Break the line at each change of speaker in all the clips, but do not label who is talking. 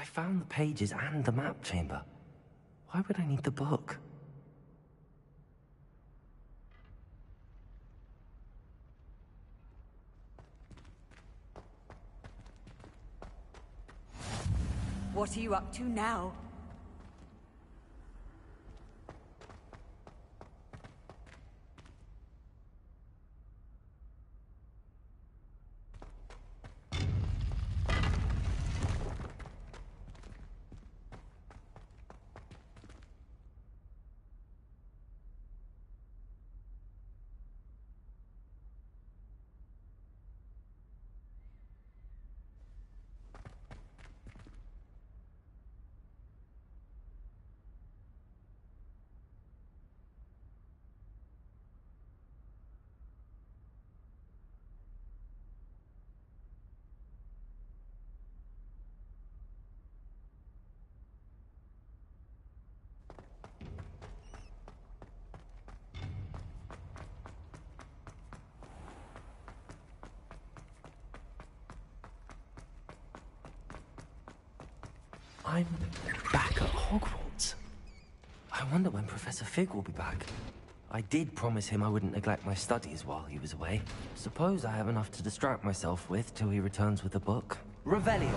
I found the pages and the map chamber. Why would I need the book?
What are you up to now?
I'm back at Hogwarts. I wonder when Professor Fig will be back. I did promise him I wouldn't neglect my studies while he was away. Suppose I have enough to distract myself with till he returns with a book. Revelio!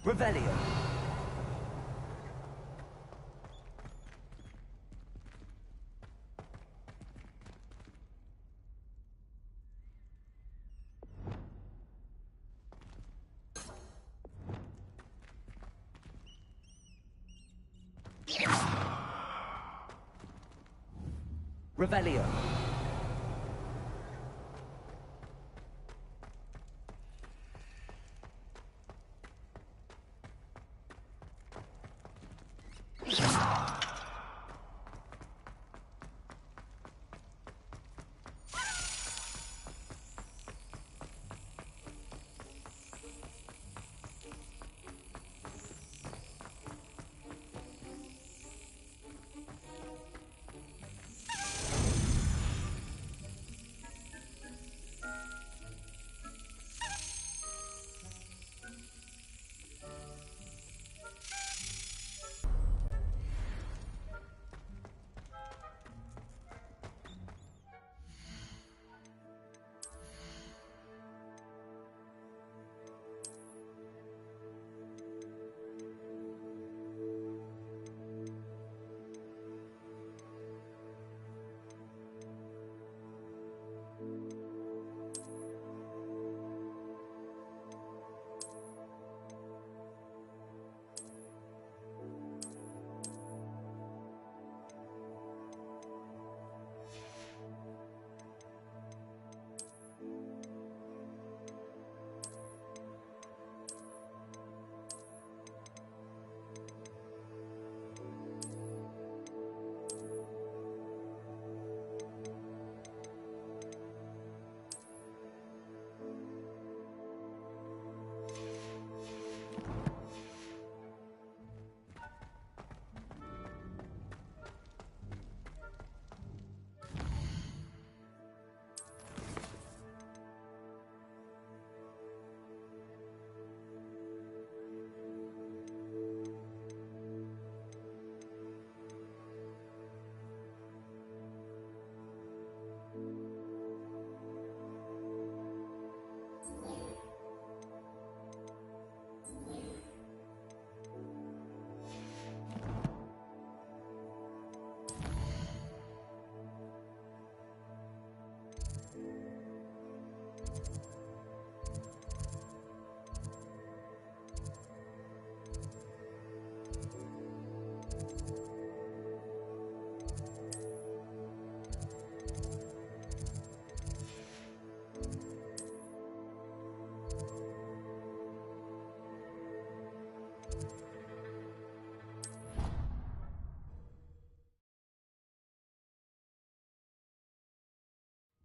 Revelio. Revelio.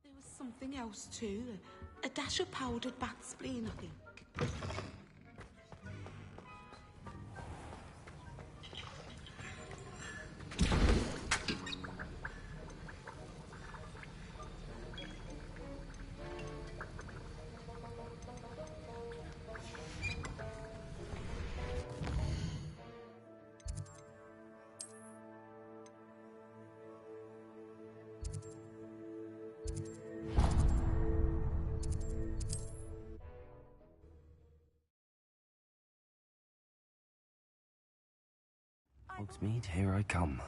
There was something else too. A dash of powdered bat spleen, I think.
Hogsmeade, here I come.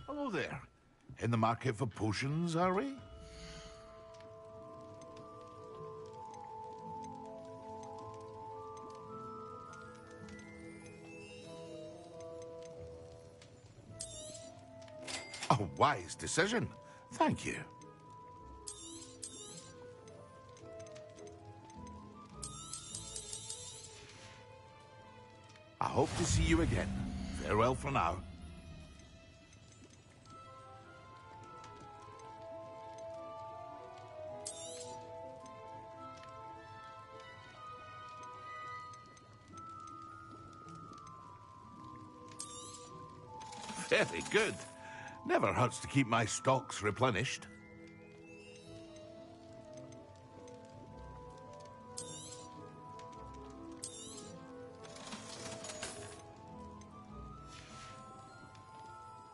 Hello there. In the market for potions, Harri? A wise decision. Thank you. I hope to see you again. Farewell for now. Very good. Never hurts to keep my stocks replenished.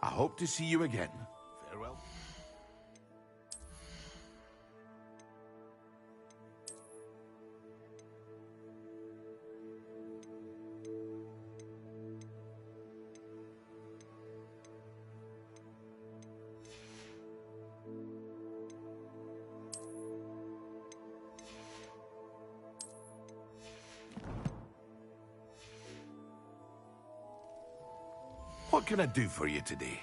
I hope to see you again. Farewell. What can I do for you today?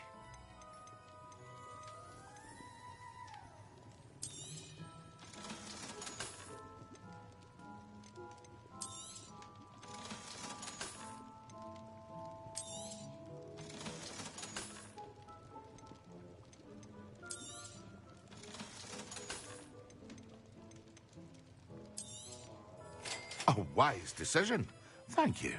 A wise decision. Thank you.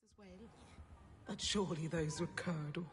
As well. But surely those were curdle.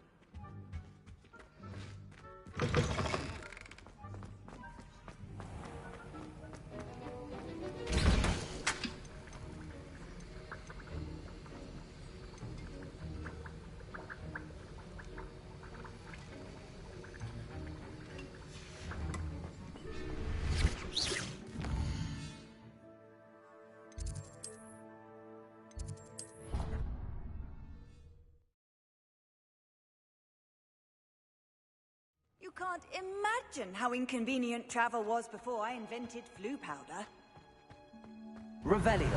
You can't imagine how inconvenient travel was before I invented flu powder.
Revelio.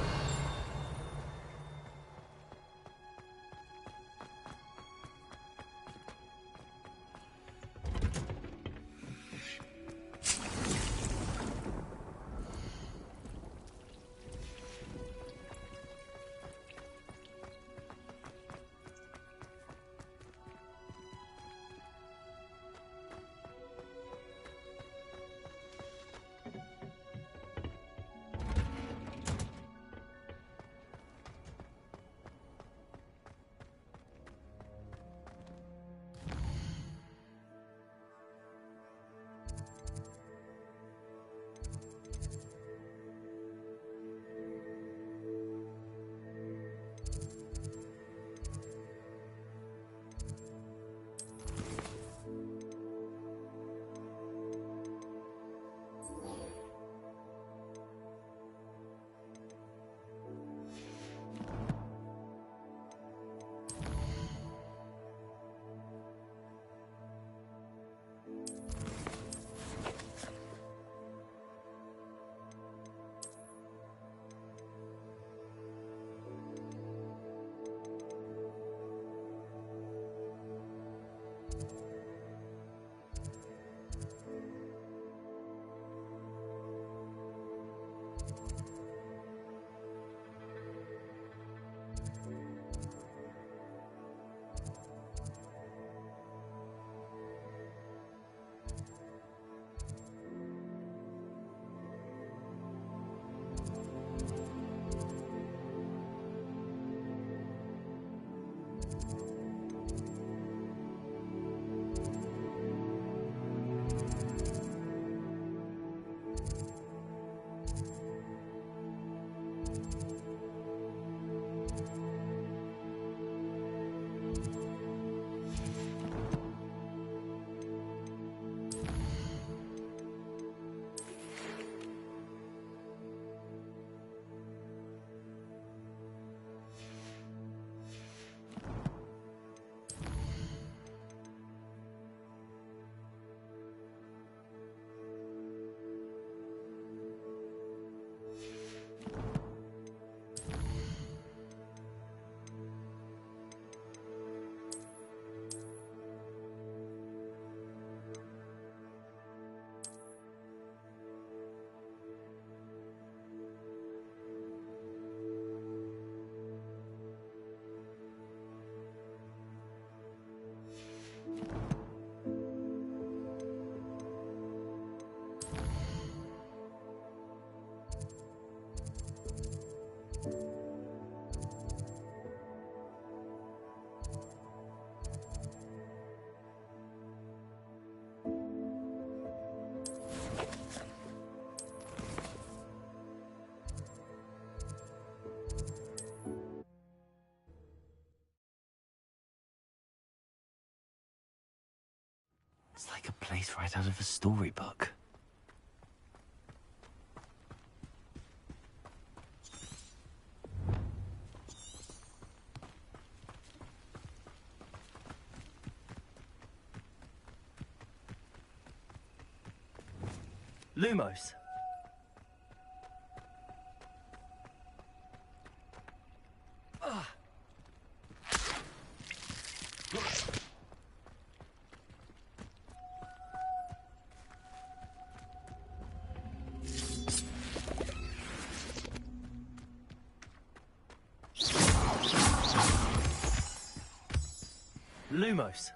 It's like a place right out of a storybook. Lumos. Lumos.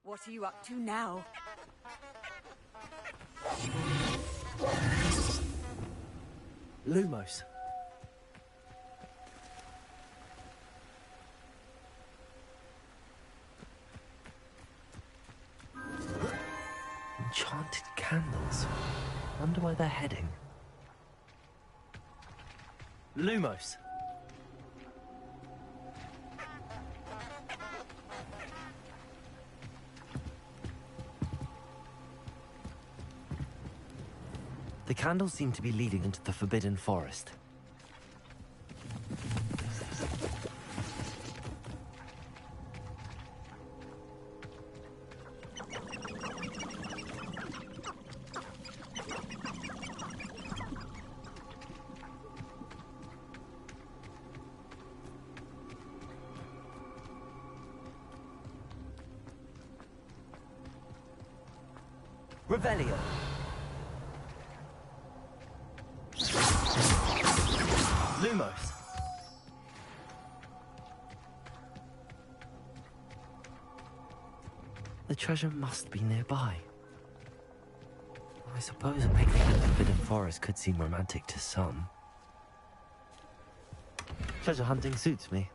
What are you up to now?
Lumos. Enchanted candles. Wonder where they're heading. Lumos. The candles seem to be leading into the Forbidden Forest. Revelio. Lumos. The treasure must be nearby. I suppose a picnic in the Forbidden Forest could seem romantic to some. Treasure hunting suits me.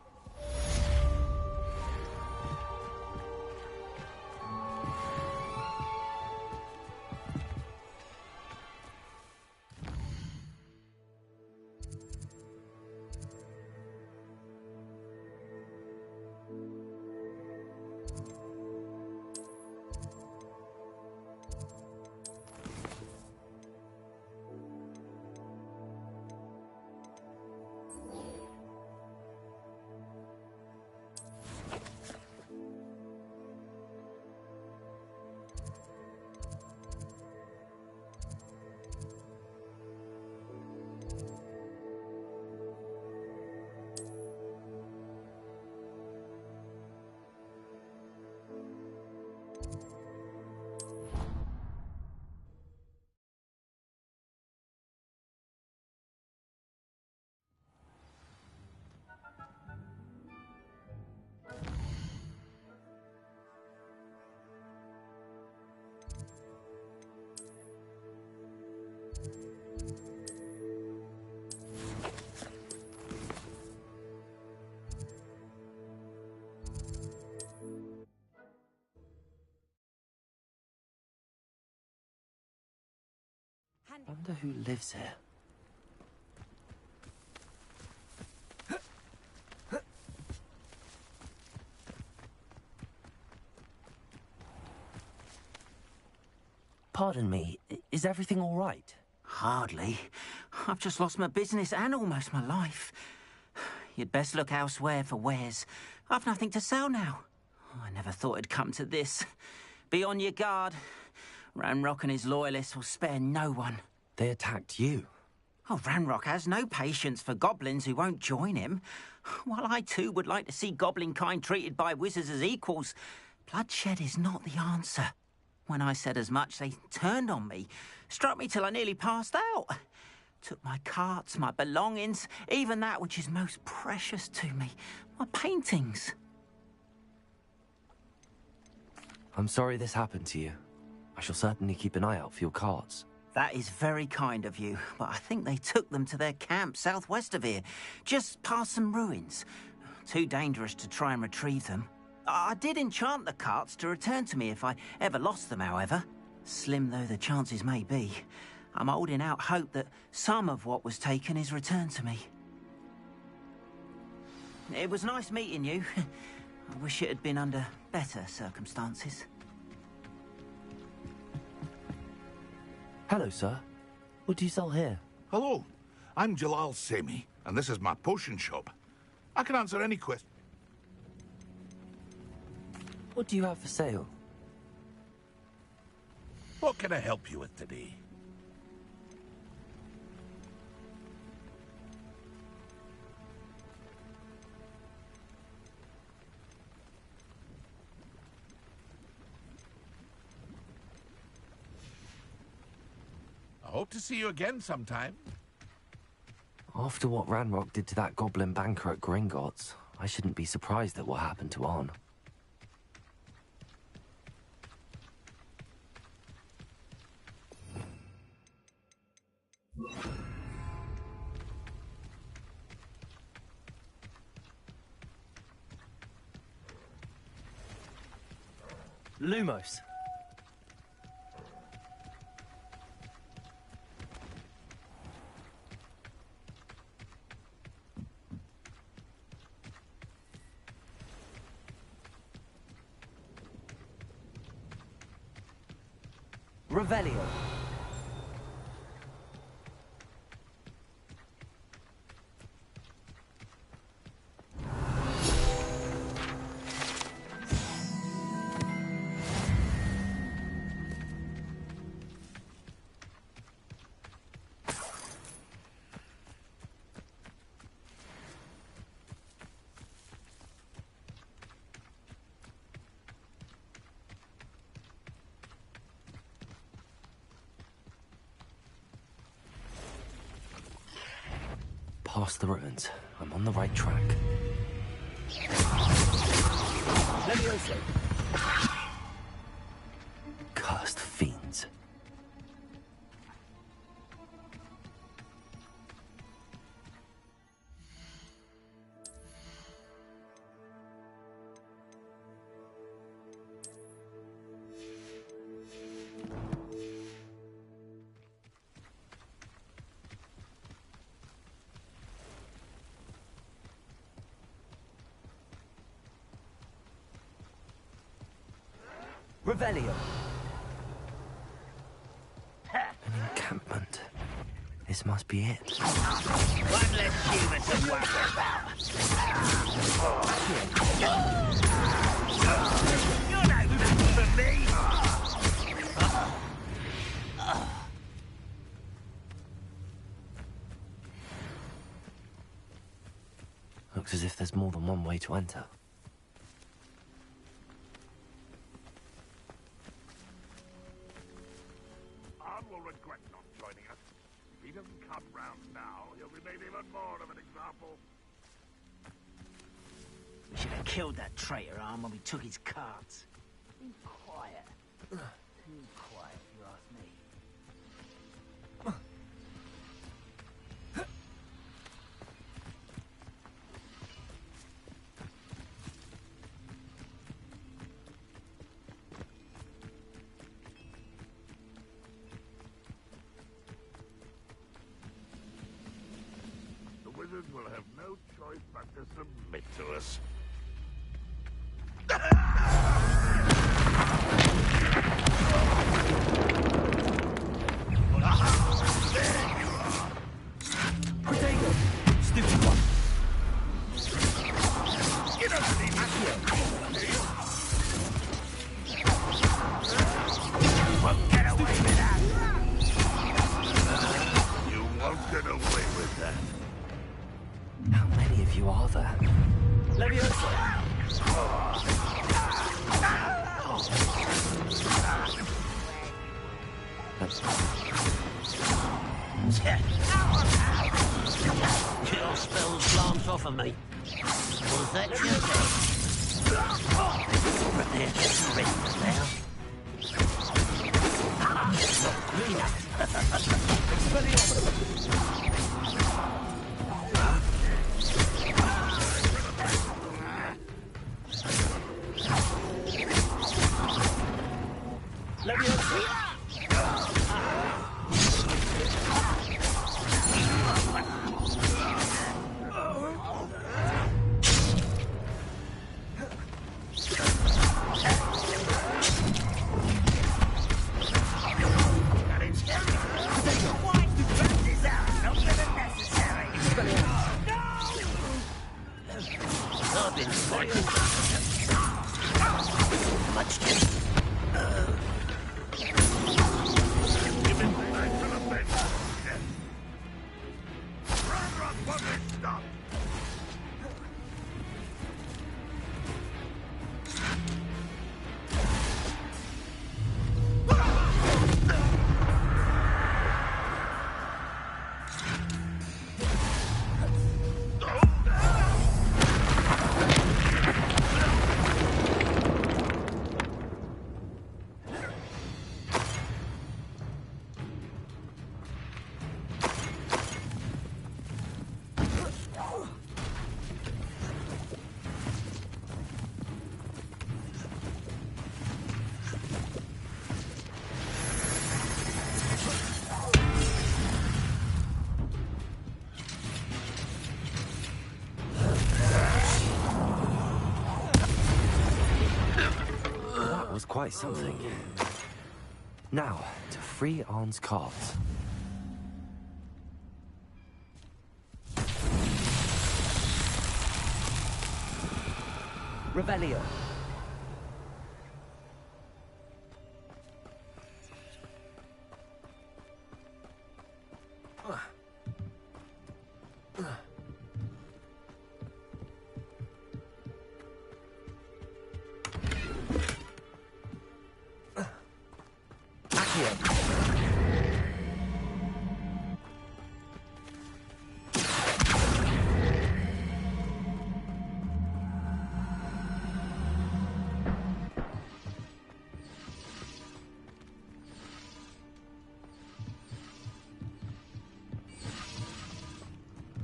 Wonder who lives here. Pardon me, is everything all right?
Hardly. I've just lost my business and almost my life. You'd best look elsewhere for wares. I've nothing to sell now. I never thought it'd come to this. Be on your guard. Ranrock and his loyalists will spare no one.
They attacked you?
Oh, Ranrock has no patience for goblins who won't join him. While I too would like to see goblin kind treated by wizards as equals, bloodshed is not the answer. When I said as much, they turned on me, struck me till I nearly passed out. Took my carts, my belongings, even that which is most precious to me, my paintings.
I'm sorry this happened to you. I shall certainly keep an eye out for your carts.
That is very kind of you, but I think they took them to their camp southwest of here, just past some ruins. Too dangerous to try and retrieve them. I did enchant the carts to return to me if I ever lost them, however. Slim though the chances may be, I'm holding out hope that some of what was taken is returned to me. It was nice meeting you. I wish it had been under better circumstances.
Hello, sir. What do you sell here?
Hello, I'm Jalal Semi, and this is my potion shop. I can answer any question.
What do you have for sale?
What can I help you with today? I hope to see you again sometime.
After what Ranrock did to that goblin banker at Gringotts, I shouldn't be surprised at what happened to Arn. Lumos. Revelio. Past the ruins. I'm on the right track. Levioso. Cursed fiends. Revelio. An encampment. This must be it.
One less human to worry about. You're no match for me.
Looks as if there's more than one way to enter.
Will regret not joining us. If he doesn't come round now, he'll be made even more of an example.
We should have killed that traitor Arm when we took his cards. Be quiet. Too quiet, if you ask me.
wizards will have no choice but to submit to us.
Potato! Stupid one!
You don't need won't get away with that! You won't get away with that.
How many of you are there? Leviosa!
Your spells glance off of me. Was that your day? But there, get some rest now. I've been fighting. Much too.
Give it back to the bench. Run, what is stop?
Was quite something. Now, to free Arn's cards. Revelio.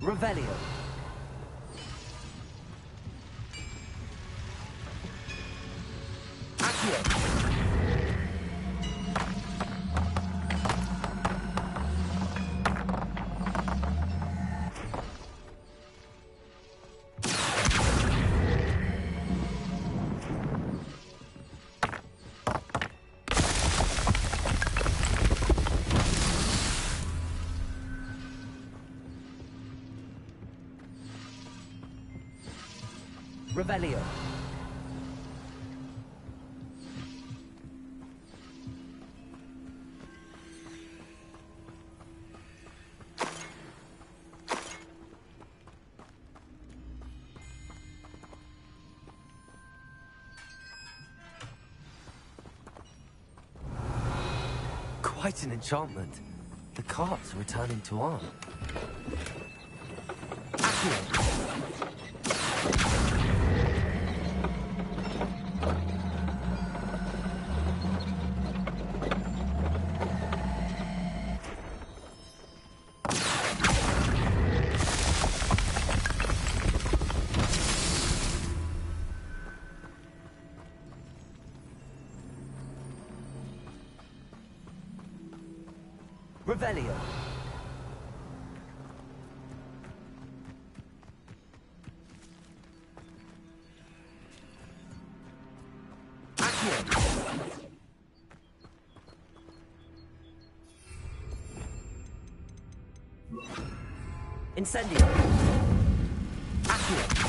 Revelio. Accio. Revelio. Quite an enchantment. The cards returning to Arn. Accio. Revelio. Incendio. Accio.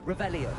Revelio.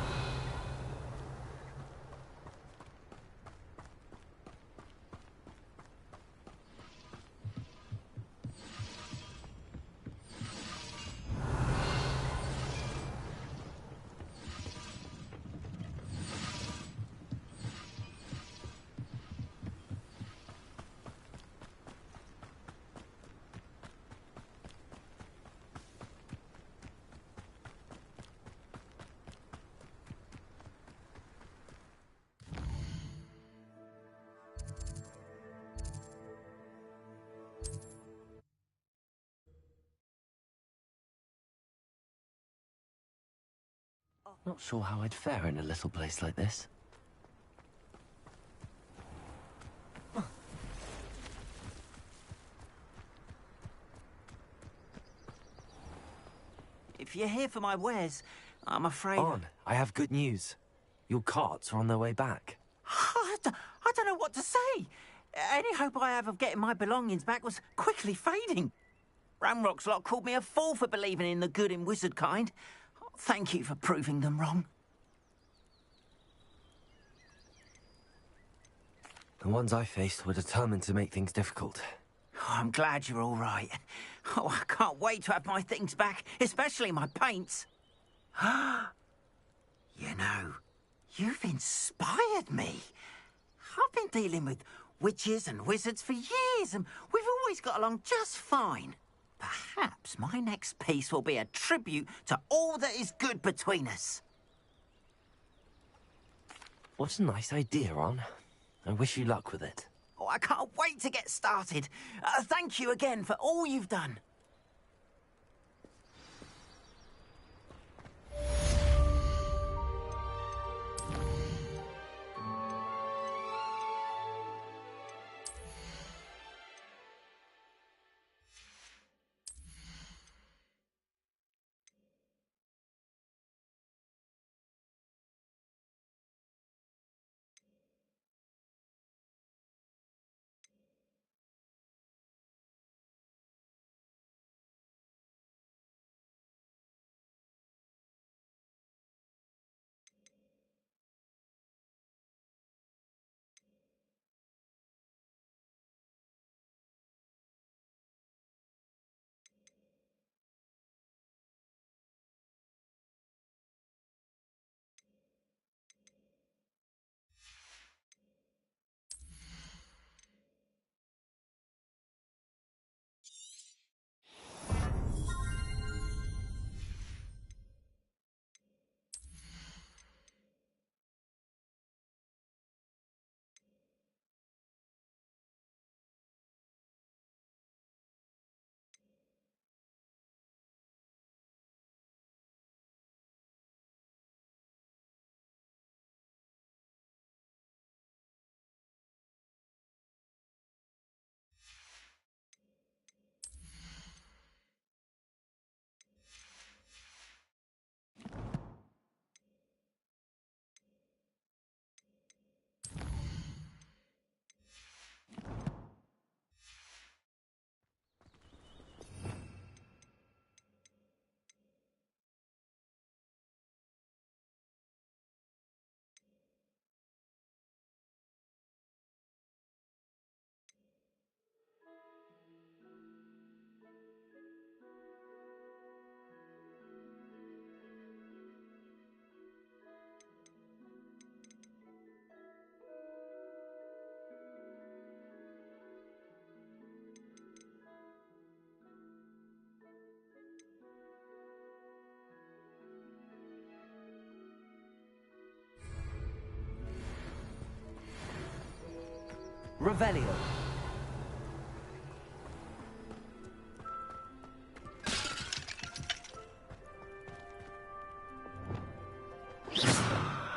Not sure how I'd fare in a little place like this.
If you're here for my wares, I'm afraid...
On, I have good news. Your carts are on their way back.
I don't know what to say. Any hope I have of getting my belongings back was quickly fading. Ramrock's lot called me a fool for believing in the good in wizard kind. Thank you for proving them wrong.
The ones I faced were determined to make things difficult.
Oh, I'm glad you're all right. Oh, I can't wait to have my things back, especially my paints. You know, you've inspired me. I've been dealing with witches and wizards for years, and we've always got along just fine. Perhaps my next piece will be a tribute to all that is good between us.
What a nice idea, Ron. I wish you luck with it.
Oh, I can't wait to get started. Thank you again for all you've done.
Revelio.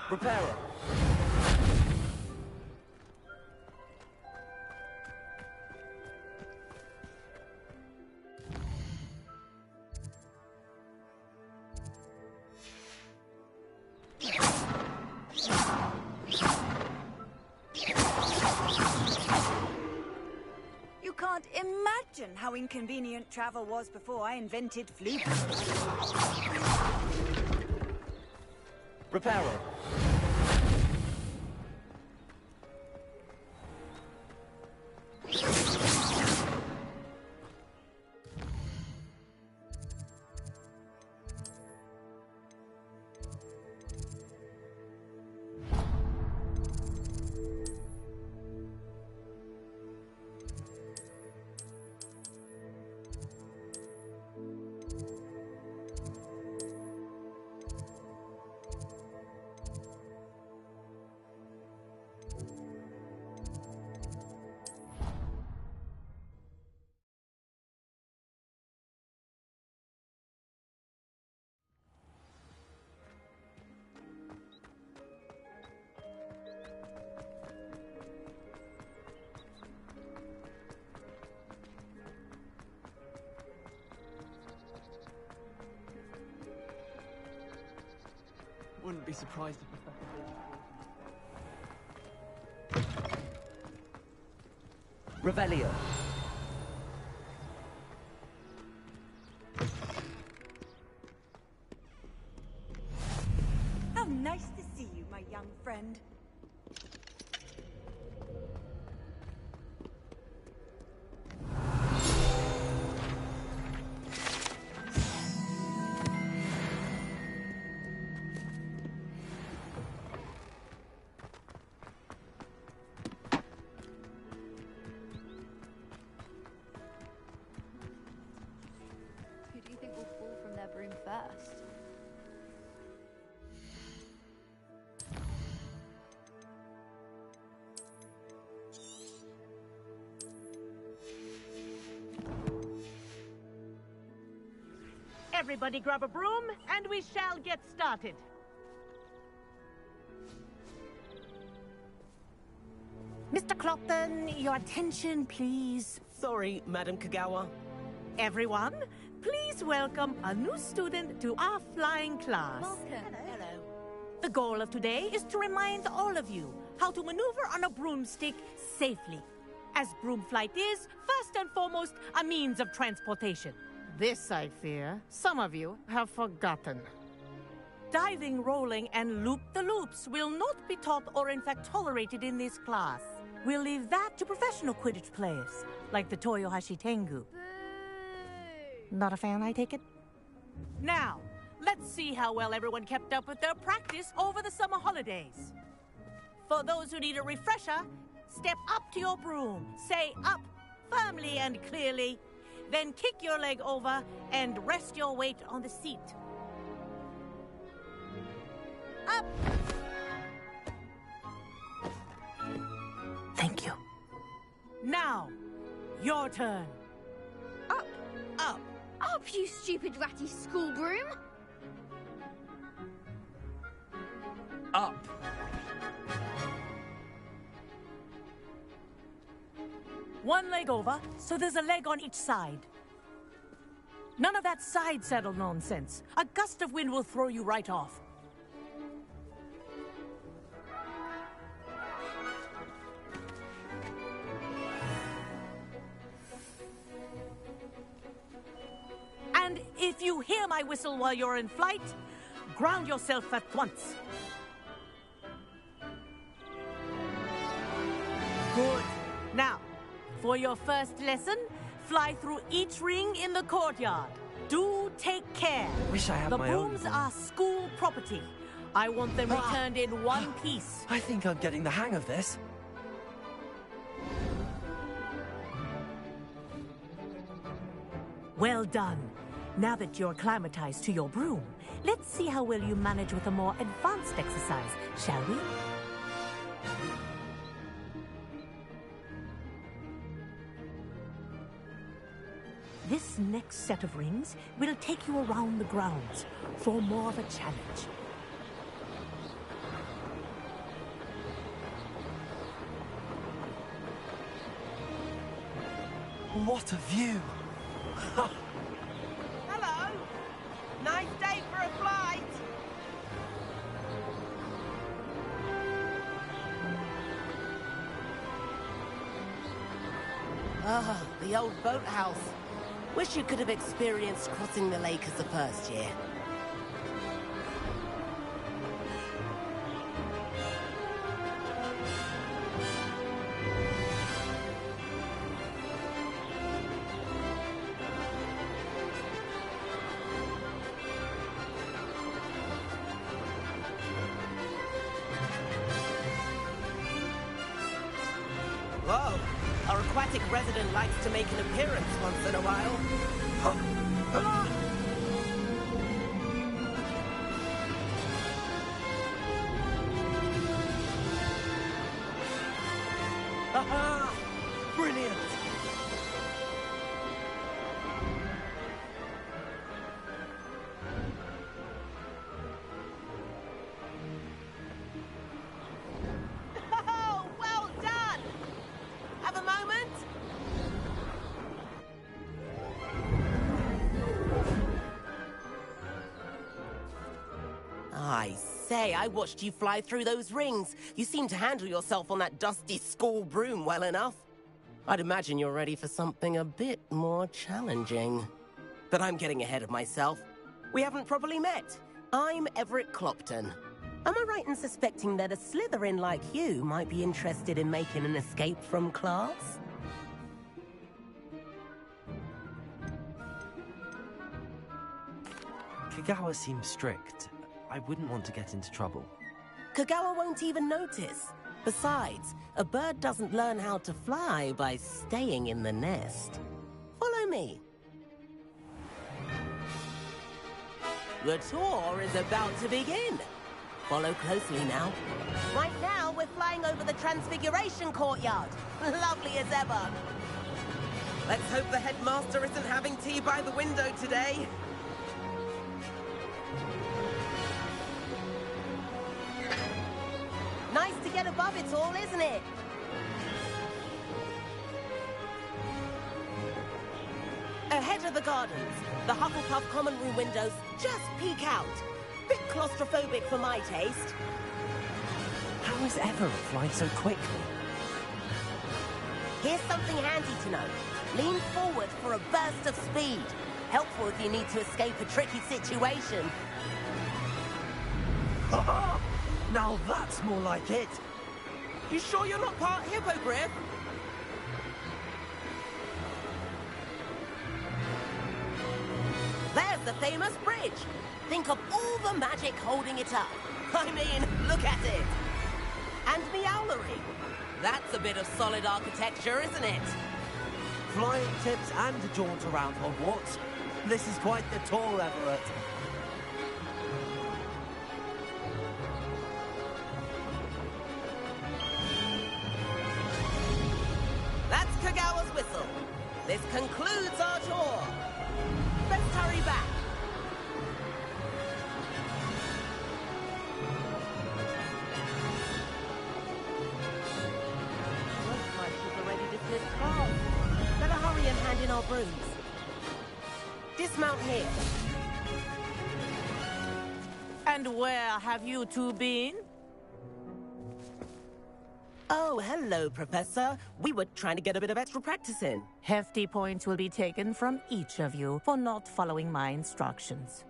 Reparo.
You can't imagine how inconvenient travel was before I invented flu powder.
Reparo. Wouldn't be surprised if Revelio.
How nice to see you, my young friend.
Who do you think will fall from their broom first?
Everybody grab a broom, and we shall get started. Mr. Clopton, your attention, please.
Sorry, Madam Kagawa.
Everyone, please welcome a new student to our flying class.
Welcome.
Hello. The goal of today is to remind all of you how to maneuver on a broomstick safely, as broom flight is, first and foremost, a means of transportation. This, I fear, some of you have forgotten. Diving, rolling, and loop-the-loops will not be taught or in fact tolerated in this class. We'll leave that to professional Quidditch players, like the Toyohashi Tengu.
Boo!
Not a fan, I take it? Now, let's see how well everyone kept up with their practice over the summer holidays. For those who need a refresher, step up to your broom, say up firmly and clearly, then kick your leg over and rest your weight on the seat. Up! Thank you. Now, your turn.
Up!
Up!
Up, you stupid ratty school broom!
Up.
One leg over, so there's a leg on each side. None of that side saddle nonsense. A gust of wind will throw you right off. And if you hear my whistle while you're in flight, ground yourself at once. Good. Now, for your first lesson, fly through each ring in the courtyard. Do take care.
Wish I had my own
brooms
broom.
are school property. I want them returned in one piece.
I think I'm getting the hang of this.
Well done. Now that you're acclimatized to your broom, let's see how well you manage with a more advanced exercise, shall we? This next set of rings will take you around the grounds for more of a challenge.
What a view!
Hello! Nice day for a flight! Ah, the old boathouse. Wish you could have experienced crossing the lake as a first year. Whoa! Our aquatic resident likes to make an appearance once in a while.
Aha! Brilliant!
Oh, well done! Have a moment? I say, I watched you fly through those rings. You seem to handle yourself on that dusty school broom well enough. I'd imagine you're ready for something a bit more challenging. But I'm getting ahead of myself. We haven't properly met. I'm Everett Clopton. Am I right in suspecting that a Slytherin like you might be interested in making an escape from class?
Kagawa seems strict. I wouldn't want to get into trouble.
Kagawa won't even notice. Besides, a bird doesn't learn how to fly by staying in the nest. Follow me. The tour is about to begin. Follow closely now. Right now, we're flying over the Transfiguration Courtyard. Lovely as ever. Let's hope the headmaster isn't having tea by the window today. Nice to get above it all, isn't it? Ahead of the gardens, the Hufflepuff common room windows just peek out. Bit claustrophobic for my taste.
How is Everett flying so quickly?
Here's something handy to know. Lean forward for a burst of speed. Helpful if you need to escape a tricky situation.
Now that's more like it!
You sure you're not part hippogriff? There's the famous bridge. Think of all the magic holding it up. I mean, look at it. And Meowlery. That's a bit of solid architecture, isn't it?
Flying tips and a jaunt around Hogwarts. This is quite the tour, Everett.
That's Kagawa's whistle. This concludes our tour. Let's hurry back. Looks like she's already dismissed class. Better hurry and hand in our brooms. Dismount here.
And where have you two been?
Oh, hello, Professor. We were trying to get a bit of extra practice in.
Hefty points will be taken from each of you for not following my instructions.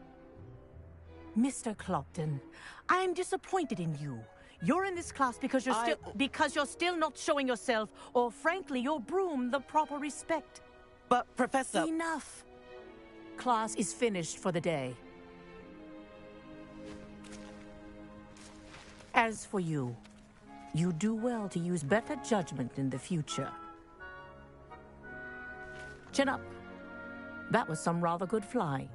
Mr. Clopton, I am disappointed in you. You're in this class because you're still not showing yourself, or frankly, your broom, the proper respect.
But, Professor...
Enough. Class is finished for the day. As for you, you do well to use better judgment in the future. Chin up. That was some rather good flying.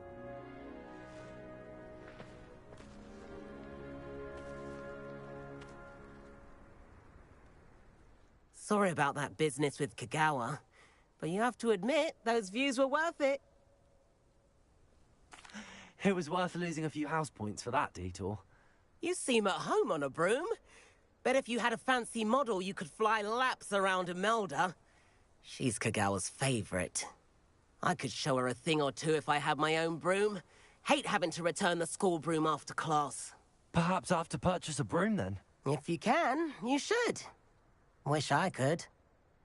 Sorry about that business with Kagawa, but you have to admit, those views were worth it.
It was worth losing a few house points for that detour.
You seem at home on a broom. Bet if you had a fancy model, you could fly laps around Imelda. She's Kagawa's favorite. I could show her a thing or two if I had my own broom. Hate having to return the school broom after class.
Perhaps I have to purchase a broom then.
If you can, you should. Wish I could.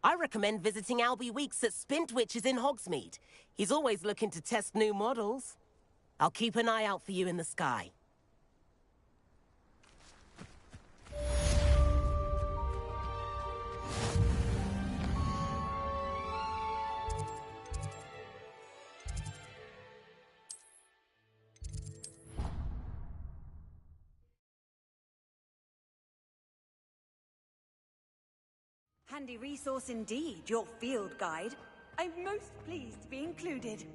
I recommend visiting Albie Weeks at Spintwitches in Hogsmeade. He's always looking to test new models. I'll keep an eye out for you in the sky.
Handy resource indeed, your field guide. I'm most pleased to be included.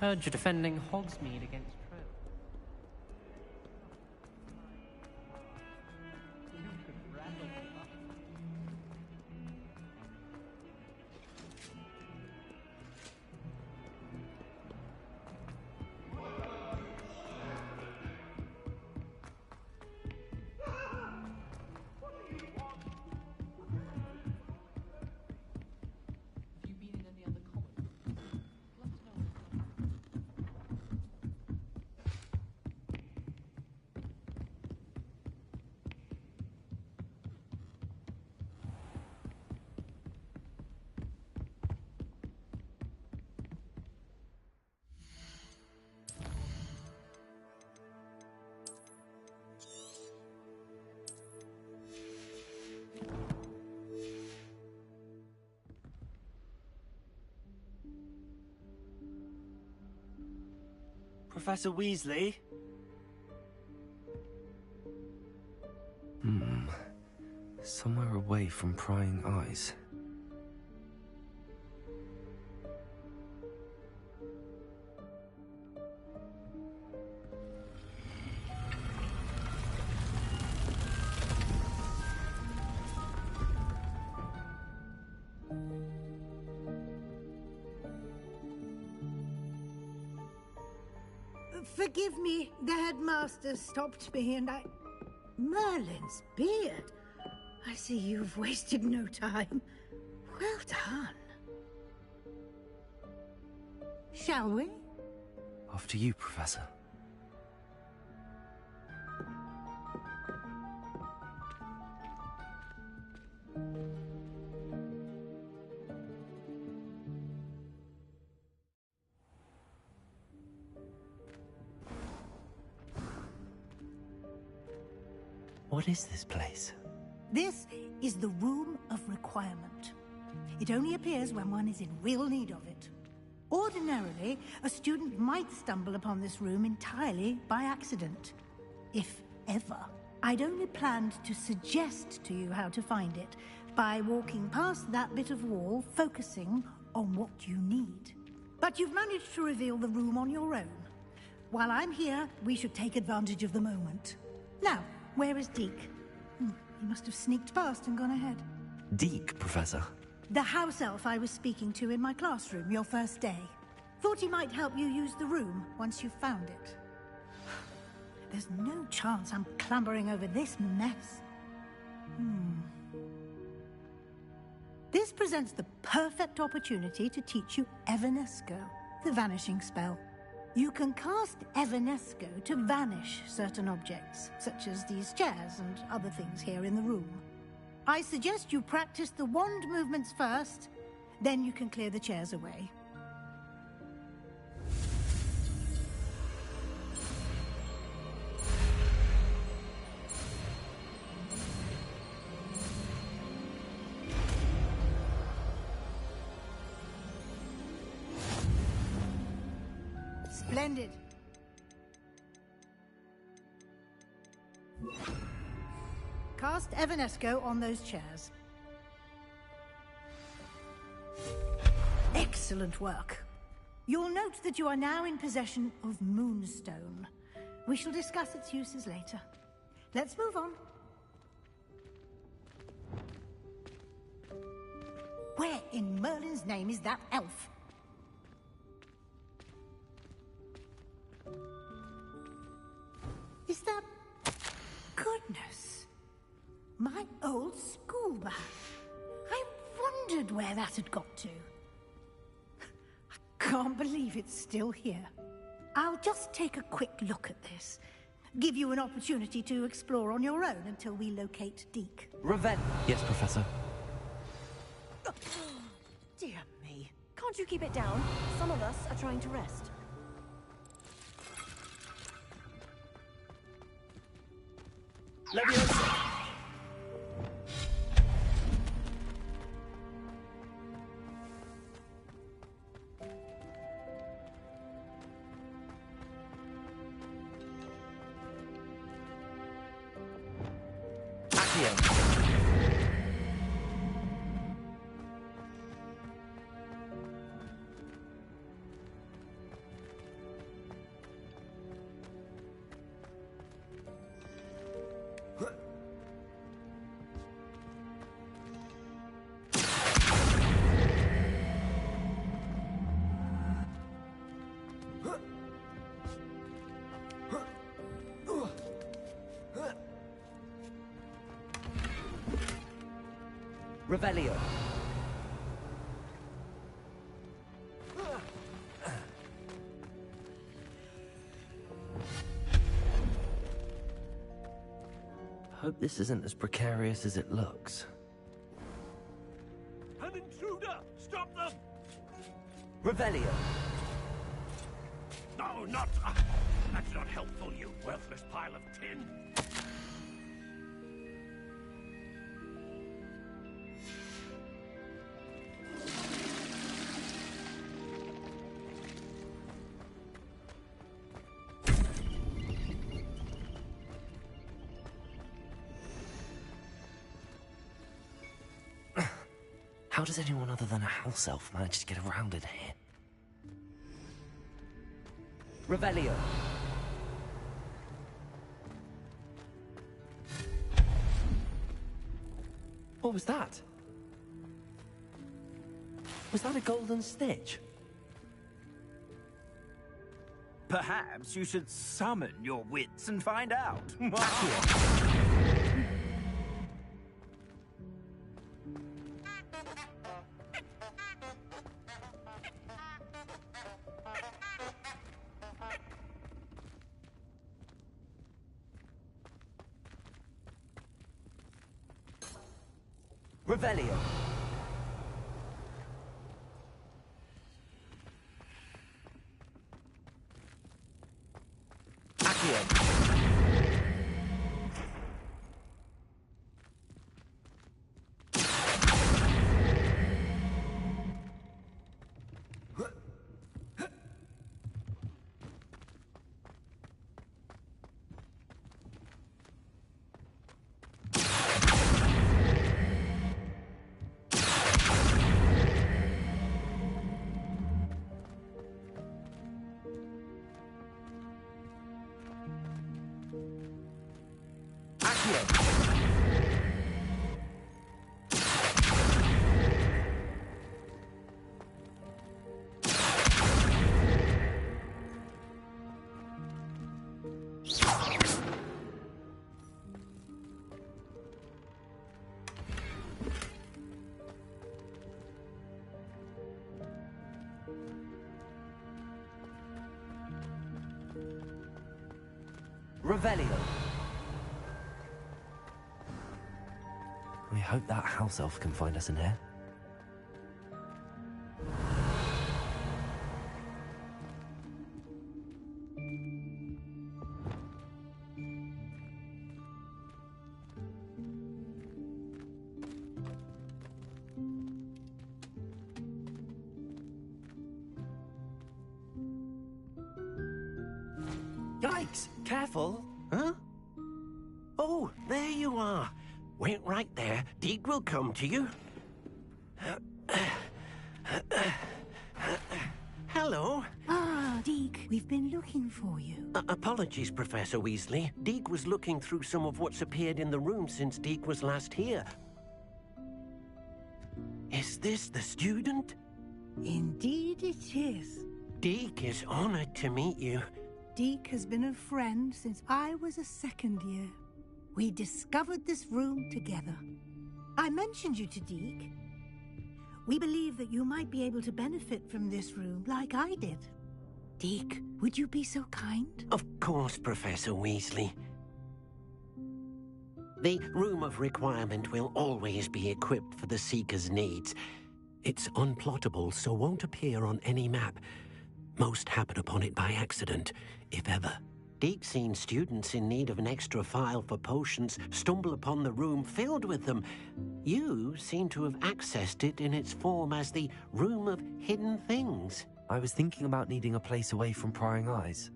Heard you're defending Hogsmeade against Trev.
Professor Weasley? Somewhere away from prying eyes.
Forgive me, the headmaster stopped me and I... Merlin's beard. I see you've wasted no time. Well done. Shall we?
After you, Professor. What is this place?
This is the Room of Requirement. It only appears when one is in real need of it. Ordinarily, a student might stumble upon this room entirely by accident. If ever. I'd only planned to suggest to you how to find it by walking past that bit of wall, focusing on what you need. But you've managed to reveal the room on your own. While I'm here, we should take advantage of the moment. Now, where is Deke? He must have sneaked past and gone ahead.
Deke, Professor.
The house elf I was speaking to in my classroom your first day. Thought he might help you use the room once you found it. There's no chance I'm clambering over this mess. This presents the perfect opportunity to teach you Evanesco, the vanishing spell. You can cast Evanesco to vanish certain objects, such as these chairs and other things here in the room. I suggest you practice the wand movements first, then you can clear the chairs away. Splendid. Cast Evanesco on those chairs. Excellent work. You'll note that you are now in possession of Moonstone. We shall discuss its uses later. Let's move on. Where in Merlin's name is that elf? Is that... Goodness. My old school bag. I wondered where that had got to. I can't believe it's still here. I'll just take a quick look at this. Give you an opportunity to explore on your own until we locate Deke.
Yes, Professor.
Dear me.
Can't you keep it down? Some of us are trying to rest.
Leviosa! Revelio. Hope this isn't as precarious as it looks.
An intruder! Stop them!
Revelio.
No, not... that's not helpful, you worthless pile of tin.
How does anyone other than a house elf manage to get around in here? Revelio. What was that? Was that a golden snitch?
Perhaps you should summon your wits and find out.
Revelio. Revelio. We hope that house elf can find us in here.
Yikes! Careful! Huh? Oh, there you are. Wait right there. Deke will come to you. Hello.
Ah, Deke, we've been looking for you.
Apologies, Professor Weasley. Deke was looking through some of what's appeared in the room since Deke was last here. Is this the student?
Indeed it is.
Deke is honored to meet you.
Deke has been a friend since I was a second year. We discovered this room together. I mentioned you to Deke. We believe that you might be able to benefit from this room like I did. Deke, would you be so kind?
Of course, Professor Weasley. The Room of Requirement will always be equipped for the Seeker's needs. It's unplottable, so won't appear on any map. Most happen upon it by accident, if ever. Deke's seen students in need of an extra file for potions stumble upon the room filled with them. You seem to have accessed it in its form as the Room of Hidden Things.
I was thinking about needing a place away from prying eyes.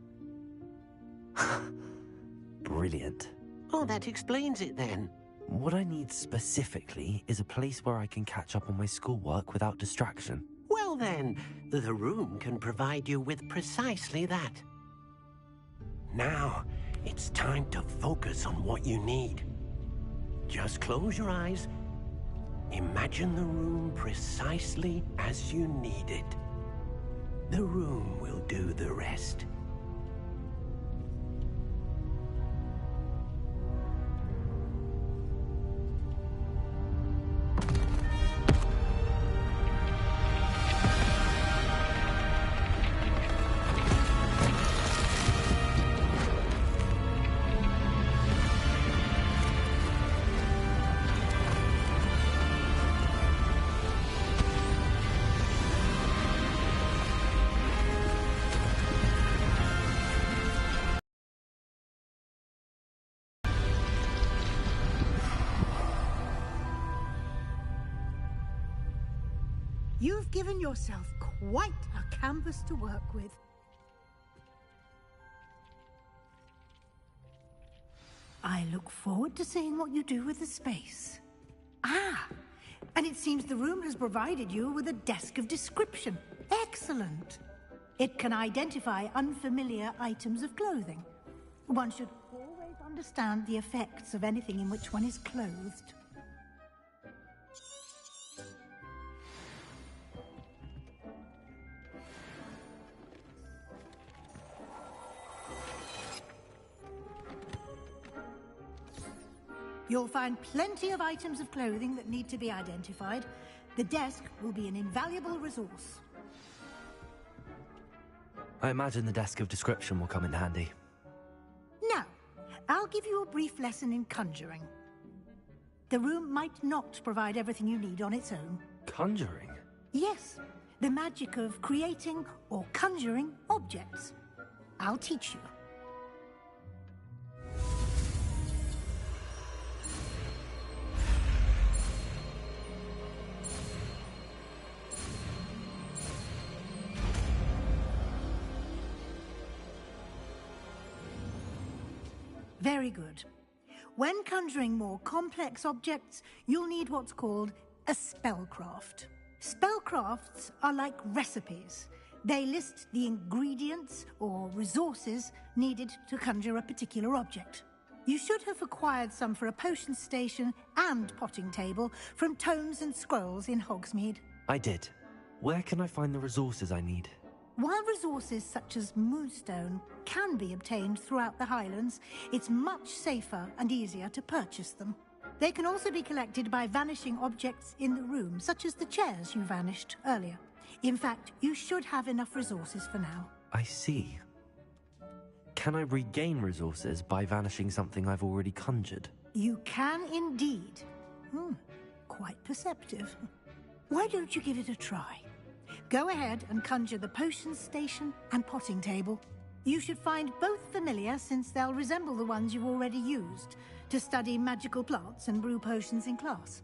Brilliant.
Oh, that explains it then.
What I need specifically is a place where I can catch up on my schoolwork without distraction.
Well then, the room can provide you with precisely that. Now, it's time to focus on what you need. Just close your eyes. Imagine the room precisely as you need it. The room will do the rest.
You've given yourself quite a canvas to work with. I look forward to seeing what you do with the space. Ah, And it seems the room has provided you with a desk of description. Excellent. It can identify unfamiliar items of clothing. One should always understand the effects of anything in which one is clothed. You'll find plenty of items of clothing that need to be identified. The desk will be an invaluable resource.
I imagine the desk of description will come in handy.
Now, I'll give you a brief lesson in conjuring. The room might not provide everything you need on its own.
Conjuring?
Yes, the magic of creating or conjuring objects. I'll teach you. Very good. When conjuring more complex objects, you'll need what's called a spellcraft. Spellcrafts are like recipes. They list the ingredients or resources needed to conjure a particular object. You should have acquired some for a potion station and potting table from tomes and scrolls in Hogsmeade.
I did. Where can I find the resources I need?
While resources such as moonstone can be obtained throughout the Highlands, it's much safer and easier to purchase them. They can also be collected by vanishing objects in the room, such as the chairs you vanished earlier. In fact, you should have enough resources for now.
I see. Can I regain resources by vanishing something I've already conjured?
You can indeed. Quite perceptive. Why don't you give it a try? Go ahead and conjure the potion station and potting table. You should find both familiar, since they'll resemble the ones you've already used to study magical plants and brew potions in class.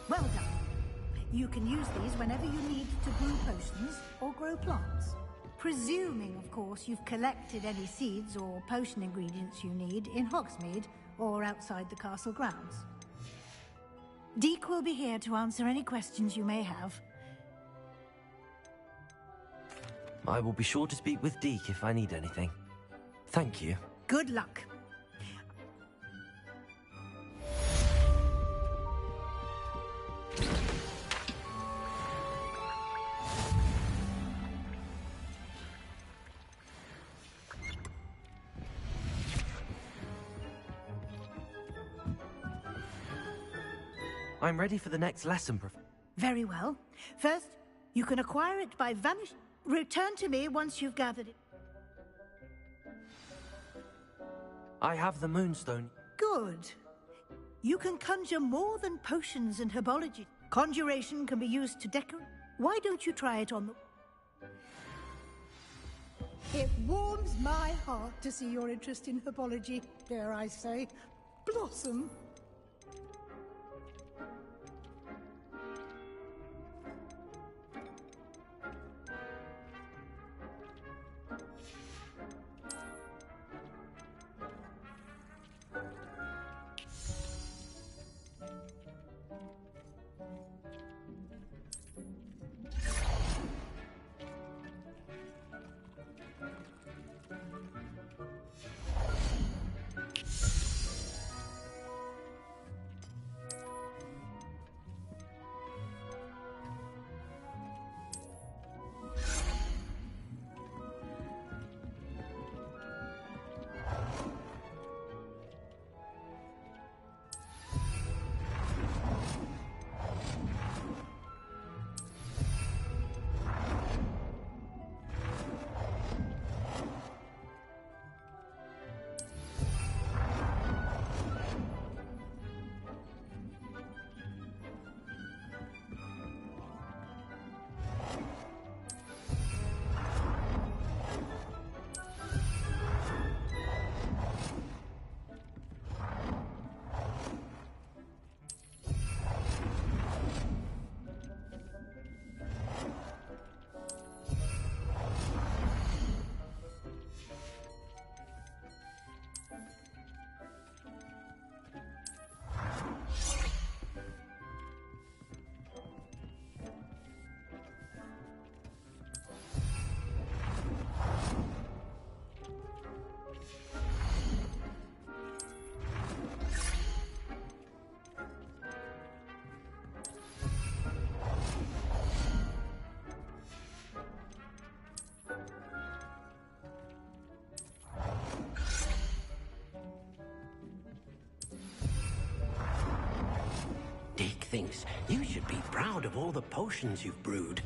Well done. You can use these whenever you need to brew potions or grow plants. Presuming, of course, you've collected any seeds or potion ingredients you need in Hogsmeade or outside the castle grounds. Deek will be here to answer any questions you may have.
I will be sure to speak with Deek if I need anything. Thank you.
Good luck.
I'm ready for the next lesson,
Very well. First, you can acquire it by vanishing. Return to me once you've gathered it.
I have the moonstone.
Good. You can conjure more than potions and herbology. Conjuration can be used to decorate. Why don't you try it on the... It warms my heart to see your interest in herbology, dare I say, blossom.
Deke thinks you should be proud of all the potions you've brewed.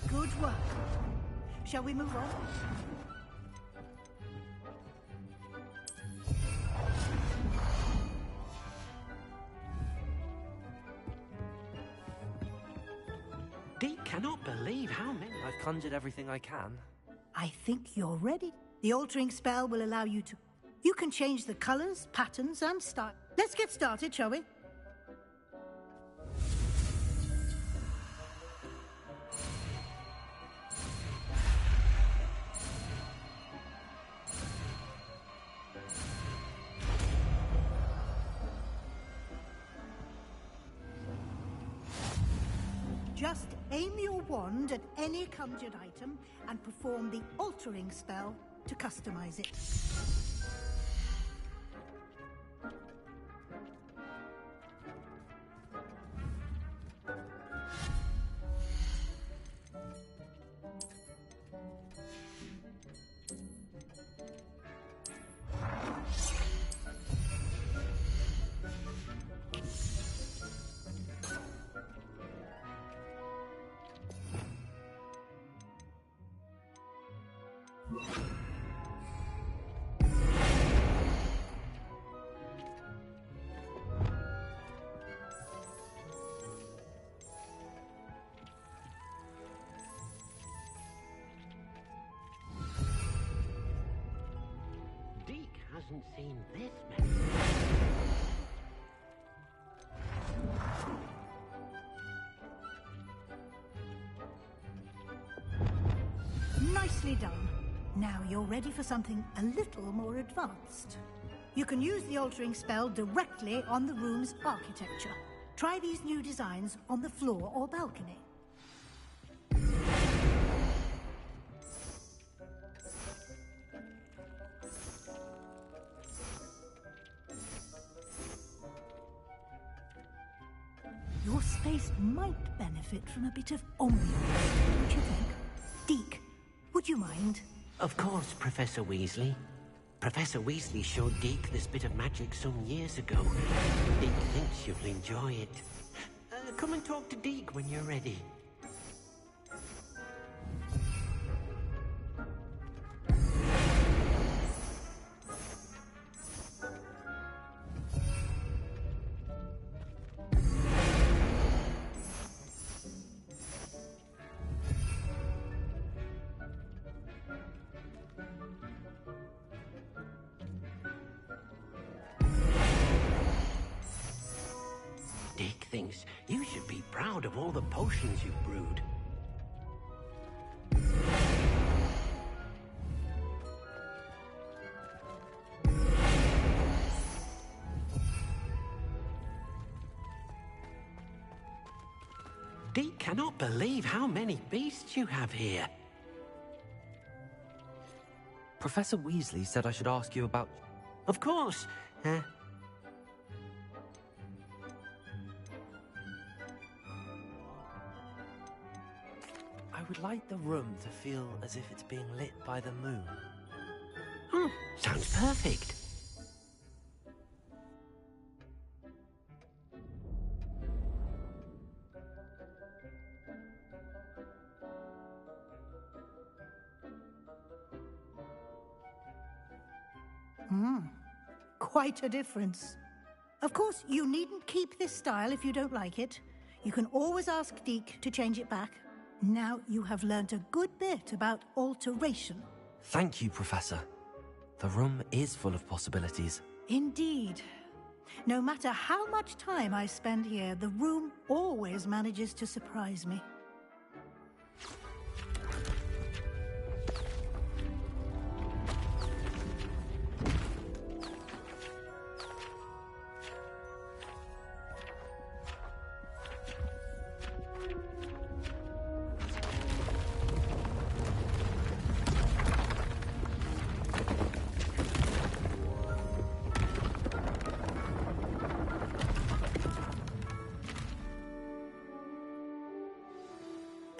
Good work. Shall we move on?
Deke cannot believe how many...
I've conjured everything I can.
I think you're ready. The altering spell will allow you to... You can change the colors, patterns, and style. Let's get started, shall we? Just aim your wand at any conjured item and perform the altering spell to customize it.
Deke hasn't seen this many.
Nicely done. Now you're ready for something a little more advanced. You can use the altering spell directly on the room's architecture. Try these new designs on the floor or balcony. Your space might benefit from a bit of ambiance, don't you think? Deke, would you mind?
Of course, Professor Weasley. Professor Weasley showed Deke this bit of magic some years ago. Deke thinks you'll enjoy it. Come and talk to Deke when you're ready. Deke thinks you should be proud of all the potions you've brewed. Deke cannot believe how many beasts you have here.
Professor Weasley said I should ask you about...
Of course.
I would like the room to feel as if it's being lit by the moon.
Sounds perfect.
Quite a difference. Of course, you needn't keep this style if you don't like it. You can always ask Deke to change it back. Now you have learnt a good bit about alteration.
Thank you, Professor. The room is full of possibilities.
Indeed. No matter how much time I spend here, the room always manages to surprise me.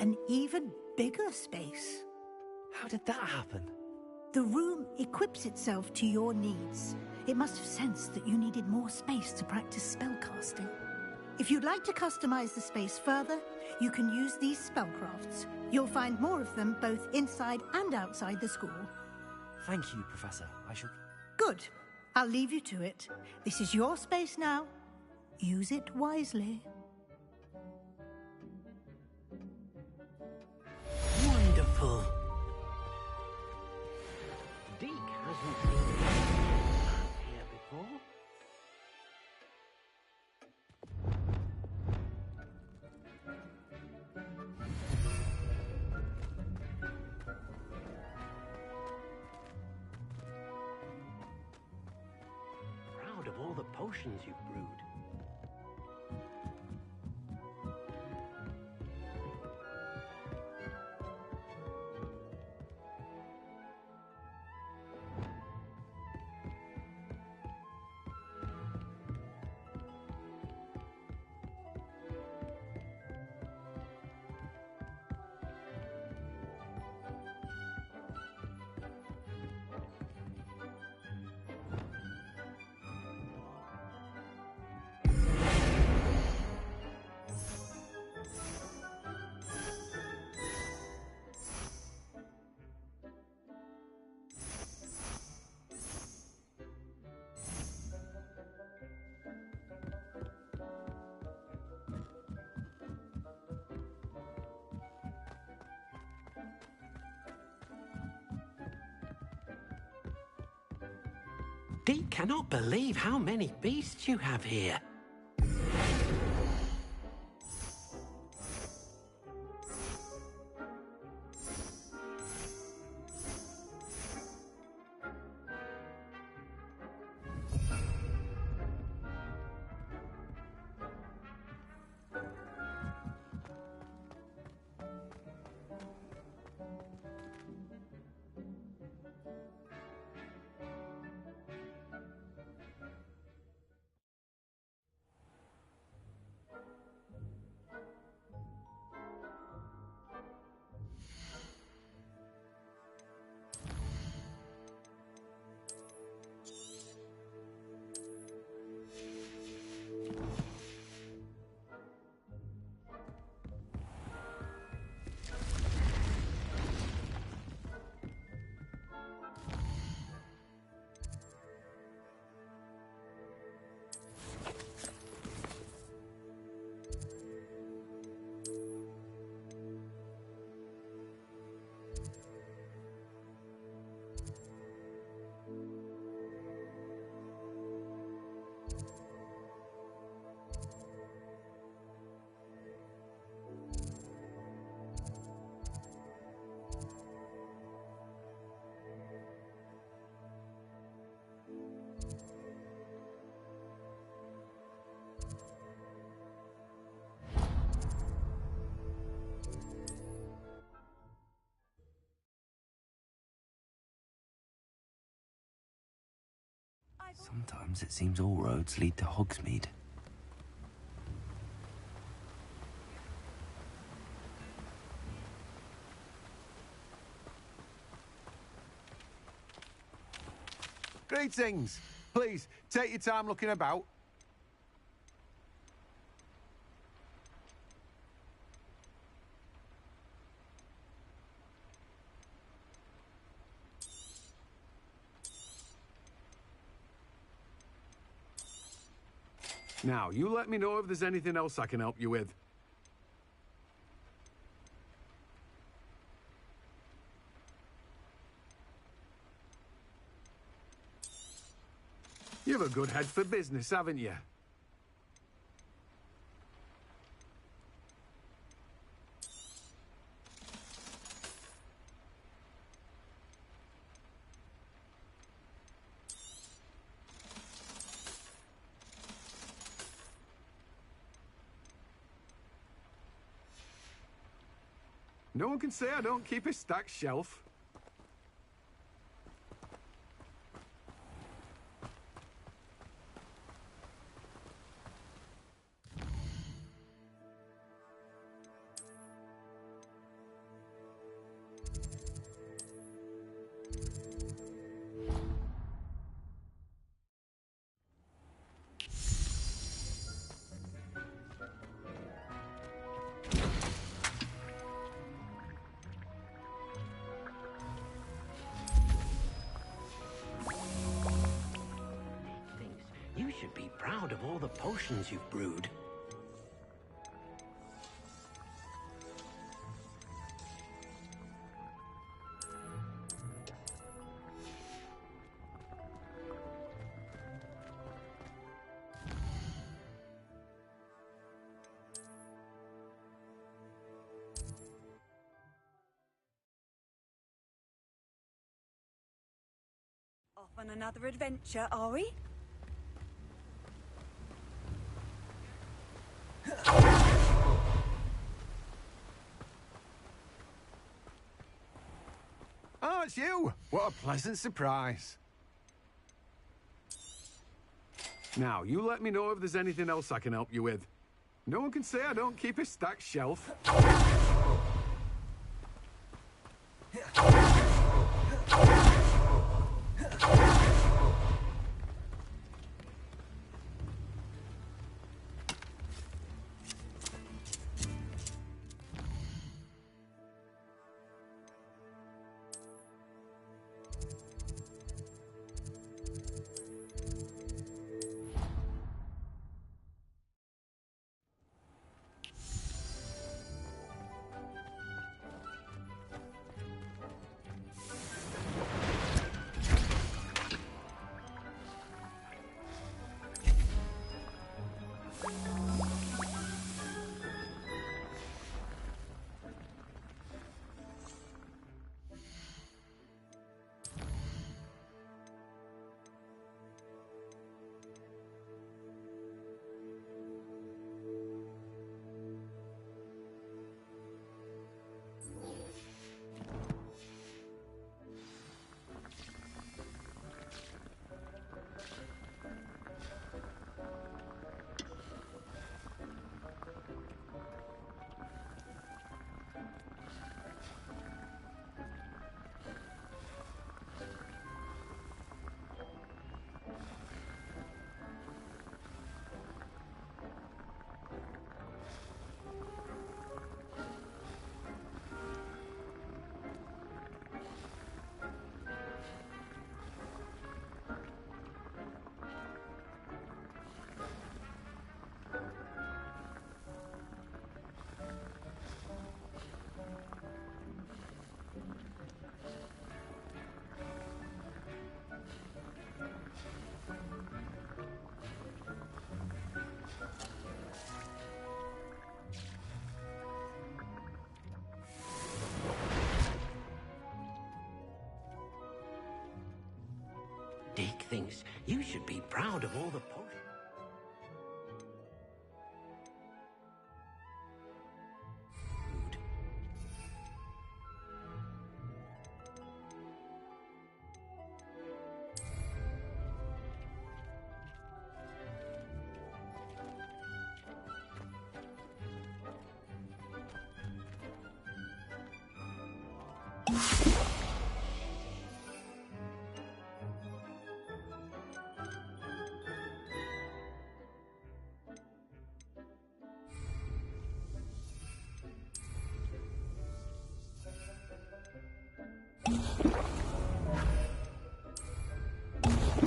An even bigger space.
How did that happen?
The room equips itself to your needs. It must have sensed that you needed more space to practice spellcasting. If you'd like to customize the space further, you can use these spellcrafts. You'll find more of them both inside and outside the school.
Thank you, Professor. I shall...
Good. I'll leave you to it. This is your space now. Use it wisely.
Wonderful. Deke hasn't seen here before. Proud of all the potions you've brewed. Deke cannot believe how many beasts you have here.
Sometimes it seems all roads lead to Hogsmeade.
Greetings! Please, take your time looking about. Now, you let me know if there's anything else I can help you with. You've a good head for business, haven't you? No one can say I don't keep a stacked shelf.
You should be proud of all the potions you've brewed.
Off on another adventure, are we?
Oh, it's you! What a pleasant surprise. Now, you let me know if there's anything else I can help you with. No one can say I don't keep a stacked shelf.
Dick thinks you should be proud of all the potions.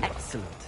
Excellent.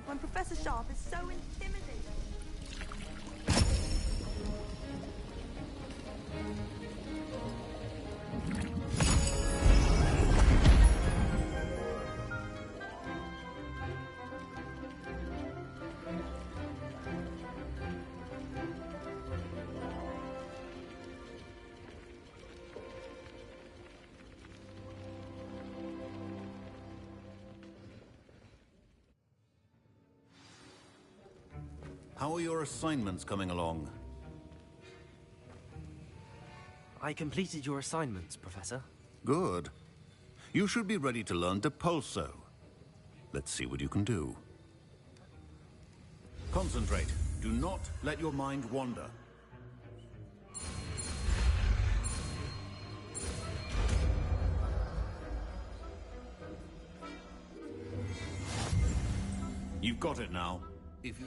When Professor Sharp is so intimidating.
How are your assignments coming along?
I completed your assignments, Professor.
Good. You should be ready to learn Depulso. Let's see what you can do. Concentrate. Do not let your mind wander. You've got it now. If you...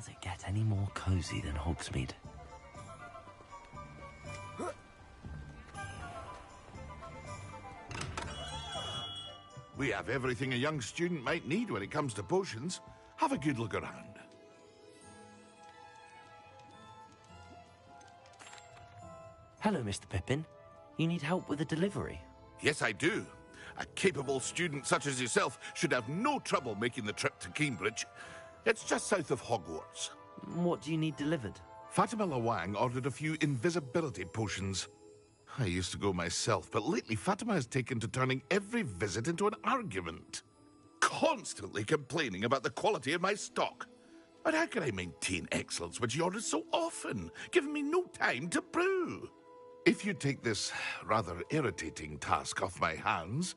Does it get any more cozy than Hogsmeade?
We have everything a young student might need when it comes to potions. Have a good look around.
Hello, Mr. Pippin. You need help with a delivery?
Yes, I do. A capable student such as yourself should have no trouble making the trip to Cambridge. It's just south of Hogwarts.
What do you need delivered?
Fatima Lawang ordered a few invisibility potions. I used to go myself, but lately Fatima has taken to turning every visit into an argument. Constantly complaining about the quality of my stock. But how can I maintain excellence when she orders so often, giving me no time to brew? If you take this rather irritating task off my hands,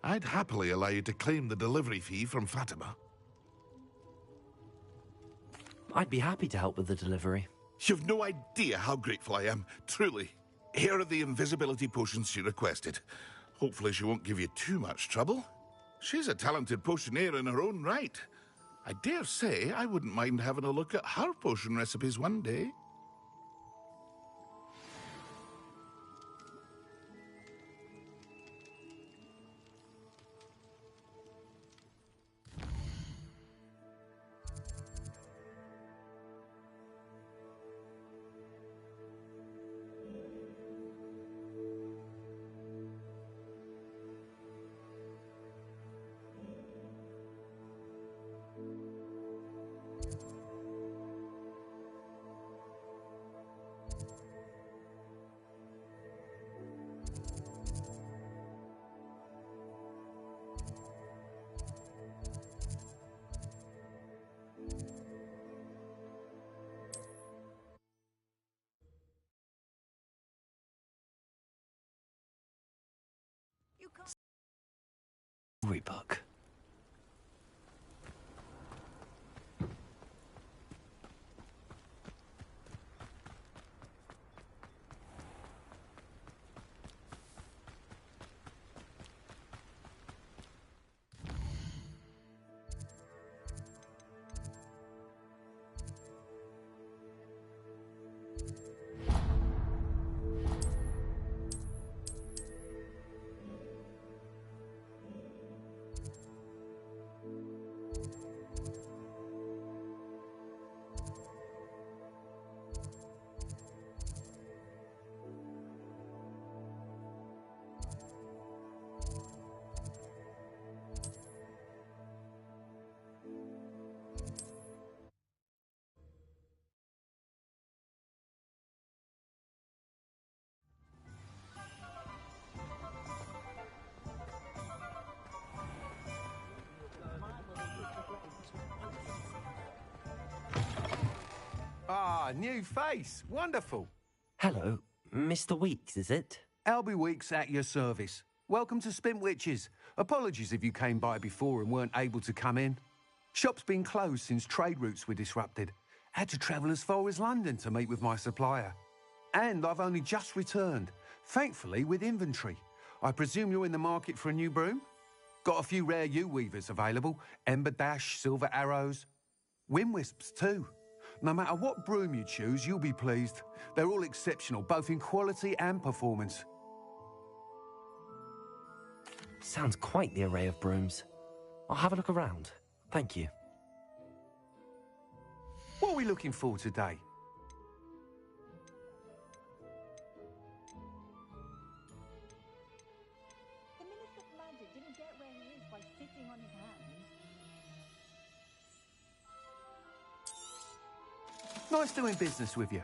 I'd happily allow you to claim the delivery fee from Fatima.
I'd be happy to help with the delivery.
You've no idea how grateful I am, truly. Here are the invisibility potions she requested. Hopefully she won't give you too much trouble. She's a talented potioneer in her own right. I dare say I wouldn't mind having a look at her potion recipes one day.
Book.
Ah, new face. Wonderful.
Hello, Mr. Weeks, is it?
Albie Weeks at your service. Welcome to Spintwitches. Apologies if you came by before and weren't able to come in. Shop's been closed since trade routes were disrupted. Had to travel as far as London to meet with my supplier. And I've only just returned, thankfully with inventory. I presume you're in the market for a new broom? Got a few rare yew-weavers available. Ember Dash, Silver Arrows. Wind-wisps too. No matter what broom you choose, you'll be pleased. They're all exceptional, both in quality and performance.
Sounds quite the array of brooms. I'll have a look around. Thank you.
What are we looking for today?
The Minister of Magic didn't get where he is by sitting on his hands.
Nice doing business with you.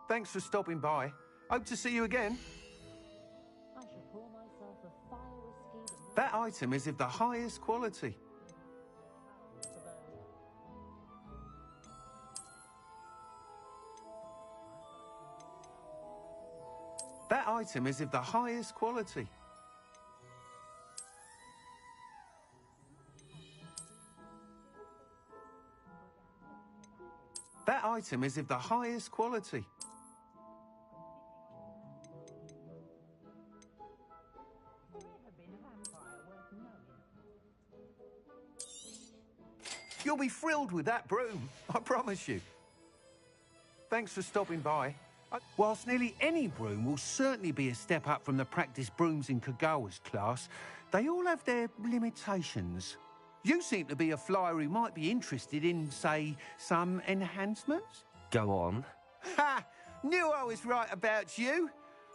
Thanks for stopping by. Hope to see you again.
I should pour myself a fire whiskey.
That item is of the highest quality. That item is of the highest quality. That item is of the highest quality. You'll be thrilled with that broom, I promise you. Thanks for stopping by. Whilst nearly any broom will certainly be a step up from the practice brooms in Kagawa's class, they all have their limitations. You seem to be a flyer who might be interested in, say, some enhancements?
Go on.
Ha! Knew I was right about you.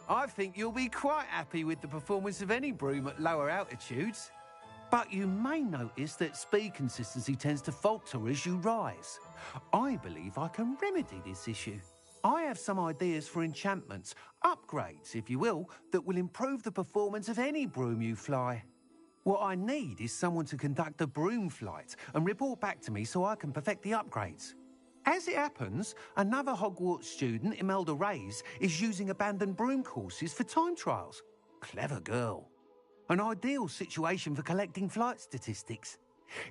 I think you'll be quite happy with the performance of any broom at lower altitudes. But you may notice that speed consistency tends to falter as you rise. I believe I can remedy this issue. I have some ideas for enchantments, upgrades, if you will, that will improve the performance of any broom you fly. What I need is someone to conduct a broom flight and report back to me so I can perfect the upgrades. As it happens, another Hogwarts student, Imelda Reyes, is using abandoned broom courses for time trials. Clever girl. An ideal situation for collecting flight statistics.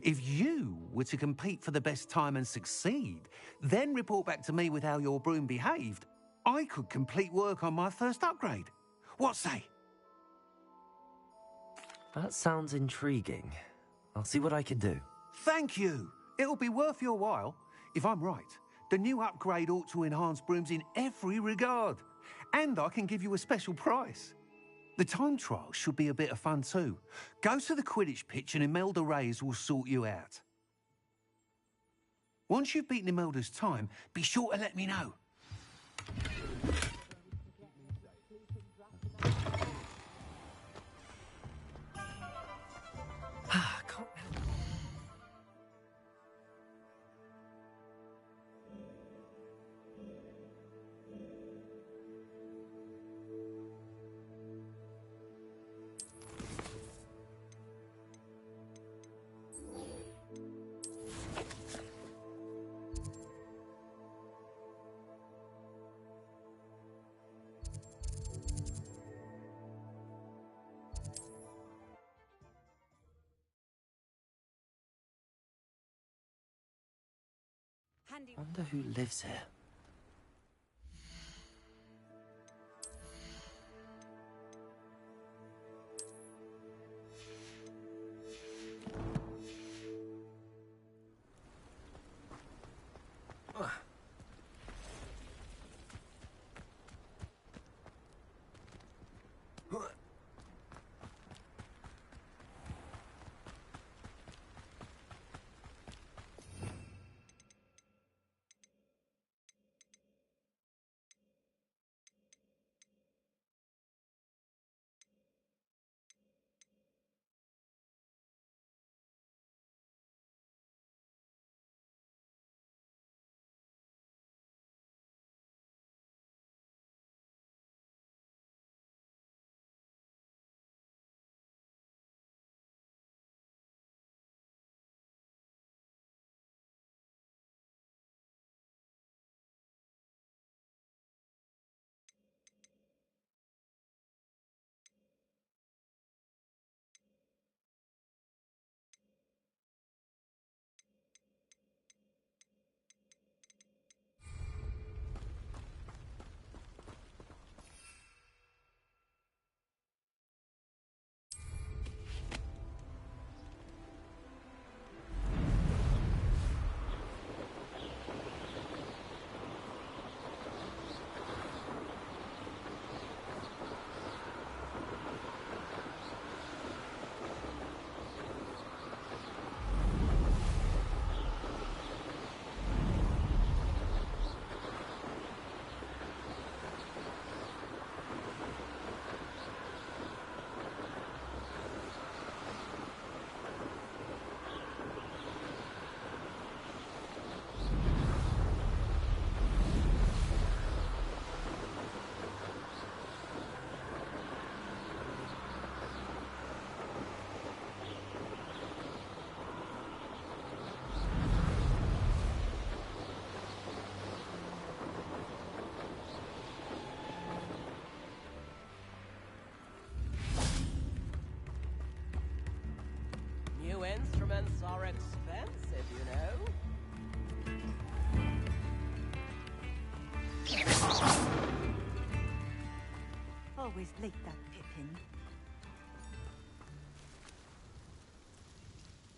If you were to compete for the best time and succeed, then report back to me with how your broom behaved, I could complete work on my first upgrade. What say?
That sounds intriguing. I'll see what I can do.
Thank you. It'll be worth your while. If I'm right, the new upgrade ought to enhance brooms in every regard. And I can give you a special price. The time trial should be a bit of fun too. Go to the Quidditch pitch and Imelda Reyes will sort you out. Once you've beaten Imelda's time, be sure to let me know.
Wonder who lives here.
Instruments are expensive, you know.
Always late, that Pippin.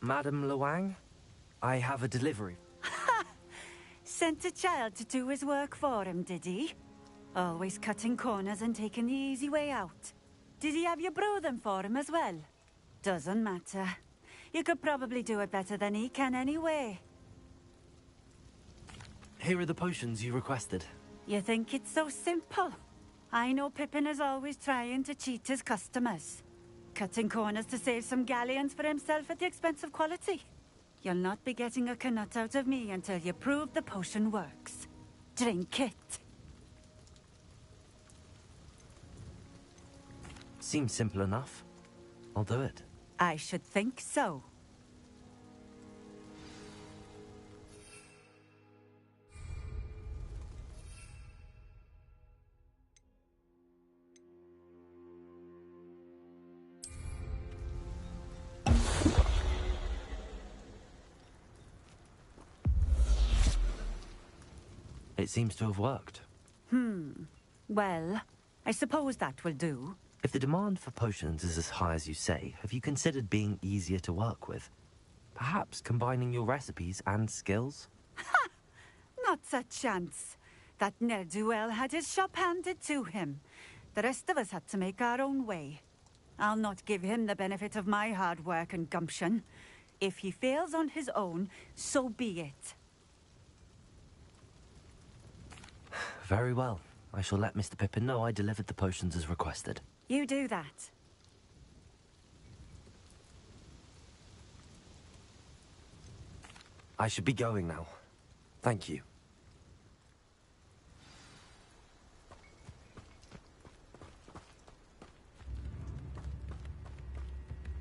Madame Luang? I have a delivery.
Sent a child to do his work for him, did he? Always cutting corners and taking the easy way out. Did he have you brew them for him as well? Doesn't matter. You could probably do it better than he can anyway.
Here are the potions you requested.
You think it's so simple? I know Pippin is always trying to cheat his customers. Cutting corners to save some galleons for himself at the expense of quality. You'll not be getting a canut out of me until you prove the potion works. Drink it.
Seems simple enough. I'll do it.
I should think so.
It seems to have worked.
Well, I suppose that will do.
If the demand for potions is as high as you say, have you considered being easier to work with? Perhaps combining your recipes and skills?
Not a chance. That ne'er-do-well had his shop handed to him. The rest of us had to make our own way. I'll not give him the benefit of my hard work and gumption. If he fails on his own, so be it.
Very well. I shall let Mr. Pippin know I delivered the potions as requested.
You do that.
I should be going now. Thank you.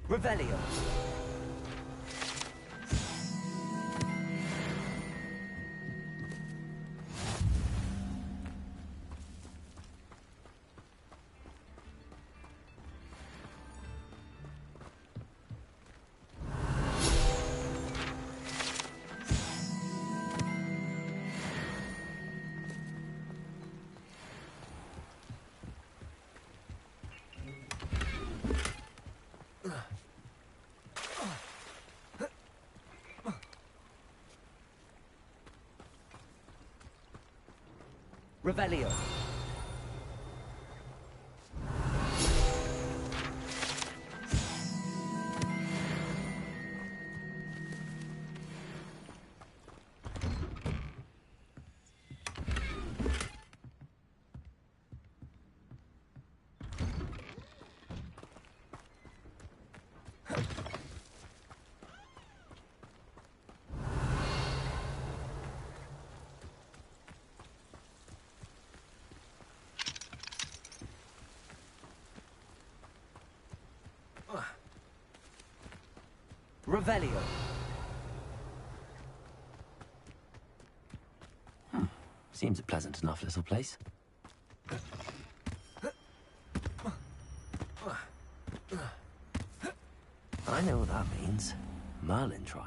Revelio. Revelio. Revelio. Seems a pleasant enough little place. I know what that means. Merlin trial.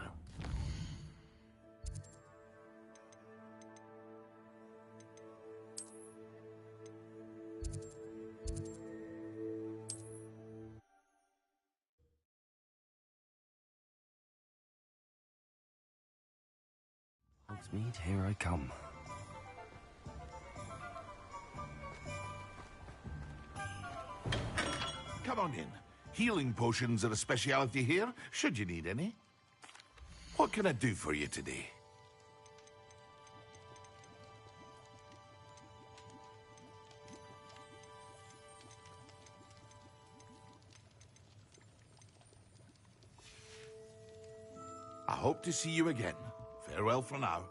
Hogsmeade, here I come.
Come on in. Healing potions are a speciality here, should you need any. What can I do for you today? I hope to see you again. Farewell for now.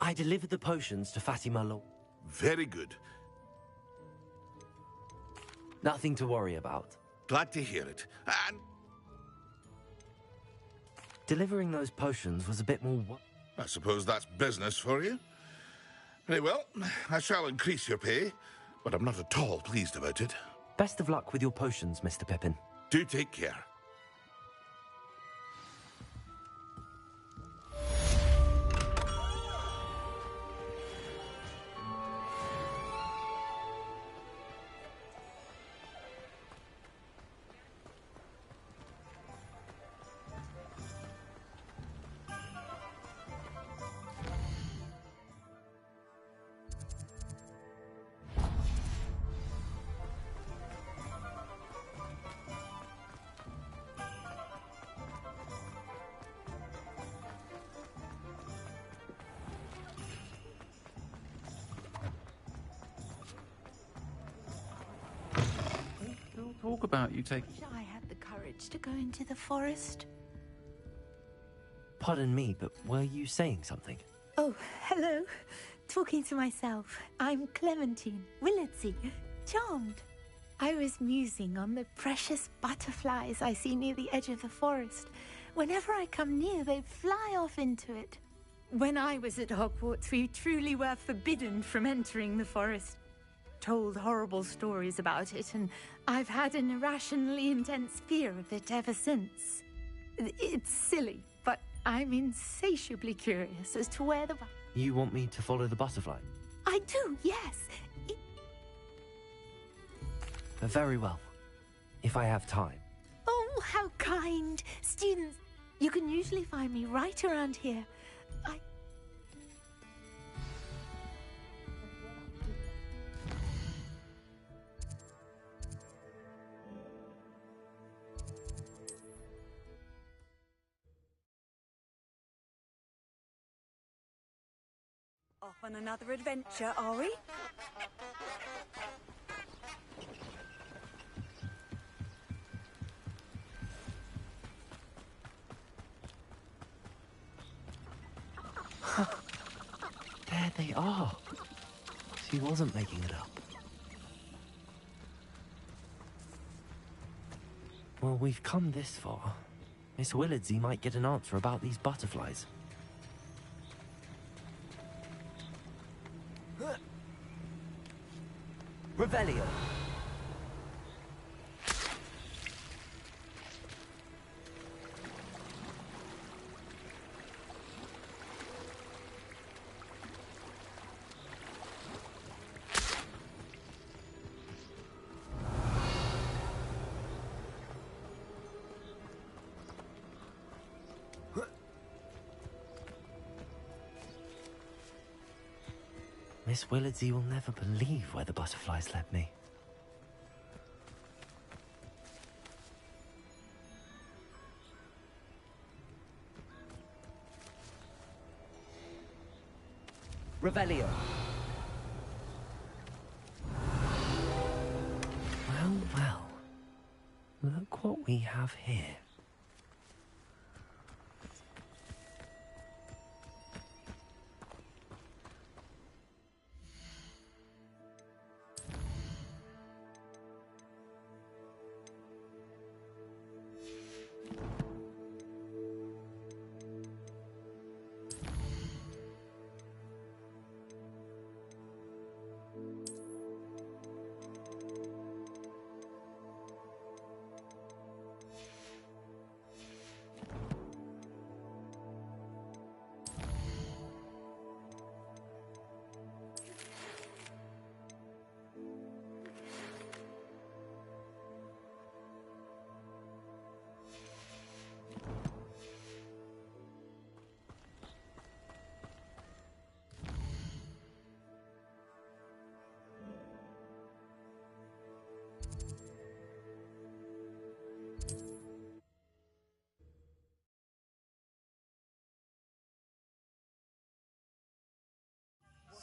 I delivered the potions to Fatima Law.
Very good.
Nothing to worry about.
Glad to hear it. And
delivering those potions was a bit more...
I suppose that's business for you. Very well, I shall increase your pay, but I'm not at all pleased about it.
Best of luck with your potions, Mr. Pippin.
Do take care.
Talk about you taking...
I had the courage to go into the forest.
Pardon me, but were you saying something?
Oh, hello. Talking to myself. I'm Clementine Willardsey. Charmed. I was musing on the precious butterflies I see near the edge of the forest. Whenever I come near, they fly off into it. When I was at Hogwarts, we truly were forbidden from entering the forest. Told horrible stories about it, and I've had an irrationally intense fear of it ever since. It's silly, but I'm insatiably curious as to where the...
You want me to follow the butterfly?
I do, yes.
Very well. If I have time.
Oh, how kind. Students, you can usually find me right around here.
Off on another adventure, are we?
There they are. She wasn't making it up. Well, we've come this far. Miss Willardsey might get an answer about these butterflies. Revelio. Miss Willardsey will never believe where the butterflies led me. Revelio. Well, well. Look what we have here.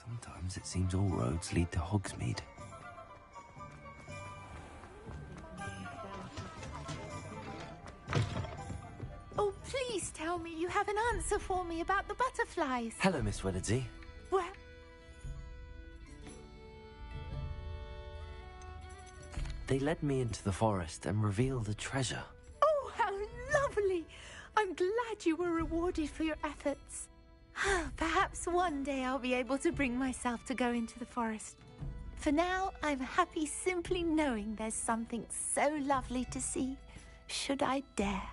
Sometimes it seems all roads lead to Hogsmeade.
Oh, please tell me you have an answer for me about the butterflies.
Hello, Miss Willardsey.
Well,
They led me into the forest and revealed a treasure.
oh, how lovely! I'm glad you were rewarded for your efforts. Perhaps one day I'll be able to bring myself to go into the forest. For now, I'm happy simply knowing there's something so lovely to see, should I dare.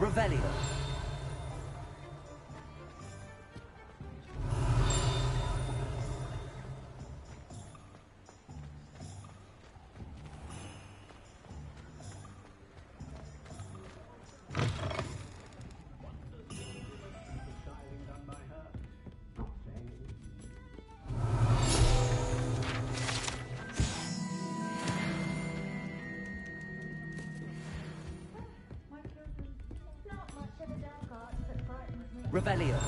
Revelio. Revelio.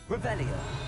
Revelio.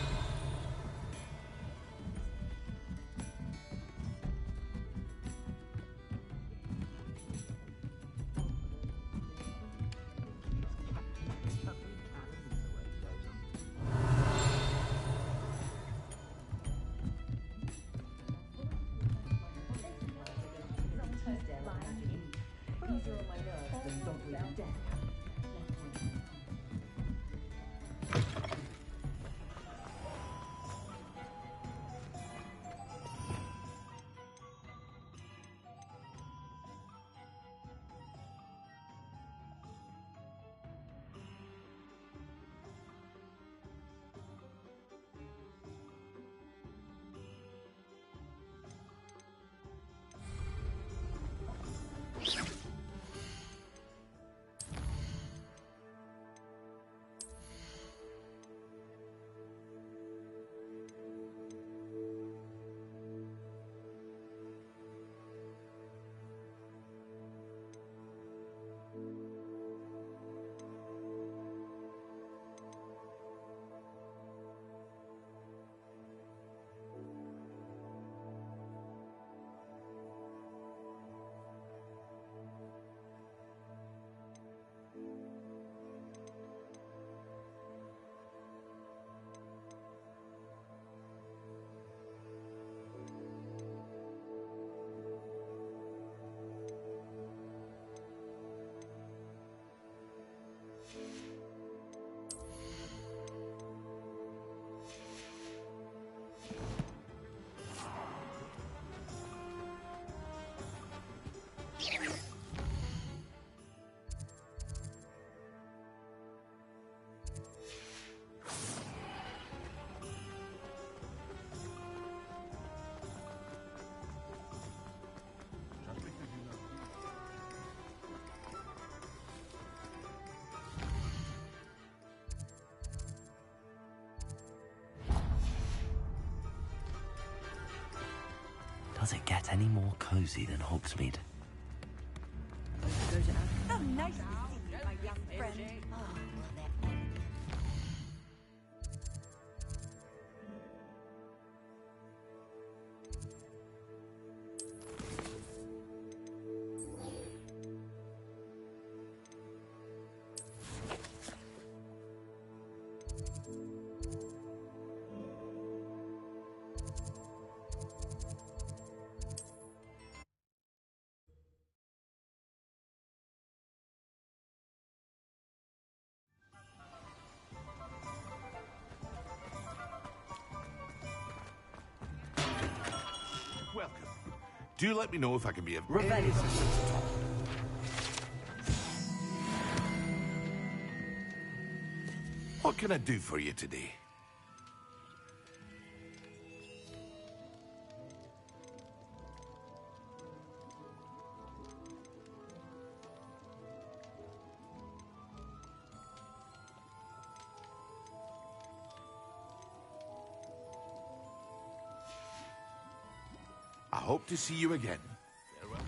Does it get any more cozy than Hogsmeade?
So nice to see you, my young friend.
Do let me know if I can be of
Revenge.
any assistance at all. What can I do for you today? I hope to see you again. Farewell.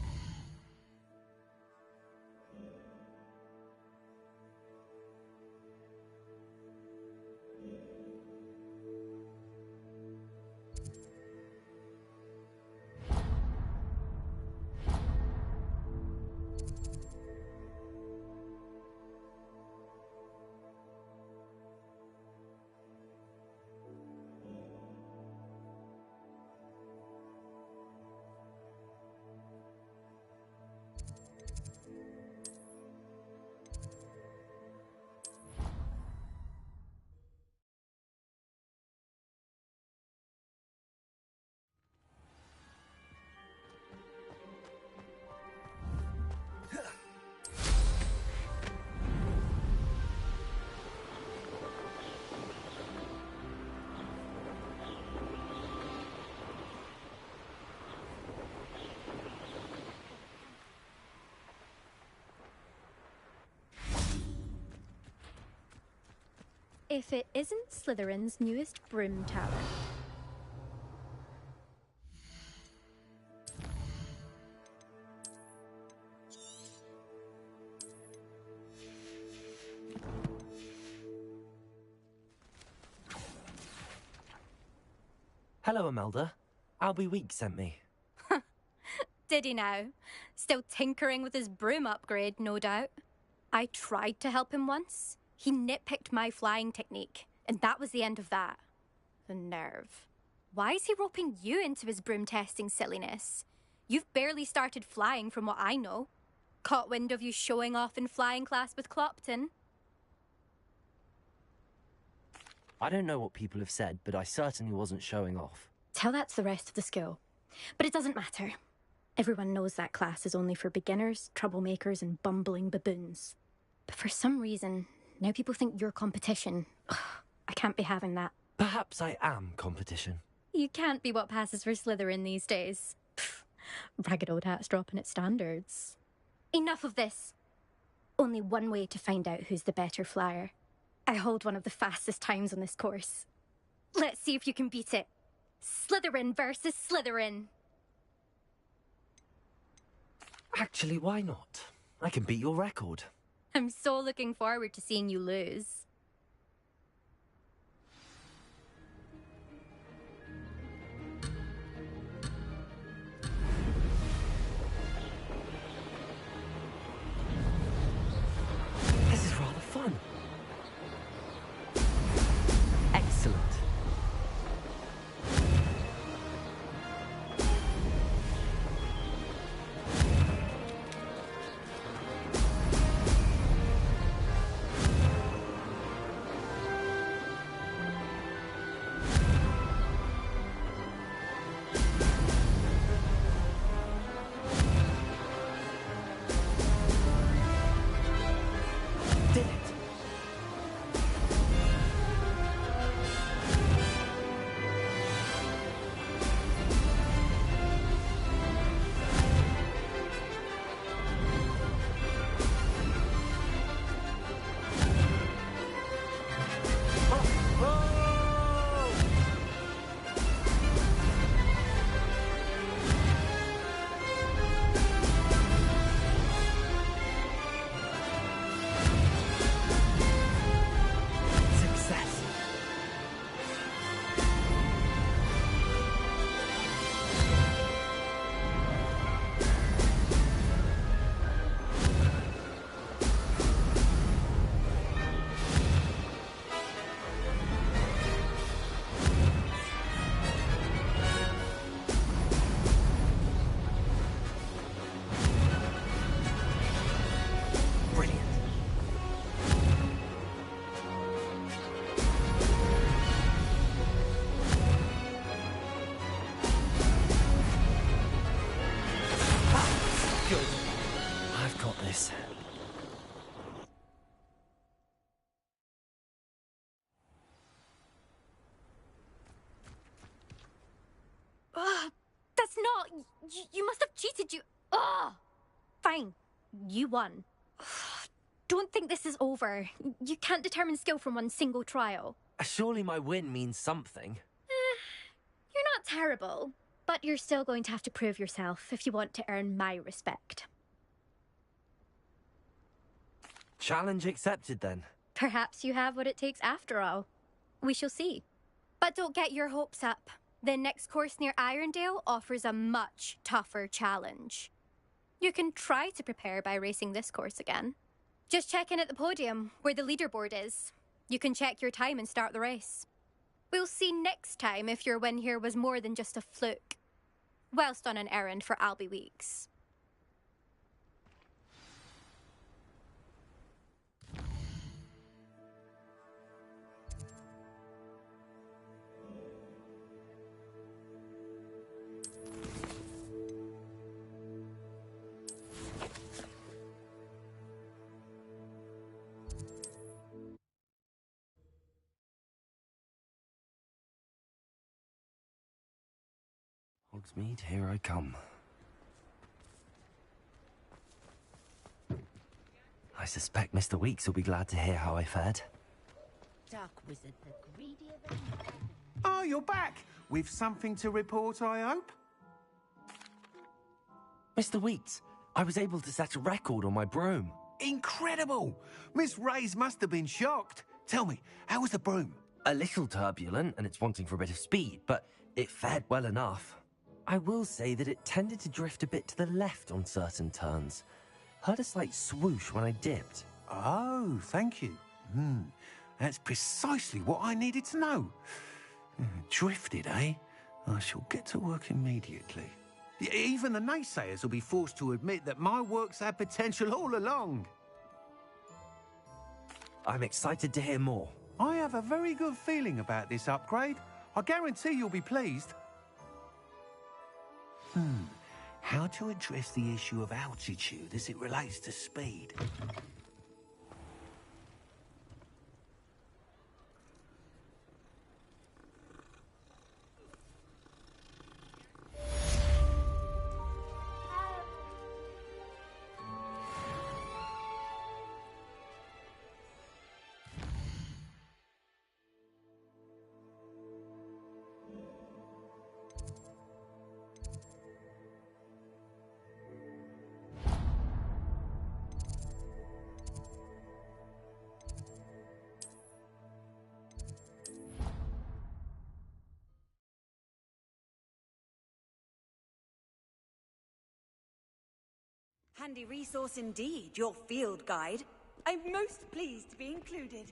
If it isn't Slytherin's newest broom tower.
Hello, Imelda. Albie Week sent me.
Did he now? Still tinkering with his broom upgrade, no doubt. I tried to help him once. He nitpicked my flying technique, and that was the end of that. The nerve. Why is he roping you into his broom testing silliness? You've barely started flying from what I know. Caught wind of you showing off in flying class with Clopton.
I don't know what people have said, but I certainly wasn't showing off.
Tell that to the rest of the school. But it doesn't matter. Everyone knows that class is only for beginners, troublemakers, and bumbling baboons. But for some reason, now people think you're competition. Ugh, I can't be having that.
Perhaps I am competition.
You can't be what passes for Slytherin these days. Pfft, ragged old hat's dropping its standards. Enough of this. Only one way to find out who's the better flyer. I hold one of the fastest times on this course. Let's see if you can beat it. Slytherin versus Slytherin.
Actually, why not? I can beat your record.
I'm so looking forward to seeing you lose.
This is rather fun. Excellent.
Oh, you must have cheated, you... Oh! Fine. You won. Don't think this is over. You can't determine skill from one single trial.
Surely my win means something.
You're not terrible, but you're still going to have to prove yourself if you want to earn my respect.
Challenge accepted, then.
Perhaps you have what it takes after all. We shall see. But don't get your hopes up. The next course near Irondale offers a much tougher challenge. You can try to prepare by racing this course again. Just check in at the podium, where the leaderboard is. You can check your time and start the race. We'll see next time if your win here was more than just a fluke. Whilst on an errand for Albie Weeks.
Hogsmeade, here I come. I suspect Mr. Weeks will be glad to hear how I fared.
Dark wizard, the greedy of any...
Oh, you're back! With something to report, I hope?
Mr. Weeks, I was able to set a record on my broom.
Incredible! Miss Reyes must have been shocked. Tell me, how was the broom?
A little turbulent, and it's wanting for a bit of speed, but it fared well enough. I will say that it tended to drift a bit to the left on certain turns. Heard a slight swoosh when I dipped.
Oh, thank you. That's precisely what I needed to know. Drifted, eh? I shall get to work immediately. Even the naysayers will be forced to admit that my work's had potential all along.
I'm excited to hear more.
I have a very good feeling about this upgrade. I guarantee you'll be pleased. How to address the issue of altitude as it relates to speed?
Handy resource indeed, your field guide. I'm most pleased to be included.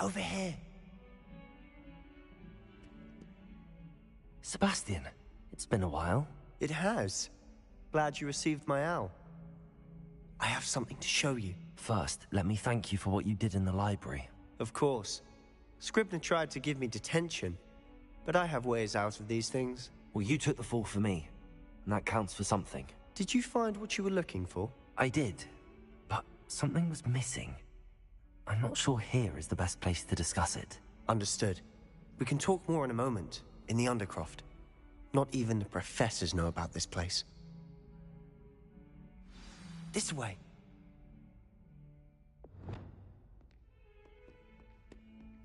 Over here.
Sebastian, it's been a while.
It has. Glad you received my owl. I have something to show you.
First, let me thank you for what you did in the library.
Of course. Scribner tried to give me detention, but I have ways out of these things.
Well, you took the fall for me, and that counts for something.
Did you find what you were looking for?
I did, but something was missing. I'm not sure here is the best place to discuss it.
Understood. We can talk more in a moment, in the Undercroft. Not even the professors know about this place. This way.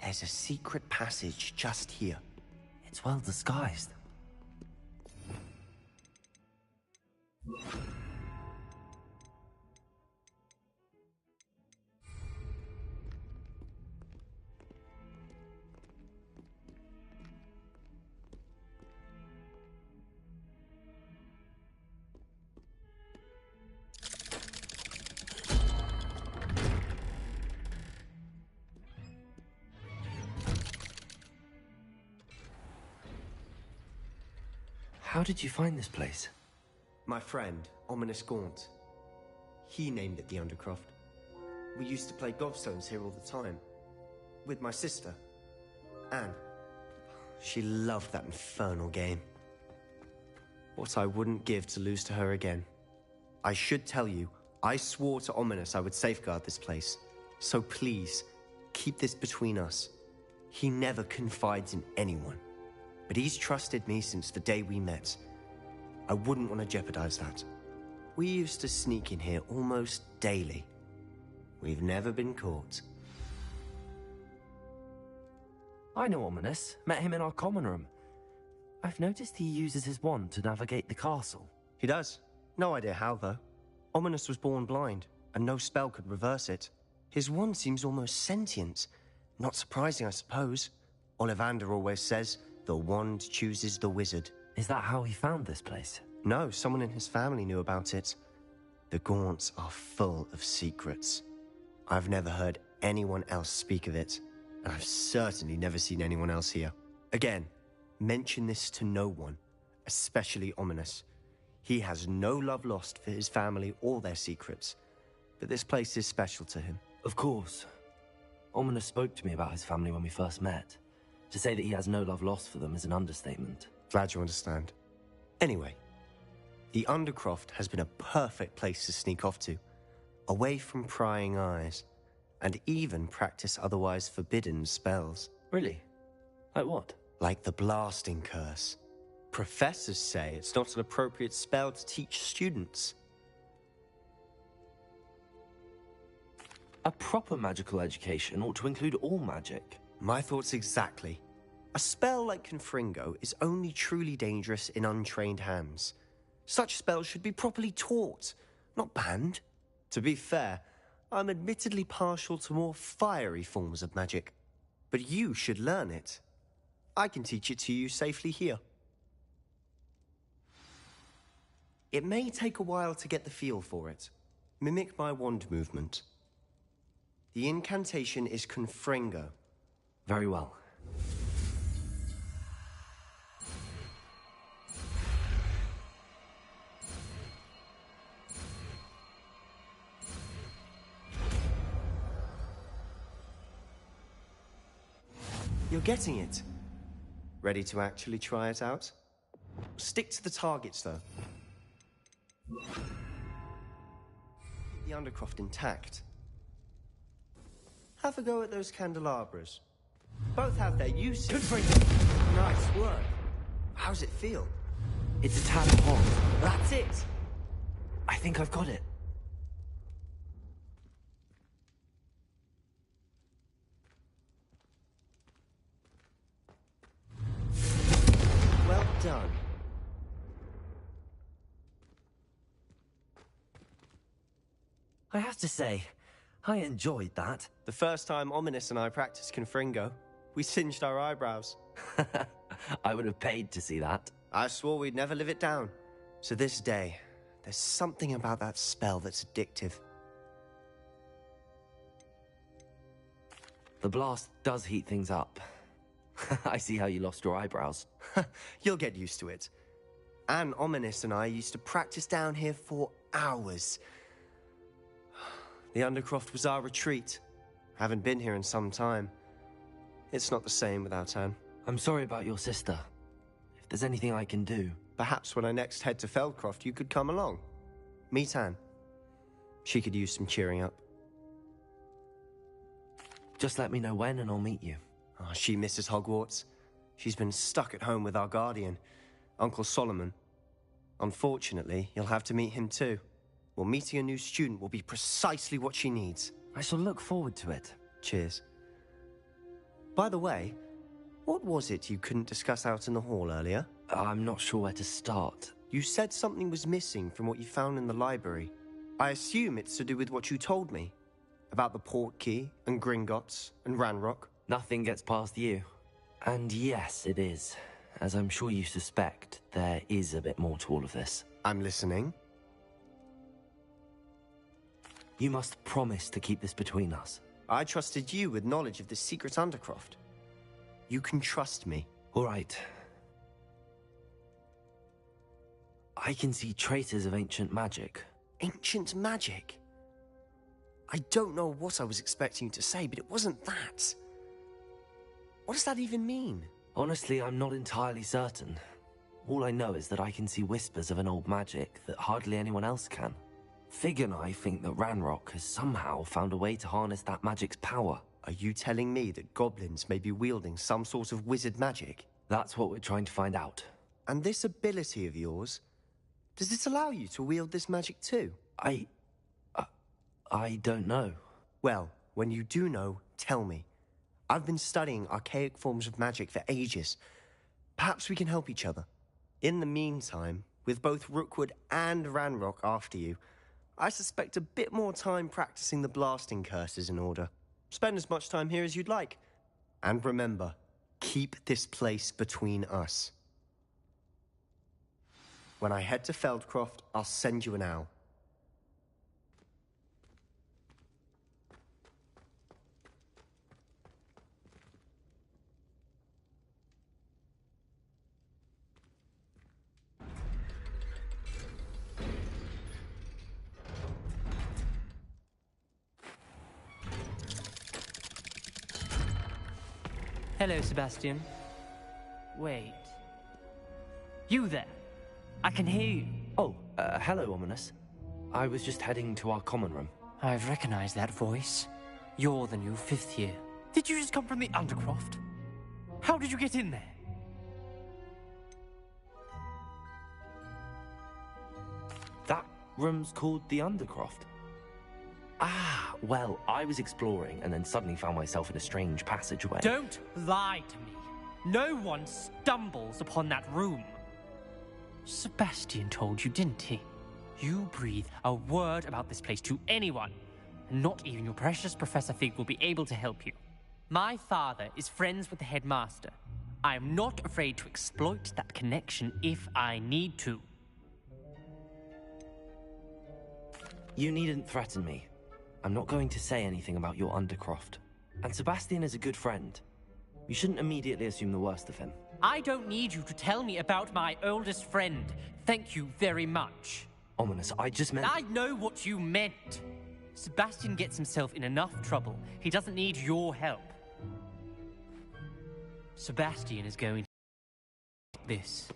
There's a secret passage just here.
It's well disguised. How did you find this place?
My friend, Ominous Gaunt. He named it the Undercroft. We used to play gobstones here all the time. With my sister, Anne. She loved that infernal game. What I wouldn't give to lose to her again. I should tell you, I swore to Ominous I would safeguard this place. So please, keep this between us. He never confides in anyone. But he's trusted me since the day we met. I wouldn't want to jeopardize that. We used to sneak in here almost daily. We've never been caught.
I know Ominous. Met him in our common room. I've noticed he uses his wand to navigate the castle.
He does. No idea how, though. Ominous was born blind, and no spell could reverse it. His wand seems almost sentient. Not surprising, I suppose. Ollivander always says, the wand chooses the wizard.
Is that how he found this place?
No, someone in his family knew about it. The Gaunts are full of secrets. I've never heard anyone else speak of it, and I've certainly never seen anyone else here. Again, mention this to no one, especially Ominous. He has no love lost for his family or their secrets, but this place is special to him.
Of course. Ominous spoke to me about his family when we first met. To say that he has no love lost for them is an understatement.
Glad you understand. Anyway, the Undercroft has been a perfect place to sneak off to, away from prying eyes, and even practice otherwise forbidden spells.
Really? Like what?
Like the blasting curse. Professors say it's not an appropriate spell to teach students.
A proper magical education ought to include all magic.
My thoughts exactly. A spell like Confringo is only truly dangerous in untrained hands. Such spells should be properly taught, not banned. To be fair, I'm admittedly partial to more fiery forms of magic. But you should learn it. I can teach it to you safely here. It may take a while to get the feel for it. Mimic my wand movement. The incantation is Confringo.
Very well.
You're getting it. Ready to actually try it out? Stick to the targets, though. The Undercroft intact. Have a go at those candelabras. Both have their uses. Good for you. Nice work. How's it feel?
It's a tad hot.
That's it.
I think I've got it.
Well done.
I have to say, I enjoyed that.
The first time Ominous and I practiced Confringo, we singed our eyebrows.
I would have paid to see that.
I swore we'd never live it down. To this day, there's something about that spell that's addictive.
The blast does heat things up. I see how you lost your eyebrows.
You'll get used to it. Anne, Ominous, and I used to practice down here for hours. The Undercroft was our retreat. Haven't been here in some time. It's not the same without Anne.
I'm sorry about your sister. If there's anything I can do...
Perhaps when I next head to Feldcroft, you could come along. Meet Anne. She could use some cheering up.
Just let me know when and I'll meet you.
Oh, she misses Hogwarts. She's been stuck at home with our guardian, Uncle Solomon. Unfortunately, you'll have to meet him too. Well, meeting a new student will be precisely what she needs.
I shall look forward to it.
Cheers. By the way, what was it you couldn't discuss out in the hall earlier?
I'm not sure where to start.
You said something was missing from what you found in the library. I assume it's to do with what you told me. About the Portkey, and Gringotts, and Ranrock.
Nothing gets past you. And yes, it is. As I'm sure you suspect, there is a bit more to all of this.
I'm listening.
You must promise to keep this between us.
I trusted you with knowledge of the secret Undercroft. You can trust me.
All right. I can see traces of ancient magic.
Ancient magic? I don't know what I was expecting you to say, but it wasn't that. What does that even mean?
Honestly, I'm not entirely certain. All I know is that I can see whispers of an old magic that hardly anyone else can. Fig and I think that Ranrock has somehow found a way to harness that magic's power.
Are you telling me that goblins may be wielding some sort of wizard magic?
That's what we're trying to find out.
And this ability of yours, does it allow you to wield this magic too?
I don't know.
Well, when you do know, tell me. I've been studying archaic forms of magic for ages. Perhaps we can help each other. In the meantime, with both Rookwood and Ranrock after you, I suspect a bit more time practicing the blasting curse is in order. Spend as much time here as you'd like. And remember, keep this place between us. When I head to Feldcroft, I'll send you an owl.
Hello, Sebastian. Wait. You there? I can hear you.
Oh, hello, Ominous. I was just heading to our common room.
I've recognized that voice. You're the new 5th year. Did you just come from the Undercroft? How did you get in there?
That room's called the Undercroft. Ah, well, I was exploring and then suddenly found myself in a strange passageway.
Don't lie to me. No one stumbles upon that room. Sebastian told you, didn't he? You breathe a word about this place to anyone, and not even your precious Professor Fig will be able to help you. My father is friends with the headmaster. I am not afraid to exploit that connection if I need to.
You needn't threaten me. I'm not going to say anything about your Undercroft. And Sebastian is a good friend. You shouldn't immediately assume the worst of him.
I don't need you to tell me about my oldest friend. Thank you very much.
Ominous, I just meant...
I know what you meant. Sebastian gets himself in enough trouble. He doesn't need your help. Sebastian is going to... this.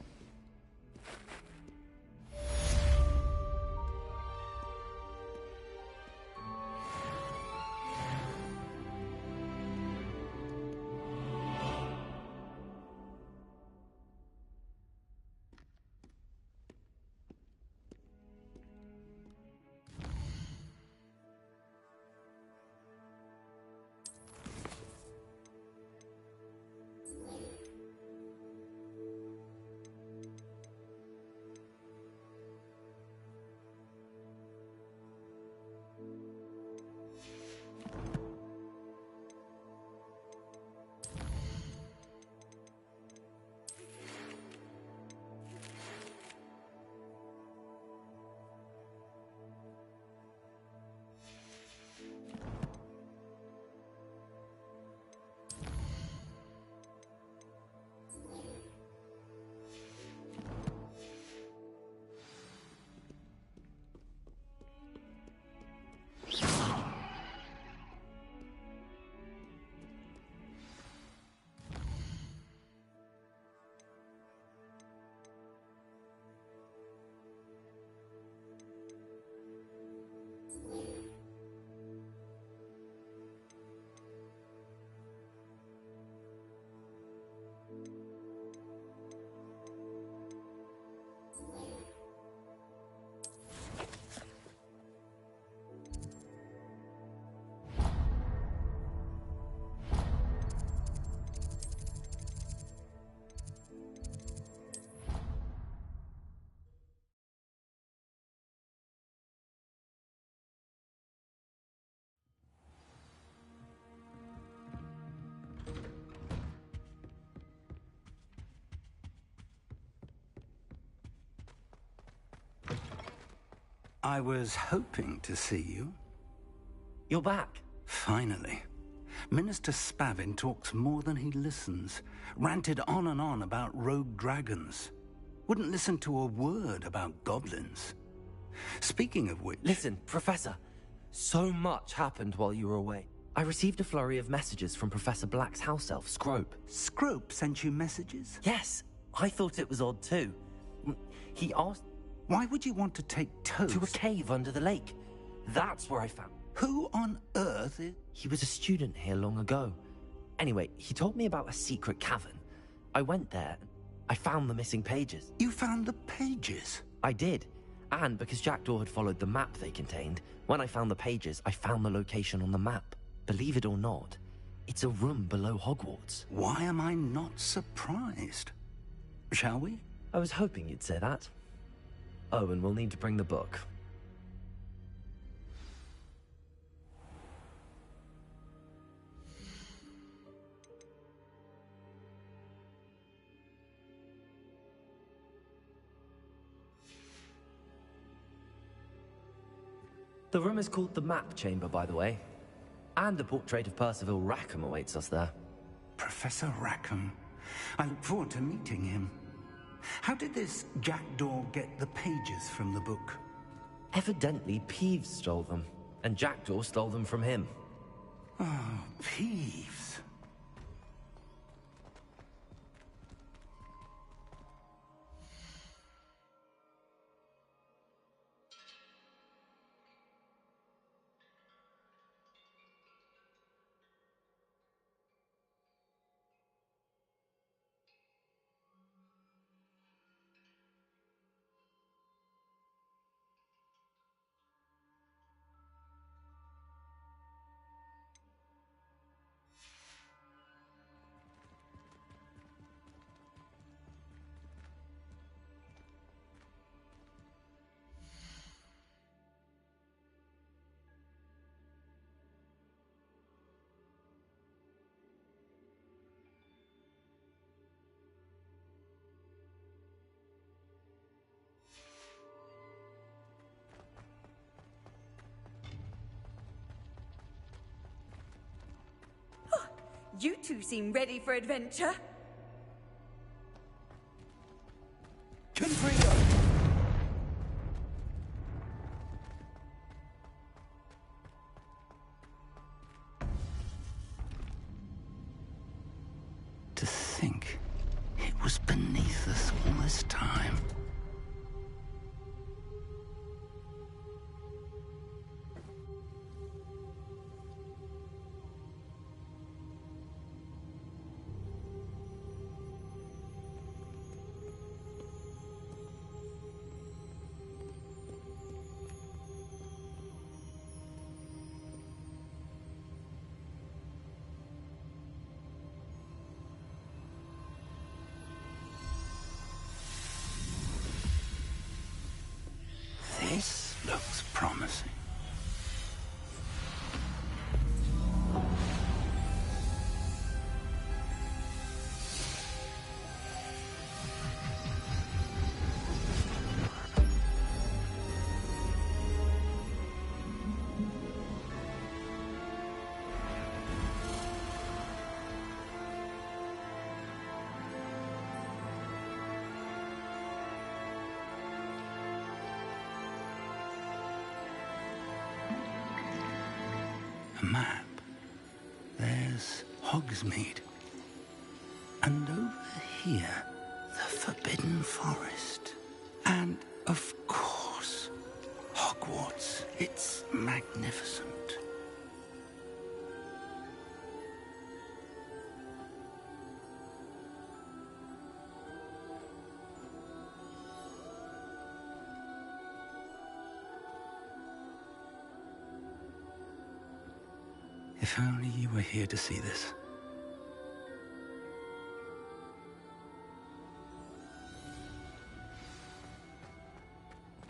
I was hoping to see you.
You're back.
Finally. Minister Spavin talks more than he listens. Ranted on and on about rogue dragons. Wouldn't listen to a word about goblins. Speaking of which...
Listen, Professor. So much happened while you were away. I received a flurry of messages from Professor Black's house elf, Scrope.
Scrope sent you messages?
Yes. I thought it was odd too. He asked...
Why would you want to take Toast?
To a cave under the lake. That's where I found...
Who on earth is...
He was a student here long ago. Anyway, he told me about a secret cavern. I went there. I found the missing pages.
You found the pages?
I did. And because Jackdaw had followed the map they contained, when I found the pages, I found the location on the map. Believe it or not, it's a room below Hogwarts.
Why am I not surprised? Shall we?
I was hoping you'd say that. Oh, and we'll need to bring the book. The room is called the Map Chamber, by the way. And a portrait of Percival Rackham awaits us there.
Professor Rackham. I look forward to meeting him. How did this Jackdaw get the pages from the book?
Evidently, Peeves stole them, and Jackdaw stole them from him.
Oh, Peeves.
You two seem ready for adventure.
Confrio! To think it was beneath us all this time. This looks promising. A map. There's Hogsmeade. And over here, the Forbidden Forest. And, of course, Hogwarts. It's magnificent. If only you were here to see this.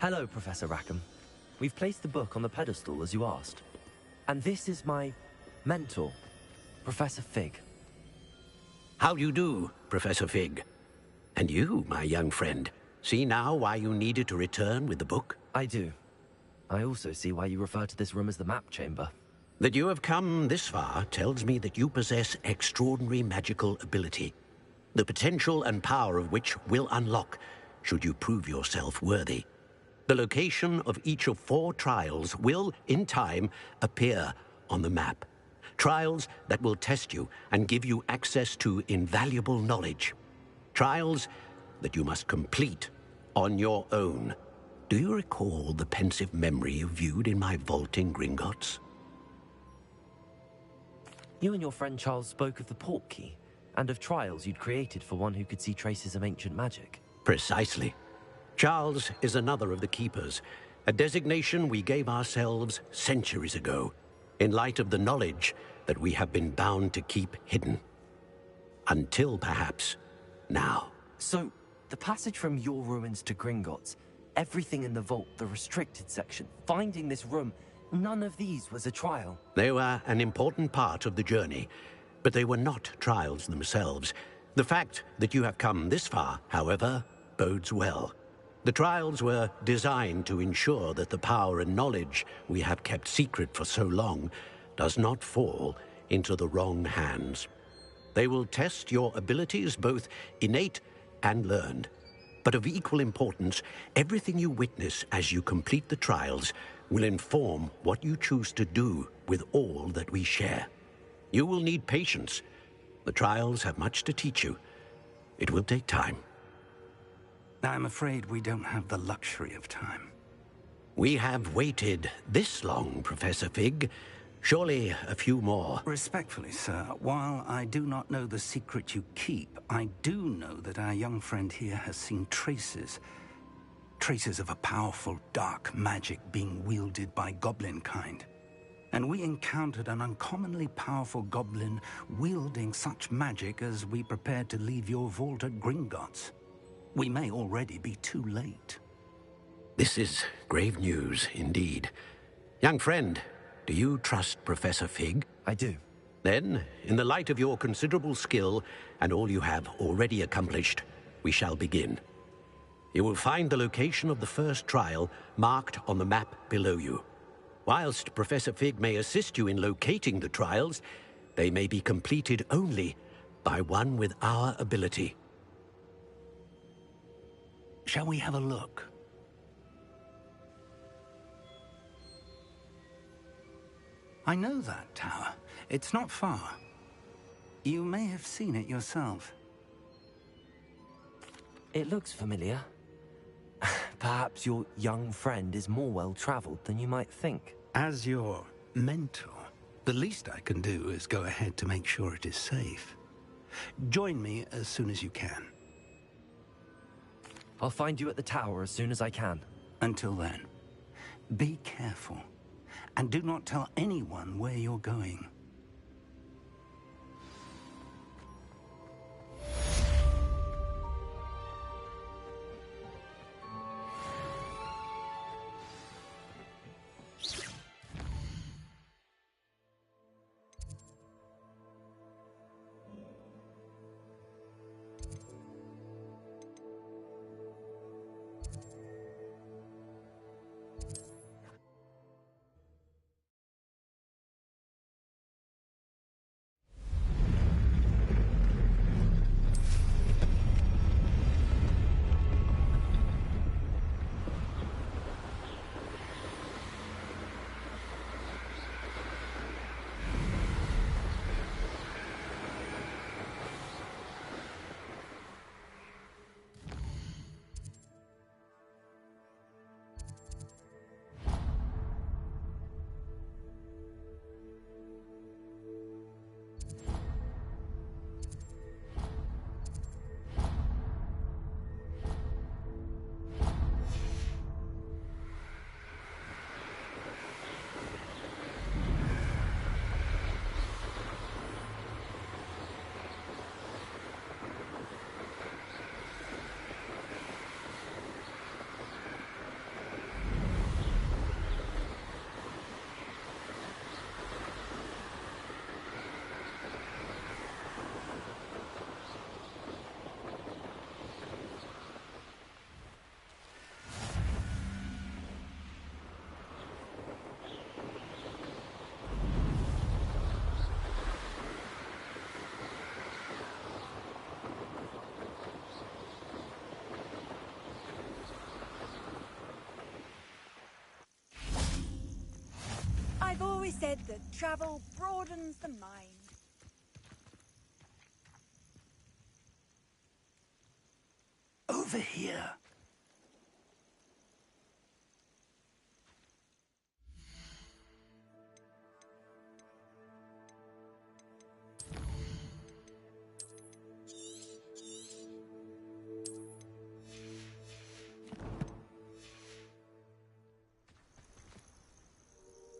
Hello, Professor Rackham. We've placed the book on the pedestal as you asked. And this is my mentor, Professor Fig.
How do you do, Professor Fig? And you, my young friend, see now why you needed to return with the book?
I do. I also see why you refer to this room as the map chamber.
That you have come this far tells me that you possess extraordinary magical ability, the potential and power of which will unlock should you prove yourself worthy. The location of each of 4 trials will, in time, appear on the map. Trials that will test you and give you access to invaluable knowledge. Trials that you must complete on your own. Do you recall the pensive memory you viewed in my vault in Gringotts?
You and your friend Charles spoke of the port key, and of trials you'd created for one who could see traces of ancient magic.
Precisely. Charles is another of the Keepers, a designation we gave ourselves centuries ago, in light of the knowledge that we have been bound to keep hidden. Until, perhaps, now.
So, the passage from your ruins to Gringotts, everything in the vault, the restricted section, finding this room, none of these was a trial.
They were an important part of the journey, but they were not trials themselves. The fact that you have come this far, however, bodes well. The trials were designed to ensure that the power and knowledge we have kept secret for so long does not fall into the wrong hands. They will test your abilities, both innate and learned. But of equal importance, everything you witness as you complete the trials will inform what you choose to do with all that we share. You will need patience. The trials have much to teach you. It will take time.
I'm afraid we don't have the luxury of time.
We have waited this long, Professor Fig. Surely a few more.
Respectfully, sir, while I do not know the secret you keep, I do know that our young friend here has seen traces of a powerful dark magic being wielded by goblin kind. And we encountered an uncommonly powerful goblin wielding such magic as we prepared to leave your vault at Gringotts. We may already be too late.
This is grave news, indeed. Young friend, do you trust Professor Fig?
I do.
Then, in the light of your considerable skill and all you have already accomplished, we shall begin. You will find the location of the first trial marked on the map below you. Whilst Professor Fig may assist you in locating the trials, they may be completed only by one with our ability.
Shall we have a look? I know that tower. It's not far. You may have seen it yourself.
It looks familiar. Perhaps your young friend is more well-traveled than you might think.
As your mentor, the least I can do is go ahead to make sure it is safe. Join me as soon as you can.
I'll find you at the tower as soon as I can.
Until then, be careful, and do not tell anyone where you're going.
always said that travel broadens the mind.
Over here.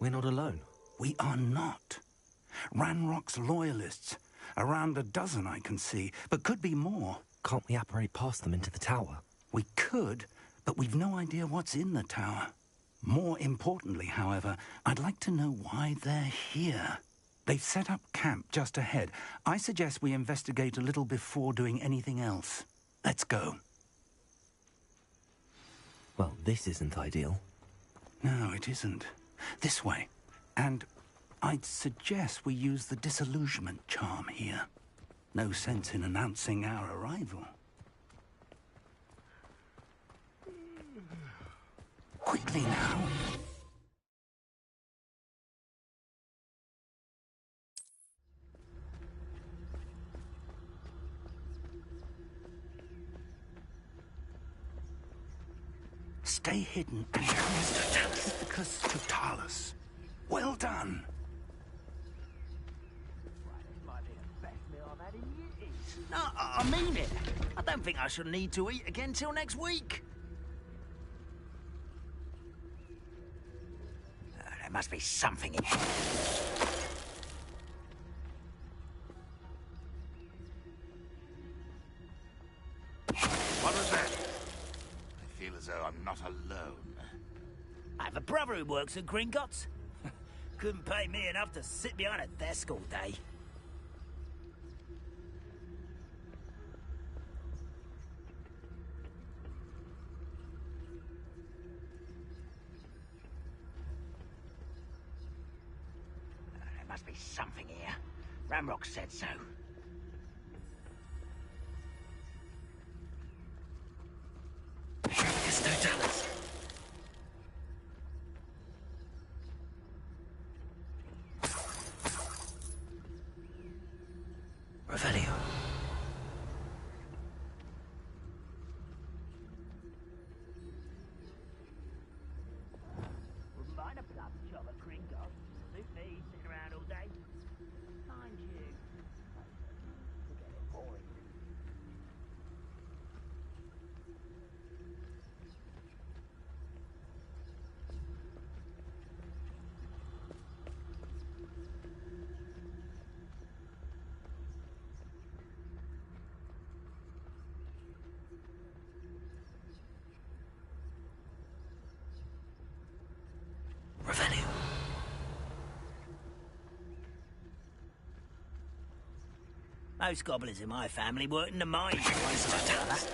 We're not alone.
We are not. Ranrock's loyalists. Around a dozen I can see, but could be more.
Can't we apparate past them into the tower?
We could, but we've no idea what's in the tower. More importantly, however, I'd like to know why they're here. They've set up camp just ahead. I suggest we investigate a little before doing anything else. Let's go.
Well, this isn't ideal.
No, it isn't. This way. And I'd suggest we use the disillusionment charm here. No sense in announcing our arrival. Quickly now. Stay hidden and Totalis. Totalis. Well done.
No, I mean it. I don't think I shall need to eat again till next week. There must be something in here.
What was that? I feel as though I'm not alone.
I have a brother who works at Gringotts. Couldn't pay me enough to sit behind a desk all day. There must be something here. Ranrock said so.
It's Totalis. Revelio.
Wouldn't mind a plum job at Gringotts. Suit me, sitting around all day. Mind you, to get it boring.
Revelio.
Most goblins in my family work in the mines. Totalis.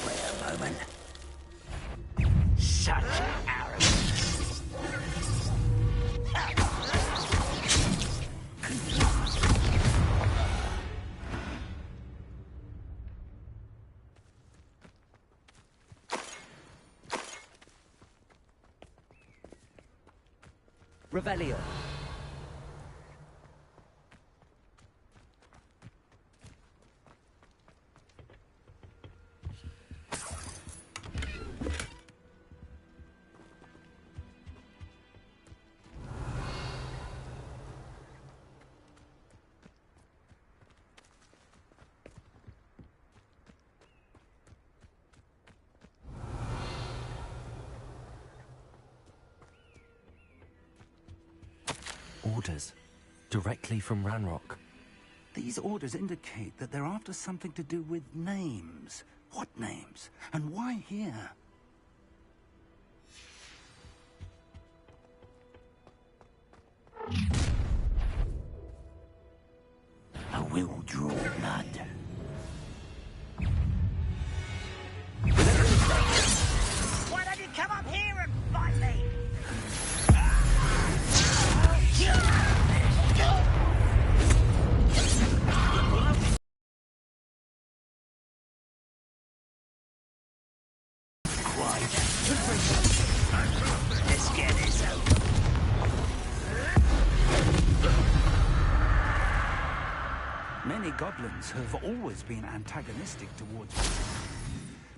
Wait a moment. Such arrogance.
Revelio. Orders. Directly from Ranrock.
These orders indicate that they're after something to do with names. What names? And why here?
I will draw blood. Why don't you come up here and Let's get this over.
Many goblins have always been antagonistic towards me.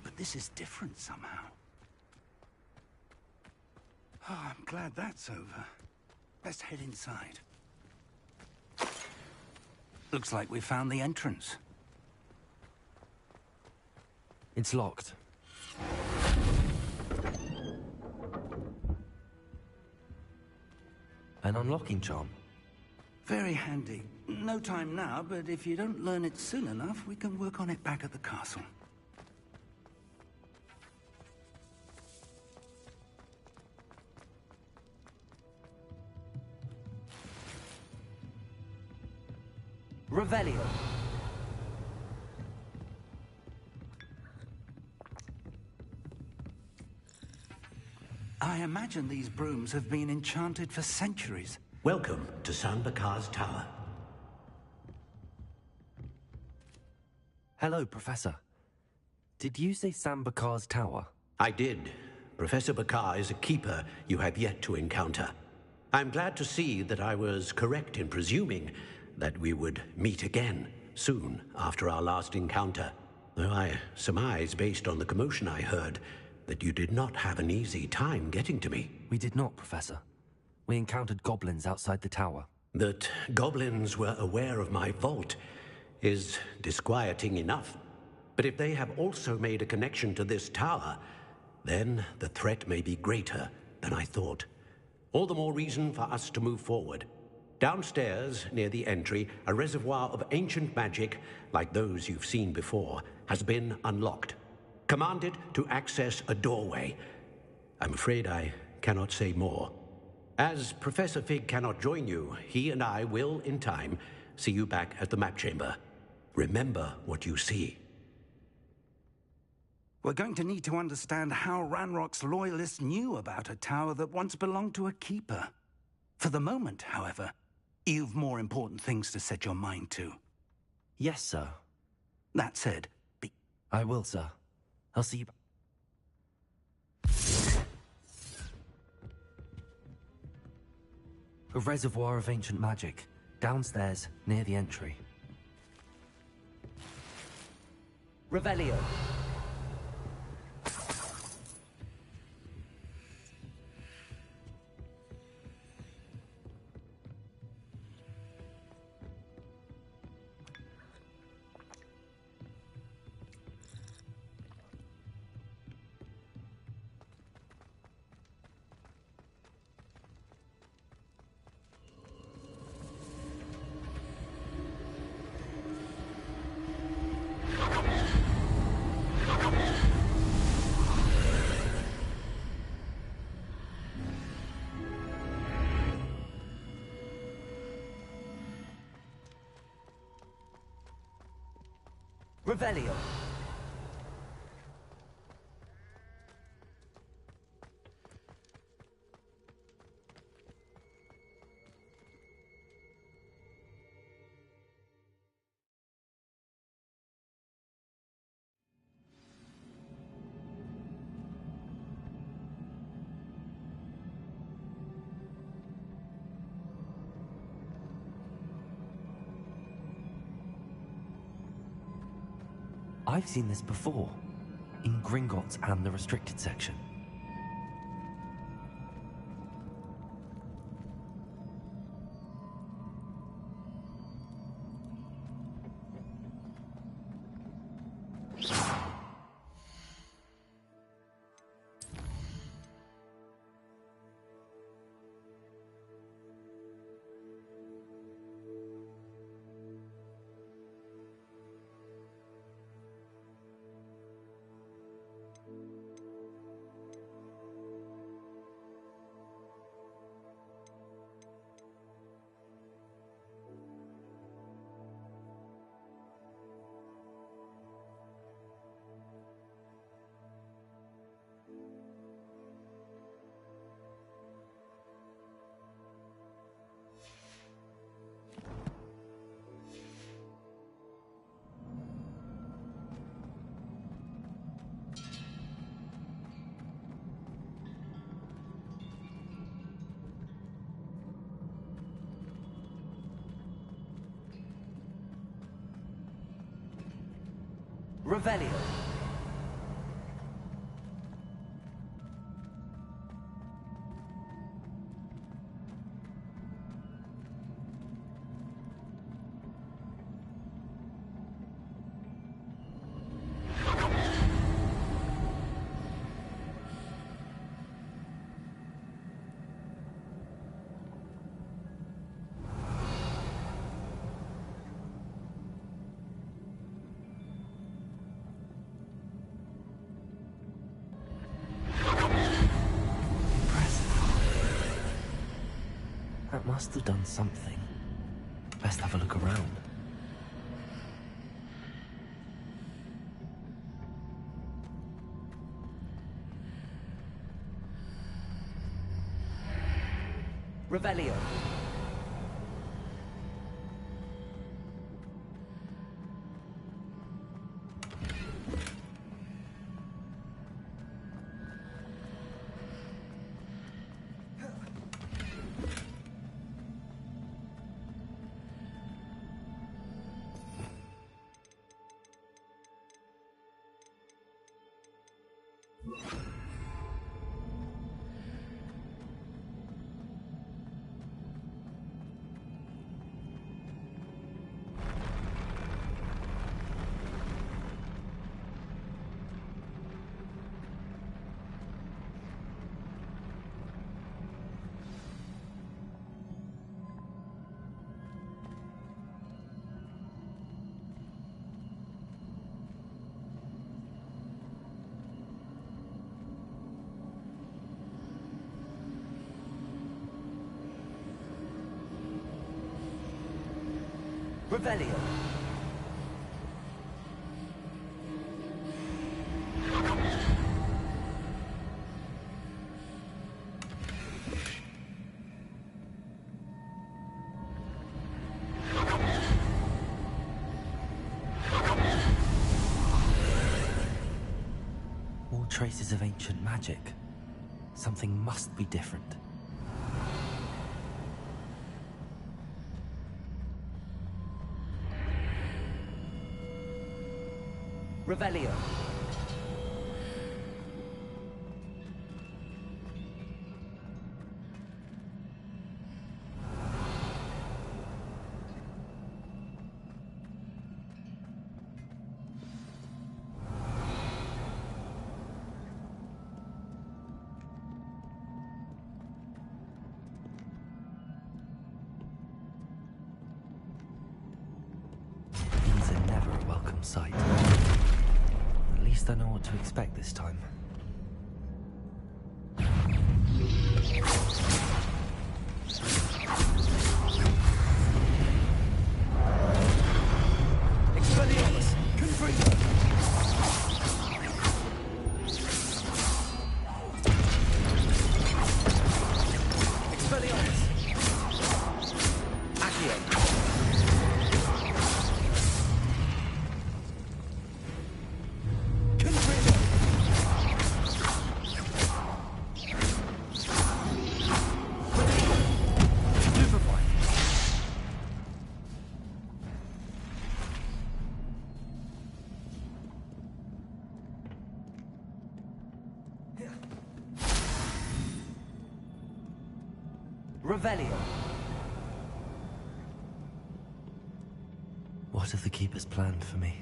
But this is different somehow. Oh, I'm glad that's over. Let's head inside. Looks like we found the entrance.
It's locked. An unlocking charm.
Very handy. No time now, but if you don't learn it soon enough, we can work on it back at the castle.
Revelio.
I imagine these brooms have been enchanted for centuries.
Welcome to San Bakar's Tower.
Hello, Professor. Did you say Sam Bakar's tower?
I did. Professor Bakar is a keeper you have yet to encounter. I'm glad to see that I was correct in presuming that we would meet again soon after our last encounter. Though I surmise, based on the commotion I heard, that you did not have an easy time getting to me.
We did not, Professor. We encountered goblins outside the tower.
That goblins were aware of my vault is disquieting enough. But if they have also made a connection to this tower, then the threat may be greater than I thought. All the more reason for us to move forward. Downstairs, near the entry, a reservoir of ancient magic, like those you've seen before, has been unlocked. Commanded to access a doorway. I'm afraid I cannot say more. As Professor Fig cannot join you, he and I will, in time, see you back at the map chamber. Remember what you see.
We're going to need to understand how Ranrock's loyalists knew about a tower that once belonged to a keeper. For the moment, however, you've more important things to set your mind to.
Yes, sir.
That said,
I will, sir. I'll see you. A reservoir of ancient magic, downstairs, near the entry. Revelio. Revelio. I've seen this before, in Gringotts and the restricted section. Revelio. That must have done something. Best have a look around. Revelio. Revelio. All traces of ancient magic. Something must be different. Revelio. These are never a welcome sight. At least I know what to expect this time. Expelliarmus! Confringo! Expelliarmus! Accio! Revelio. What have the Keepers planned for me?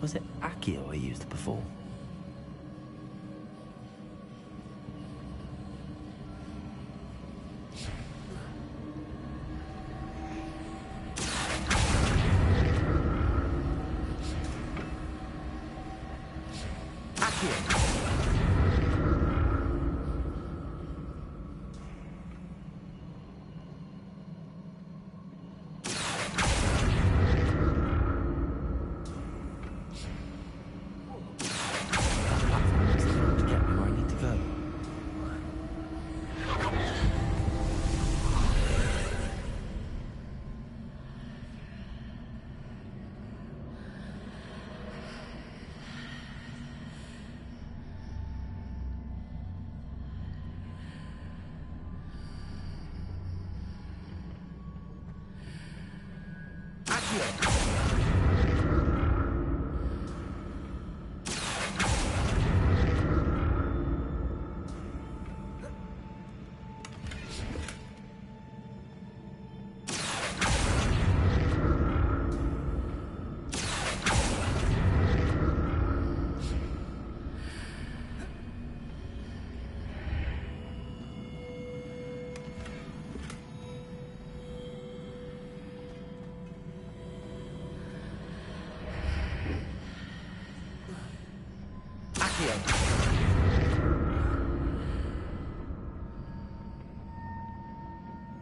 Was it Accio I used before?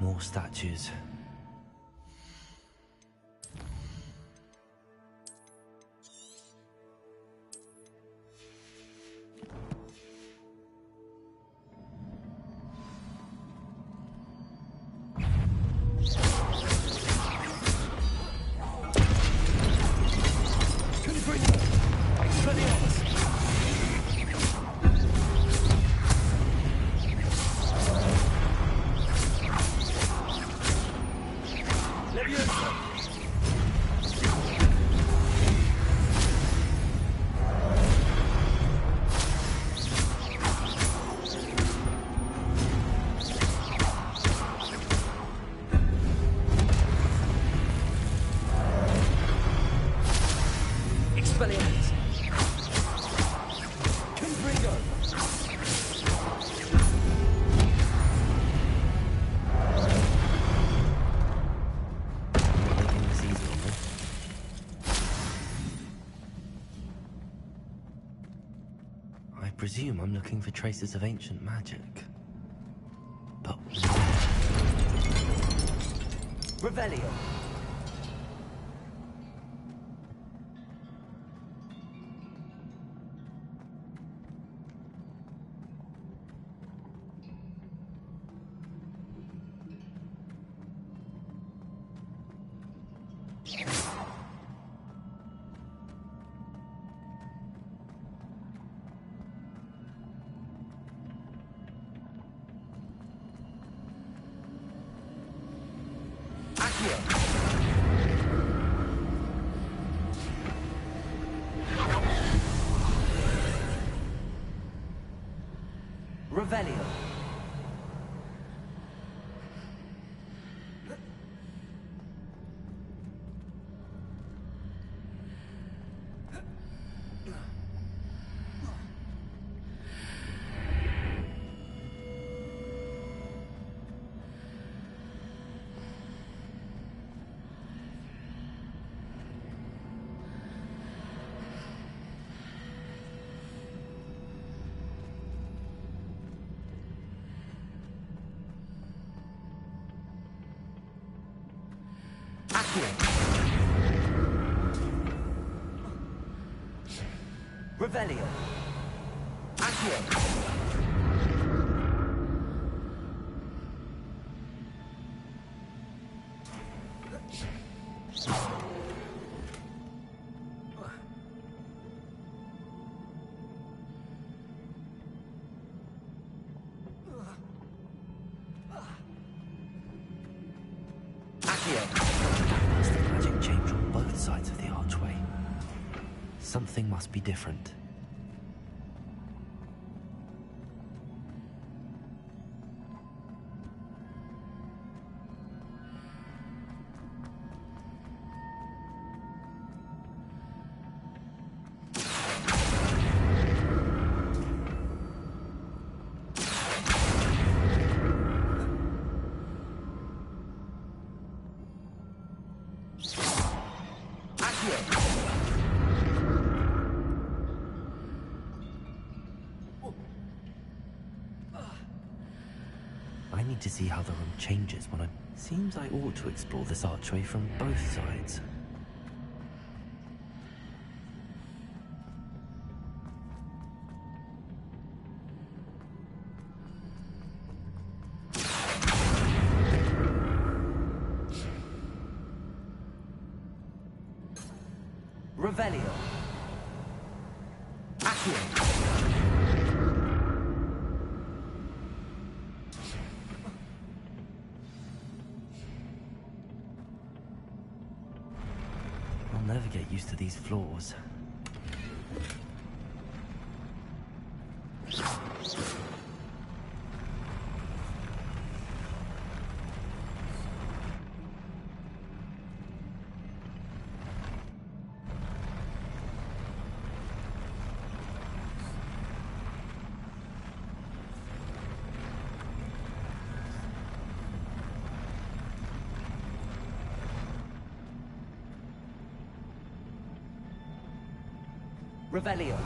More statues. I presume I'm looking for traces of ancient magic. But
Revelio. Revelio. Revelio. Accio.
magic change on both sides of the archway. Something must be different. to see how the room changes when I... Seems I ought to explore this archway from both sides.
Revelio. Accio.
I'll never get used to these floors.
Revelio.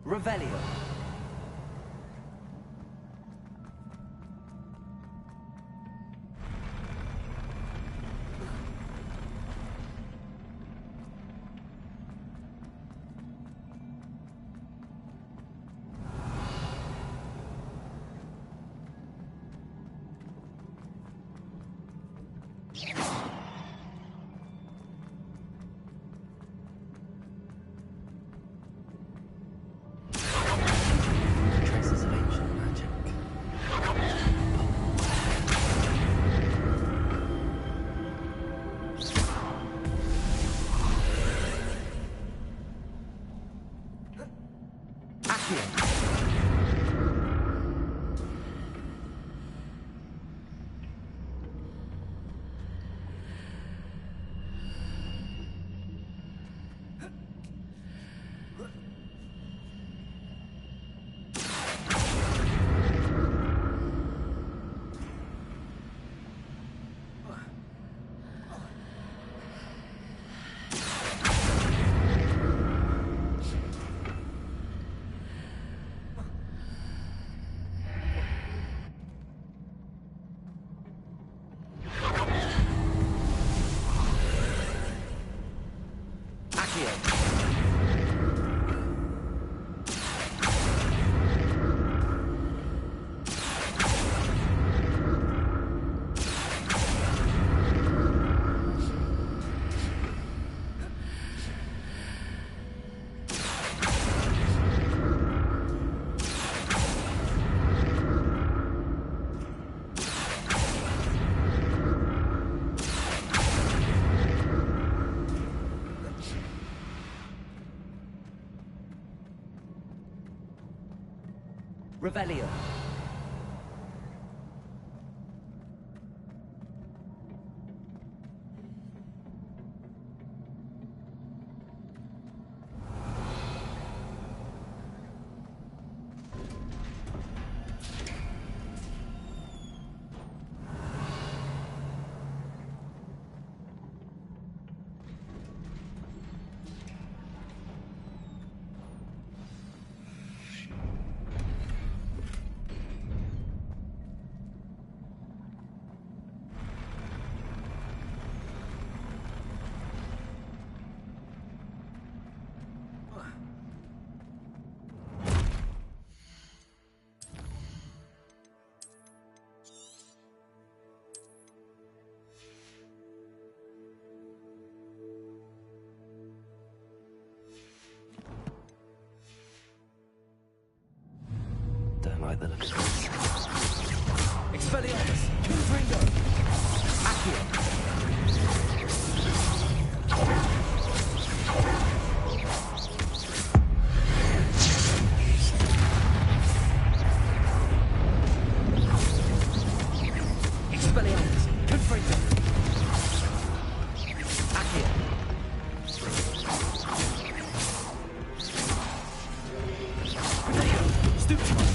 Revelio.
Traces of ancient magic.
Revelio.
Don't like the look of this.
Expelliarmus. Confringo. Accio. Expelliarmus. Confringo. Accio. Stupefy.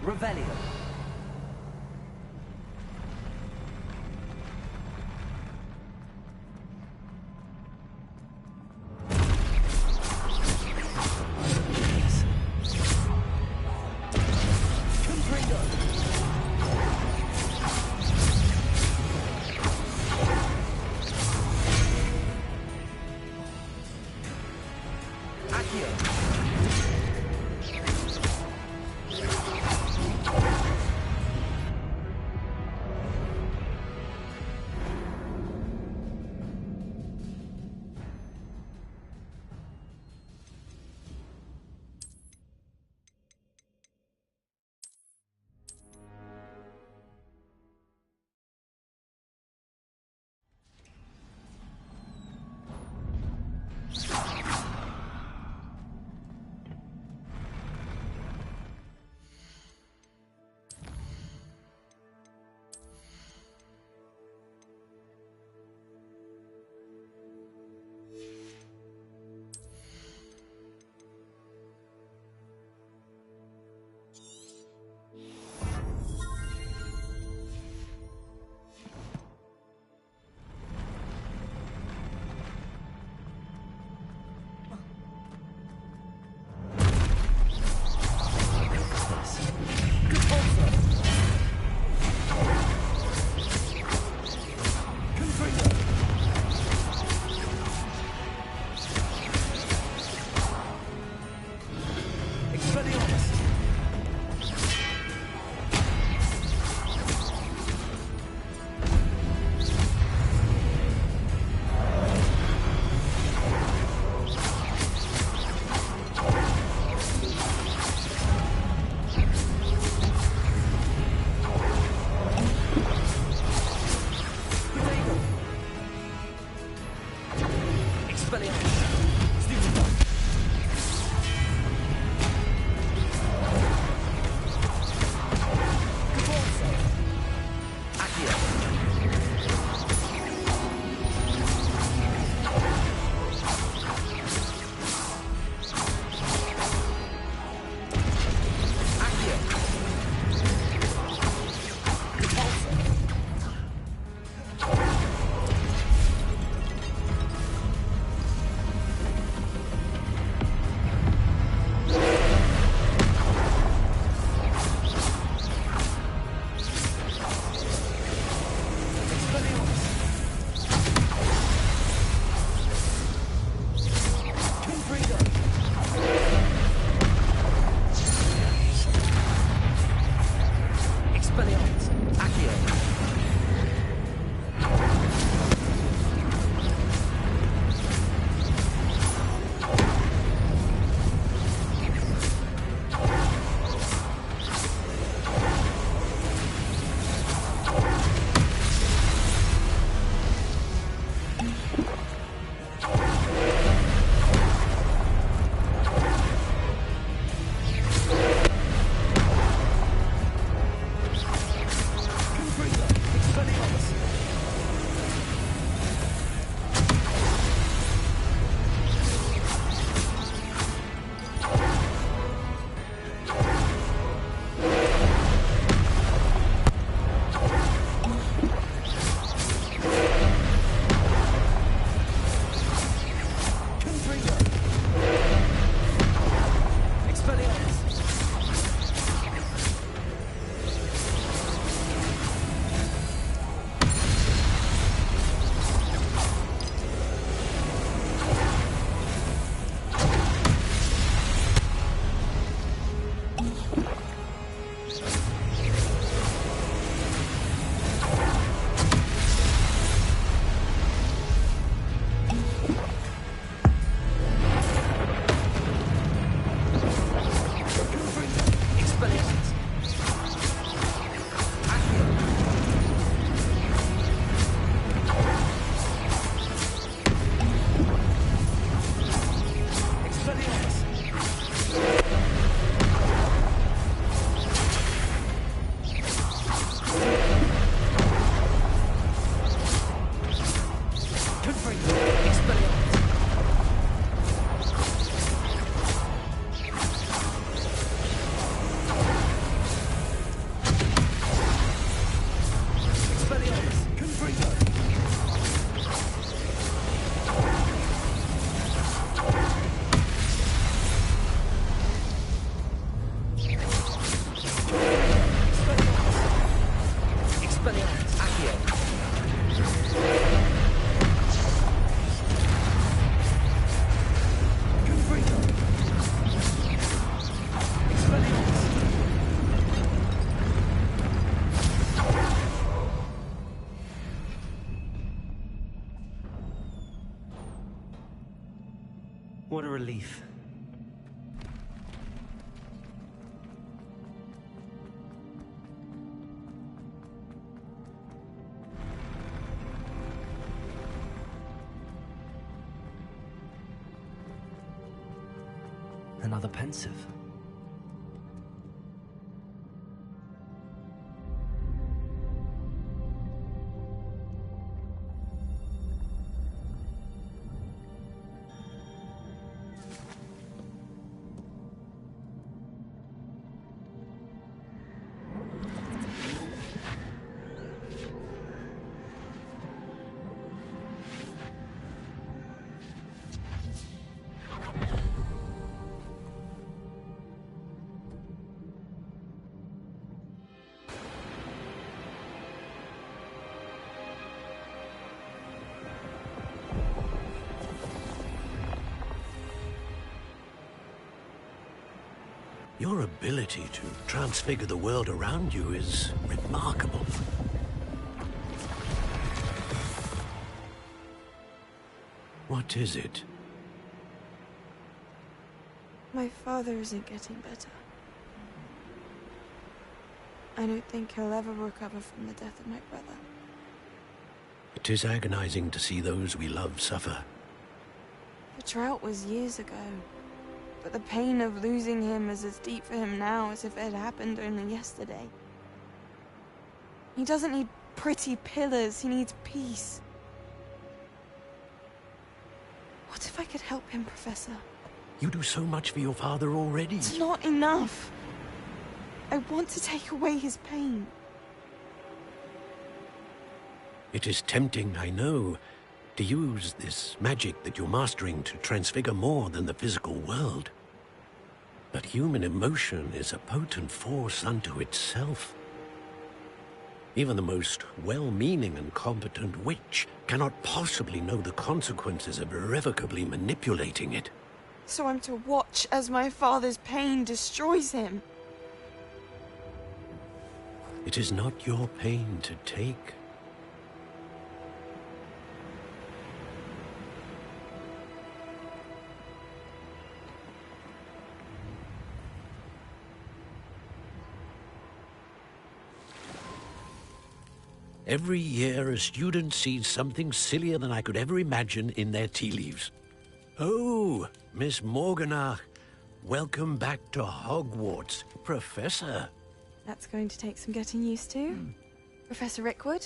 Revelio.
What a relief. Another pensive.
Your ability to transfigure the world around you is remarkable. What is it?
My father isn't getting better. I don't think he'll ever recover from the death of my brother.
It is agonizing to see those we love suffer.
The drought was years ago. But the pain of losing him is as deep for him now as if it had happened only yesterday. He doesn't need pretty pillars, he needs peace. What if I could help him, Professor?
You do so much for your father already.
It's not enough. I want to take away his pain.
It is tempting, I know, to use this magic that you're mastering to transfigure more than the physical world. But human emotion is a potent force unto itself. Even the most well-meaning and competent witch cannot possibly know the consequences of irrevocably manipulating it.
So I'm to watch as my father's pain destroys him.
It is not your pain to take. Every year, a student sees something sillier than I could ever imagine in their tea leaves. Oh, Miss Morganach, welcome back to Hogwarts, Professor.
That's going to take some getting used to. Professor Rickwood?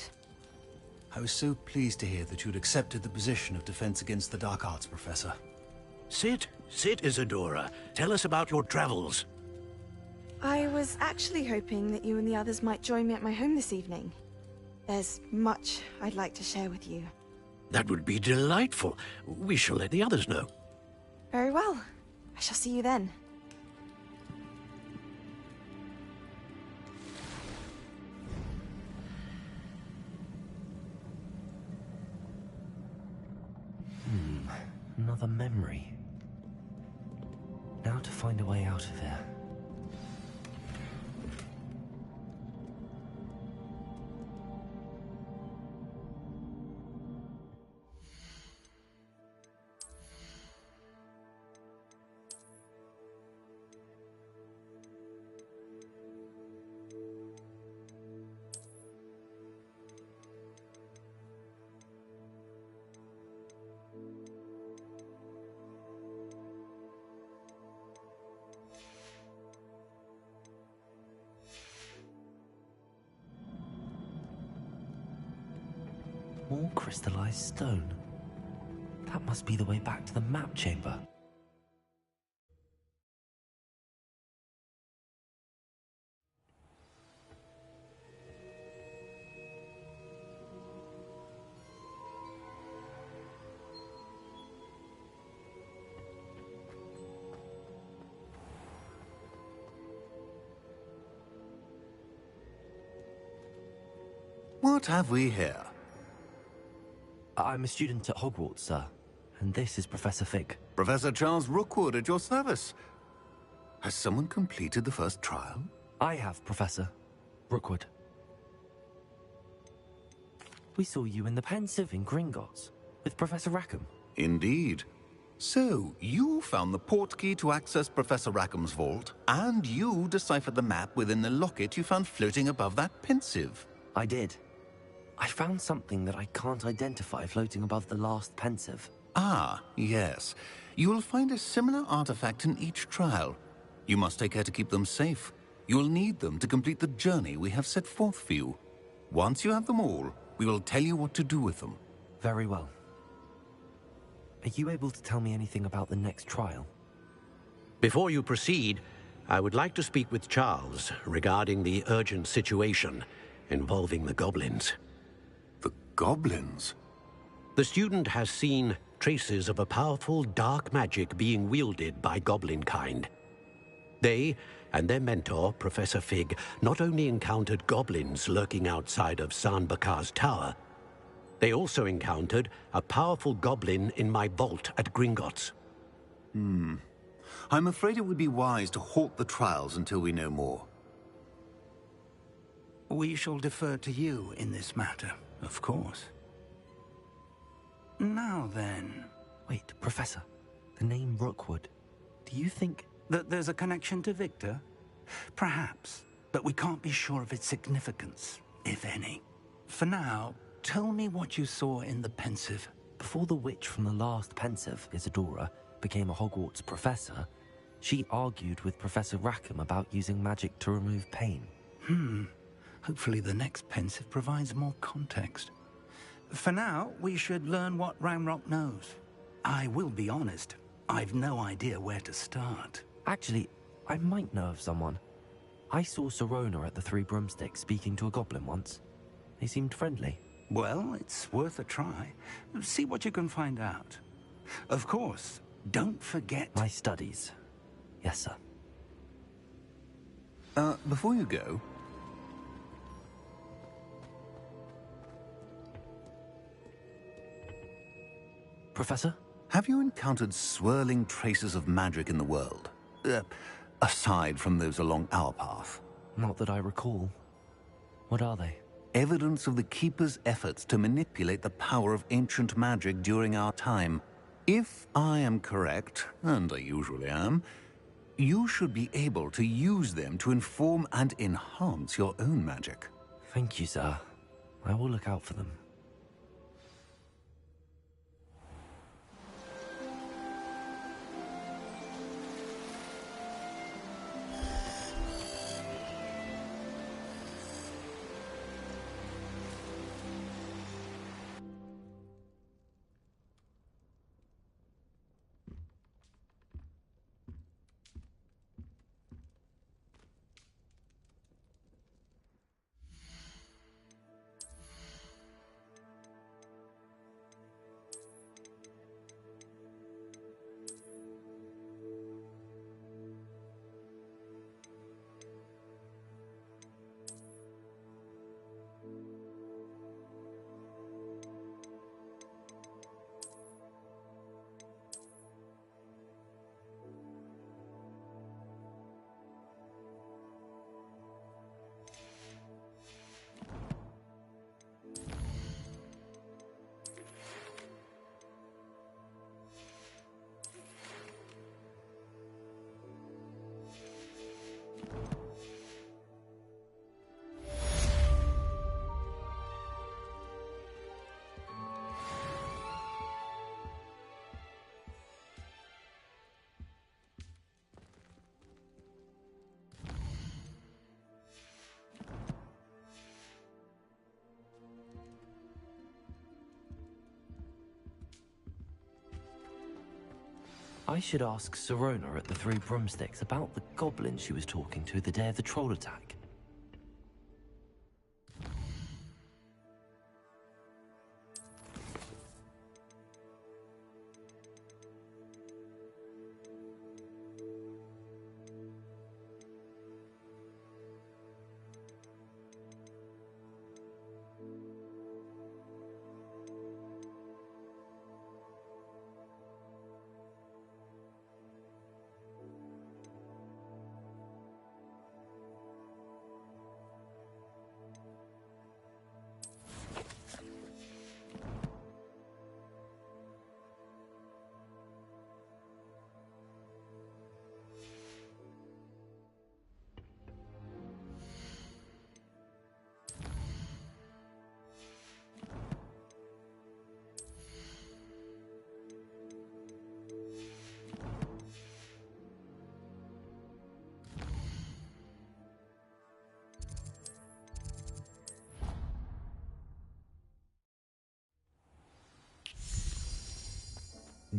I was so pleased to hear that you'd accepted the position of Defense Against the Dark Arts, Professor.
Sit, Isadora. Tell us about your travels.
I was actually hoping that you and the others might join me at my home this evening. There's much I'd like to share with you.
That would be delightful. We shall let the others know.
Very well. I shall see you then.
Another memory. Now to find a way out of here. More crystallized stone. That must be the way back to the map chamber.
What have we here?
I'm a student at Hogwarts, sir. And this is Professor Fig.
Professor Charles Rookwood at your service. Has someone completed the first trial?
I have, Professor Rookwood. We saw you in the Pensive in Gringotts with Professor Rackham.
Indeed. So, you found the port key to access Professor Rackham's vault, and you deciphered the map within the locket you found floating above that pensive.
I did. I found something that I can't identify floating above the last pensive.
Ah, yes. You will find a similar artifact in each trial. You must take care to keep them safe. You will need them to complete the journey we have set forth for you. Once you have them all, we will tell you what to do with them.
Very well. Are you able to tell me anything about the next trial?
Before you proceed, I would like to speak with Charles regarding the urgent situation involving the goblins.
The goblins?
The student has seen traces of a powerful dark magic being wielded by goblin kind. They and their mentor, Professor Fig, not only encountered goblins lurking outside of San Bakar's tower, they also encountered a powerful goblin in my vault at Gringotts.
I'm afraid it would be wise to halt the trials until we know more.
We shall defer to you in this matter, of course. Now then...
Wait, Professor. The name Rookwood. Do you think...
that there's a connection to Victor? Perhaps, but we can't be sure of its significance, if any. For now, tell me what you saw in the pensive.
Before the witch from the last pensive, Isadora, became a Hogwarts professor, she argued with Professor Rackham about using magic to remove pain.
Hopefully the next pensive provides more context. For now, we should learn what Ranrock knows. I will be honest, I've no idea where to start.
Actually, I might know of someone. I saw Sirona at the Three Broomsticks speaking to a goblin once. They seemed friendly.
Well, it's worth a try. See what you can find out. Of course, don't forget...
my studies. Yes, sir.
Before you go...
Professor?
Have you encountered swirling traces of magic in the world? Aside from those along our path?
Not that I recall. What are they?
Evidence of the Keeper's efforts to manipulate the power of ancient magic during our time. If I am correct, and I usually am, you should be able to use them to inform and enhance your own magic.
Thank you, sir. I will look out for them. I should ask Sirona at the Three Broomsticks about the goblin she was talking to the day of the troll attack.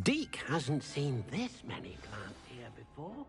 Deke hasn't seen this many plants here before.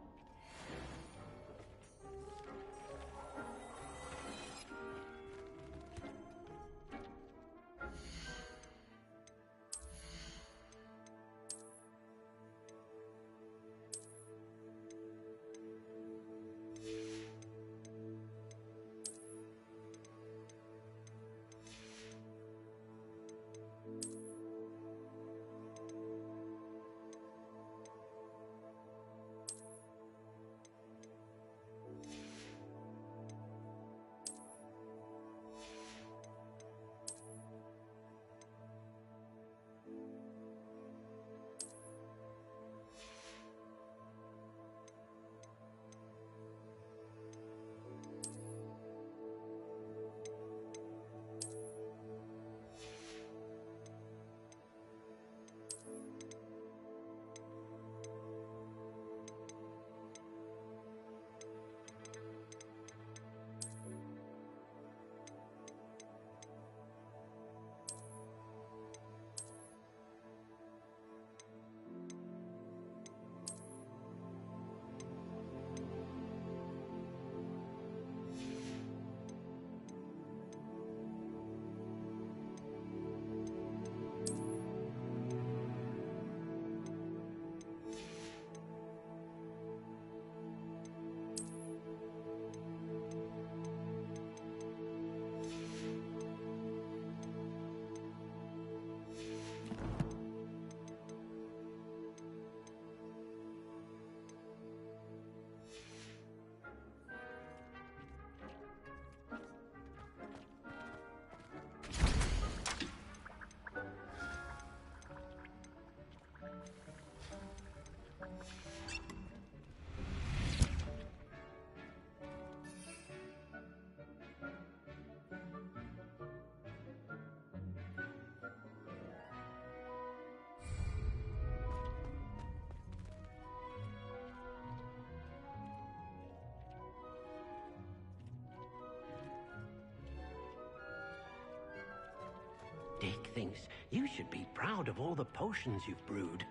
Dick thinks you should be proud of all the potions you've brewed.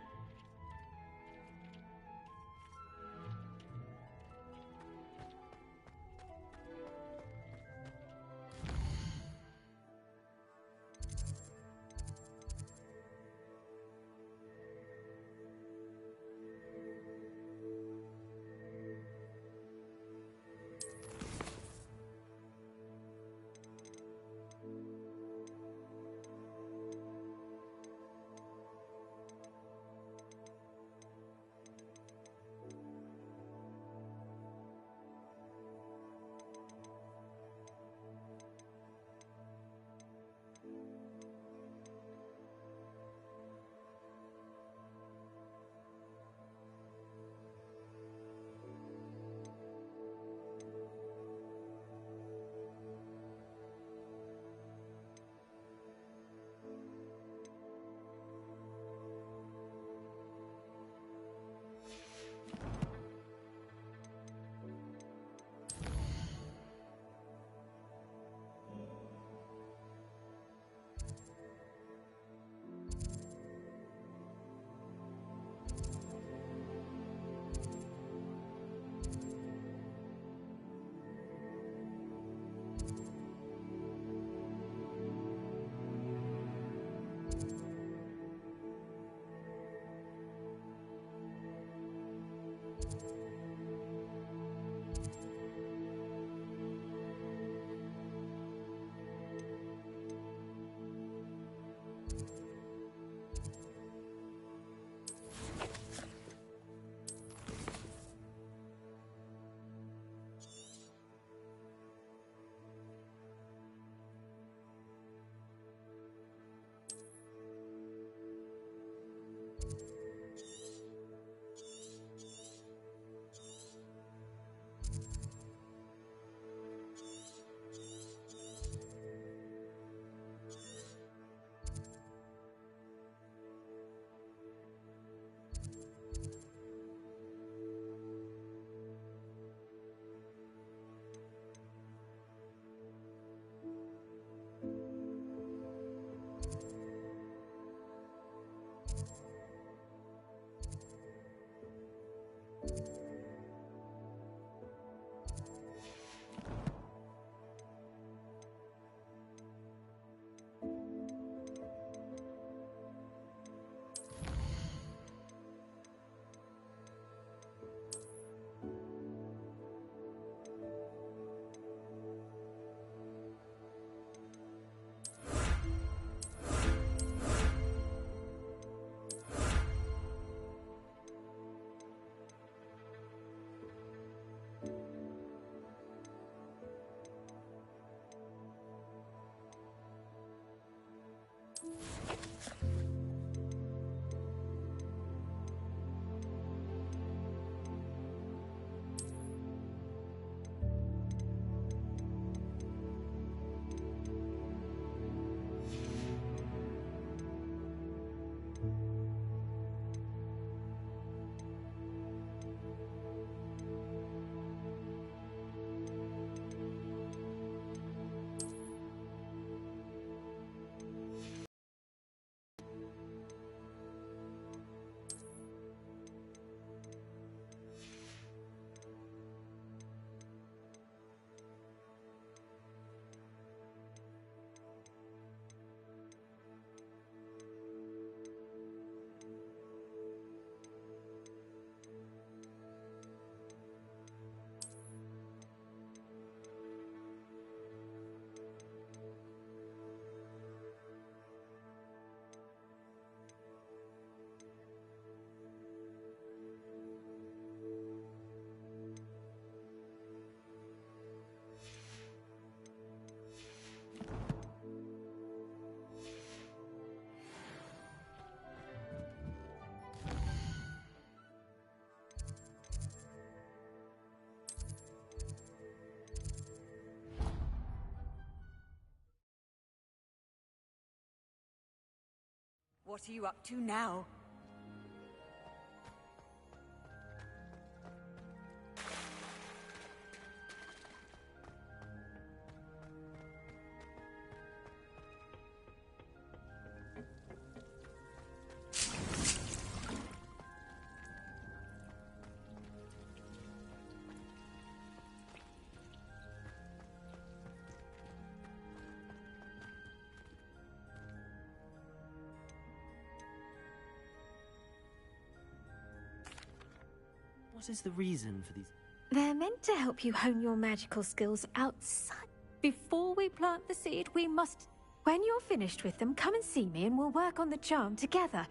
What are you up to now?
What is the reason for these?
They're meant to help you hone your magical skills outside. Before we plant the seed, we must... When you're finished with them, come and see me and we'll work on the charm together.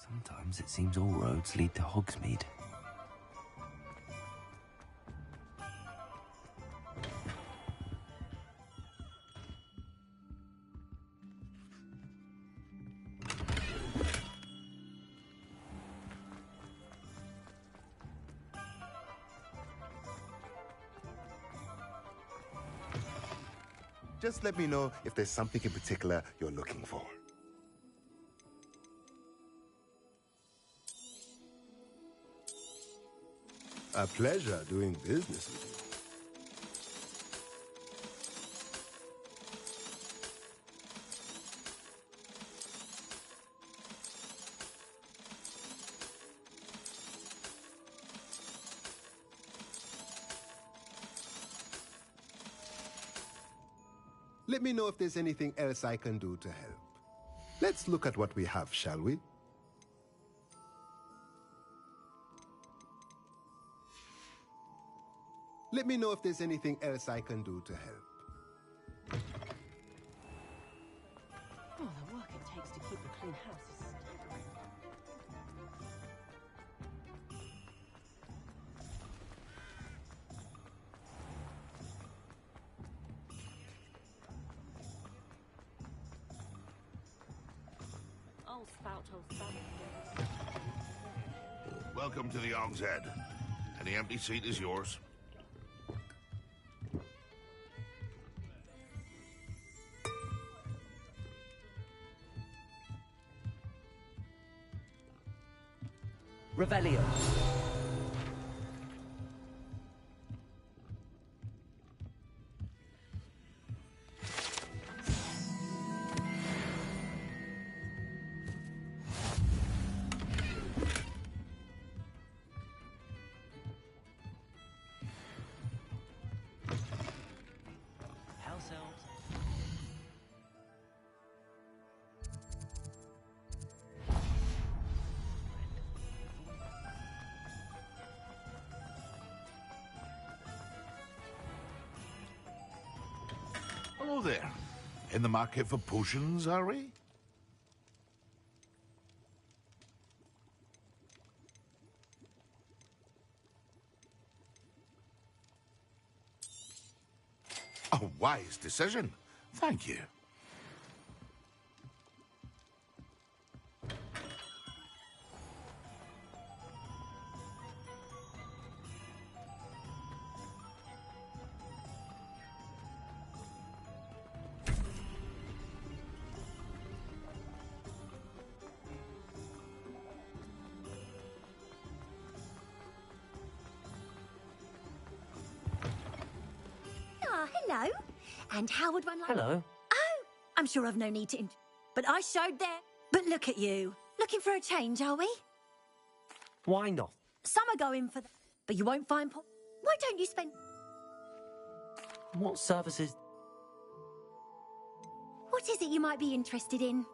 Sometimes it seems all roads lead to Hogsmeade.
Just let me know if there's something in particular you're looking for. A pleasure doing business with you. Let me know if there's anything else I can do to help. Let's look at what we have, shall we? Let me know if there's anything else I can do to help.
Oh, the work it takes to keep a clean house is staggering.
I'll spout, I'll spout.
Welcome to the Ong's Head. Any empty seat is yours.
Revelio.
House elves.
Hello there. In the market for potions, Harri? A wise decision. Thank you.
Ah, hello. And how would one like...
Hello.
Oh, I'm sure I've no need to... But I showed there. But look at you. Looking for a change, are we?
Why not?
Some are going for... But you won't find... Why don't you spend...
What services?
What is it you might be interested in?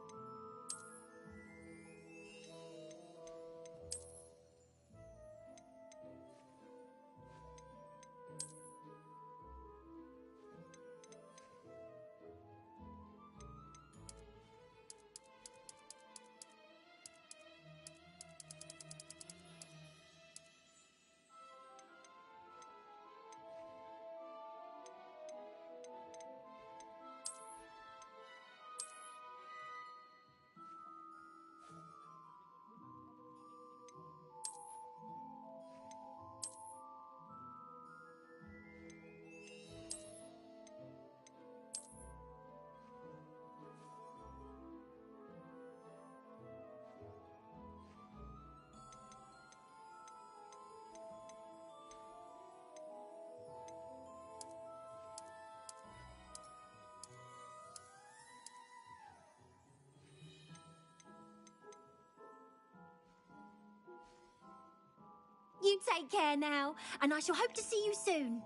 You take care now, and I shall hope to see you soon.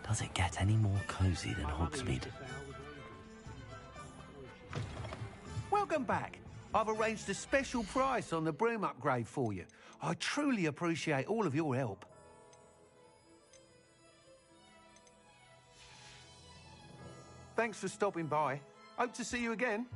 Does it get any more cozy than Hogsmeade?
Welcome back. I've arranged a special price on the broom upgrade for you. I truly appreciate all of your help. Thanks for stopping by. Hope to see you again.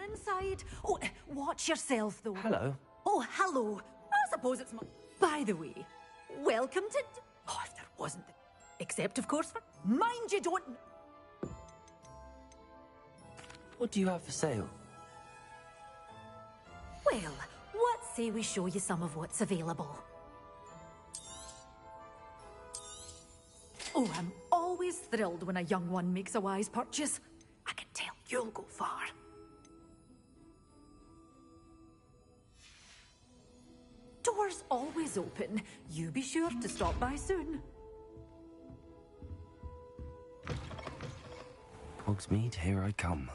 on inside. Oh, watch yourself, though.
Hello.
Oh, hello. I suppose it's my... By the way, welcome to... Oh, if there wasn't... Except, of course, for... Mind you don't...
What do you have for sale?
Well, what say we show you some of what's available? Oh, I'm always thrilled when a young one makes a wise purchase. I can tell you'll go far. Doors always open. You be sure to stop by soon.
Hogsmeade, here I come.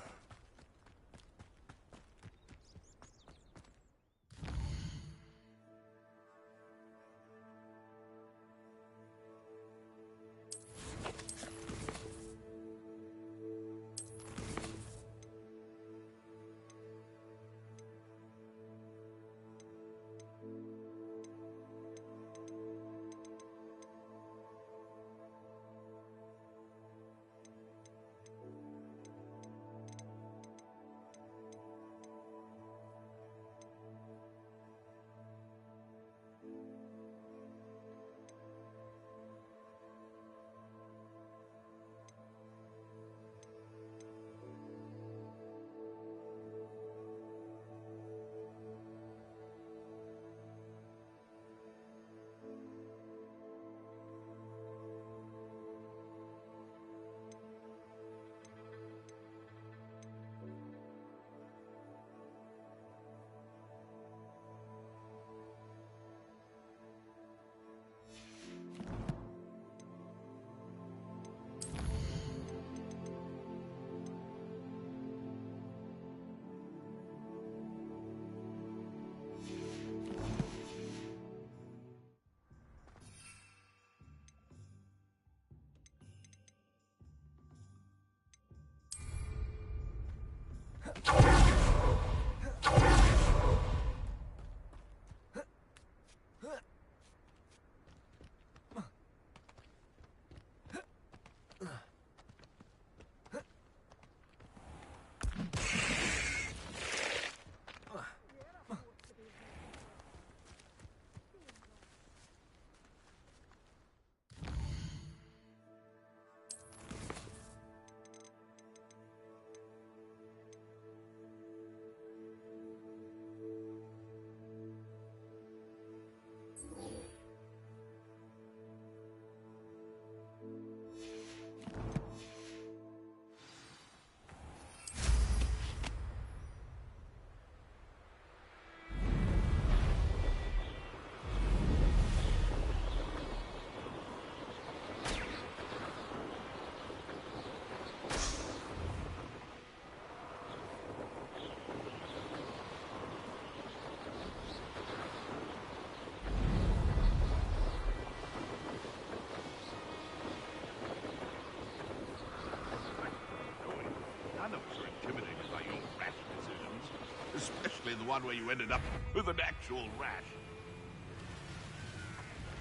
Especially the one where you ended up with an actual rash.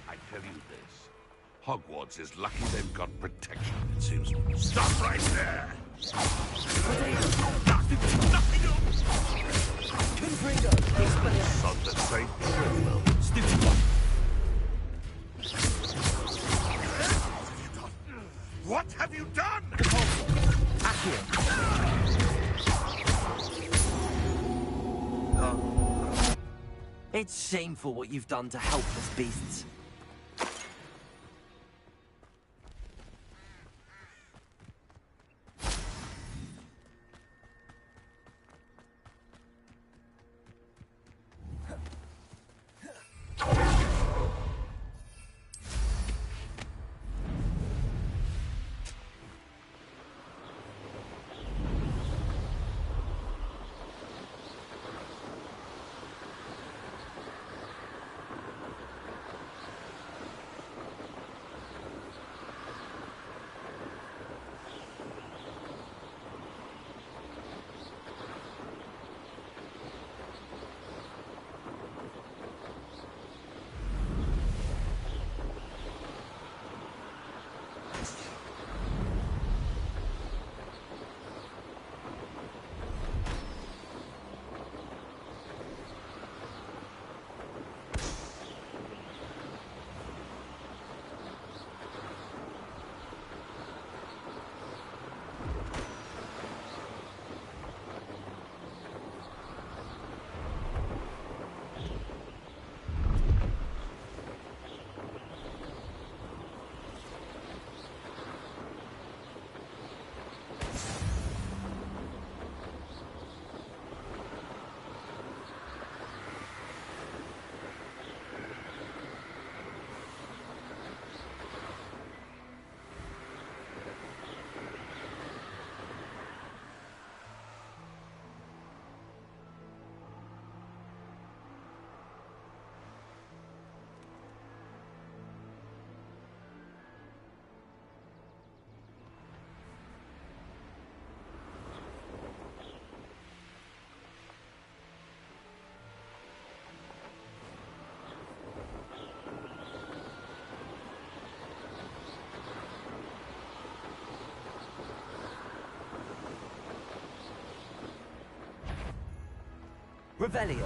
I tell you this, Hogwarts is lucky they've got protection, it seems. Stop right there! Son that say What have you done?
It's shameful what you've done to helpless beasts.
Revelio.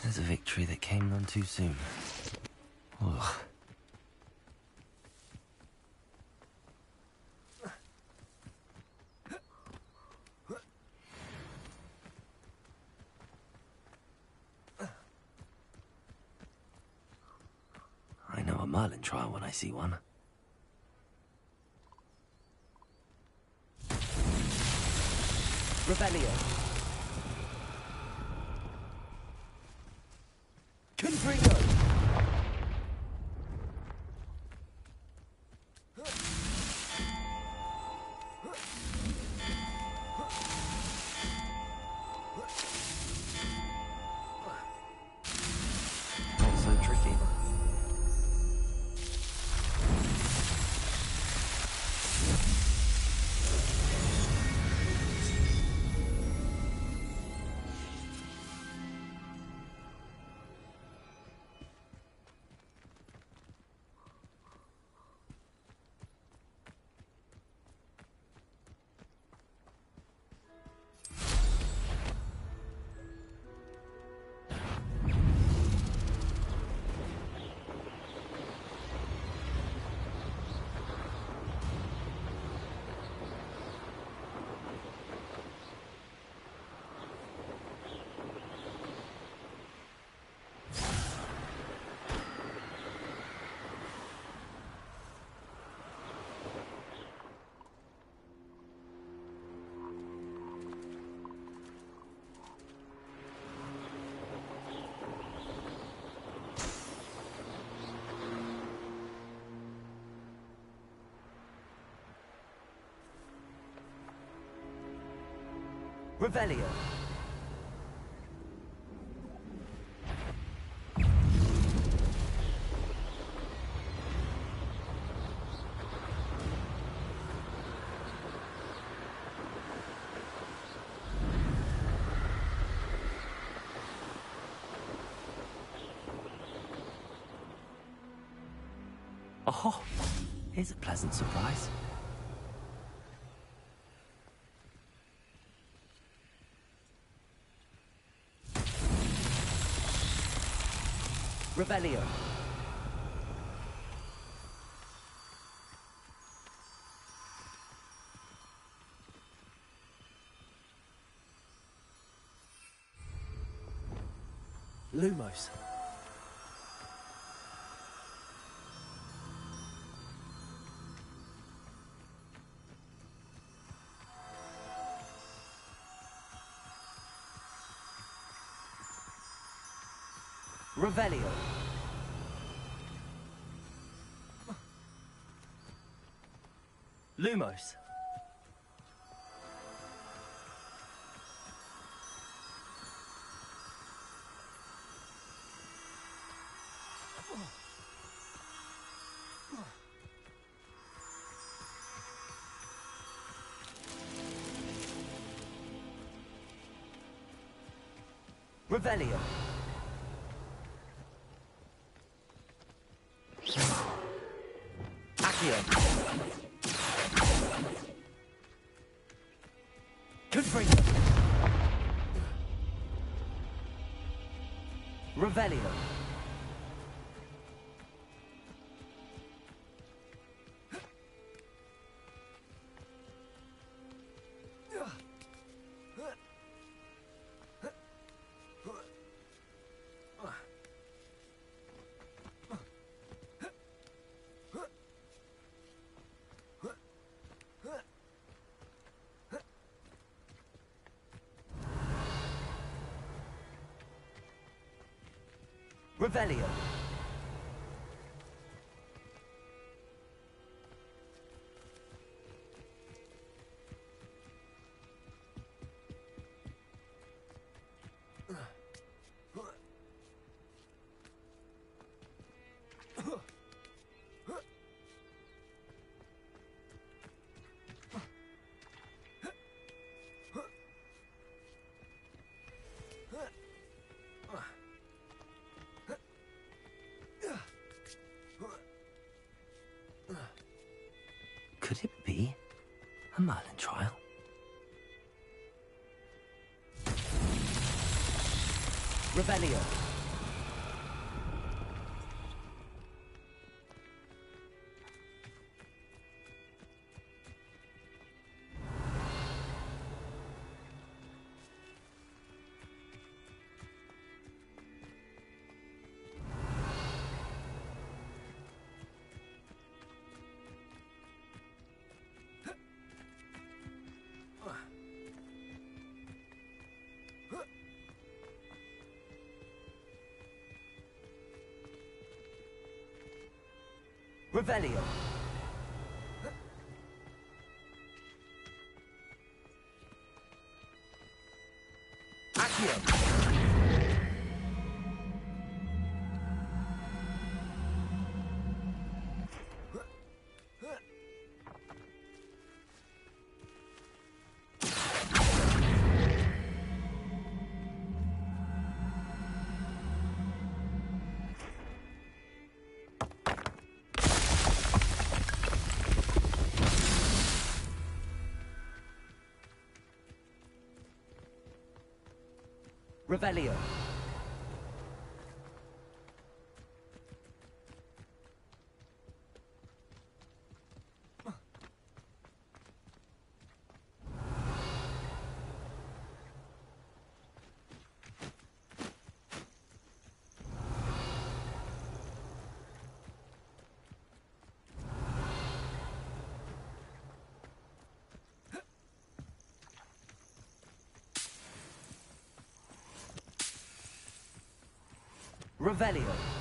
There's a victory that came none too soon. Ugh. I know a Merlin trial when I see one.
Revelio. Confringo.
Not so tricky.
Revelio.
Oh, here's a pleasant surprise.
Revelio.
Lumos.
Revelio.
Lumos.
Revelio. Accio. Confringo. Revelio. Revelio.
Could it be a Merlin trial?
Revelio. Revelio. Accio. Revelio. Revelio.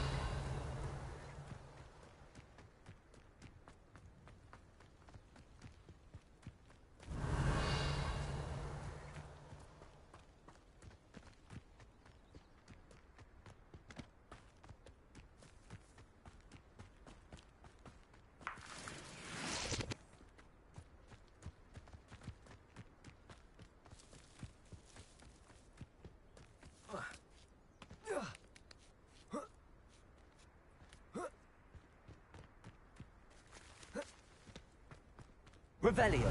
Revelio.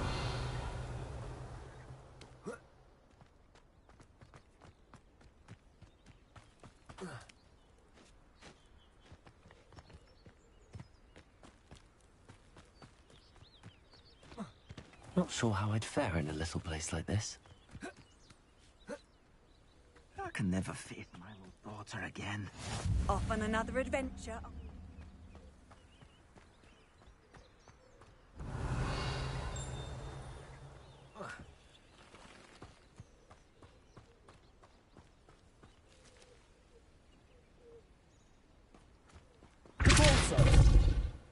Not sure how I'd fare in a little place like this.
I can never face my little daughter again.
Off on another adventure.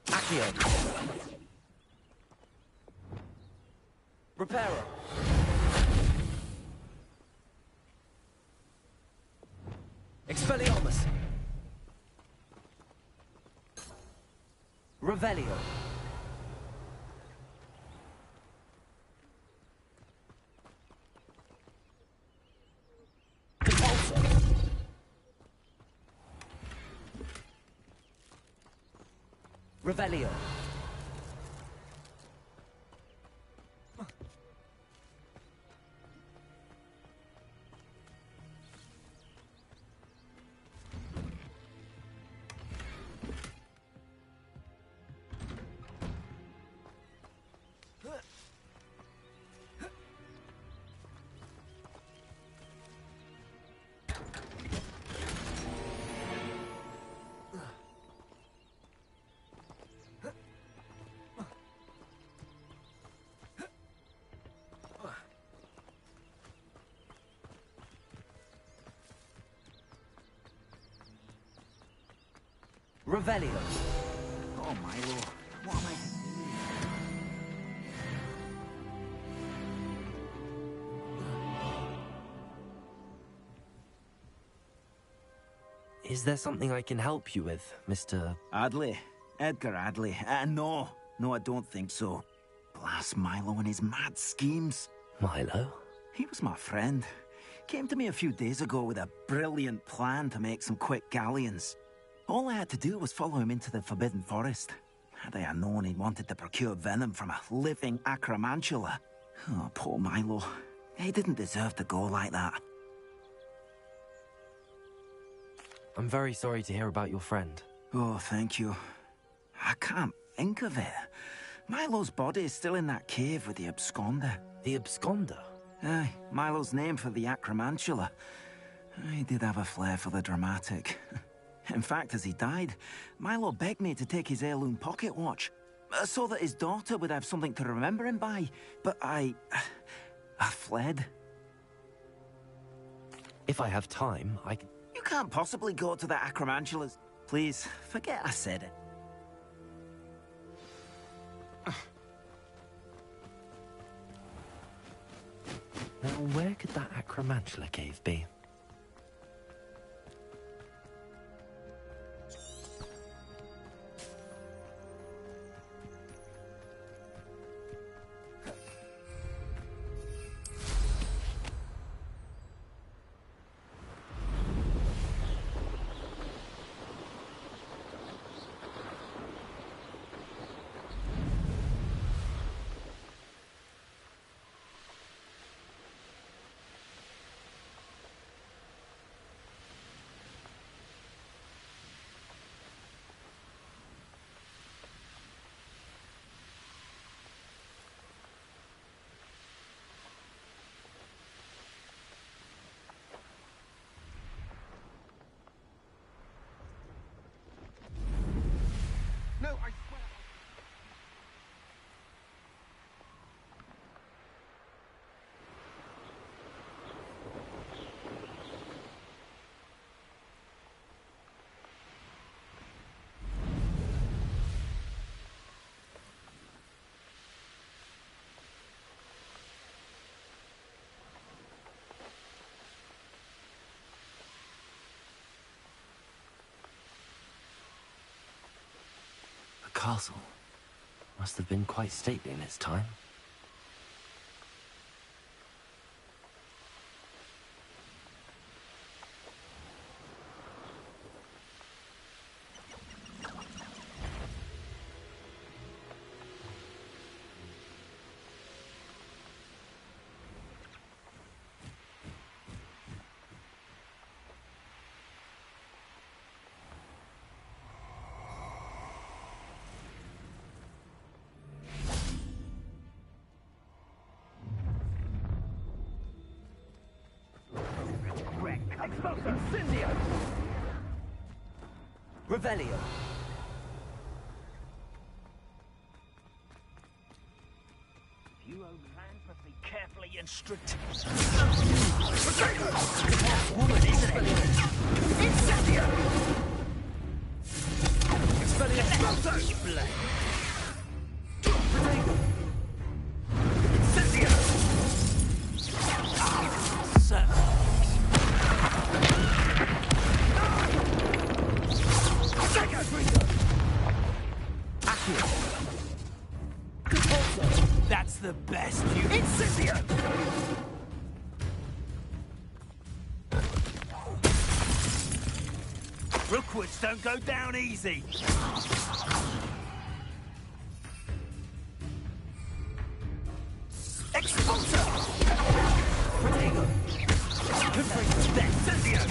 Accio. Reparo. Expelliarmus. Revelio. Revelio. Revelio.
Oh, Milo. What am I to do?
Is there something I can help you with, Mr.
Adley? Edgar Adley? No. No, I don't think so. Blast Milo and his mad schemes.
Milo?
He was my friend. Came to me a few days ago with a brilliant plan to make some quick galleons. All I had to do was follow him into the Forbidden Forest. Had I known he wanted to procure venom from a living acromantula. Oh, poor Milo. He didn't deserve to go like that.
I'm very sorry to hear about your friend.
Oh, thank you. I can't think of it. Milo's body is still in that cave with the absconder.
The absconder?
Aye, Milo's name for the acromantula. He did have a flair for the dramatic. In fact, as he died, Milo begged me to take his heirloom pocket watch, so that his daughter would have something to remember him by. But I fled.
If I have time, I can...
You can't possibly go to the acromantulas. Please, forget I said it.
Now, where could that acromantula cave be?
No, I swear.
The castle must have been quite stately in its time.
Expulso! Incendio! Revelio!
If you own land, proceed carefully and strict.
Woman, isn't it?
Incendio!
Expelliarmus!
Expulso!
Blade!
Incendio!
That's the best you...
Incendio!
Rookwoods don't go down easy.
Expulso!
Protego! Confringo!
Incendio!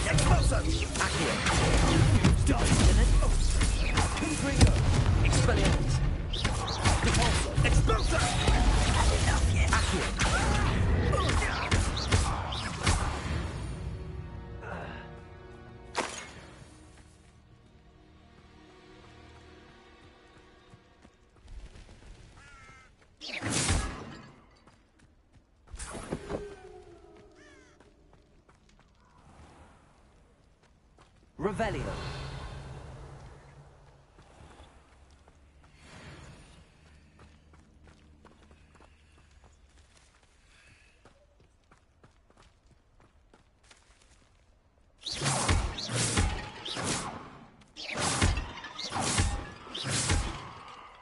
Expulso!
Accio! Dice in it! Confringo! Expelliarmus! Repulso!
Expulso!
Enough yet! Accio! Revelio.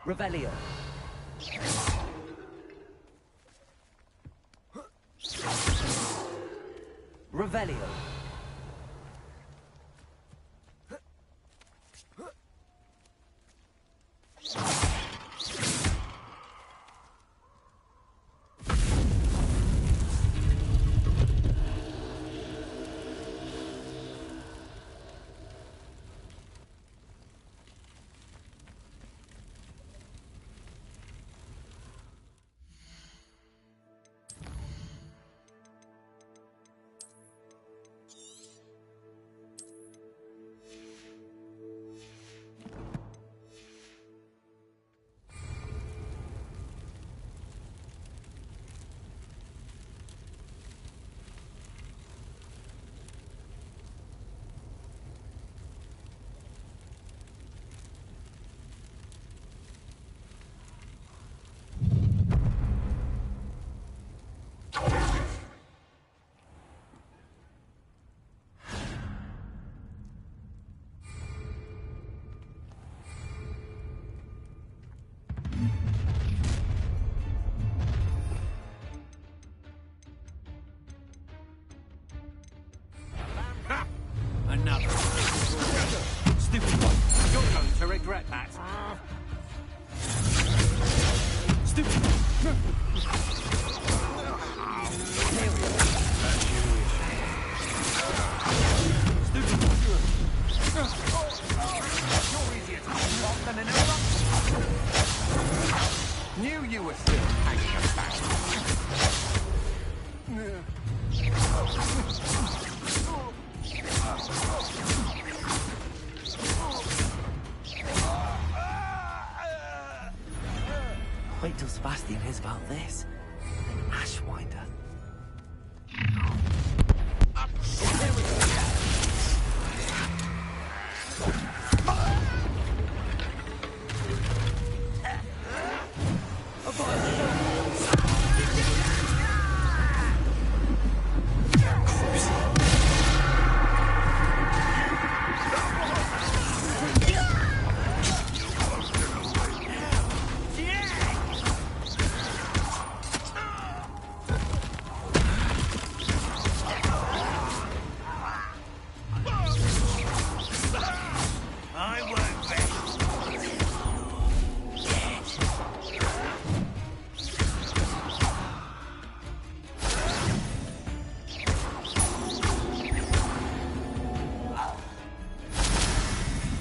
Revelio. Revelio.
Another. Stupid one. You're going to regret that. Stupid.
You're easier to spot than an eruption. Knew you were still hanging about.
Wait till Sebastian hears about this. An Ashwinder.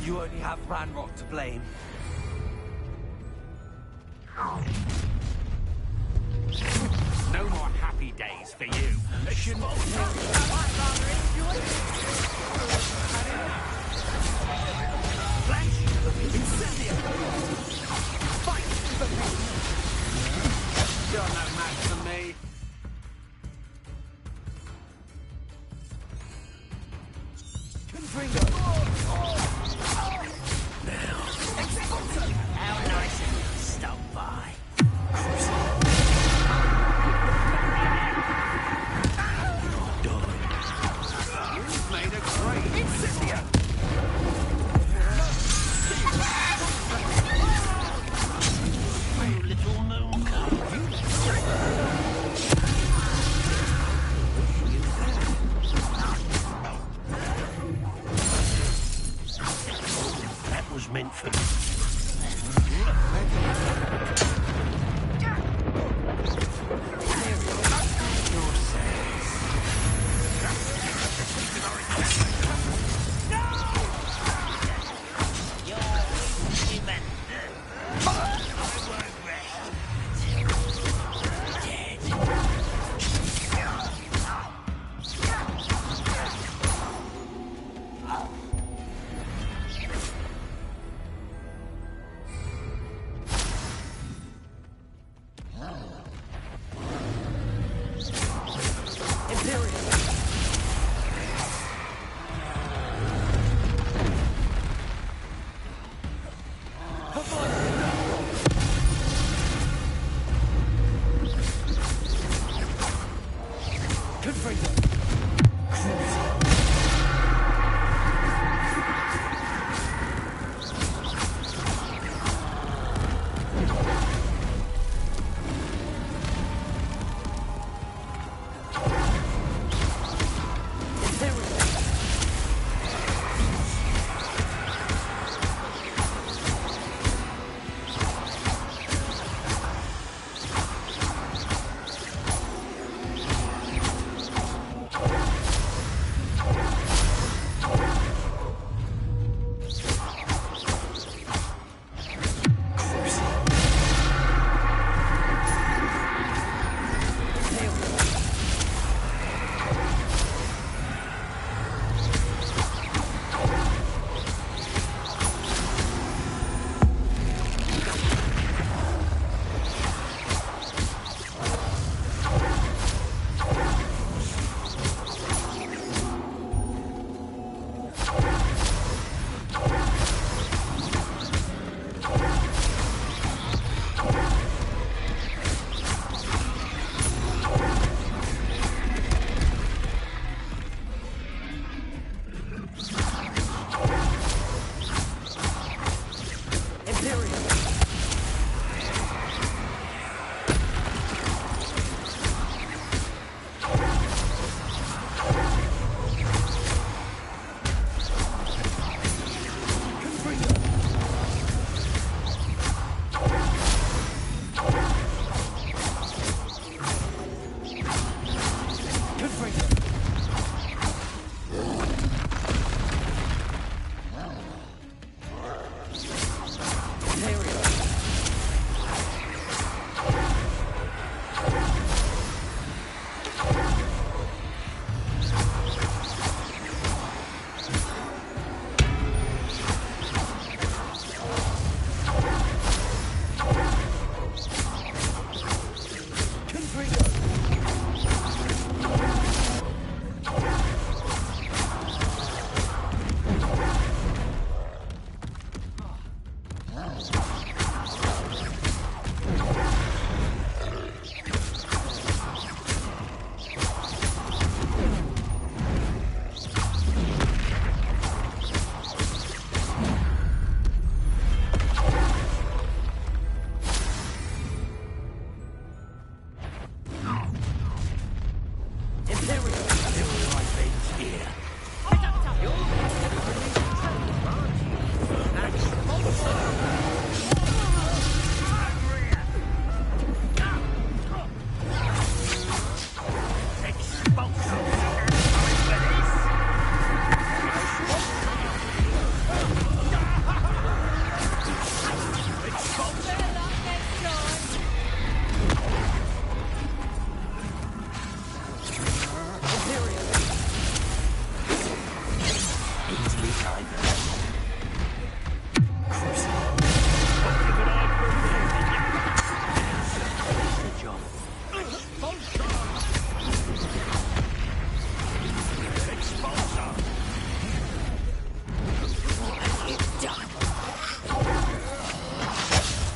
You only have Ranrock to blame.
No more happy days for you. You're no match for me.
How nice of you to stop by.
You've made a great incendiary.
You little that was meant for me.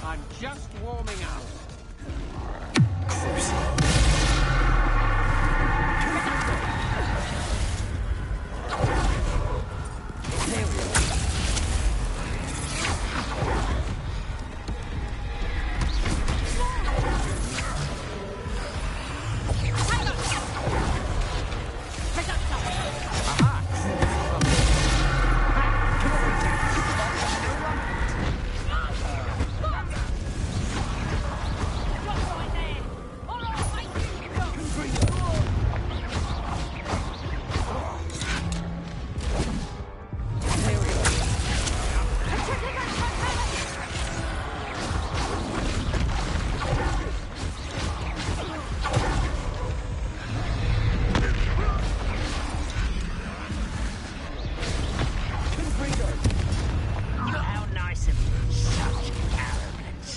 I'm just warming up.
How nice of you. Such arrogance.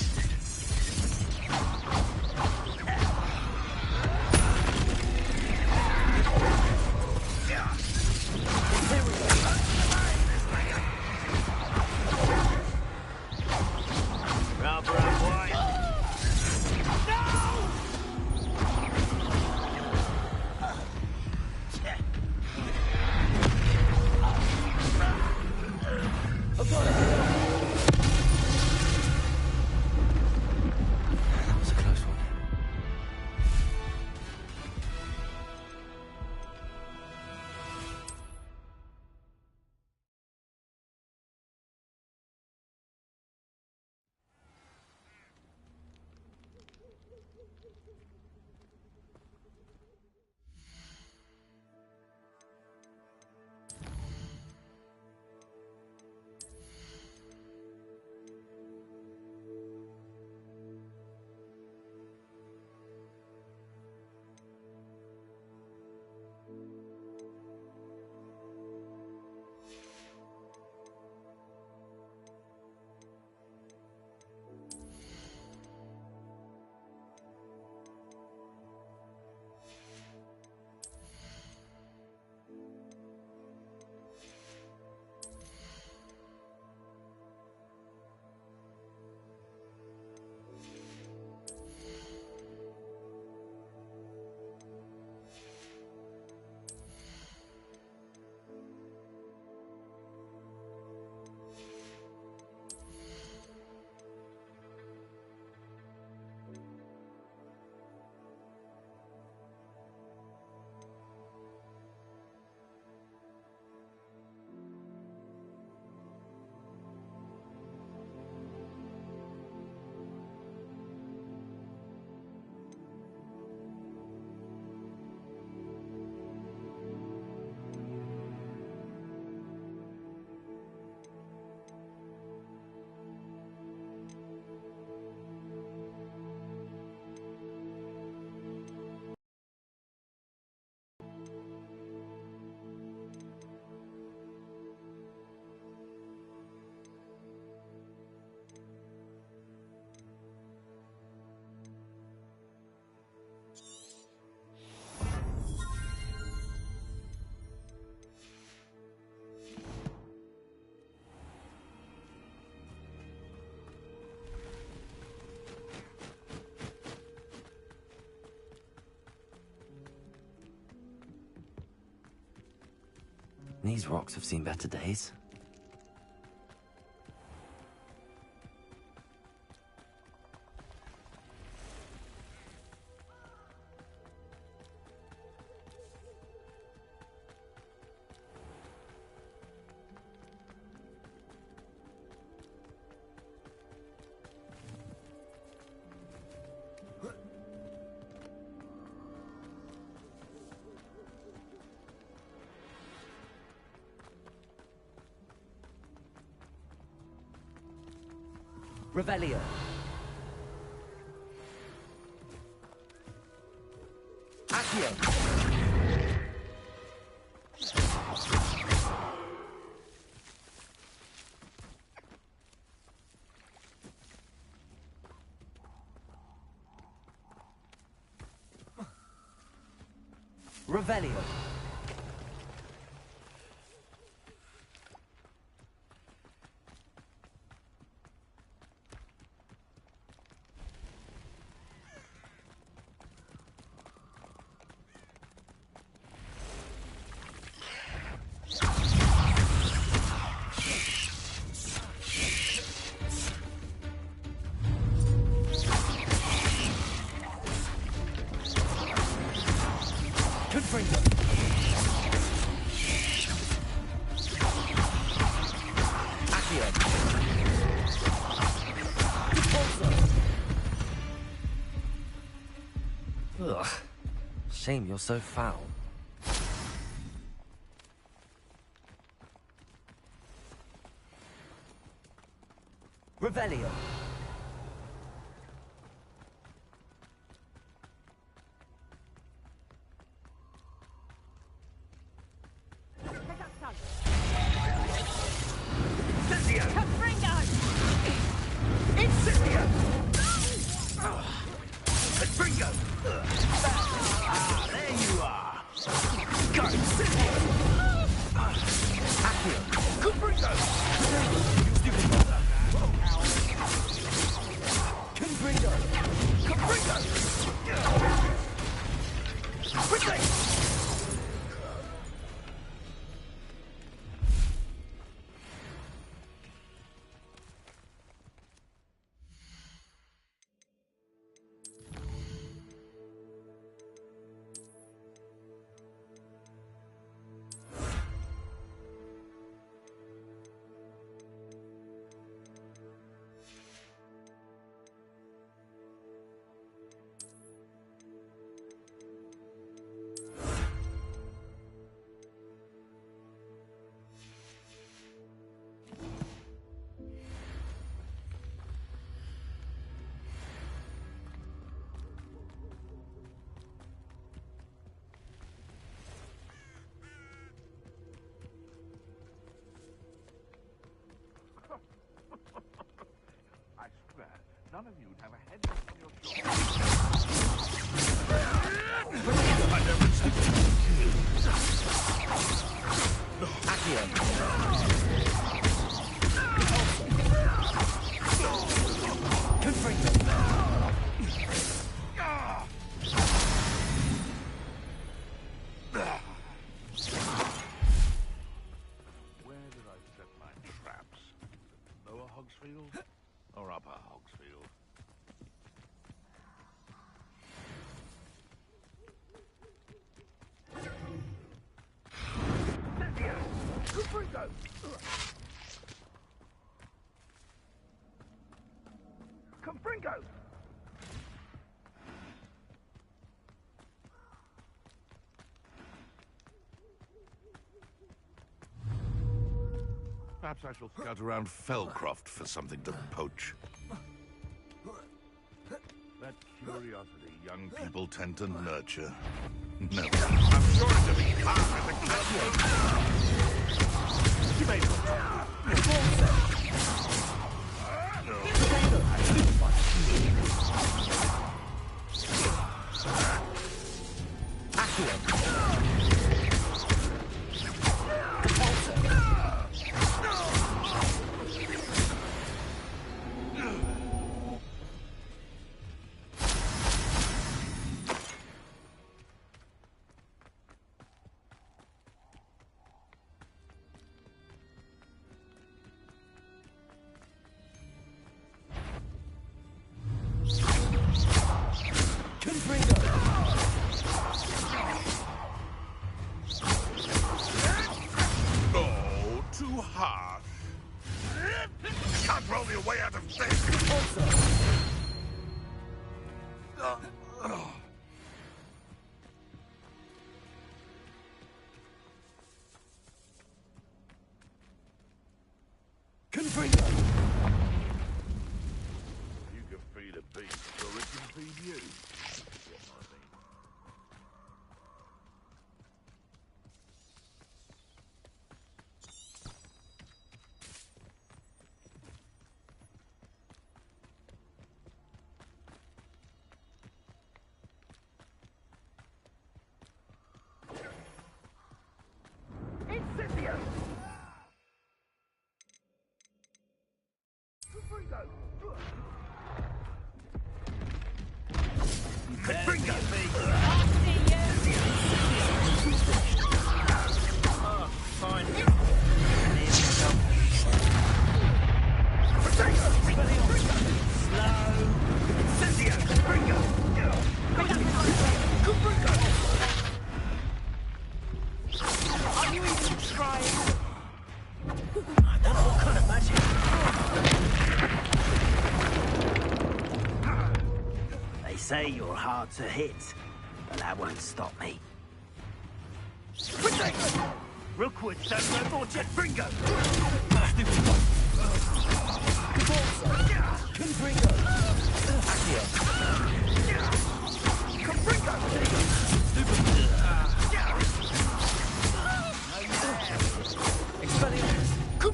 Rubber up wide.
That was a close one. These rocks have seen better days.
Revelio. Accio.
Revelio. Ugh. Shame you're so foul. Revelio.
I swear, none of you'd have a head on your Where did I set my traps? Lower Hogsfield or Upper Hogsfield? Confringo! Perhaps I shall scout around Felcroft for something to poach. That curiosity young people tend to nurture. No, I'm sure to be calm as a clown. You may Oh, too harsh. Can't roll your way out of this. You can feed a beast, or it can feed you. Get what I mean?
They say you're hard to hit, but that won't stop me. Rookwood, don't go jet Bringo!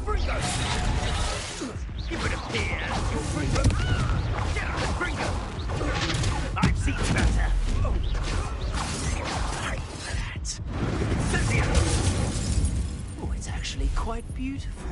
Bringo! Give it a peer, you'll Bringo! Bringo! I've seen better! Like that. Oh, it's actually quite beautiful.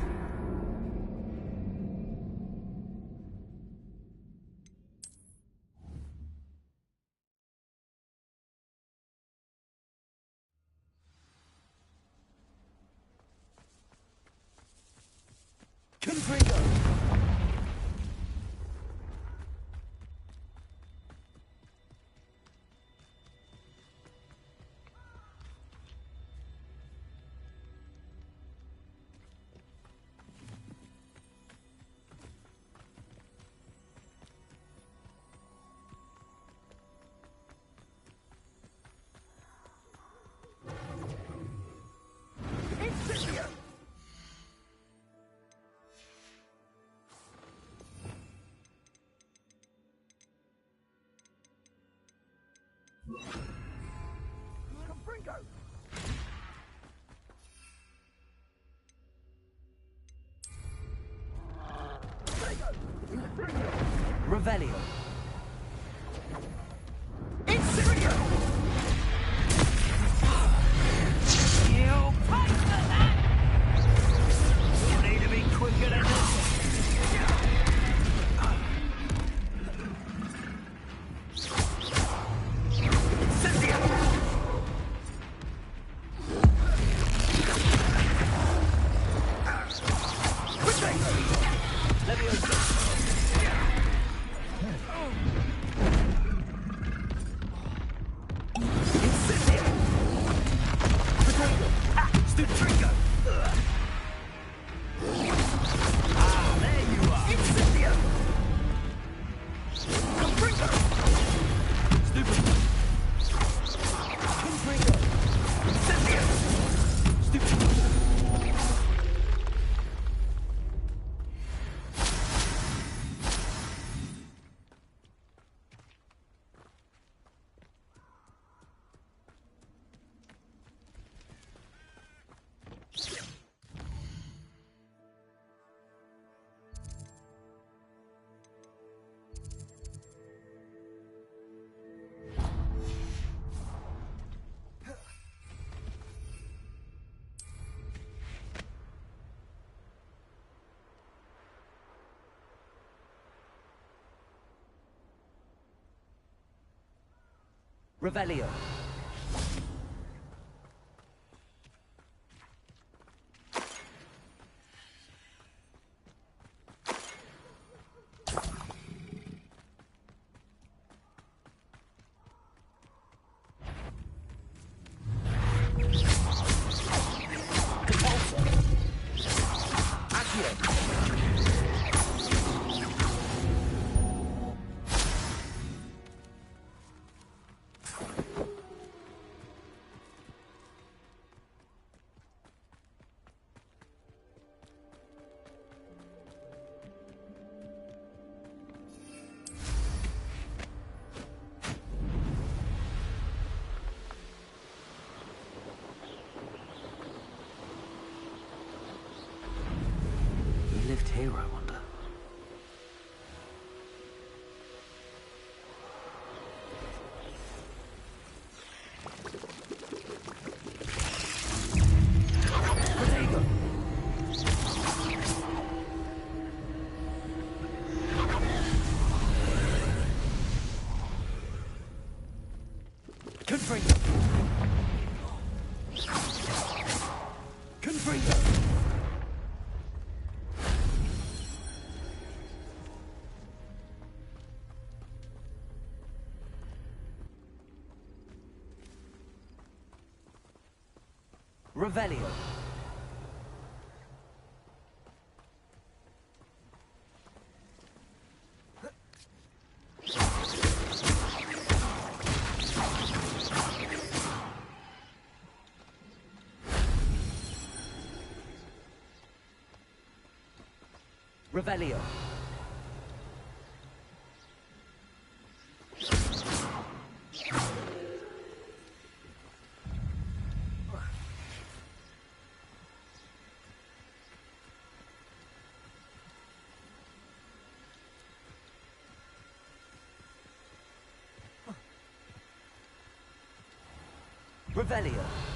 Revelio.
You pay for that! You need to be quicker than this.
Revelio. Lived here, I wonder. Revelio. Revelio. Revelio.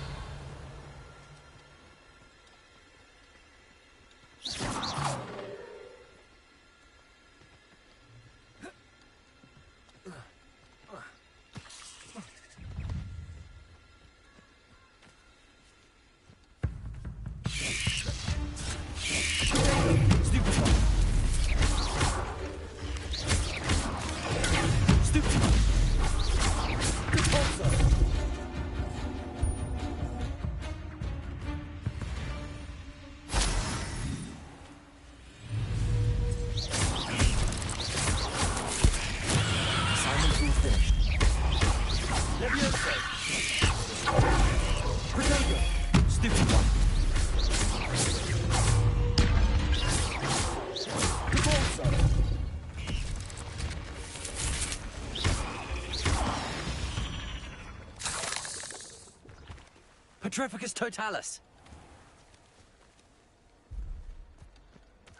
Petrificus totalis.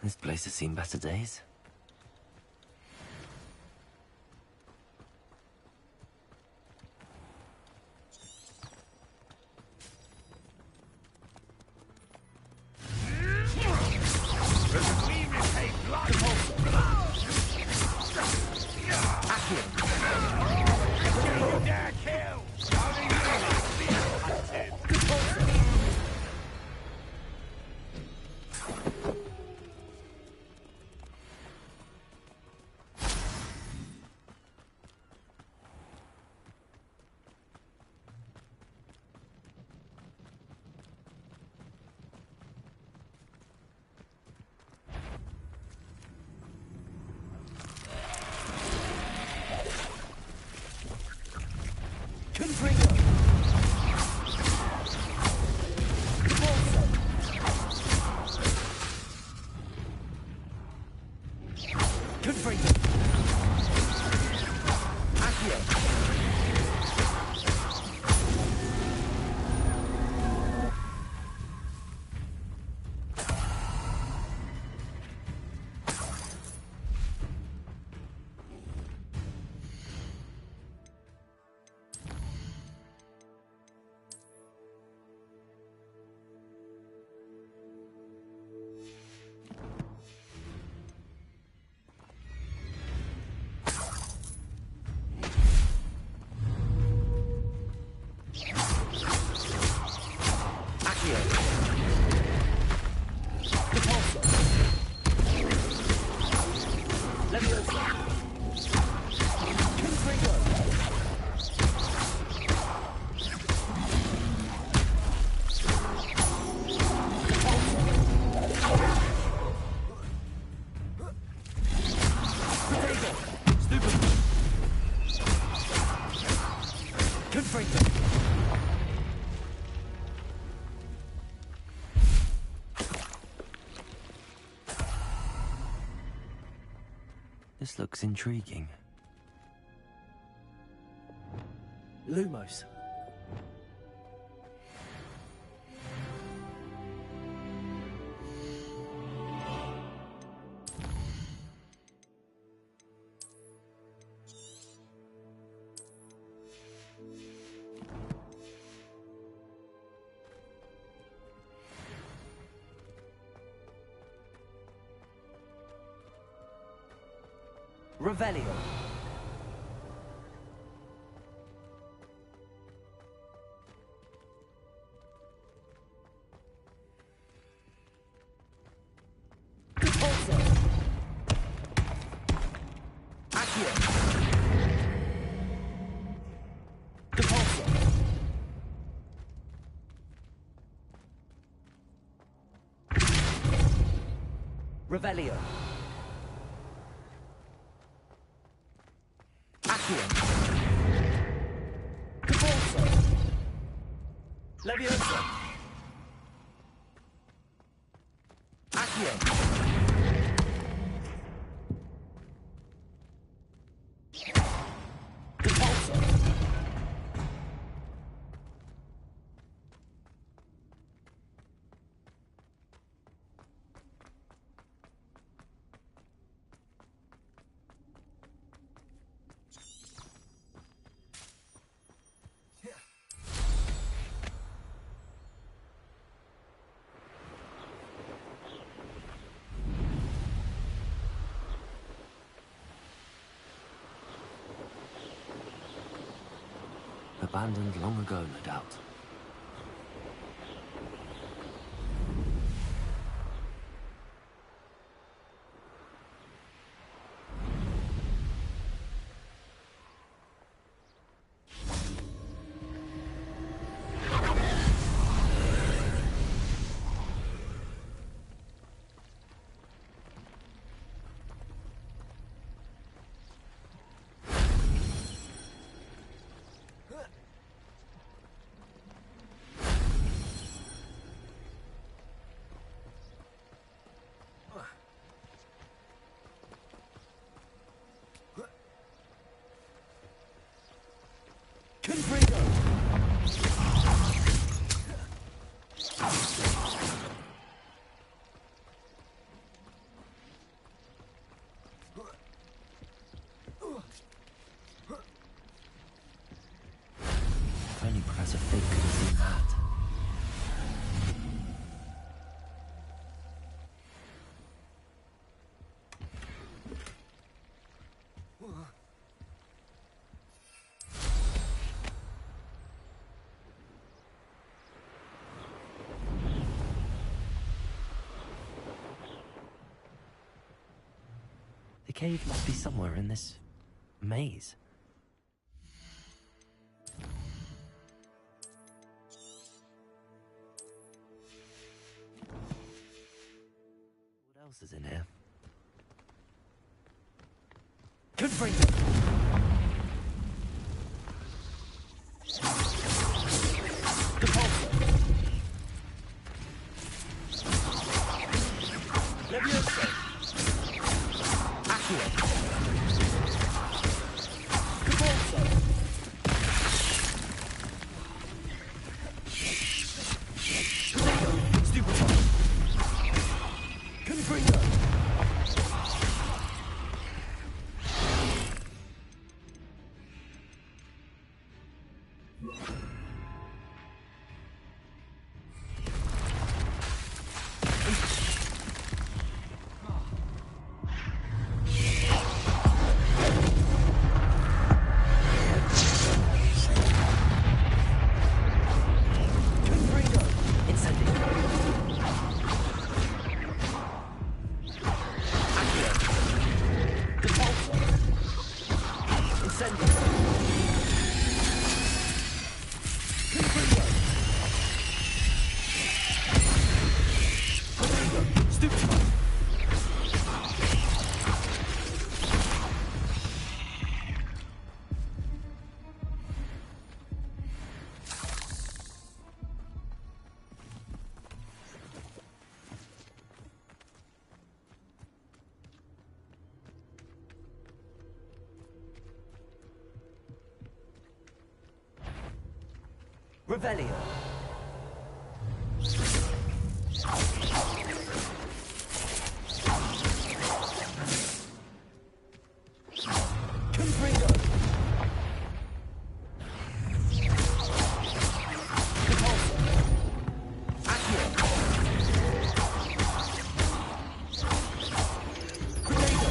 This place has seen better days. This looks intriguing. Lumos. Revelio. Revelio. Accio. Caporzo. Levioso. Accio. Caporzo. Abandoned long ago, no doubt. If only Professor Fig could have seen that. The cave must be somewhere in this maze. What else is in here? Confringo! Depulso! Levioso! Accio! Caporzo! Stupefy! Confringo! Revelio. Confringo. Caporzo. Accio. Grenado.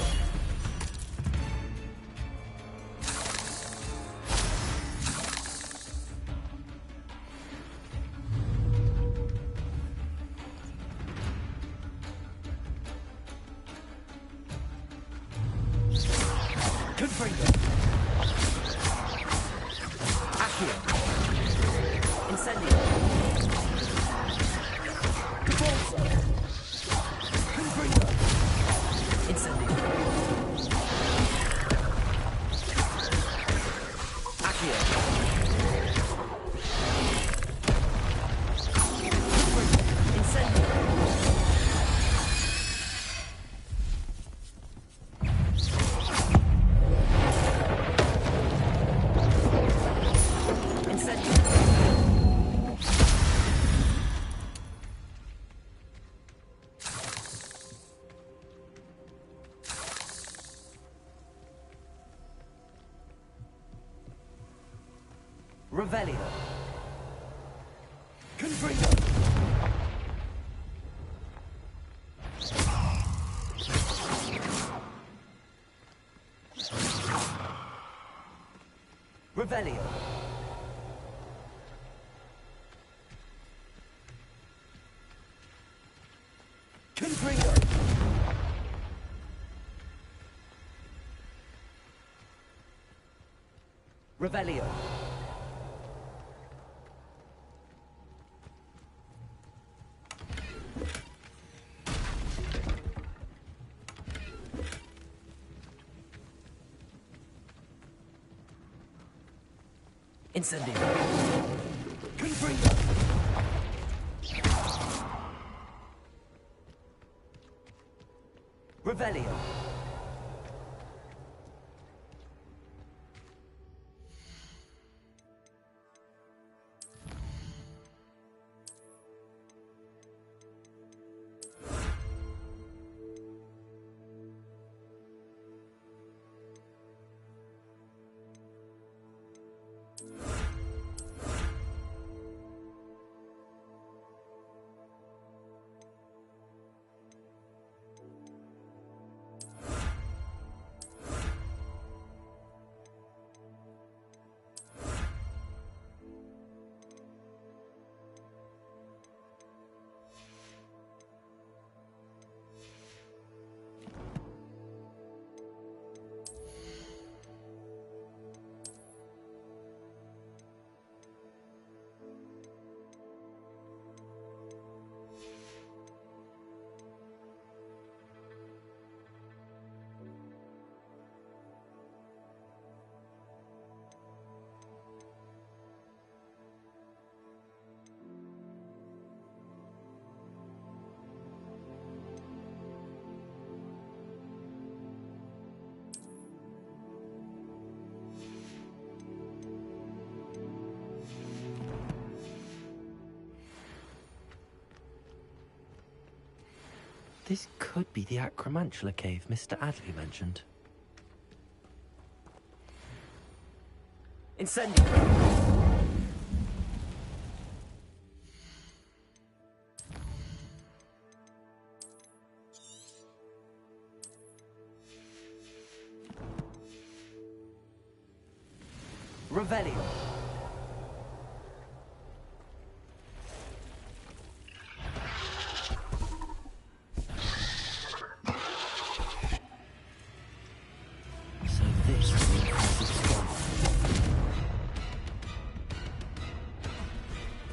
Confringo. Accio. Incendio. Caporzo. Confringo. Revelio. Confringo. Revelio. Confringo. Revelio. Incendio. Confringo. Revelio. This could be the Acromantula cave Mr. Adley mentioned. Incendio! Revelio. So this is the impressive stuff.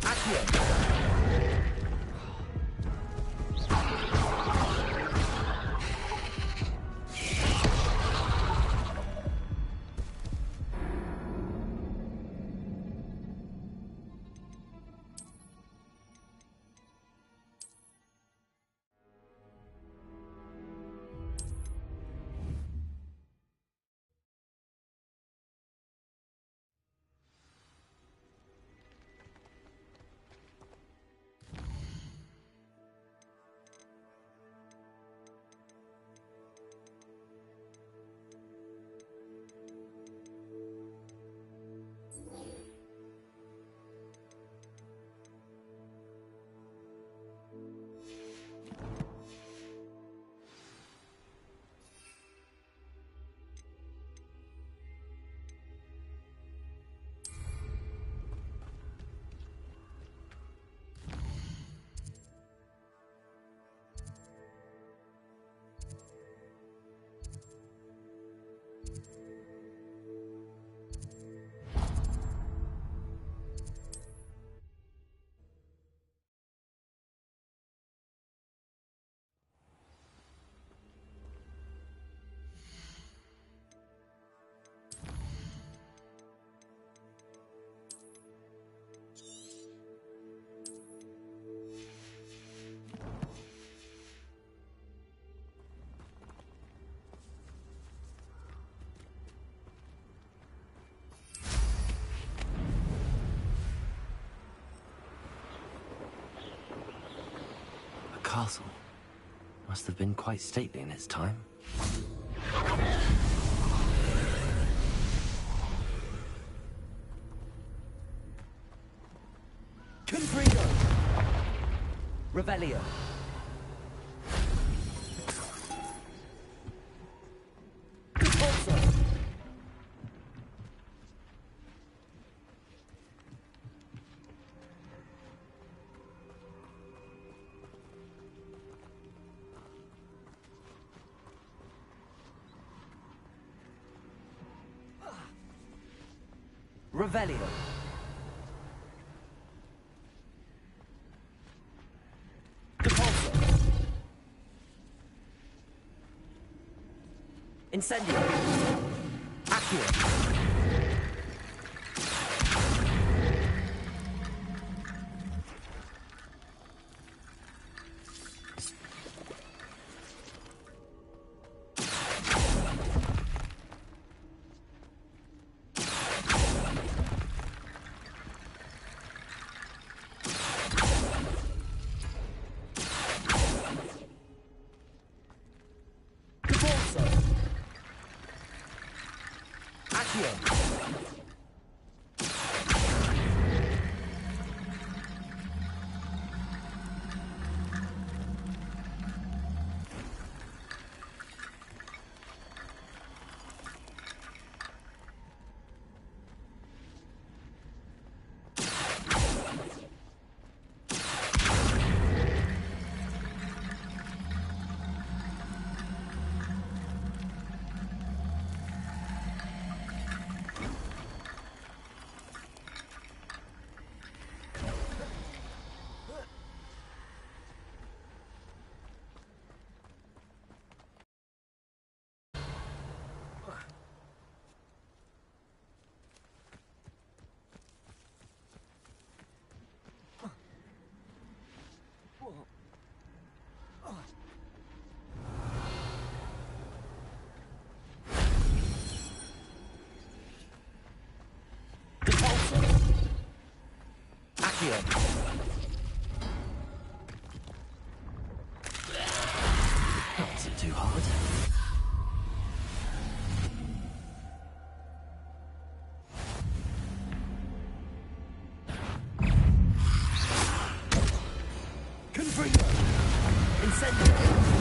Accio. Castle. Must have been quite stately in its time. Revelio. Revelio. Depulso. Incendio. Accio. That wasn't too hard. Confringo! Incendio!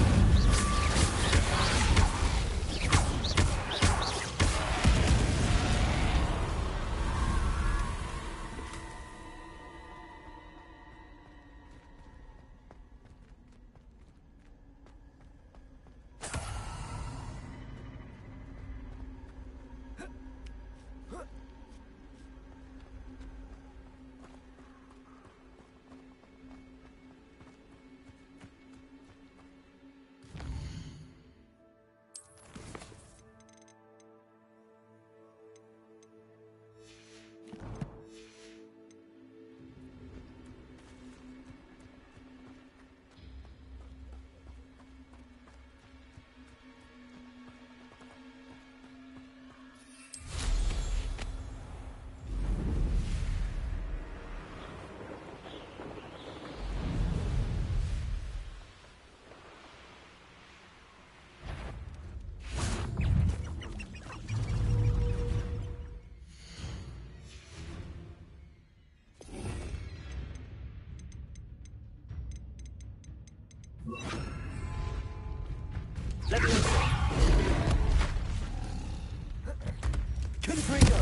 Confringo!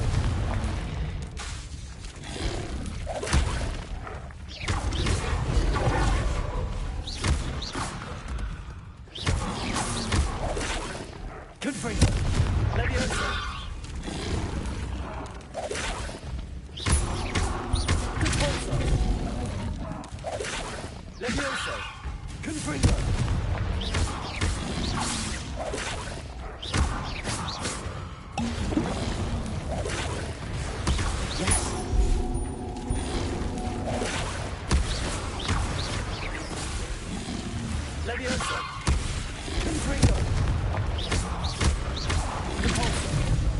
Confringo! Leviosa! Compulso! Leviosa! Confringo! Leviosa! Confringo! Compulso!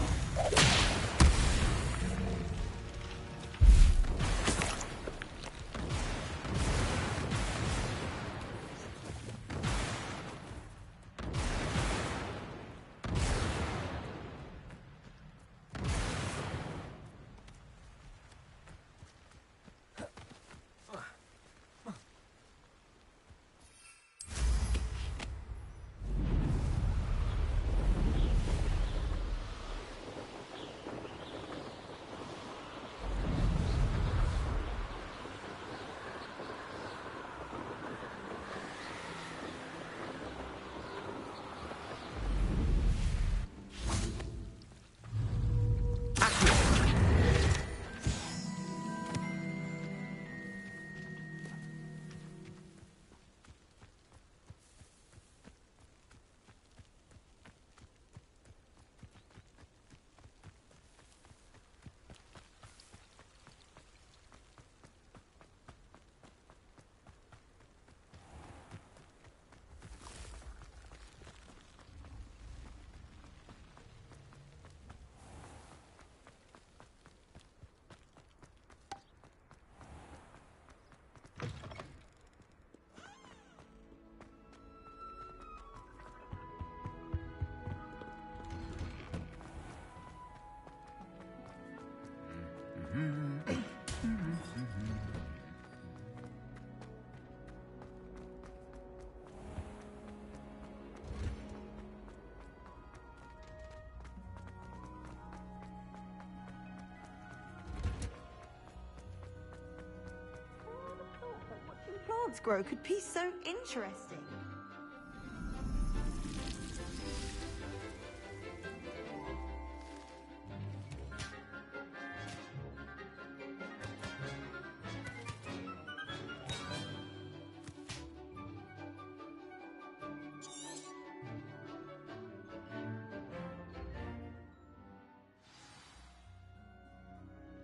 plants grow could be so interesting.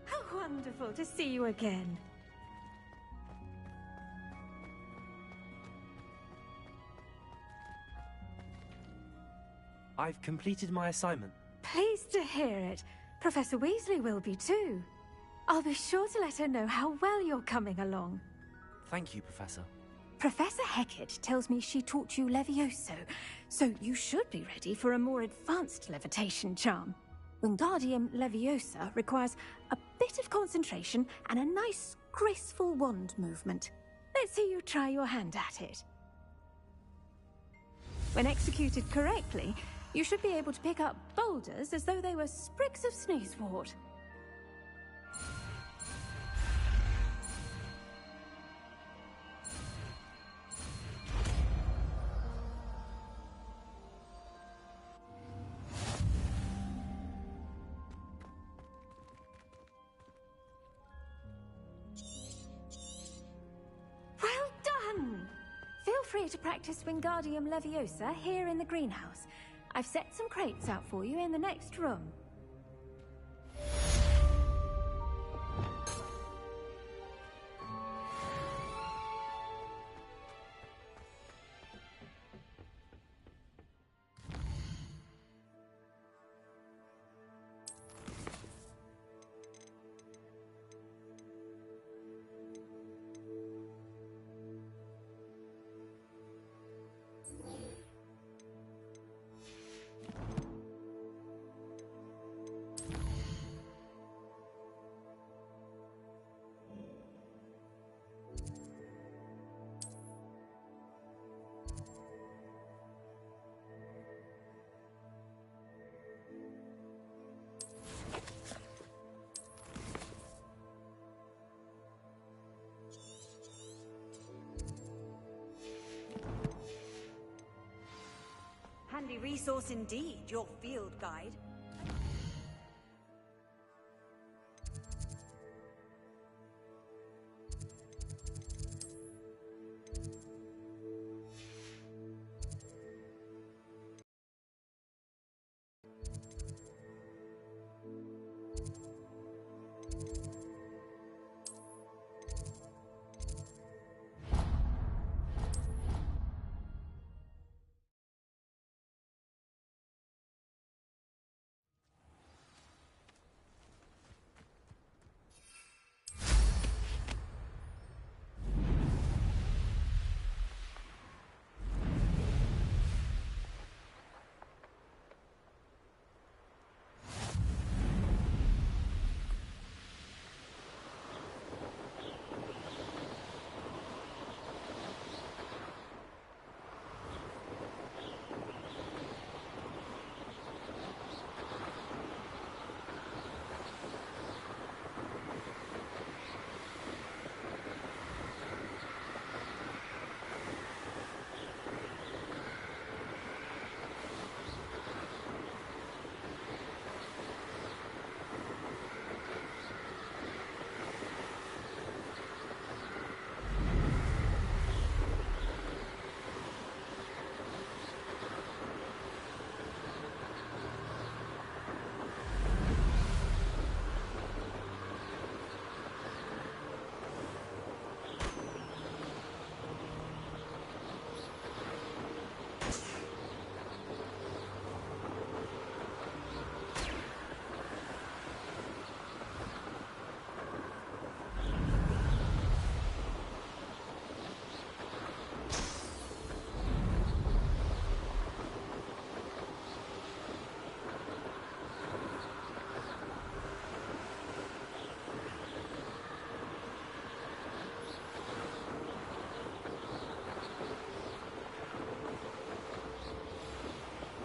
How wonderful to see you again.
I've completed my assignment.
Pleased to hear it. Professor Weasley will be too. I'll be sure to let her know how well you're coming along.
Thank you, Professor.
Professor Hecat tells me she taught you Levioso, so you should be ready for a more advanced levitation charm. Wingardium Leviosa requires a bit of concentration and a nice, graceful wand movement. Let's see you try your hand at it. When executed correctly, you should be able to pick up boulders as though they were sprigs of sneezewort. Well done! Feel free to practice Wingardium Leviosa here in the greenhouse. I've set some crates out for you in the next room.
Handy resource indeed, your field guide.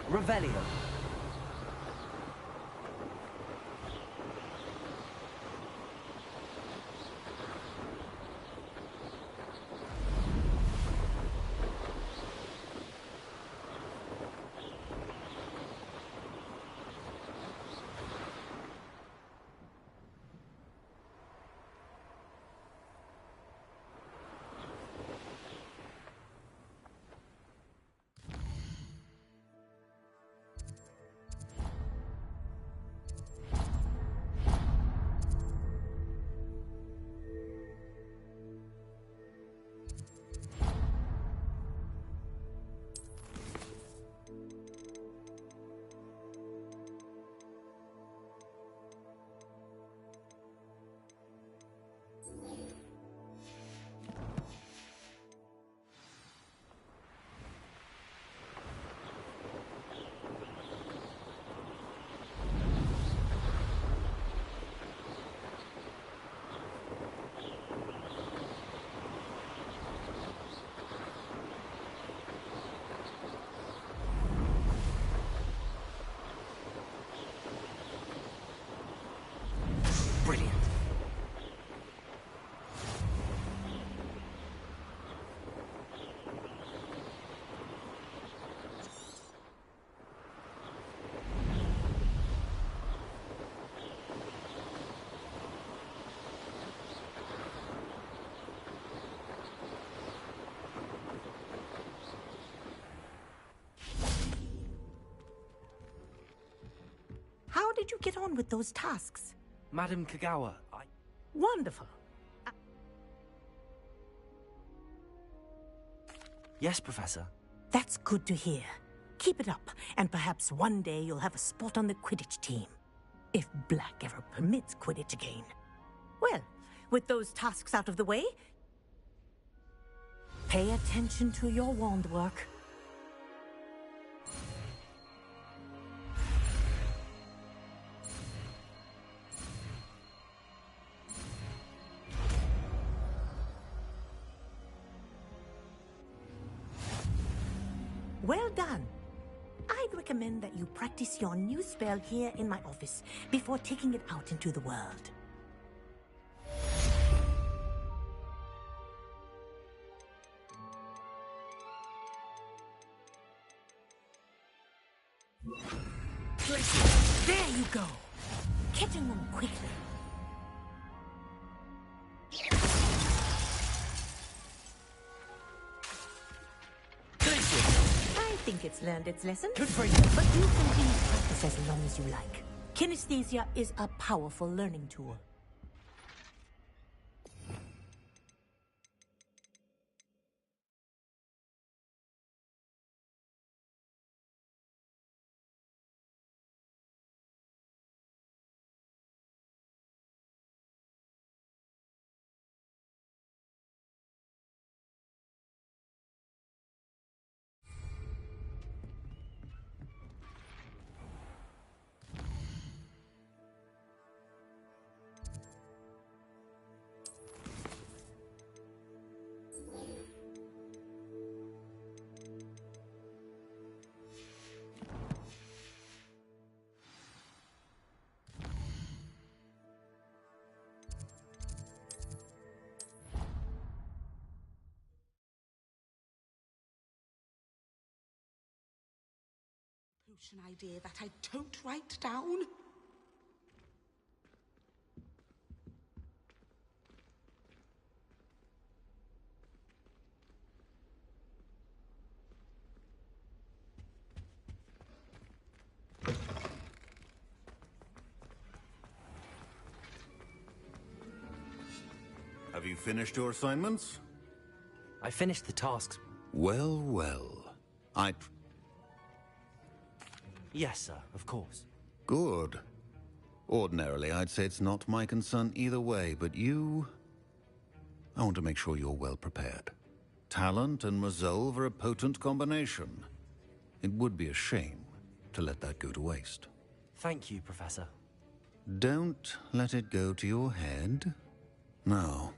Revelio.
did you get on with those tasks?
Madam Kagawa,
Wonderful.
Yes, Professor.
That's good to hear. Keep it up, and perhaps one day you'll have a spot on the Quidditch team. If Black ever permits Quidditch again. Well, with those tasks out of the way, pay attention to your wand work. Well done. I'd recommend that you practice your new spell here in my office before taking it out into the world. There you go. Catching them quickly. I think it's learned its lesson. But you continue to practice as long as you like. Kinesthesia is a powerful learning tool.
Potion idea that I don't write down.
Have you finished your assignments?
I finished the tasks.
Well, well.
Yes, sir, of course.
Good. Ordinarily, I'd say it's not my concern either way, but you... I want to make sure you're well prepared. Talent and resolve are a potent combination. It would be a shame to let that go to waste.
Thank you, Professor.
Don't let it go to your head. Now,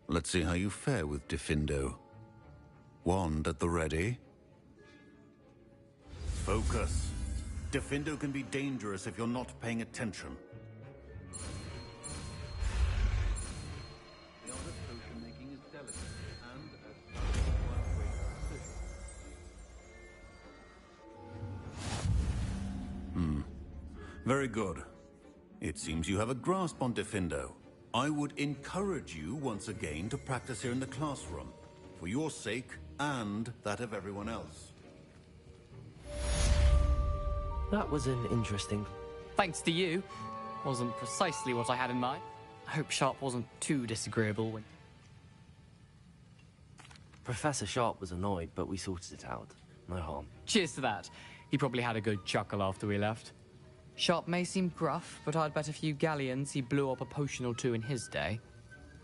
let's see how you fare with Diffindo. Wand at the ready. Focus. Diffindo can be dangerous if you're not paying attention. The art of potion making is delicate, and as such requires great precision. Very good. It seems you have a grasp on Diffindo. I would encourage you once again to practice here in the classroom, for your sake and that of everyone else.
That was an interesting...
Thanks to you. Wasn't precisely what I had in mind. I hope Sharp wasn't too disagreeable when...
Professor Sharp was annoyed, but we sorted it out. No harm.
Cheers to that. He probably had a good chuckle after we left. Sharp may seem gruff, but I'd bet a few galleons he blew up a potion or two in his day.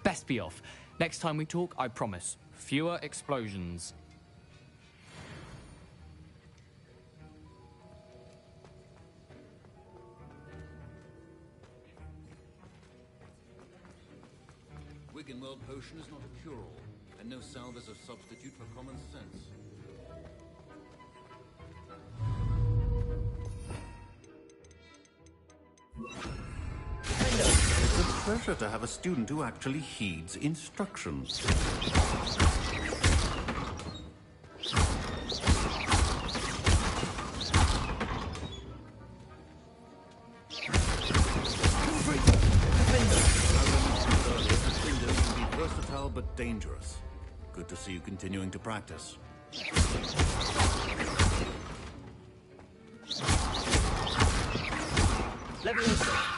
Best be off. Next time we talk, I promise. Fewer explosions.
Wiggenweld potion is not a cure-all, and no salve is a substitute for common sense. It's a pleasure to have a student who actually heeds instructions. Versatile but dangerous. Good to see you continuing to practice.
Leviosa.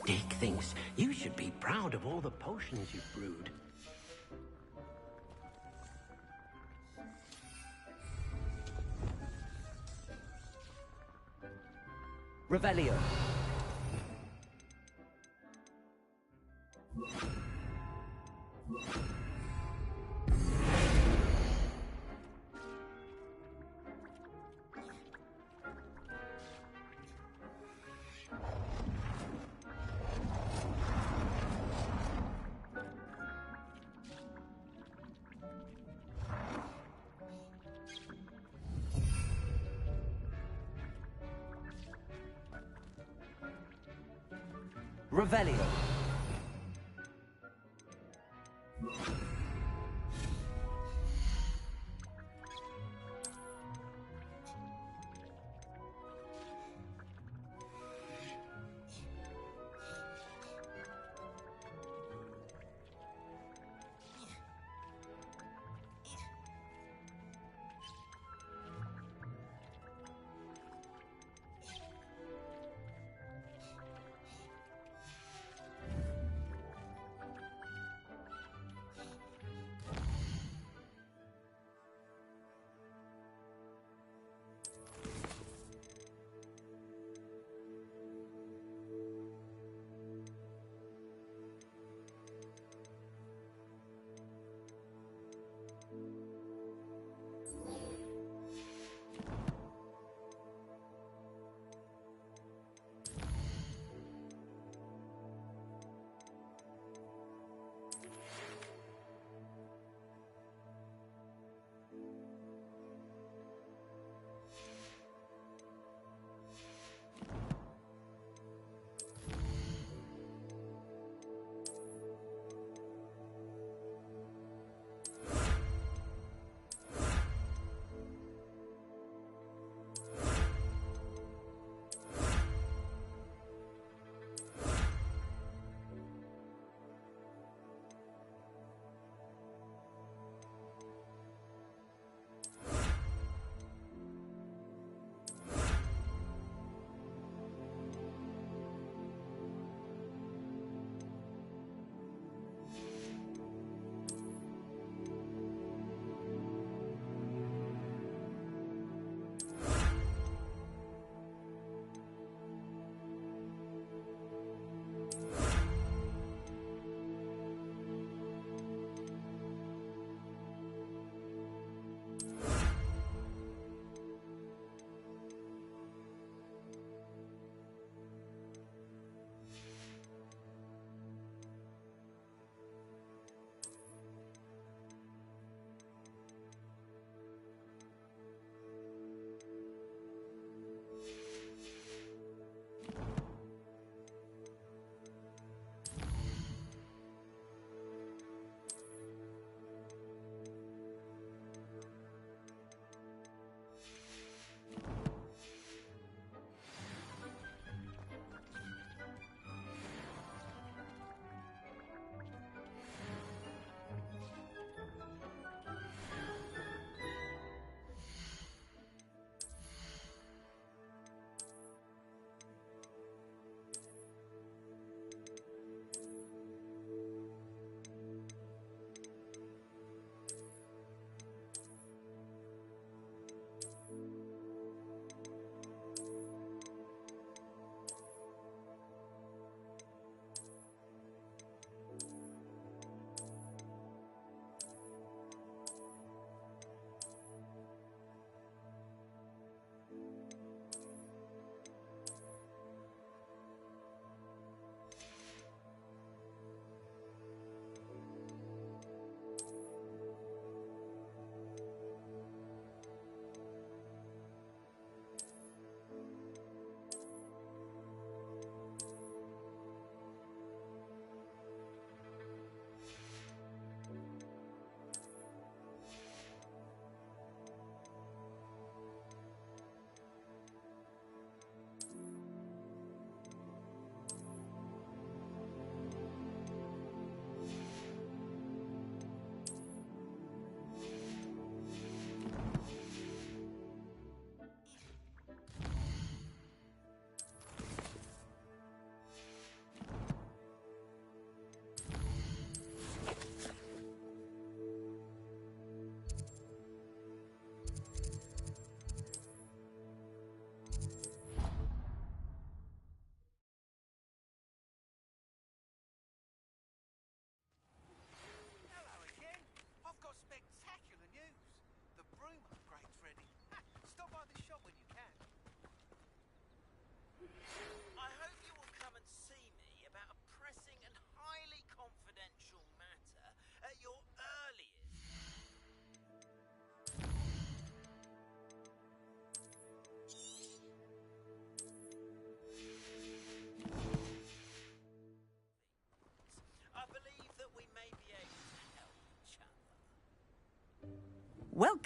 Dick thinks you should be proud of all the potions you've brewed.
Revelio. Revelio.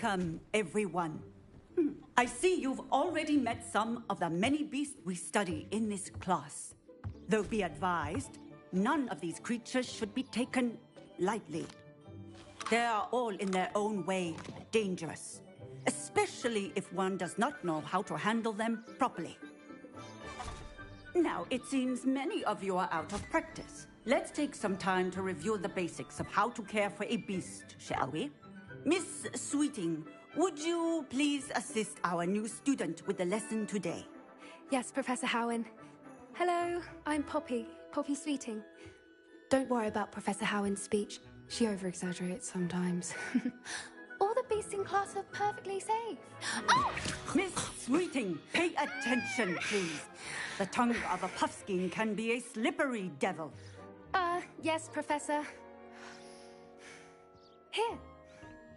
Welcome, everyone. I see you've already met some of the many beasts we study in this class. Though be advised, none of these creatures should be taken lightly. They are all in their own way dangerous, especially if one does not know how to handle them properly. Now, it seems many of you are out of practice. Let's take some time to review the basics of how to care for a beast, shall we? Miss Sweeting, would you please assist our new student with the lesson today?
Yes, Professor Howen. Hello, I'm Poppy Sweeting. Don't worry about Professor Howen's speech. She over-exaggerates sometimes. All the beasts in class are perfectly safe.
Oh! Miss Sweeting, pay attention, please. The tongue of a puffskein can be a slippery devil.
Yes, Professor. Here,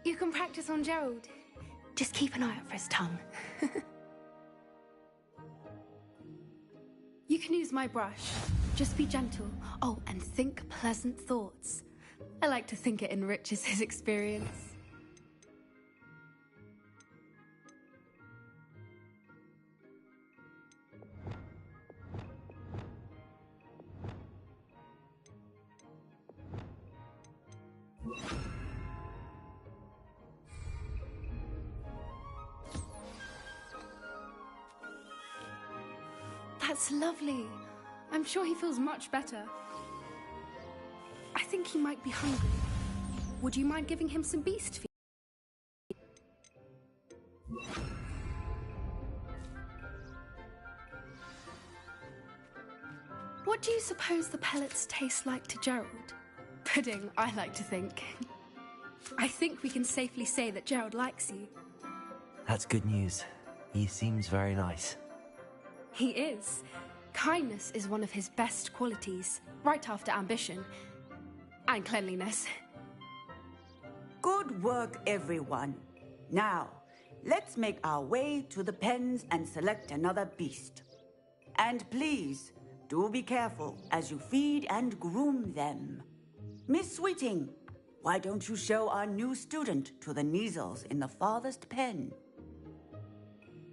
you can practice on Gerald. Just keep an eye out for his tongue. You can use my brush. Just be gentle. Oh, and think pleasant thoughts. I like to think it enriches his experience. That's lovely. I'm sure he feels much better. I think he might be hungry. Would you mind giving him some beast feed? What do you suppose the pellets taste like to Gerald? Pudding, I like to think. I think we can safely say that Gerald likes you.
That's good news. He seems very nice.
He is. Kindness is one of his best qualities, right after ambition. And cleanliness.
Good work, everyone. Now, let's make our way to the pens and select another beast. And please, do be careful as you feed and groom them. Miss Sweeting, why don't you show our new student to the Neasels in the farthest pen?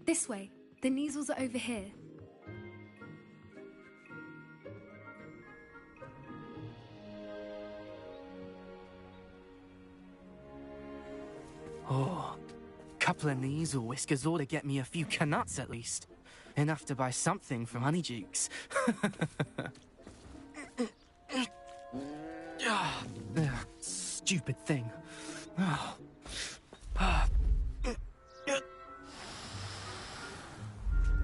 This way. The Neasels are over here.
Oh, couple of Neasel whiskers ought to get me a few canuts at least. Enough to buy something from Honeydukes. Stupid thing.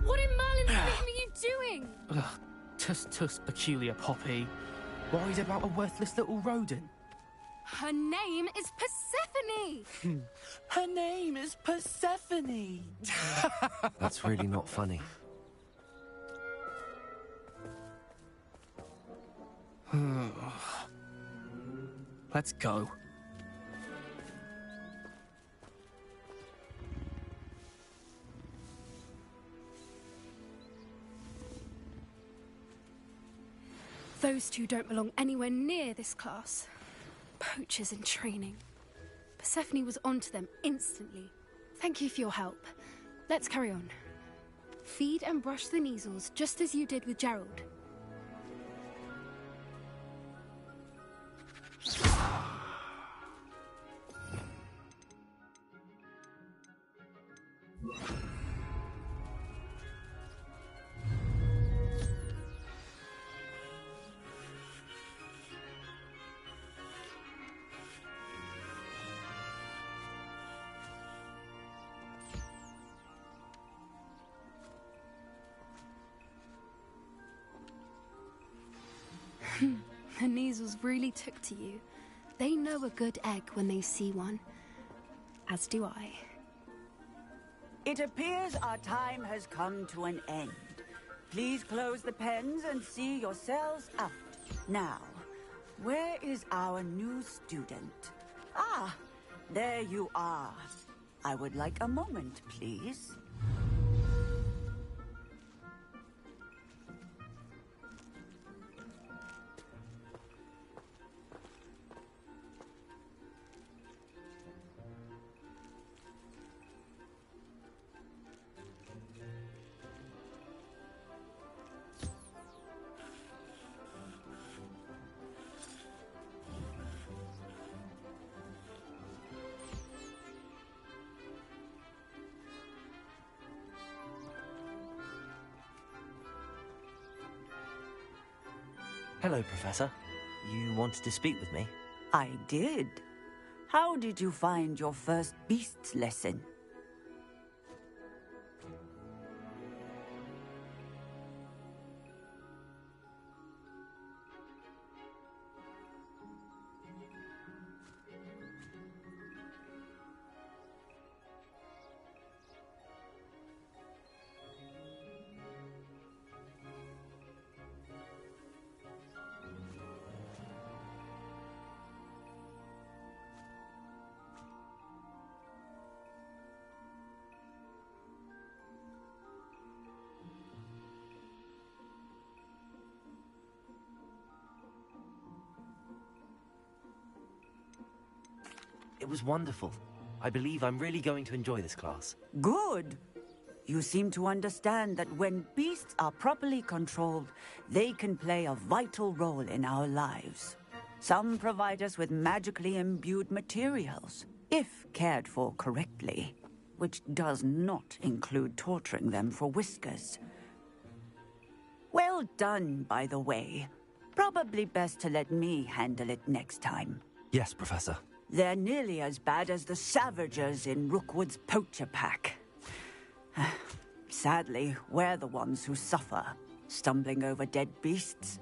What in Merlin's name are you doing?
Tuss, peculiar Poppy. Worried about a worthless little rodent?
Her name is Persephone!
Her name is Persephone!
That's really not funny.
Let's go.
Those two don't belong anywhere near this class. Poachers in training. Persephone was onto them instantly. Thank you for your help. Let's carry on. Feed and brush the Neasels just as you did with Gerald. The Neasels really took to you. They know a good egg when they see one. As do I.
It appears our time has come to an end. Please close the pens and see yourselves out. Now, where is our new student? Ah, there you are. I would like a moment, please.
Hello, Professor. You wanted to speak with me?
I did. How did you find your first beasts lesson?
It was wonderful. I believe I'm really going to enjoy this class.
Good. You seem to understand that when beasts are properly controlled, they can play a vital role in our lives. Some provide us with magically imbued materials, if cared for correctly, which does not include torturing them for whiskers. Well done, by the way. Probably best to let me handle it next time.
Yes, Professor.
They're nearly as bad as the Savagers in Rookwood's poacher pack. Sadly, we're the ones who suffer, stumbling over dead beasts.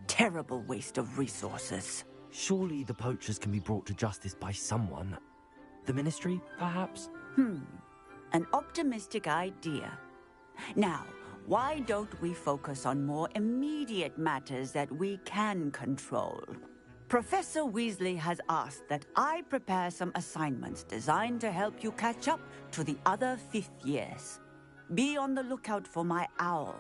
Terrible waste of resources.
Surely the poachers can be brought to justice by someone. The Ministry, perhaps?
An optimistic idea. Now, why don't we focus on more immediate matters that we can control? Professor Weasley has asked that I prepare some assignments designed to help you catch up to the other 5th years. Be on the lookout for my owl.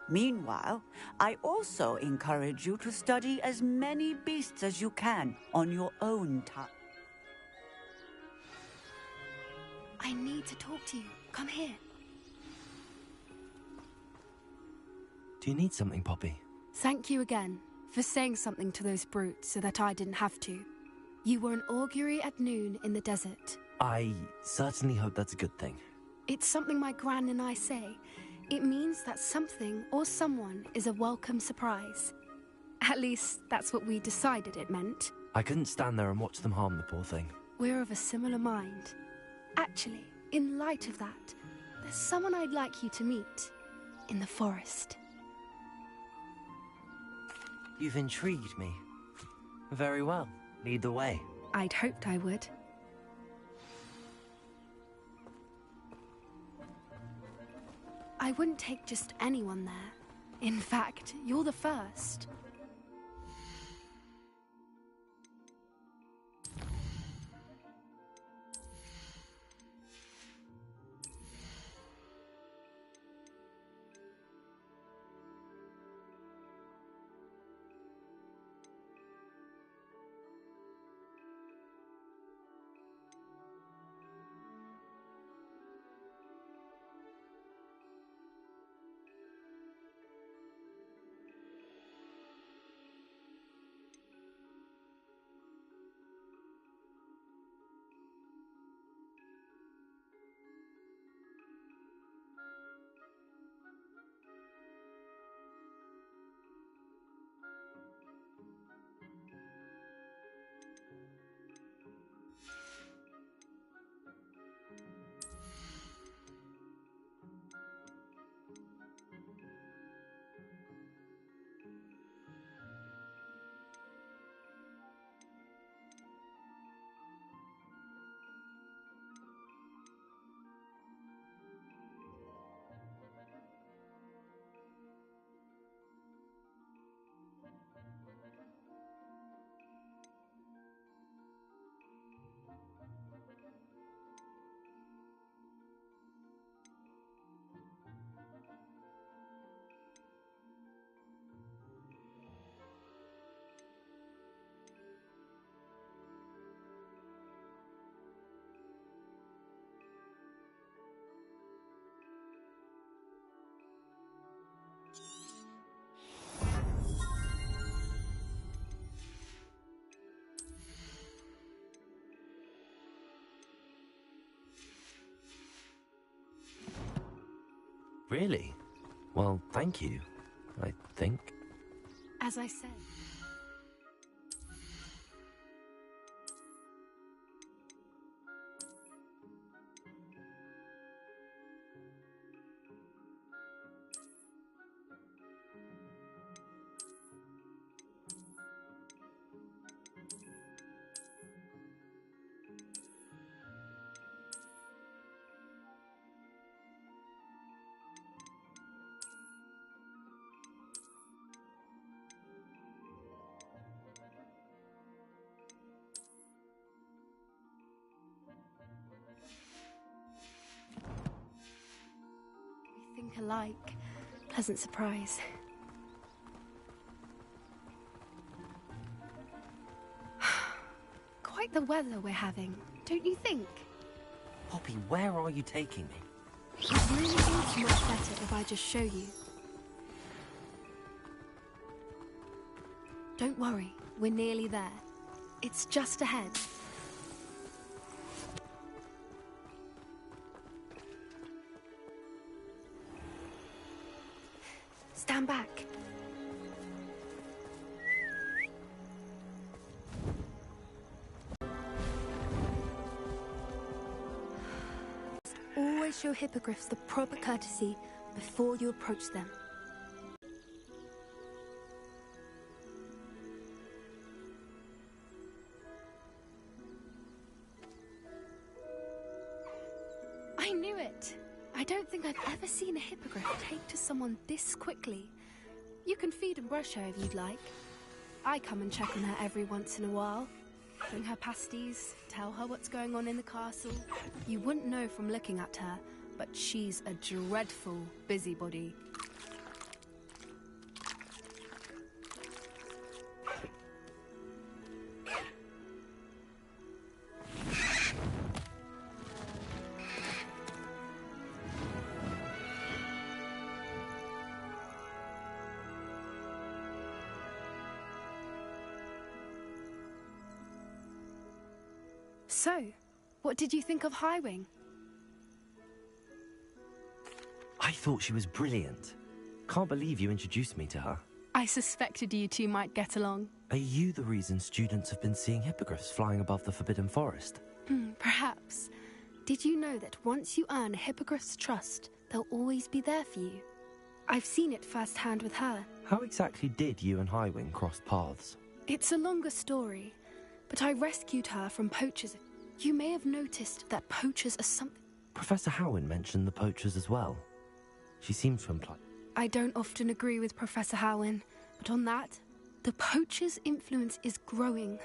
Meanwhile, I also encourage you to study as many beasts as you can on your own time.
I need to talk to you. Come here.
Do you need something, Poppy?
Thank you again for saying something to those brutes so that I didn't have to. You were an augury at noon in the desert.
I certainly hope that's a good thing.
It's something my gran and I say. It means that something or someone is a welcome surprise. At least, that's what we decided it meant.
I couldn't stand there and watch them harm the poor thing.
We're of a similar mind. Actually, in light of that, there's someone I'd like you to meet in the forest.
You've intrigued me. Very well. Lead the way.
I'd hoped I would. I wouldn't take just anyone there. In fact, you're the first.
Really? Well, thank you, I think.
As I said. Think alike. Pleasant surprise. Quite the weather we're having, don't you think?
Poppy, where are you taking me?
It really is much better if I just show you. Don't worry, we're nearly there. It's just ahead. Stand back. Always show hippogriffs the proper courtesy before you approach them. I knew it! I don't think I've ever seen a hippogriff take to someone this quickly. You can feed and brush her if you'd like. I come and check on her every once in a while. Bring her pasties, tell her what's going on in the castle. You wouldn't know from looking at her, but she's a dreadful busybody. So, what did you think of Highwing?
I thought she was brilliant. Can't believe you introduced me to her.
I suspected you two might get along.
Are you the reason students have been seeing hippogriffs flying above the Forbidden Forest?
Perhaps. Did you know that once you earn a hippogriff's trust, they'll always be there for you? I've seen it firsthand with her.
How exactly did you and Highwing cross paths?
It's a longer story, but I rescued her from poachers. You may have noticed that poachers are something...
Professor Howin mentioned the poachers as well. She seems to imply...
I don't often agree with Professor Howin, but on that, the poachers' influence is growing.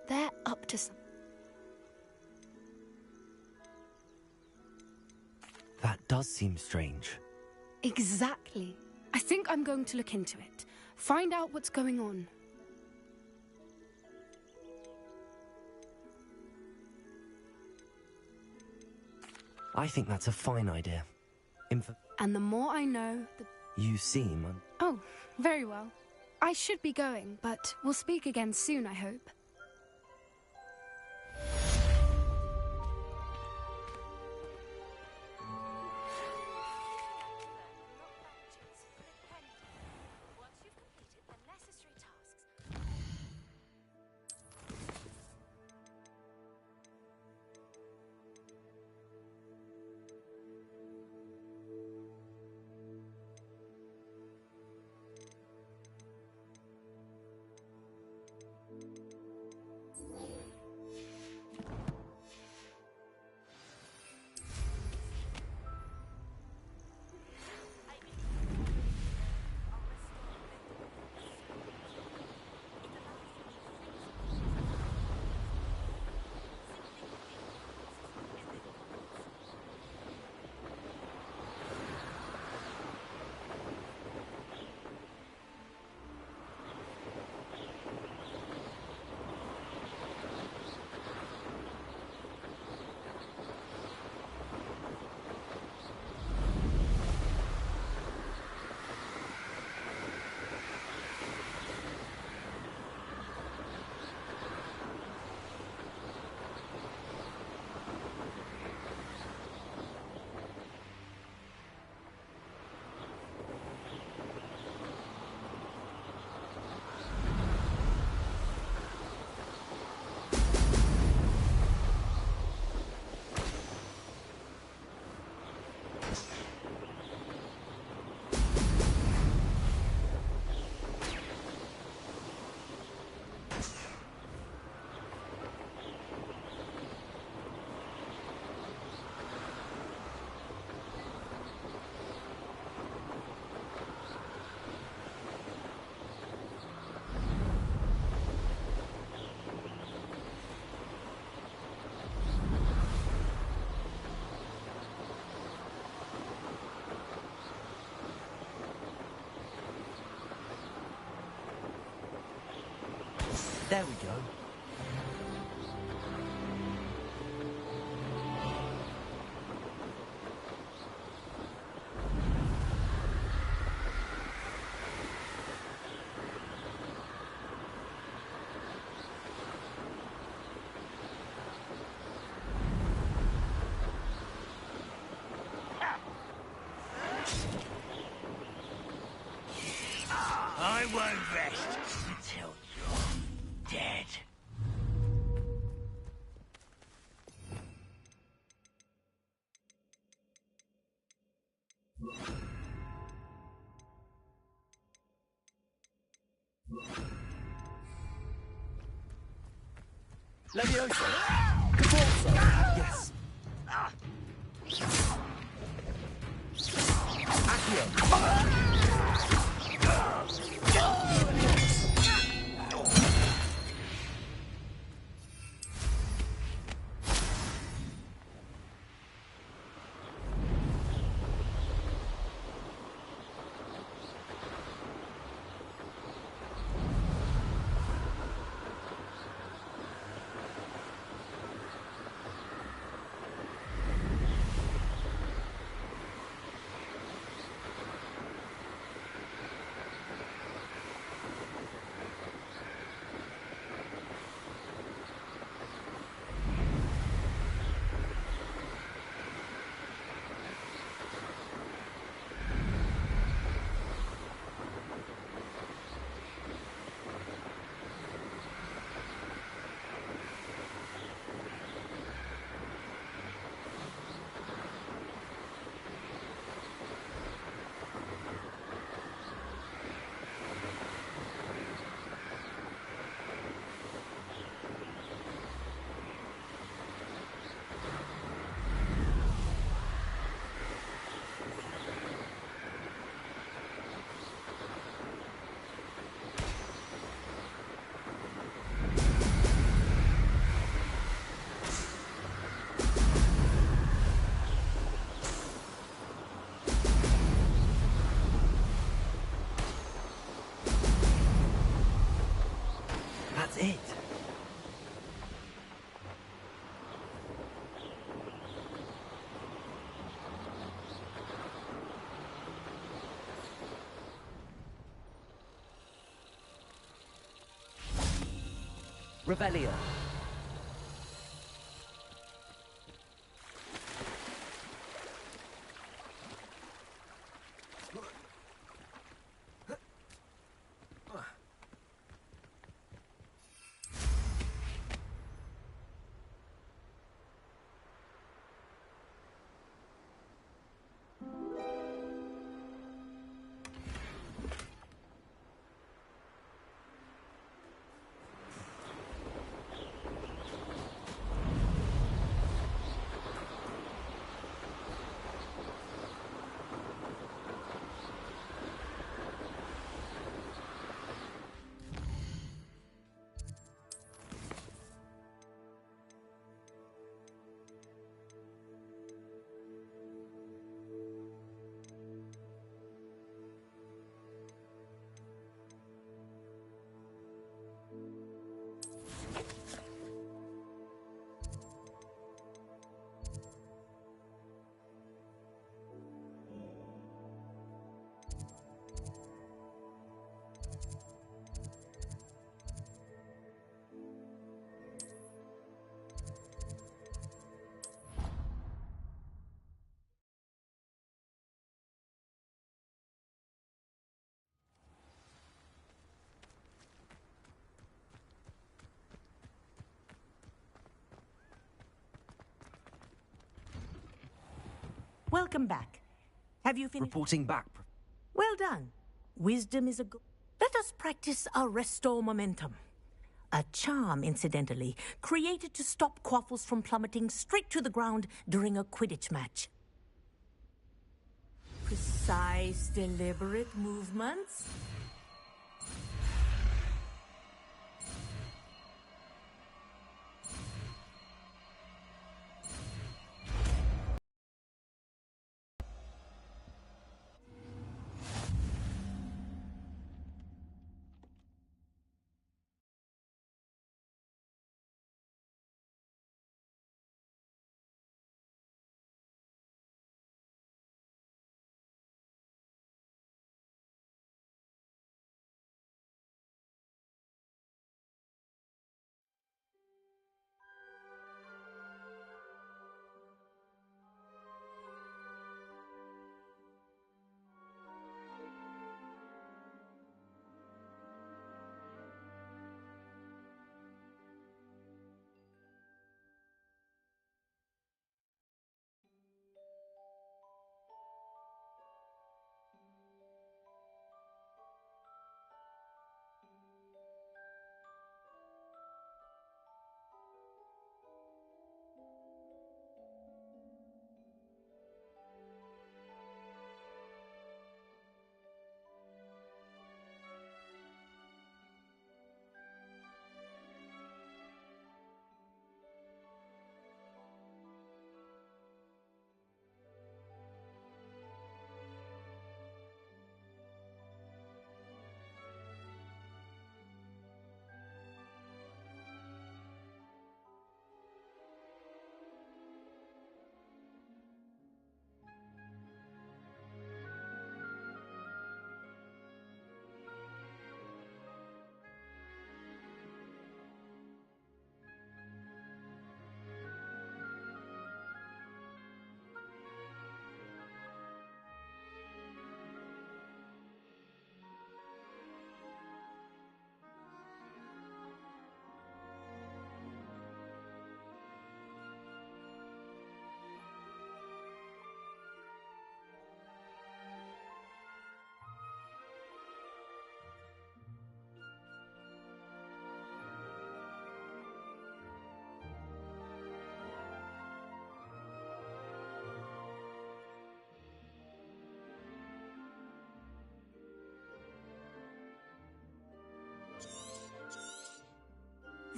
They're up to something.
That does seem strange.
Exactly. I think I'm going to look into it. Find out what's going on.
I think that's a fine idea.
And the more I know, the...
You seem...
Oh, very well. I should be going, but we'll speak again soon, I hope.
There we go.
I won't rest until you're dead.
Leviosa! Caporzo! Yes. Accio! That's it. Revelio.
Welcome back. Have you finished?
Reporting back.
Well done. Wisdom is a good... Let us practice our restore momentum. A charm, incidentally, created to stop quaffles from plummeting straight to the ground during a Quidditch match. Precise, deliberate movements.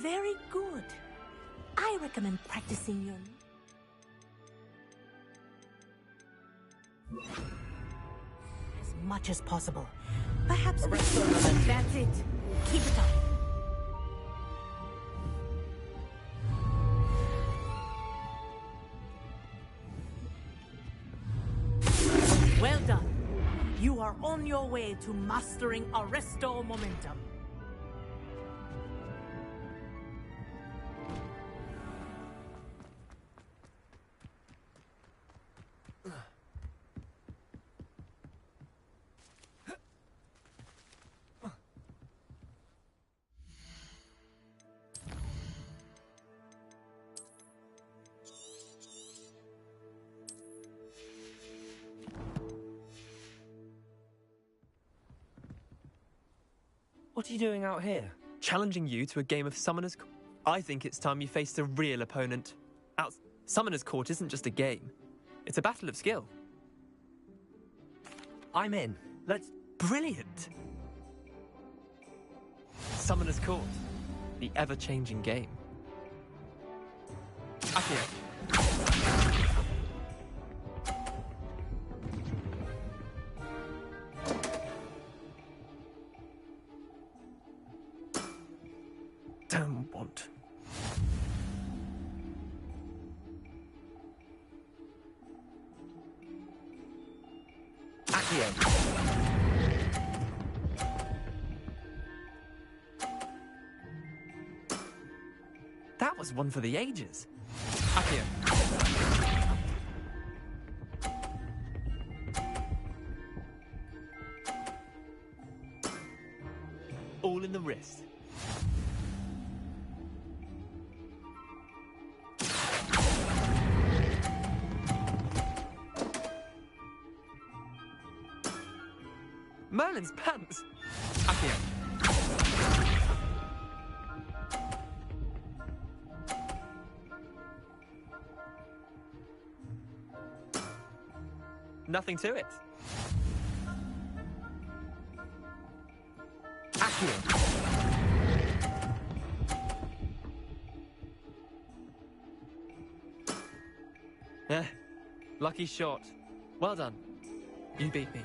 Very good. I recommend practicing your... as much as possible. Perhaps... That's it. Keep it up. Well done. You are on your way to mastering Arresto Momentum.
What are you doing out here?
Challenging you to a game of Summoner's Court. I think it's time you faced a real opponent. Summoner's Court isn't just a game. It's a battle of skill.
I'm in. Let's...
Brilliant! Summoner's Court. The ever-changing game. Accio. Don't want.
Accio.
That was one for the ages. Accio. All in the wrist. Merlin's pants! Accio. Nothing to it.
Accio.
Lucky shot. Well done. You beat me.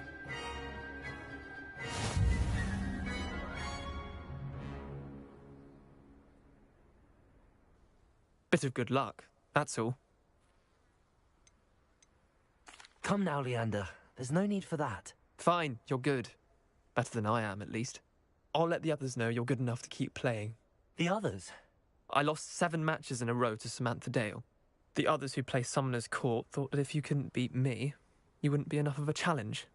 Bit of good luck, that's all.
Come now, Leander. There's no need for that.
Fine, you're good. Better than I am, at least. I'll let the others know you're good enough to keep playing.
The others?
I lost 7 matches in a row to Samantha Dale. The others who play Summoner's Court thought that if you couldn't beat me, you wouldn't be enough of a challenge.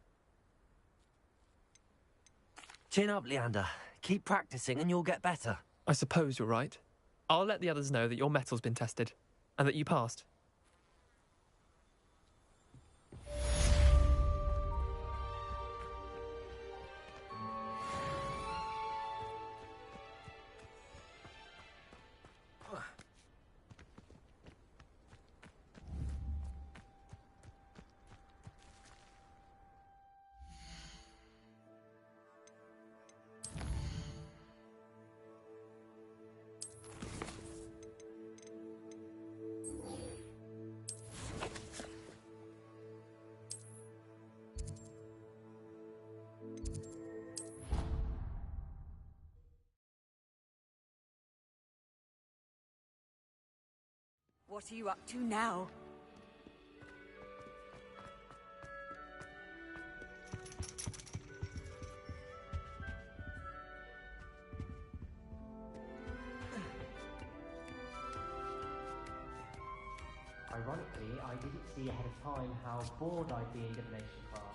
Chin up, Leander. Keep practicing and you'll get better.
I suppose you're right. I'll let the others know that your metal's been tested, and that you passed.
What are you up to now?
Ironically, I didn't see ahead of time how bored I'd be in divination class.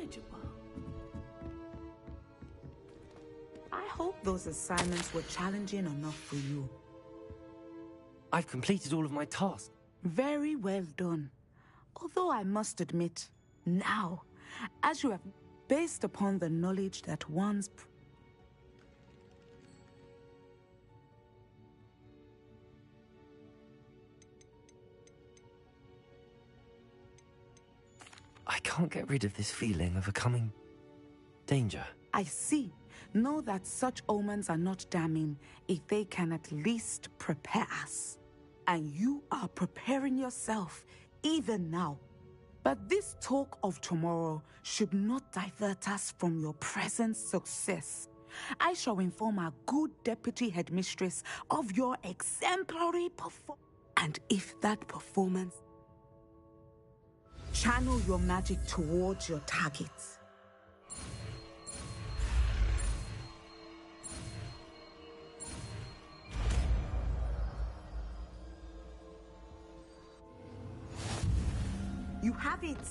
knowledgeable. I hope those assignments were challenging enough for you.
I've completed all of my tasks.
Very well done. Although I must admit, now, as you have, based upon the knowledge that once...
I can't get rid of this feeling of a coming danger.
I see. Know that such omens are not damning if they can at least prepare us. And you are preparing yourself, even now. But this talk of tomorrow should not divert us from your present success. I shall inform our good deputy headmistress of your exemplary performance. And if that performance... channel your magic towards your targets. You have it.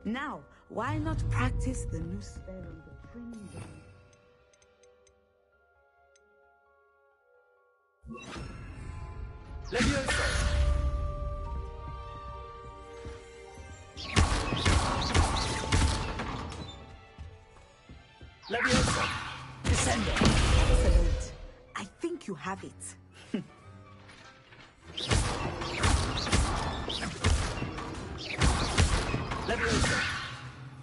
Now, why not practice the new spell on the training ground?
Levioso! Leviosa! Descendo!
Excellent. I think you have it.
Leviosa!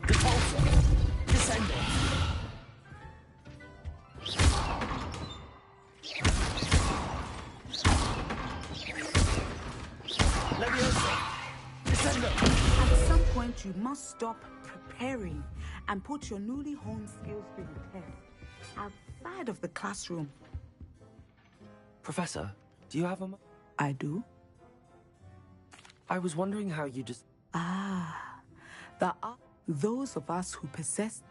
Repulsor! Descendo! Leviosa! Descendo!
At some point, you must stop preparing and put your newly honed skills to the test outside of the classroom.
Professor, do you have a...
I do.
I was wondering how you just...
There are those of us who possess...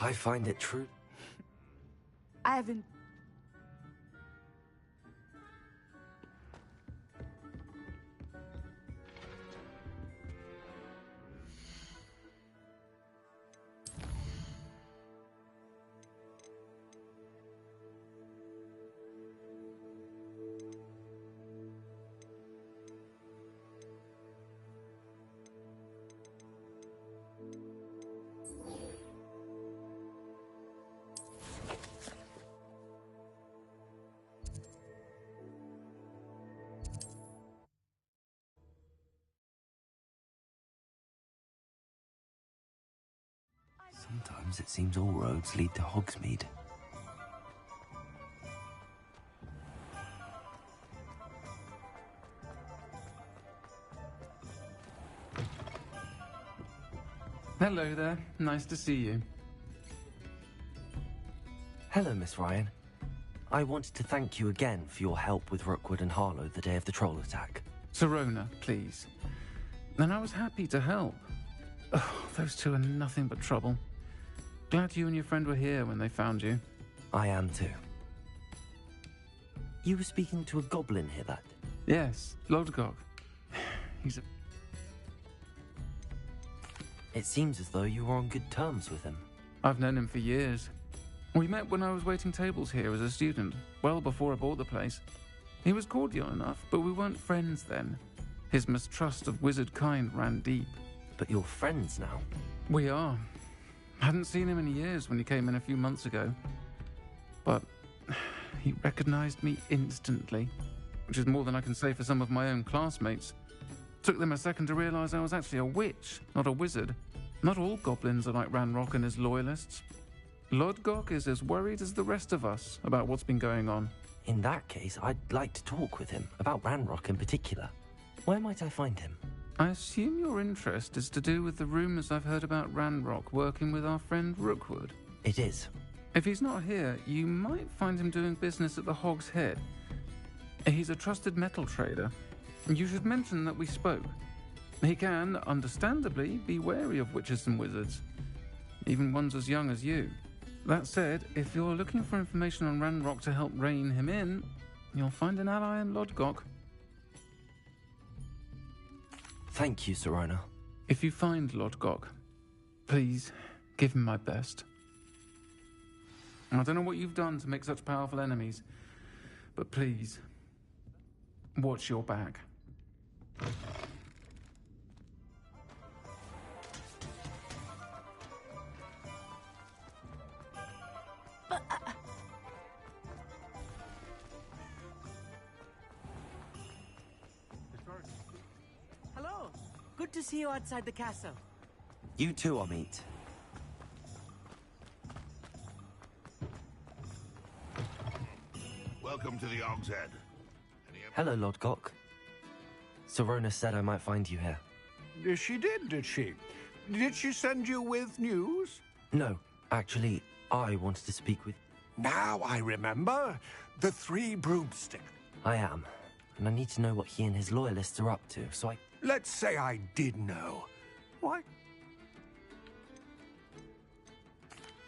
I find it true.
I haven't...
Sometimes it seems all roads lead to Hogsmeade.
Hello there. Nice to see you.
Hello, Miss Ryan. I wanted to thank you again for your help with Rookwood and Harlow the day of the troll attack.
Serona, please. And I was happy to help. Oh, those two are nothing but trouble. Glad you and your friend were here when they found you.
I am too. You were speaking to a goblin here that day?
Yes, Lodgok. He's a...
It seems as though you were on good terms with him.
I've known him for years. We met when I was waiting tables here as a student, well before I bought the place. He was cordial enough, but we weren't friends then. His mistrust of wizard kind ran deep.
But you're friends now?
We are. Hadn't seen him in years when he came in a few months ago. But he recognized me instantly, which is more than I can say for some of my own classmates. Took them a second to realize I was actually a witch, not a wizard. Not all goblins are like Ranrock and his loyalists. Lodgok is as worried as the rest of us about what's been going on.
In that case, I'd like to talk with him, about Ranrock in particular. Where might I find him?
I assume your interest is to do with the rumors I've heard about Ranrock working with our friend Rookwood.
It is.
If he's not here, you might find him doing business at the Hog's Head. He's a trusted metal trader. You should mention that we spoke. He can, understandably, be wary of witches and wizards, even ones as young as you. That said, if you're looking for information on Ranrock to help rein him in, you'll find an ally in Lodgok.
Thank you, Sirona.
If you find Lord Gok, please give him my best. I don't know what you've done to make such powerful enemies, but please, watch your back.
Hello. Good to see you outside the castle.
You too, Amit.
Welcome to the Og's Head.
Hello, Lord Gok. Sirona said I might find you here.
She did she? Did she send you with news?
No, actually, I wanted to speak with...
Now I remember. The Three Broomstick.
I am, and I need to know what he and his loyalists are up to, so I...
Let's say I did know. Why?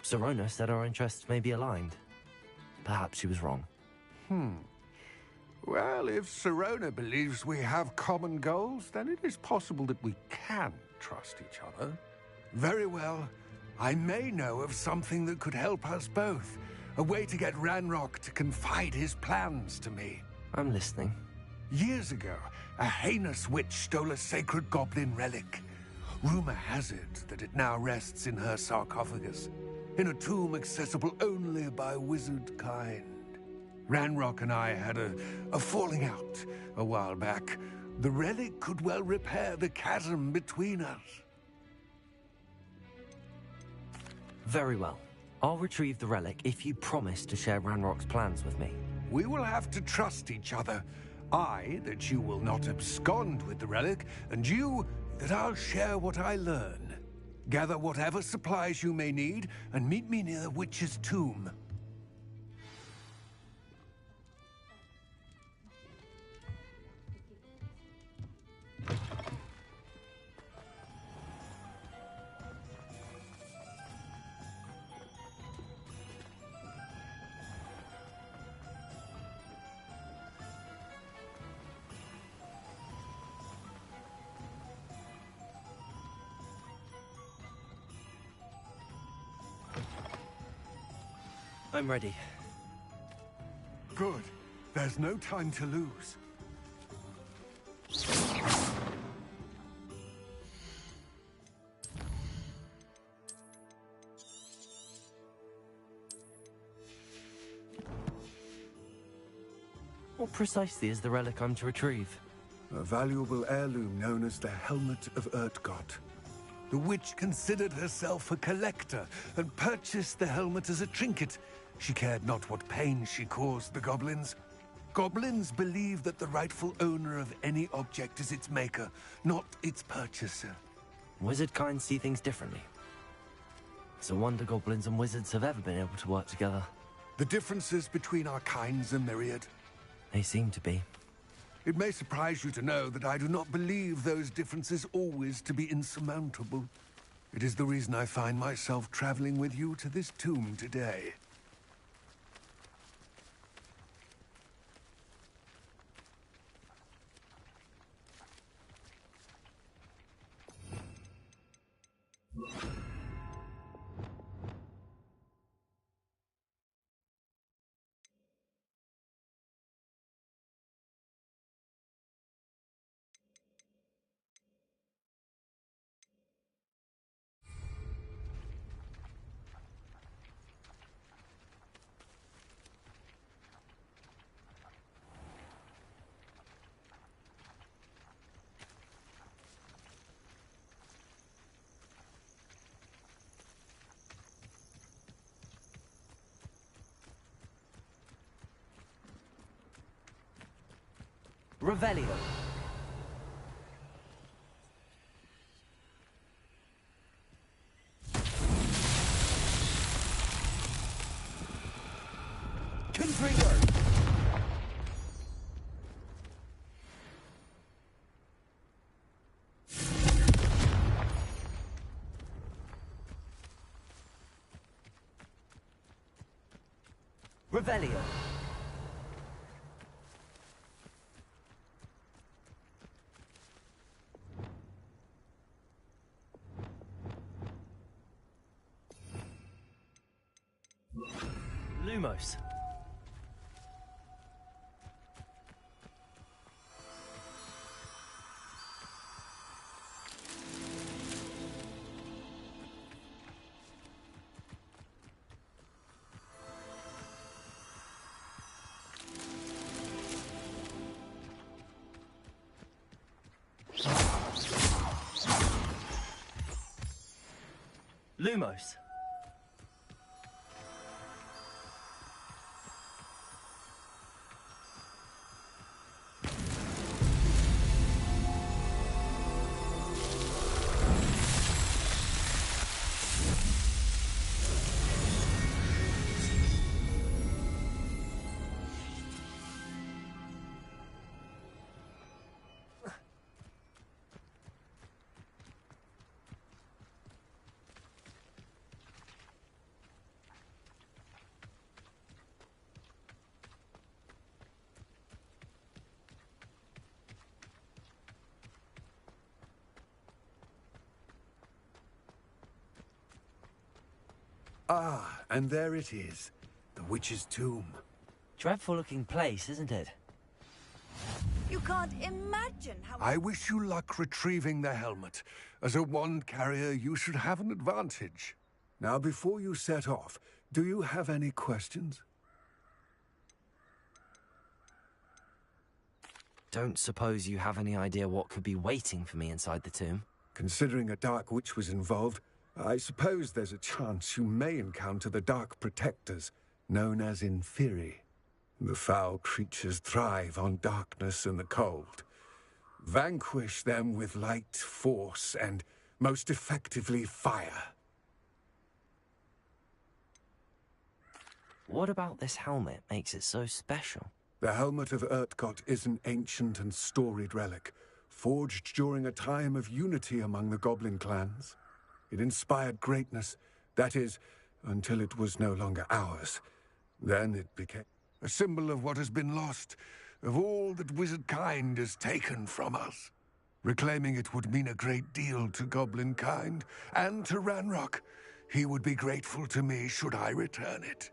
Sirona said our interests may be aligned. Perhaps she was wrong.
Well, if Sirona believes we have common goals, then it is possible that we can trust each other. Very well. I may know of something that could help us both. A way to get Ranrock to confide his plans to me.
I'm listening.
Years ago, a heinous witch stole a sacred goblin relic. Rumor has it that it now rests in her sarcophagus, in a tomb accessible only by wizard kind. Ranrock and I had a falling out a while back. The relic could well repair the chasm between us.
Very well. I'll retrieve the relic if you promise to share Ranrock's plans with me.
We will have to trust each other. I, that you will not abscond with the relic, and you, that I'll share what I learn. Gather whatever supplies you may need, and meet me near the witch's tomb.
I'm ready.
Good. There's no time to lose.
What precisely is the relic I'm to retrieve?
A valuable heirloom known as the Helmet of Urtgott. The witch considered herself a collector and purchased the helmet as a trinket. She cared not what pain she caused the goblins. Goblins believe that the rightful owner of any object is its maker, not its purchaser.
Wizard kind see things differently. It's a wonder goblins and wizards have ever been able to work together.
The differences between our kinds are myriad.
They seem to be.
It may surprise you to know that I do not believe those differences always to be insurmountable. It is the reason I find myself traveling with you to this tomb today.
Revelio. Confringo. Revelio. Lumos. Lumos.
Ah, and there it is. The witch's tomb.
Dreadful looking place, isn't it?
You can't imagine how...
I wish you luck retrieving the helmet. As a wand carrier, you should have an advantage. Now, before you set off, do you have any questions?
Don't suppose you have any idea what could be waiting for me inside the tomb?
Considering a Dark Witch was involved, I suppose there's a chance you may encounter the Dark Protectors, known as Inferi. The foul creatures thrive on darkness and the cold. Vanquish them with light, force, and, most effectively, fire.
What about this helmet makes it so special?
The helmet of Urtkot is an ancient and storied relic, forged during a time of unity among the goblin clans. It inspired greatness, that is, until it was no longer ours. Then it became a symbol of what has been lost, of all that wizard kind has taken from us. Reclaiming it would mean a great deal to goblin kind, and to Ranrock. He would be grateful to me should I return it.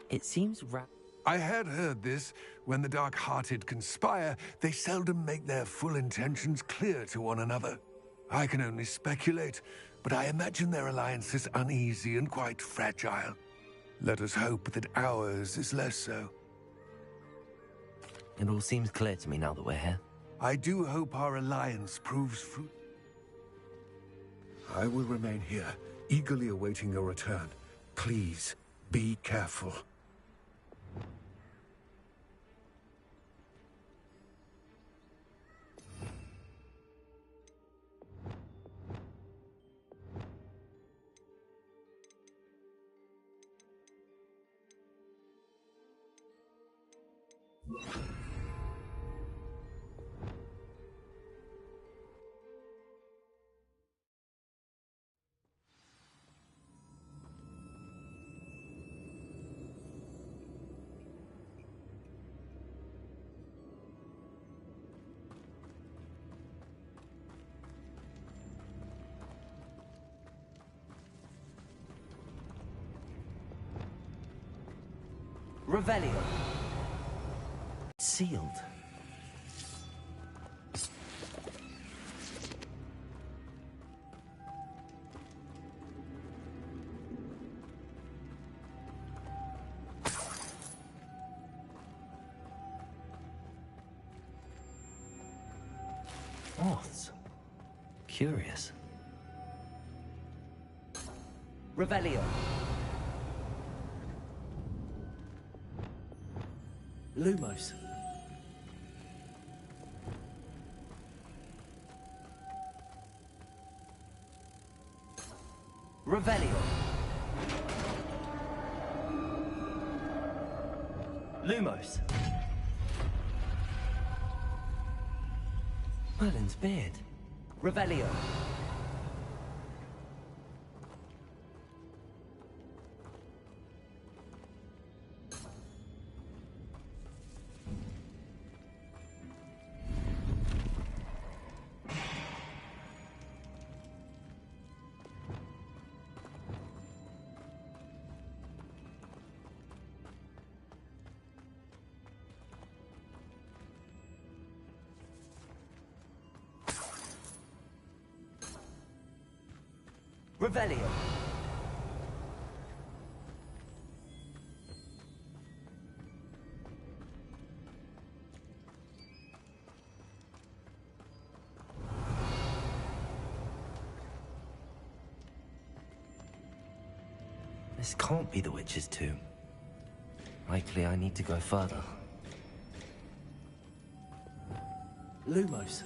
It seems
I had heard this. When the dark-hearted conspire, they seldom make their full intentions clear to one another. I can only speculate, but I imagine their alliance is uneasy and quite fragile. Let us hope that ours is less so.
It all seems clear to me now that we're here.
I do hope our alliance proves fruit. I will remain here, eagerly awaiting your return. Please, be careful.
Revelio. Sealed. Moths. Curious. Revelio. Lumos. Revelio. Lumos. Merlin's beard. Revelio. Revelio. This can't be the witch's tomb. Likely I need to go further. Lumos.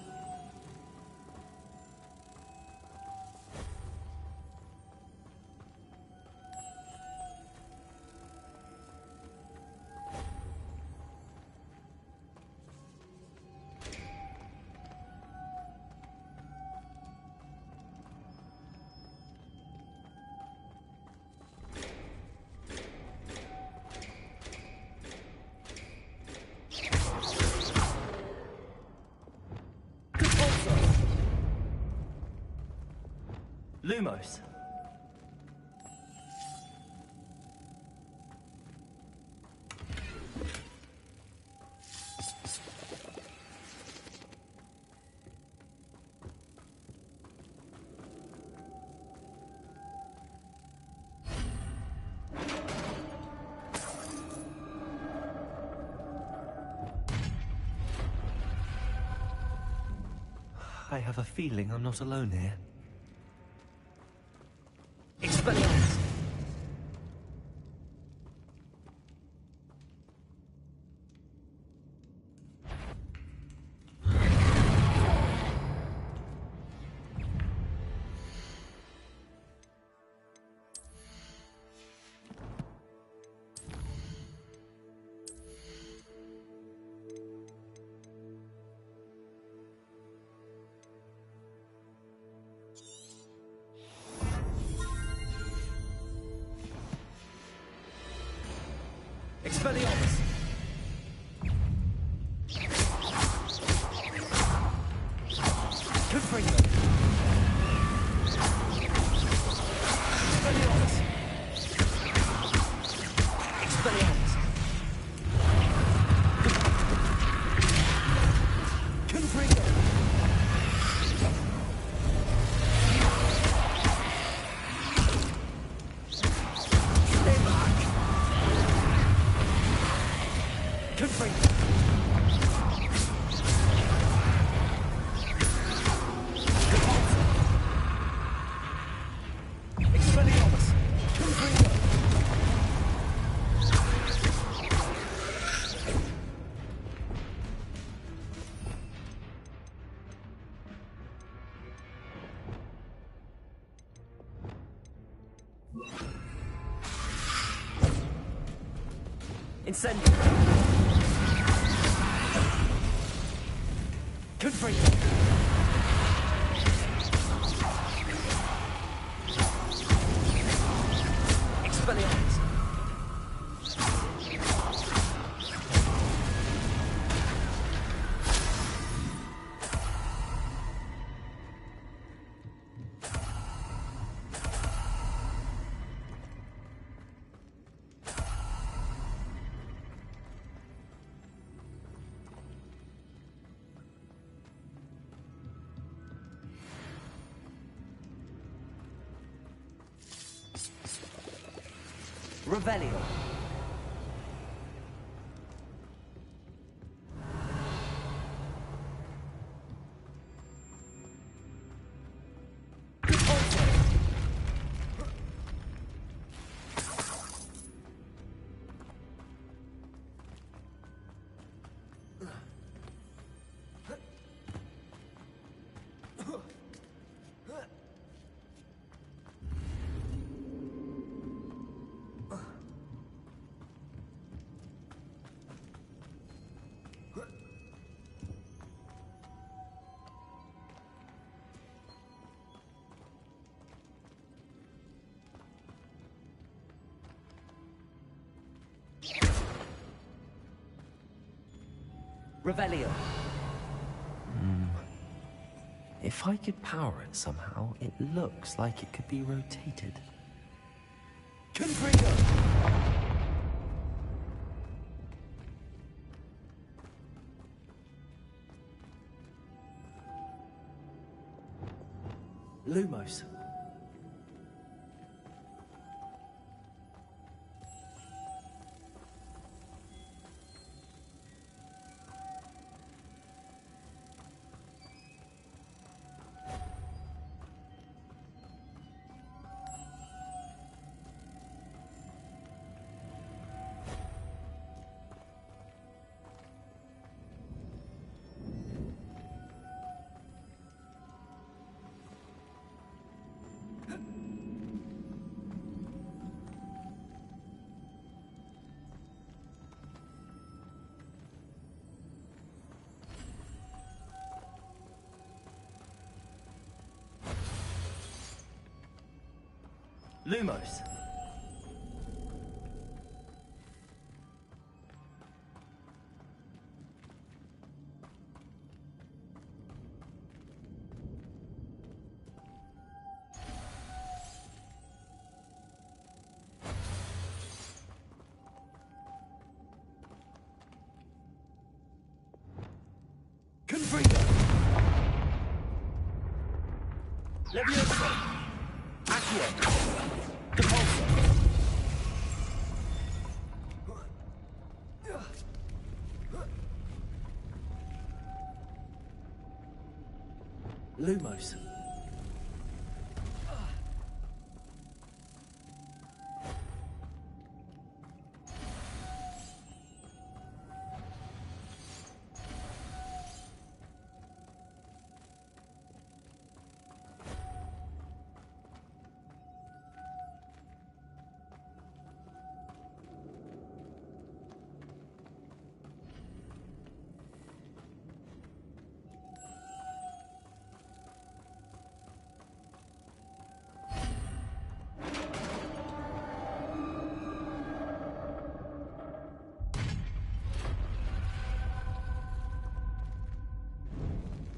Lumos. I have a feeling I'm not alone here. Expelliarmus! Expelliarmus! Confringo! Expelliarmus! Expelliarmus! Confringo! Stay back! Confringo! Expelliarmus! Confringo! Incendio! Confringo! Expelliarmus! Revelio. Revelio. If I could power it somehow, it looks like it could be rotated. Confringo! Lumos. Lumos.
Confringo! Leviosa! Accio! Depulso!
Lumos.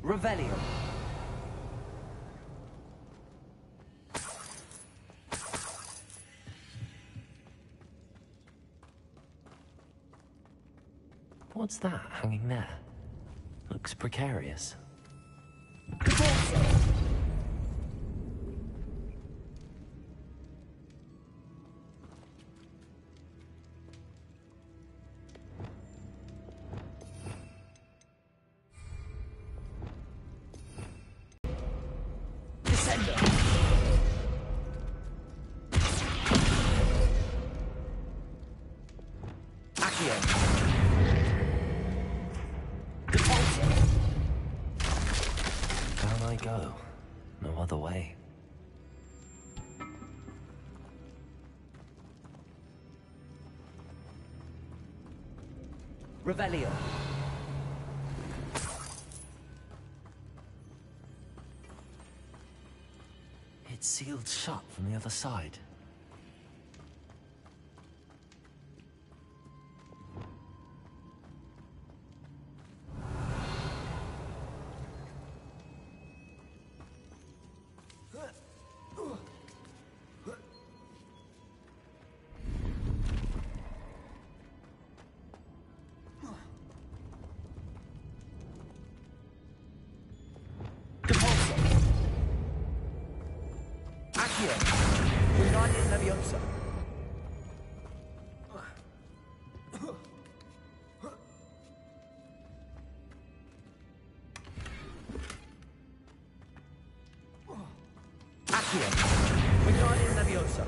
Revelio.
What's that hanging there? Looks precarious. Down I go. No other way.
Revelio.
It's sealed shut from the other side.
Leviosa. Accio. Wingardium Leviosa.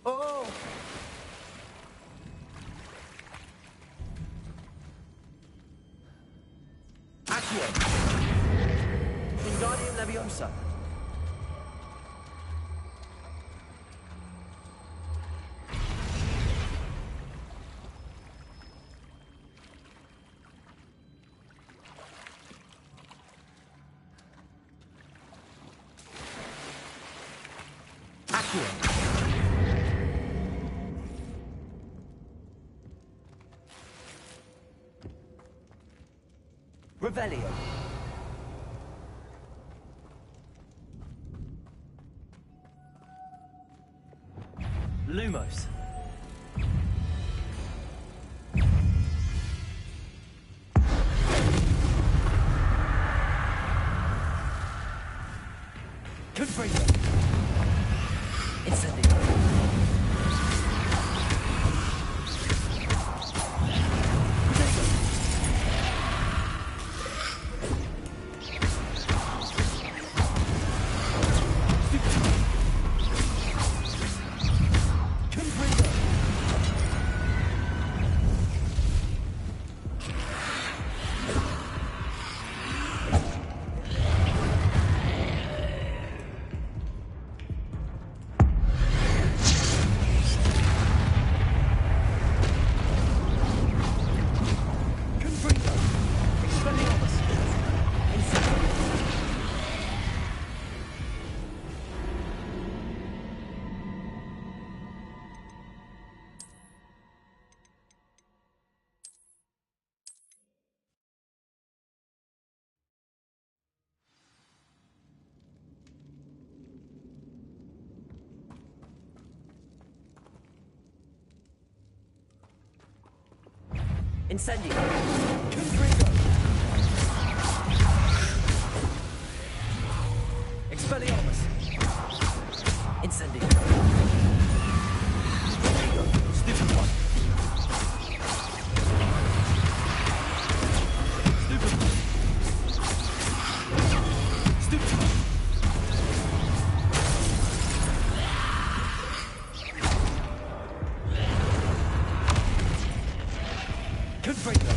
Oh! Accio. Wingardium Leviosa. Accio. Revelio.
Lumos.
Confringo. Incendio.
Incendio.
Confringo. Expelliarmus.
Incendio.
Stupid one. Stupid one. Stupid one. Confringo.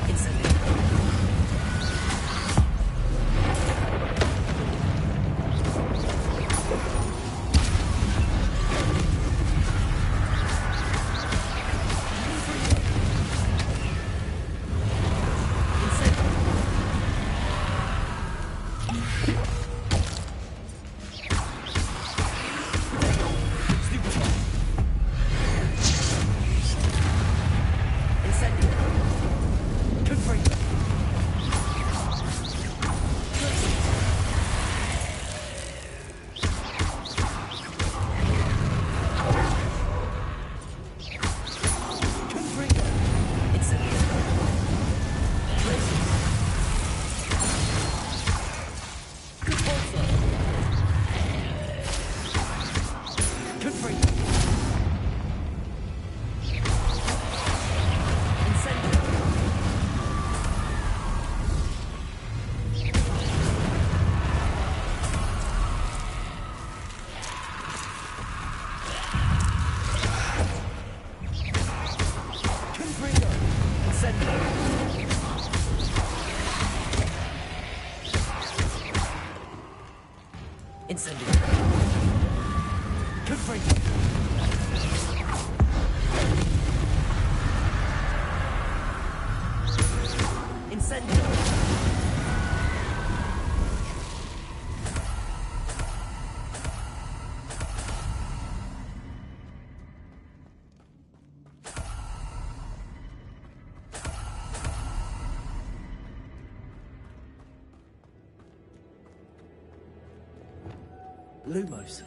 Incendio.
Incendio. Confringo. Incendio.
Lumos.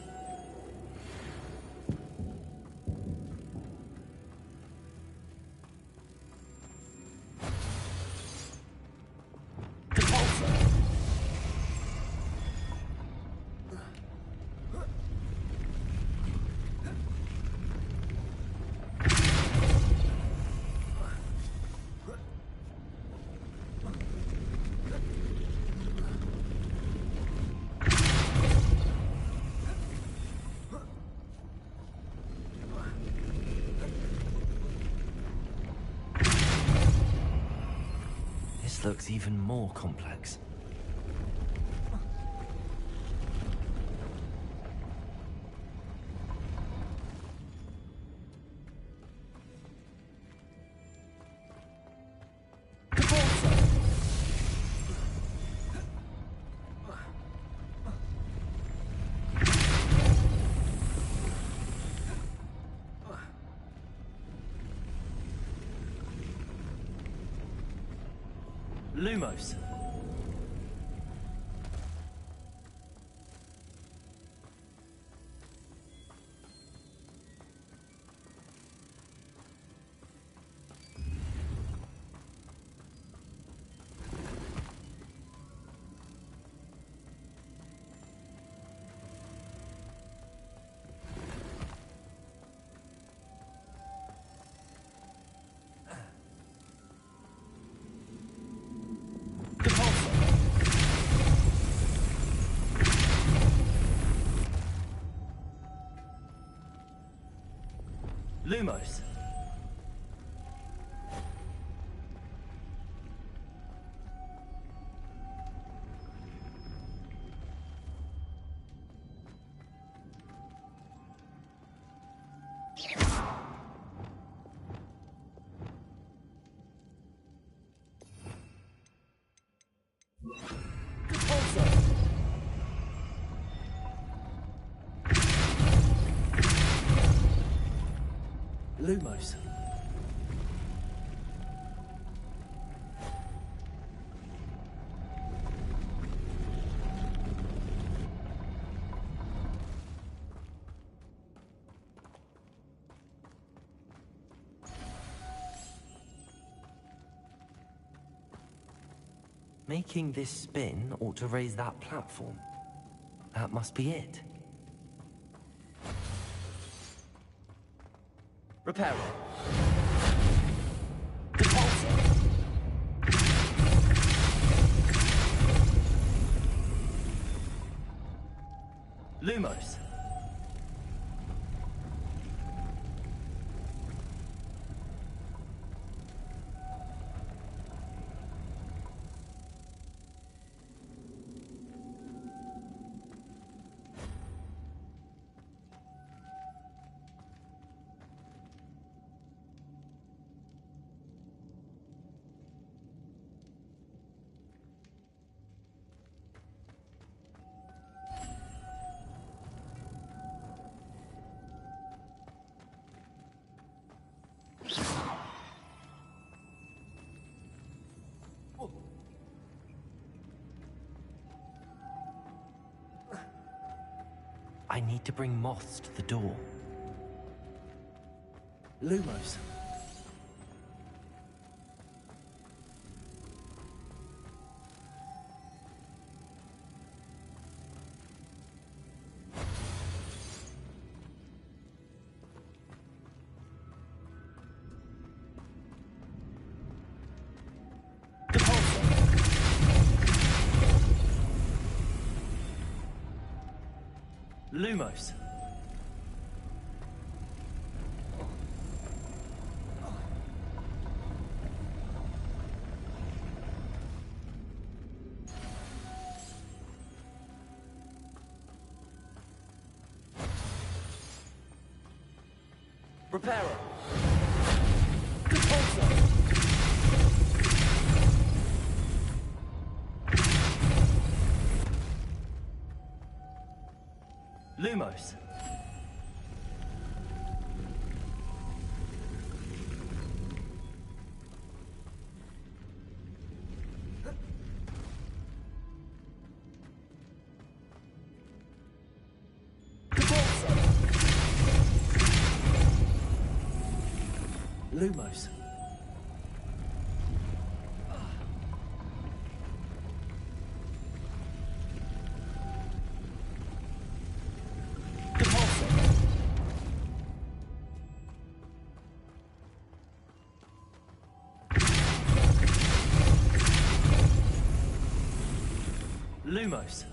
looks even more complex.
Lumos. Lumos. Lumos.
Making this spin ought to raise that platform. That must be it.
Reparo. Lumos.
I need to bring moths to the door.
Lumos. Lumos. Reparo. Lumos. Lumos. Lumos.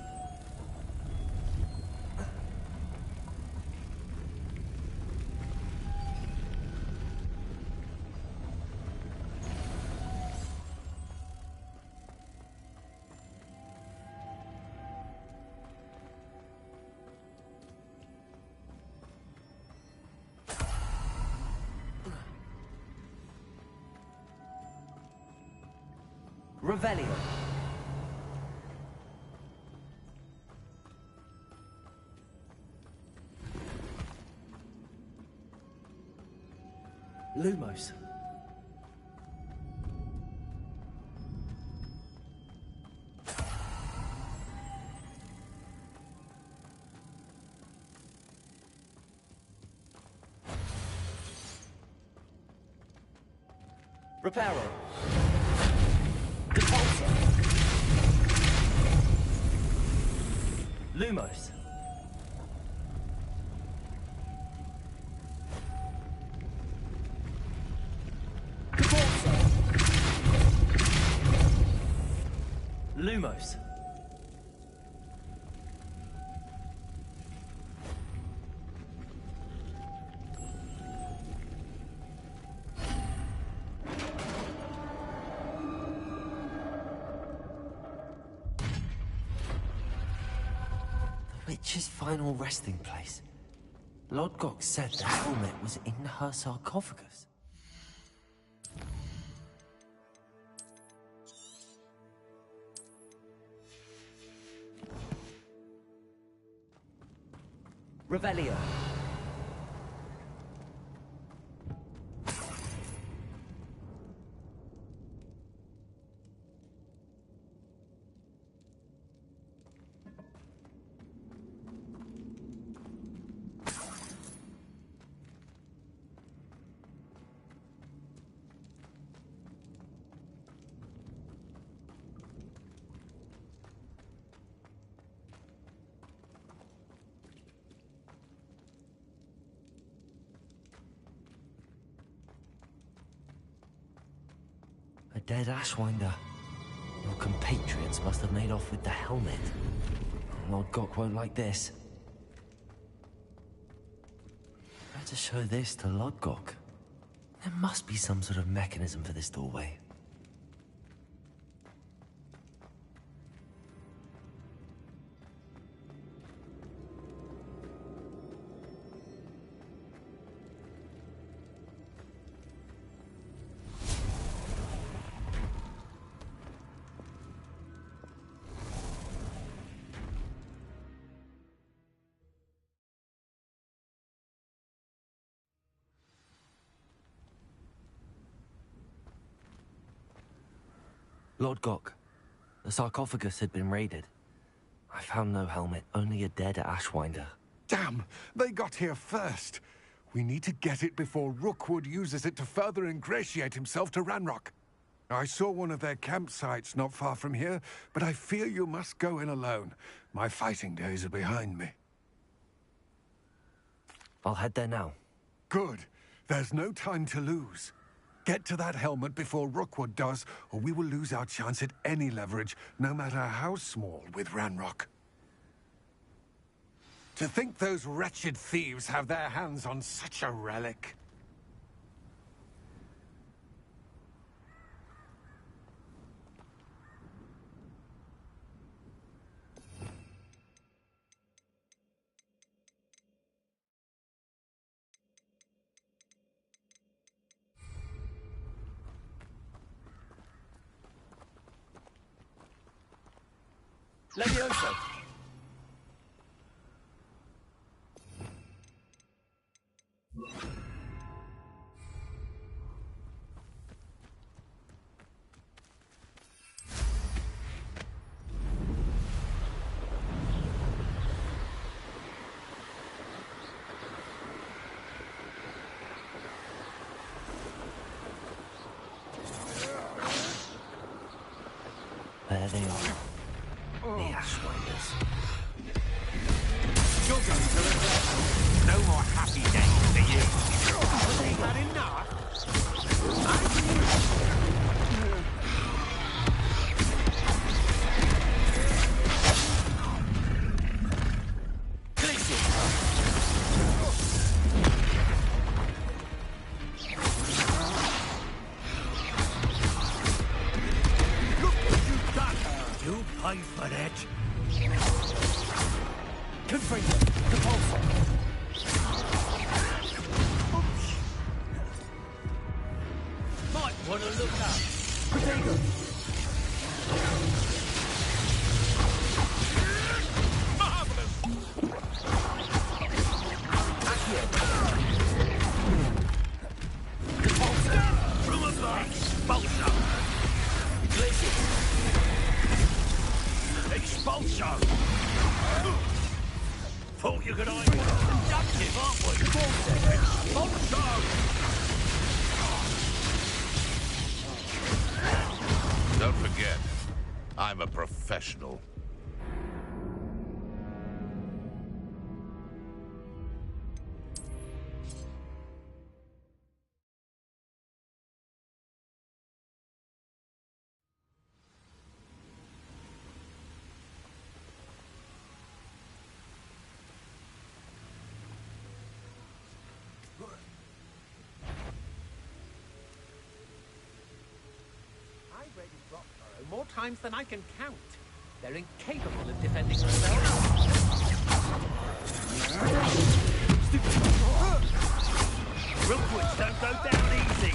Revelio.
Lumos. Reparo. Repulsor. Lumos. Lumos.
The witch's final resting place. Lodgok said the helmet was in her sarcophagus. Revelio. A dead Ashwinder. Your compatriots must have made off with the helmet. Lord Gok won't like this. Better show this to Lord Gok. There must be some sort of mechanism for this doorway. Lord Gok, the sarcophagus had been raided. I found no helmet, only a dead Ashwinder.
Damn! They got here first. We need to get it before Rookwood uses it to further ingratiate himself to Ranrock. I saw one of their campsites not far from here, but I fear you must go in alone. My fighting days are behind me.
I'll head there now.
Good. There's no time to lose. Get to that helmet before Rookwood does, or we will lose our chance at any leverage, no matter how small, with Ranrock. To think those wretched thieves have their hands on such a relic.
Levioso.
There they are. The Ashwinders.
You're going to regret. No more happy days for you. Have they had enough? You pay for that.
Confringo. Repulsor.
Might want to look up.
Protego.
Thought you could hide productive, aren't we?
Don't forget, I'm a professional.
I've raided Rockborough more times than I can count. They're incapable of defending themselves.
Rookwoods don't go down easy.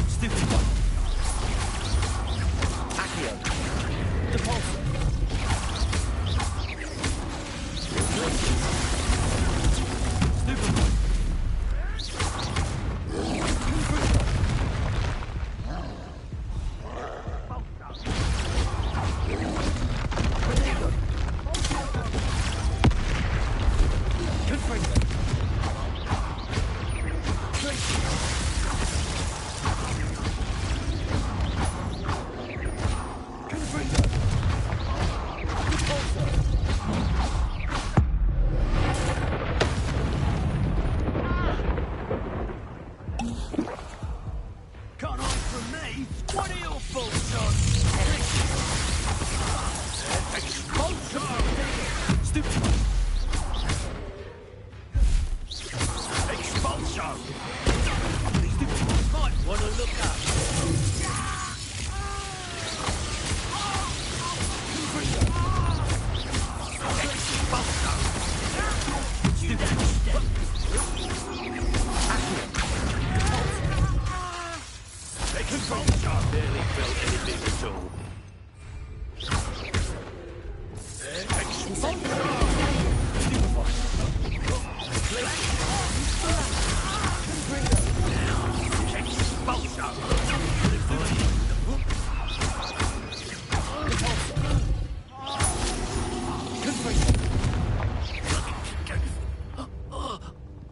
Stupid one. Accio. Depulso. Stupid one.
Can't hide from me. What are your thoughts on? Expulso!
Stupid one.
Expulso! Stupid one might want to look up. Expulso! You Expulso! Barely felt anything at all.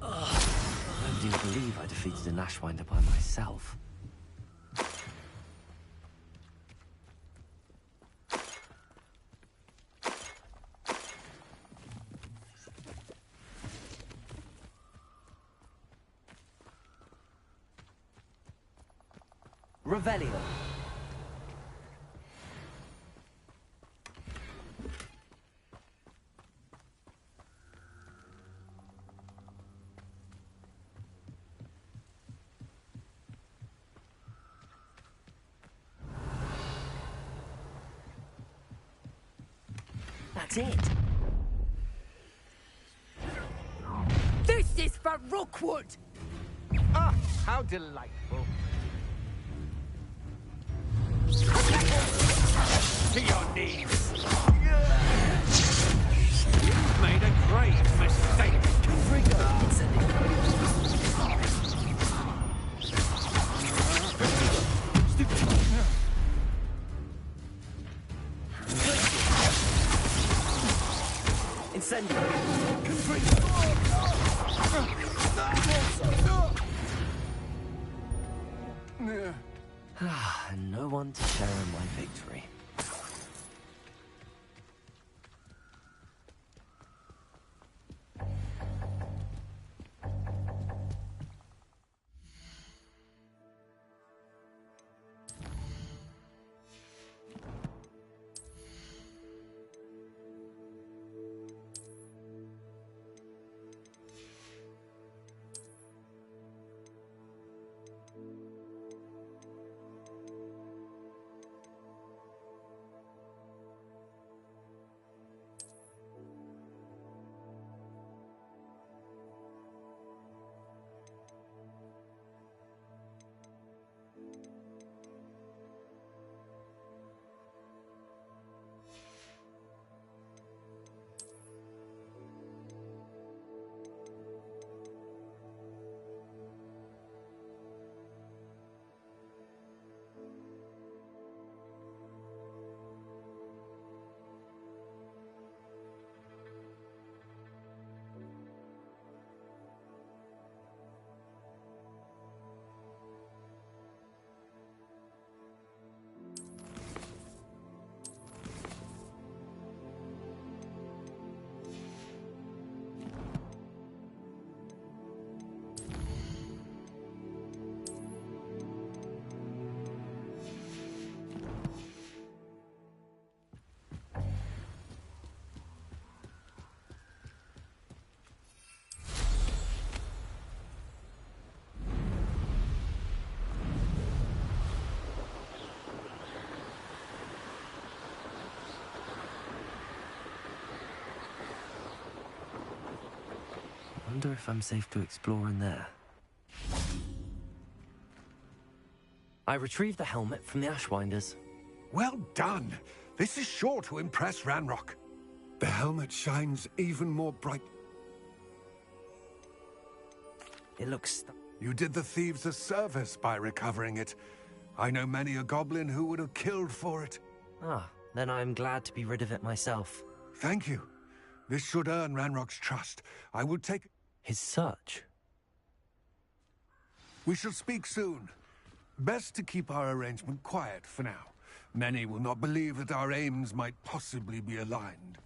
I do believe I defeated an Ashwinder by myself.
Revelio.
That's it.
This is for Rookwood!
Ah, how delightful.
To your knees. You've made a great mistake.
Incendio.
And no one to share in my victory. Wonder if I'm safe to explore in there. I retrieved the helmet from the Ashwinders.
Well done. This is sure to impress Ranrock. The helmet shines even more bright.
It looks...
You did the thieves a service by recovering it. I know many a goblin who would have killed for it.
Ah, then I'm glad to be rid of it myself.
Thank you. This should earn Ranrock's trust. I will take...
His search?
We shall speak soon. Best to keep our arrangement quiet for now. Many will not believe that our aims might possibly be aligned.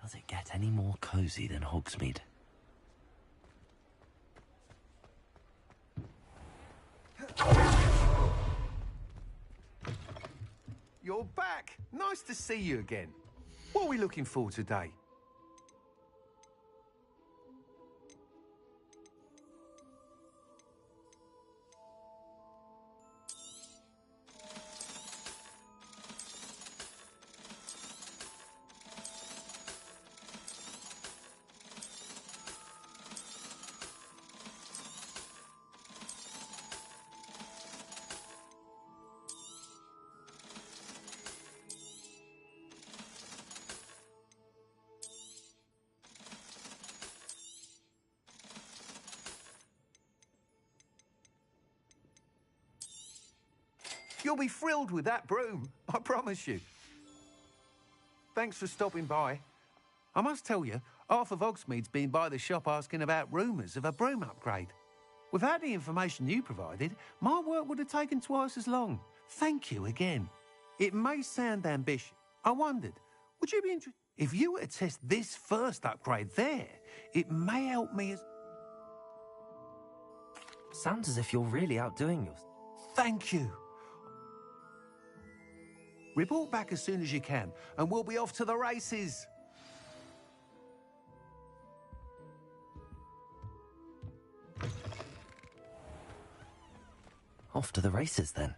Does it get any more cozy than Hogsmeade?
You're back. Nice to see you again. What are we looking for today? You'll be thrilled with that broom, I promise you. Thanks for stopping by. I must tell you, half of Hogsmeade's been by the shop asking about rumours of a broom upgrade. Without the information you provided, my work would have taken twice as long. Thank you again. It may sound ambitious. I wondered, would you be interested if you were to test this first upgrade there? It may help me as...
Sounds as if you're really outdoing yourself.
Thank you. Report back as soon as you can, and we'll be off to the races.
Off to the races, then.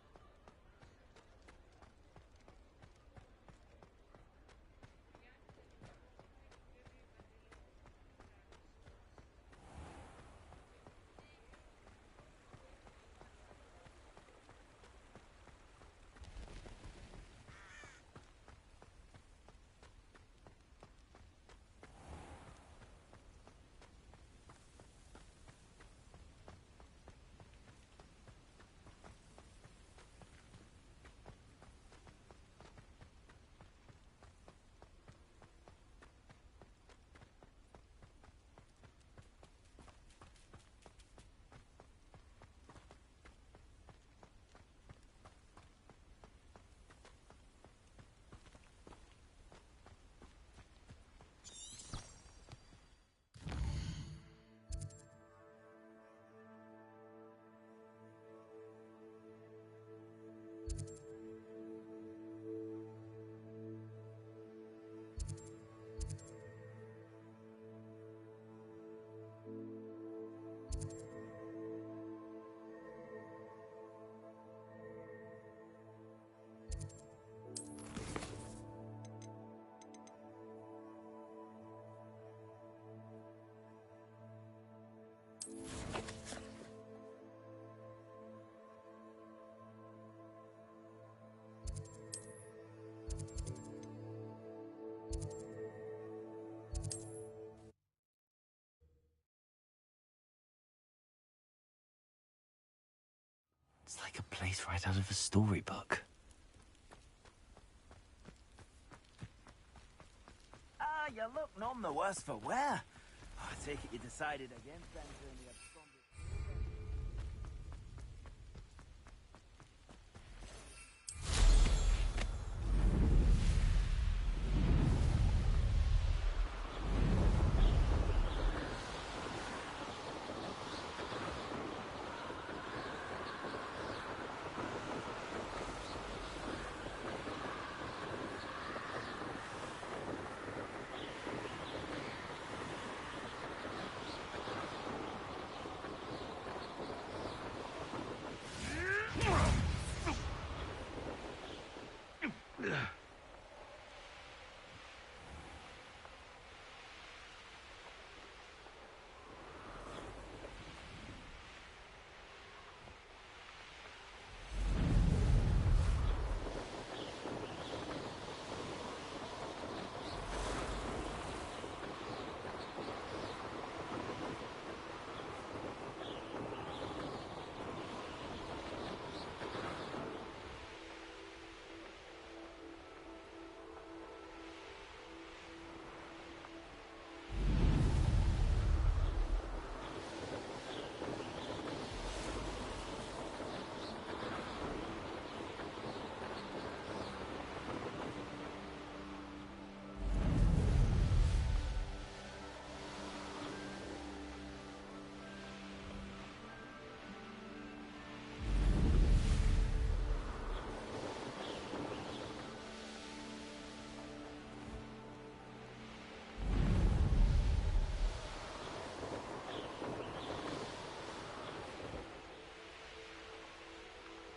It's like a place right out of a storybook.
you look none the worse for wear. I take it you decided against entering the absconded...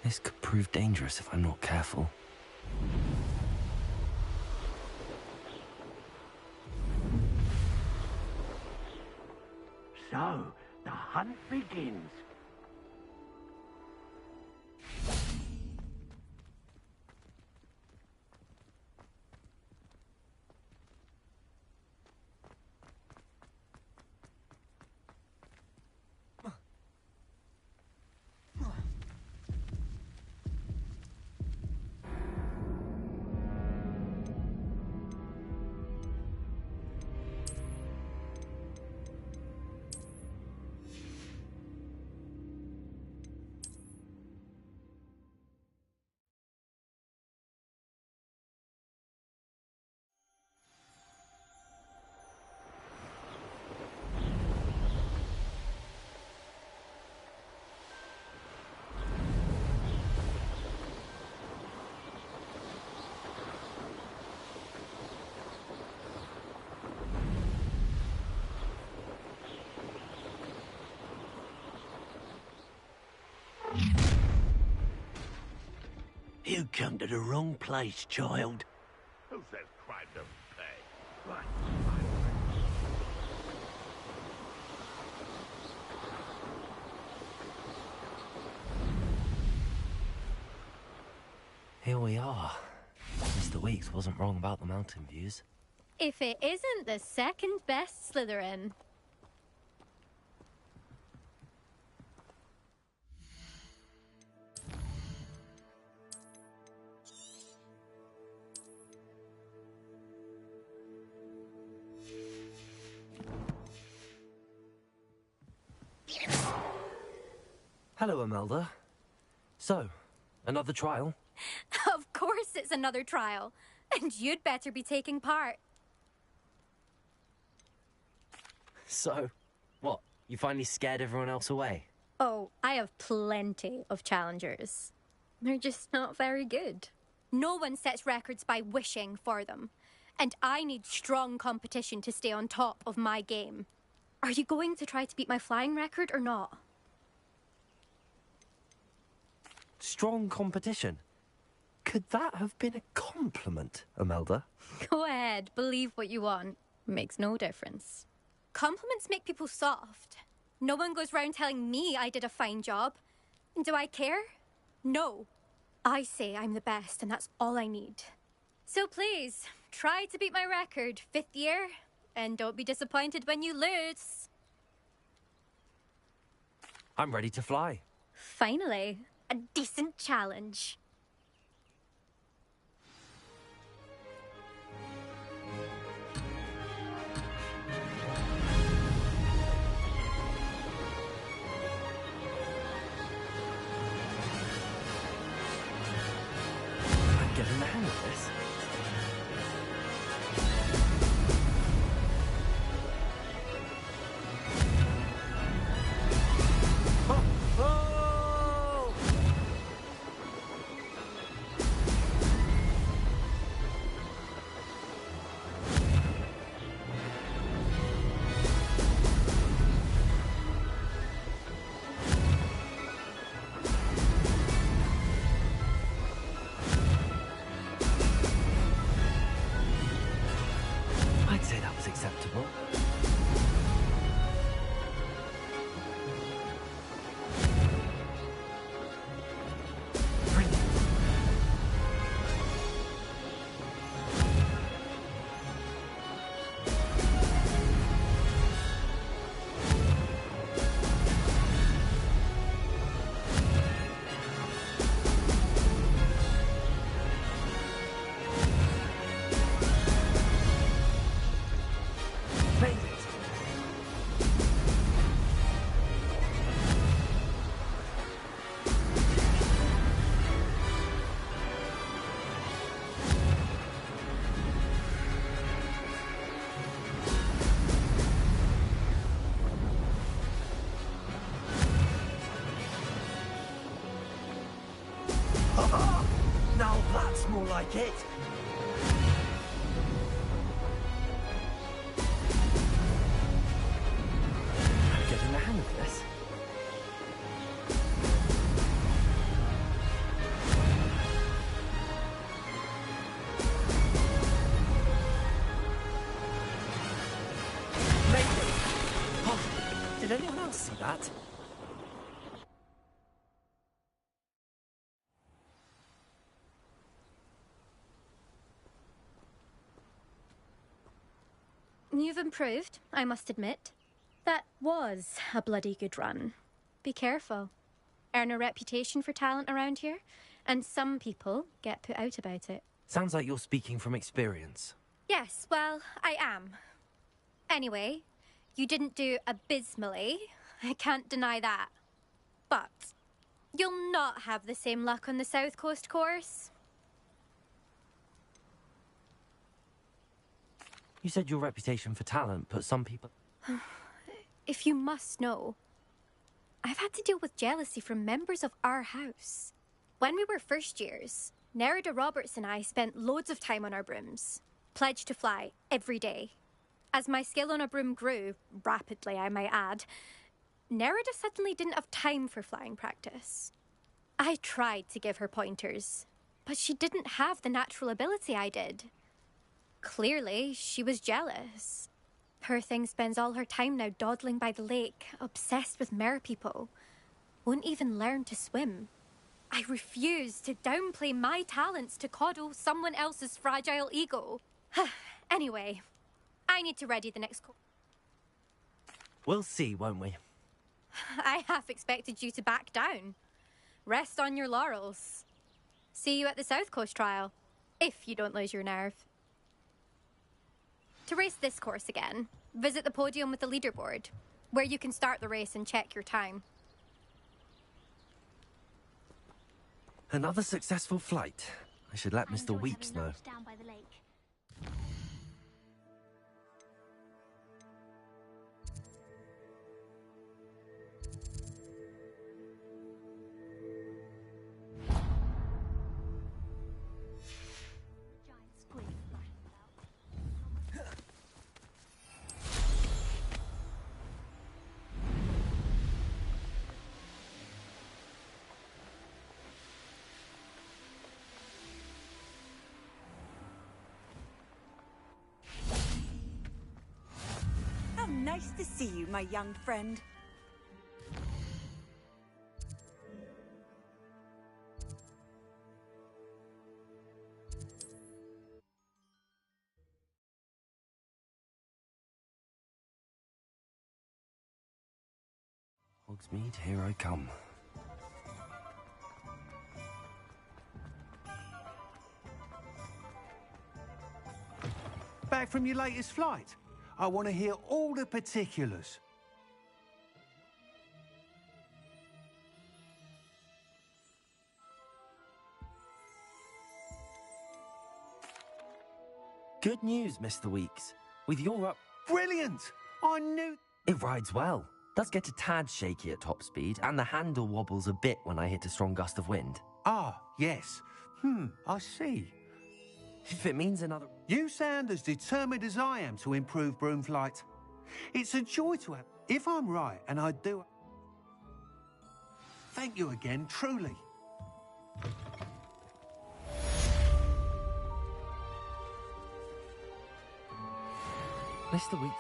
This could prove dangerous if I'm not careful.
So, the hunt begins. You come to the wrong place, child.
Who says crime don't pay? Right.
Here we are. Mr. Weeks wasn't wrong about the mountain views.
If it isn't the second best Slytherin.
Hello, Imelda. So, another trial?
Of course it's another trial. And you'd better be taking part.
So, what? You finally scared everyone else away?
Oh, I have plenty of challengers. They're just not very good. No one sets records by wishing for them. And I need strong competition to stay on top of my game. Are you going to try to beat my flying record or not?
Strong competition? Could that have been a compliment, Imelda?
Go ahead, believe what you want. Makes no difference. Compliments make people soft. No one goes round telling me I did a fine job. And do I care? No. I say I'm the best, and that's all I need. So please, try to beat my record, 5th year, and don't be disappointed when you lose.
I'm ready to fly.
Finally, a decent challenge.
getting the hang of this. I'd say that was acceptable. Now that's more like it. I'm getting the hang of this. Maybe. Oh, did anyone else see that?
You've improved, I must admit. That was a bloody good run. Be careful. Earn a reputation for talent around here, and some people get put out about it.
Sounds like you're speaking from experience.
Yes, well, I am. Anyway, you didn't do abysmally. I can't deny that. But you'll not have the same luck on the South Coast course.
You said your reputation for talent put some people...
If you must know, I've had to deal with jealousy from members of our house. When we were first years, Nerida Roberts and I spent loads of time on our brooms, pledged to fly every day. As my skill on a broom grew, rapidly I might add, Nerida suddenly didn't have time for flying practice. I tried to give her pointers, but she didn't have the natural ability I did. Clearly, she was jealous. Poor thing spends all her time now dawdling by the lake, obsessed with merpeople. Won't even learn to swim. I refuse to downplay my talents to coddle someone else's fragile ego. Anyway, I need to ready the next
We'll see, won't we?
I half expected you to back down. Rest on your laurels. See you at the South Coast trial, if you don't lose your nerve. To race this course again, visit the podium with the leaderboard, where you can start the race and check your time.
Another successful flight. I should let Mr. Weeks know.
Down by the lake.
How nice to see you, my young friend.
Hogsmeade, here I come.
Back from your latest flight? I want to hear all the particulars.
Good news, Mr. Weeks. With your up...
Brilliant! I knew...
It rides well. Does get a tad shaky at top speed, and the handle wobbles a bit when I hit a strong gust of wind.
Ah, yes. I see.
If it means another...
You sound as determined as I am to improve broom flight. It's a joy to have... If I'm right, and I do... Thank you again, truly.
Mr. Weeks...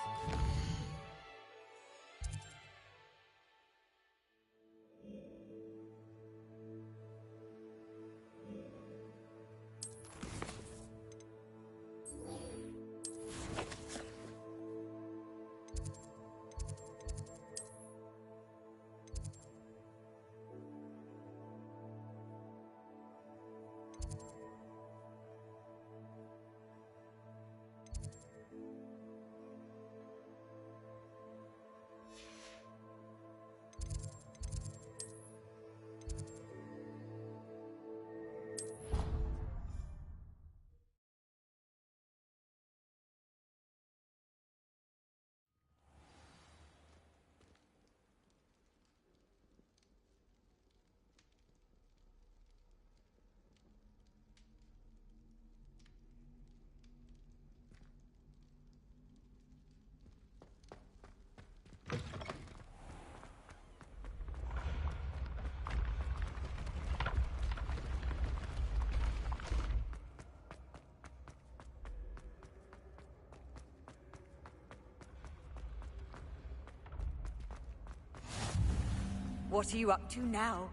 What are you up to now?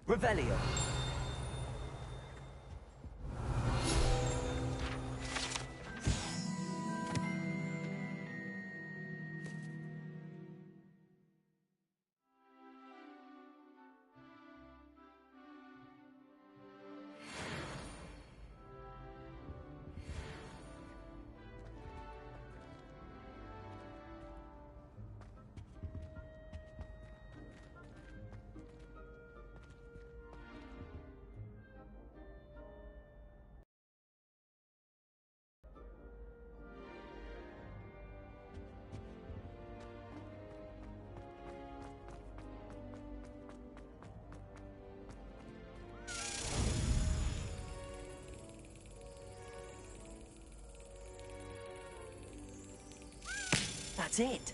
Revelio. That's it.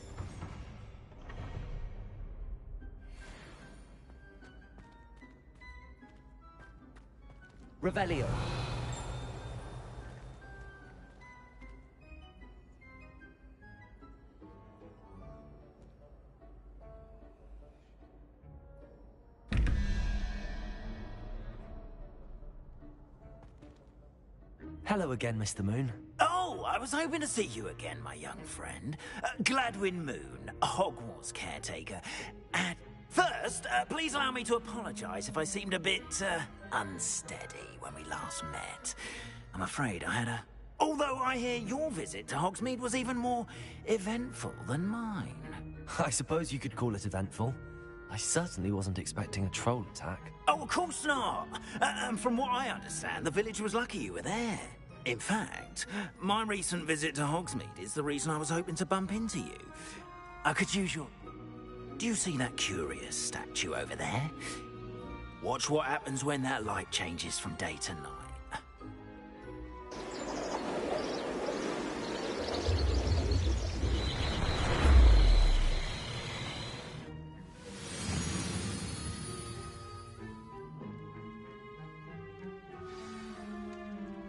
Revelio. Hello again, Mr. Moon.
Oh, I was hoping to see you again, my young friend. Gladwin Moon, Hogwarts caretaker. And first, please allow me to apologise if I seemed a bit, unsteady when we last met. I'm afraid I had a... Although I hear your visit to Hogsmeade was even more eventful than mine.
I suppose you could call it eventful. I certainly wasn't expecting a troll attack.
Oh, of course not. From what I understand, the village was lucky you were there. In fact, my recent visit to Hogsmeade is the reason I was hoping to bump into you. I could use your... Do you see that curious statue over there? Watch what happens when that light changes from day to night.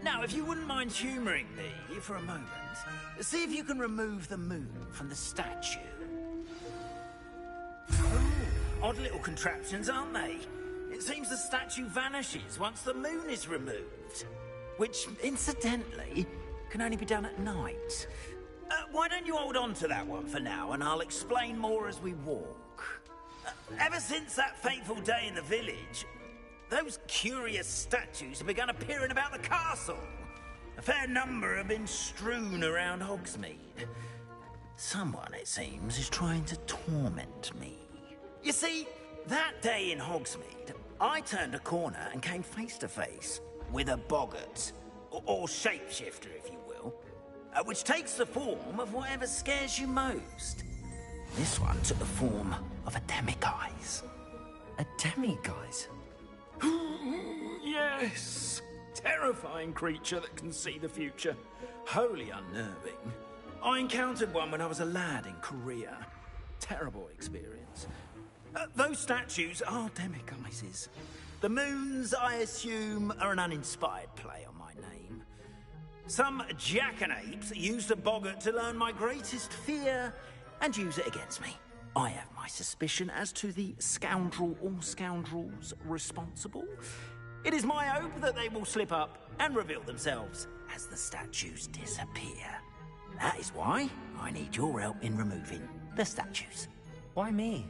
Now, if you wouldn't mind humouring me for a moment, see if you can remove the moon from the statue. Odd little contraptions, aren't they? It seems the statue vanishes once the moon is removed. Which, incidentally, can only be done at night. Why don't you hold on to that one for now, and I'll explain more as we walk. Ever since that fateful day in the village, those curious statues have begun appearing about the castle. A fair number have been strewn around Hogsmeade. Someone, it seems, is trying to torment me. You see, That day in Hogsmeade, I turned a corner and came face to face with a boggart, or shapeshifter, if you will, which takes the form of whatever scares you most. This one took the form of a demiguise.
A demiguise?
Yes! Terrifying creature that can see the future. Wholly unnerving. I encountered one when I was a lad in Korea. Terrible experience. Those statues are demiguises. The moons, I assume, are an uninspired play on my name. Some jackanapes used a boggart to learn my greatest fear and use it against me. I have my suspicion as to the scoundrel or scoundrels responsible. It is my hope that they will slip up and reveal themselves as the statues disappear. That is why I need your help in removing the statues.
Why me?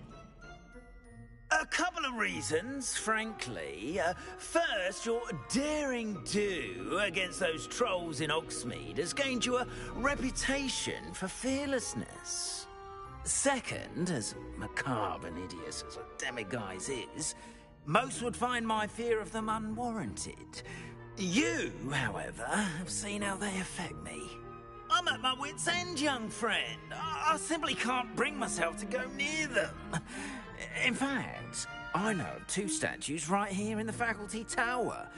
A couple of reasons, frankly. First, your daring do against those trolls in Hogsmeade has gained you a reputation for fearlessness. Second, as macabre and hideous as a demiguise is, most would find my fear of them unwarranted. You, however, have seen how they affect me. I'm at my wit's end, young friend. I simply can't bring myself to go near them. In fact, I know of 2 statues right here in the faculty tower.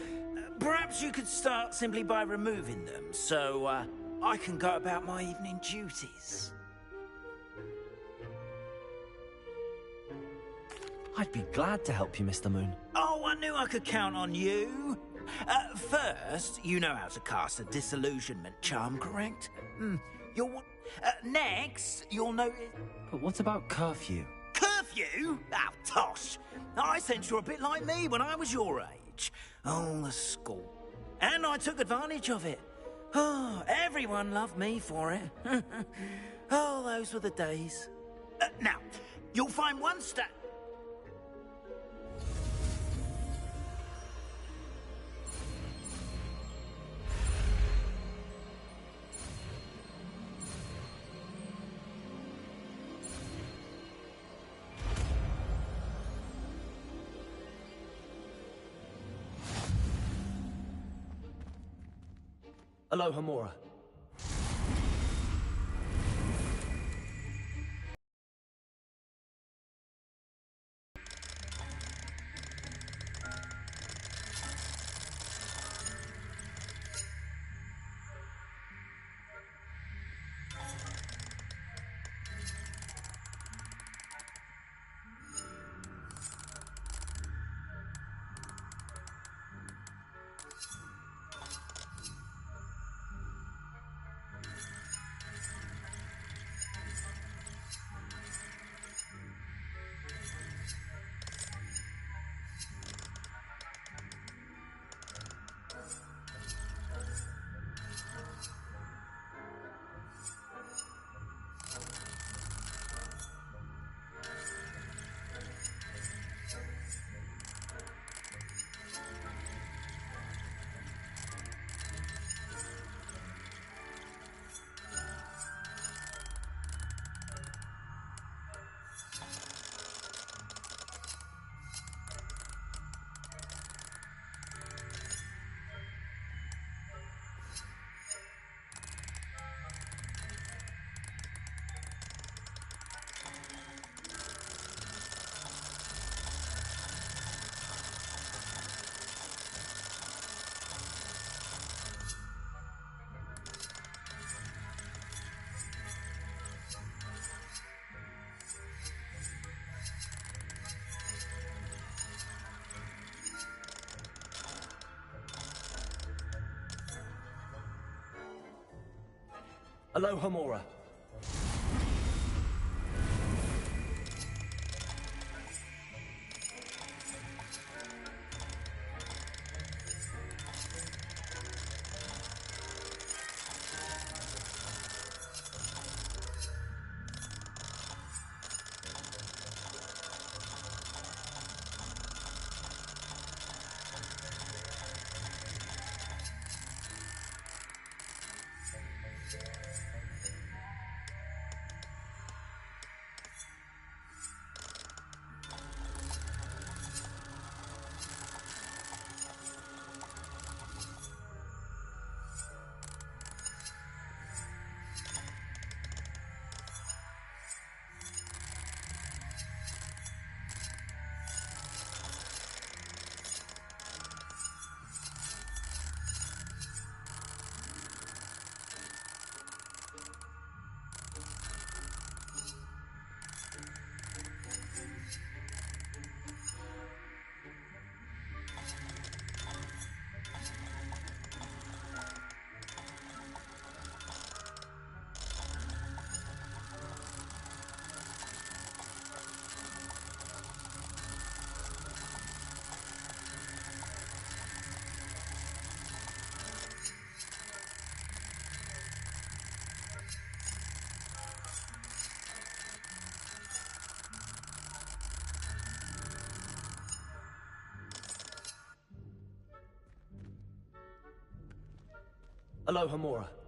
Perhaps you could start simply by removing them, so I can go about my evening duties.
I'd be glad to help you, Mr. Moon.
Oh, I knew I could count on you. First, you know how to cast a disillusionment charm, correct? Next, you'll notice...
But what about curfew?
Curfew? Oh, tosh. I sensed you're a bit like me when I was your age. Oh, the school. And I took advantage of it. Oh, everyone loved me for it. Oh, those were the days. Now, you'll find one stat...
Aloha Mora. Aloha Mora.
Aloha Mora.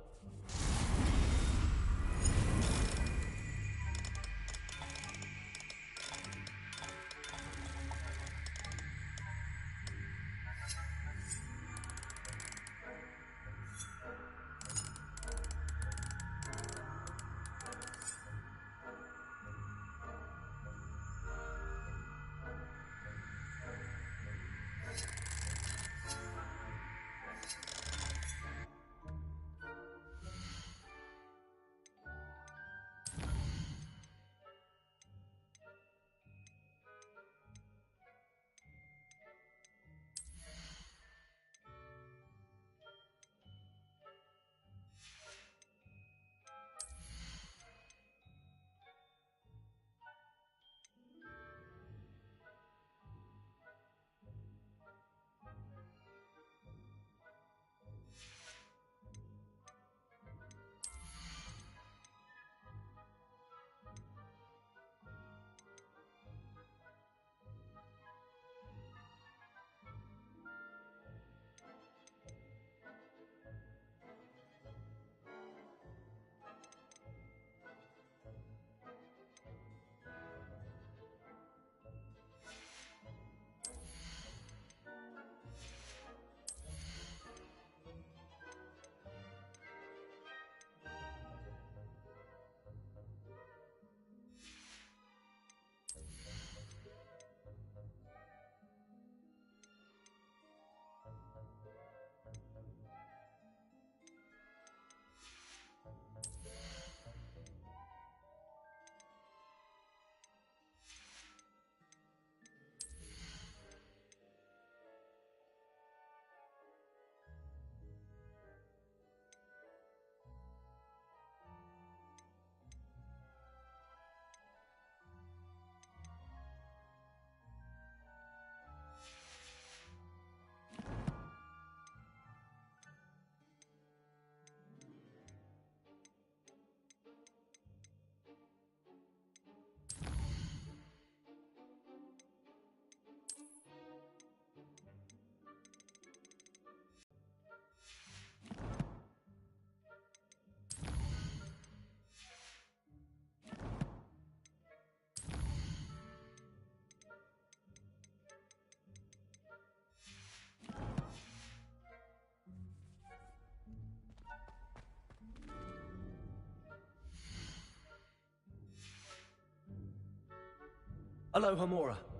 Aloha Mora.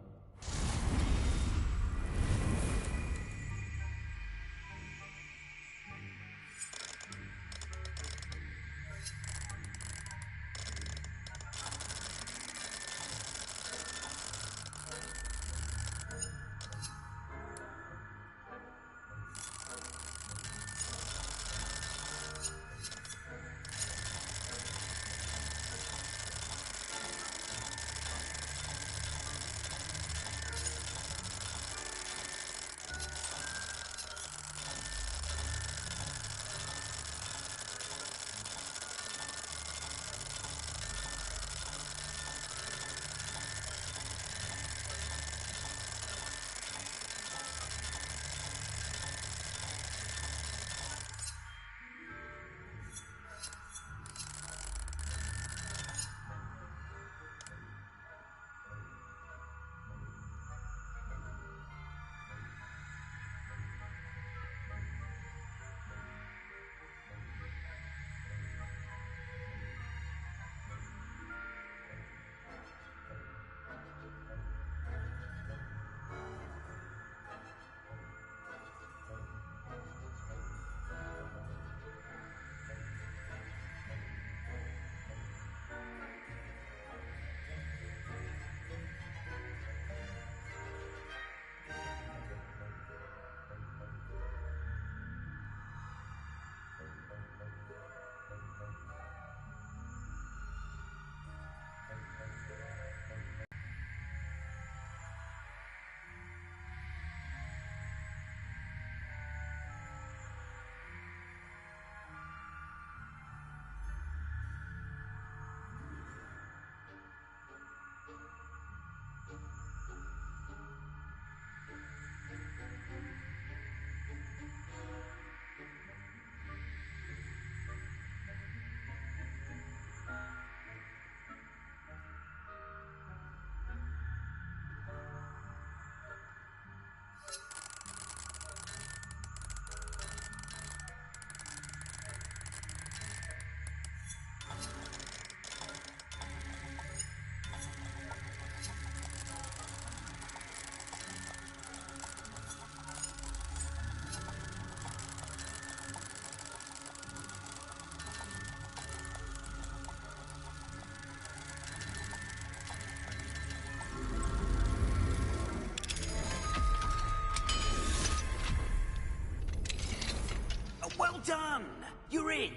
You're in.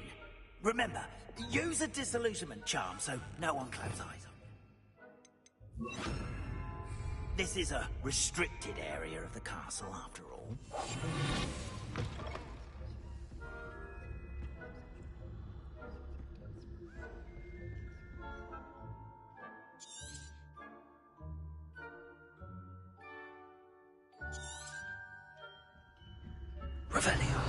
Remember, use a disillusionment charm so no one close eyes on you. This is a restricted area of the castle, after all. Revelio.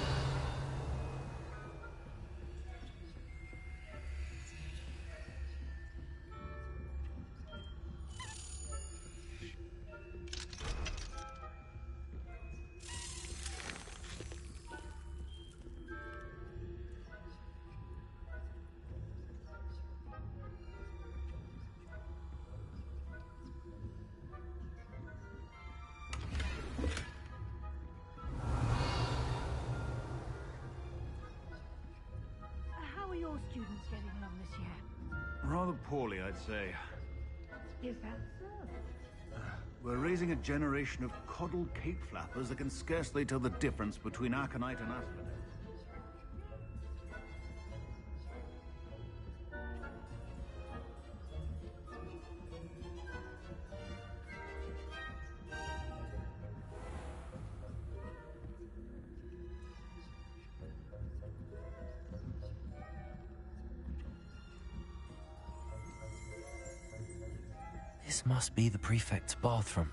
How are your students getting along this year?
Rather poorly, I'd say.
Is that so?
We're raising a generation of coddled cape flappers that can scarcely tell the difference between aconite and asphodel.
This must be the prefect's bathroom.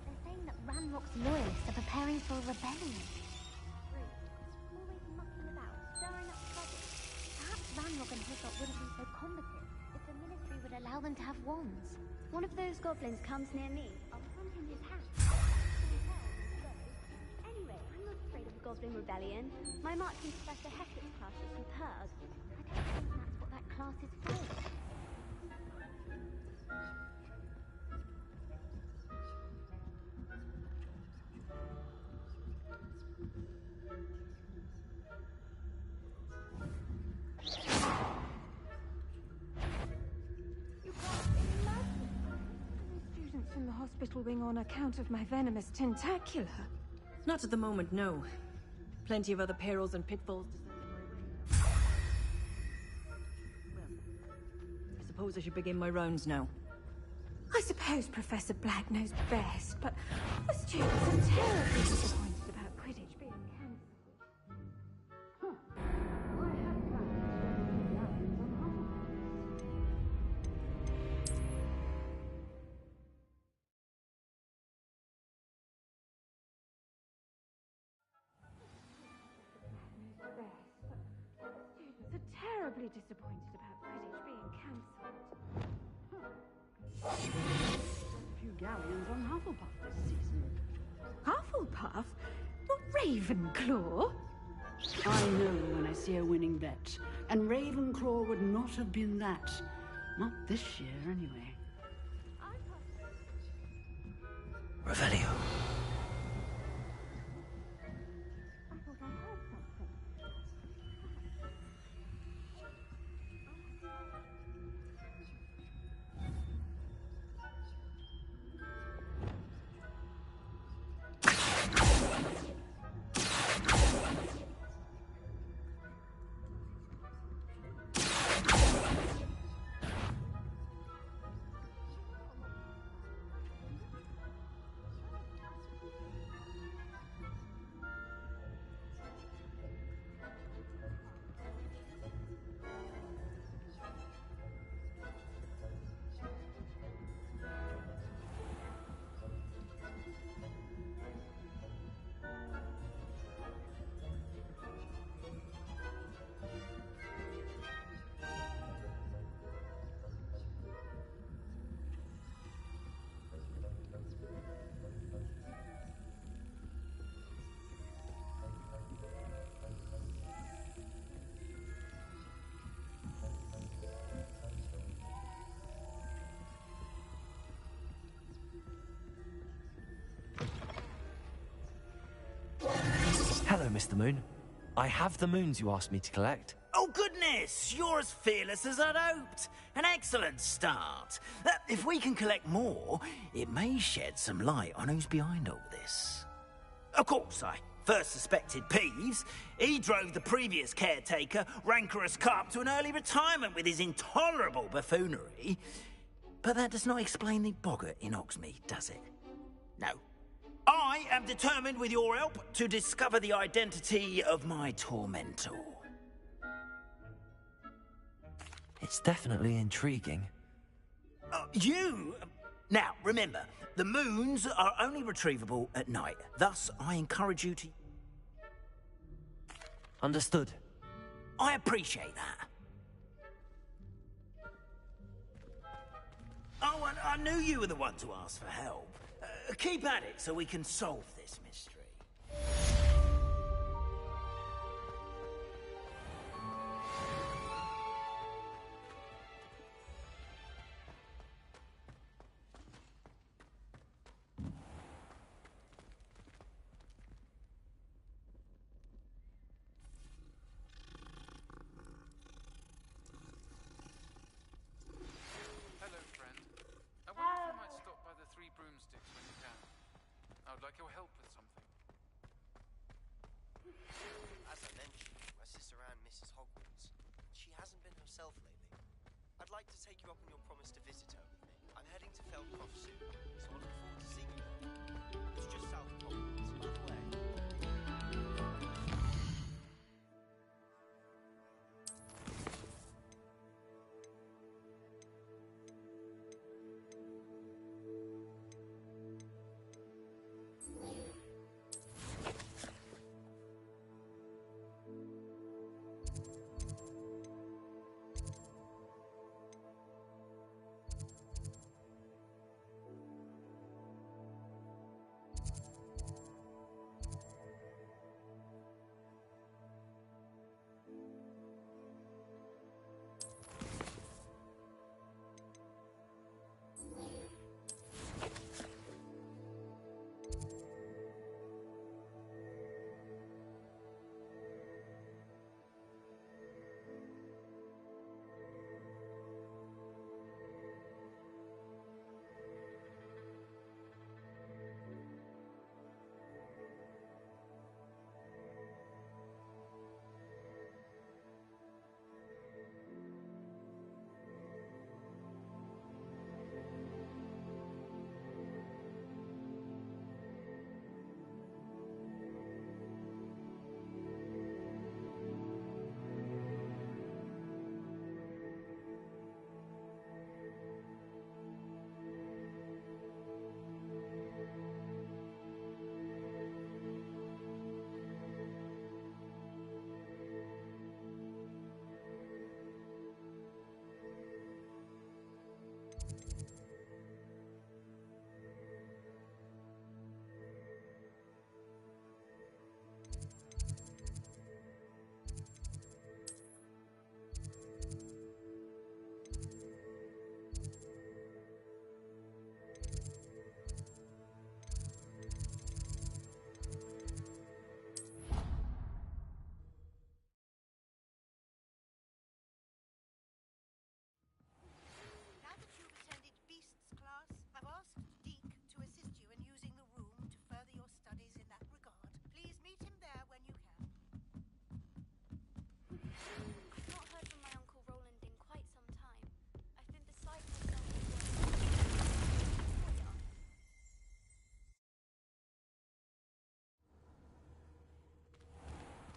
They're saying that Ranrock's loyalists are preparing for a rebellion. Always mucking about, stirring up trouble. Perhaps Ranrock and Hizzot wouldn't be so combative if the Ministry would allow them to have wands. One of those goblins comes near me, I'll hunt in his hat. Anyway, I'm not afraid of the Goblin Rebellion. My marching Professor Hector's class is superb. I don't think that's what that class is for.
Students in the hospital wing on account of my venomous tentacular.
Not at the moment, no. Plenty of other perils and pitfalls to send in my Well, I suppose I should begin my rounds now.
I suppose Professor Black knows best, but the students are terribly disappointed about Quidditch being cancelled. I had planned to go to the Gallons on Students are terribly disappointed about Quidditch being cancelled.
A few galleons on Hufflepuff this season.
Hufflepuff? Not Ravenclaw?
I know when I see a winning bet, and Ravenclaw would not have been that. Not this year, anyway.
Revelio. Mr. Moon. I have the moons you asked me to collect.
Oh, goodness! You're as fearless as I'd hoped. An excellent start. If we can collect more, it may shed some light on who's behind all this. Of course, I first suspected Peeves. He drove the previous caretaker, Rancorous Carp, to an early retirement with his intolerable buffoonery. But that does not explain the boggart in Hogsmeade, does it? No. I am determined, with your help, to discover the identity of my tormentor.
It's definitely intriguing.
Now, remember, the moons are only retrievable at night. Thus, I encourage you to...
Understood.
I appreciate that. Oh, and I knew you were the one to ask for help. Keep at it so we can solve this mystery.
Hello, friend. I wonder if you might stop by the Three Broomsticks when you can. I would like your help with something.
As I mentioned, my sister Anne misses Hogwarts. She hasn't been herself lately. I'd like to take you up on your promise to visit her with me. I'm heading to Feldcroft soon, so I look forward to seeing you there. It's just south of Hogwarts, by the way.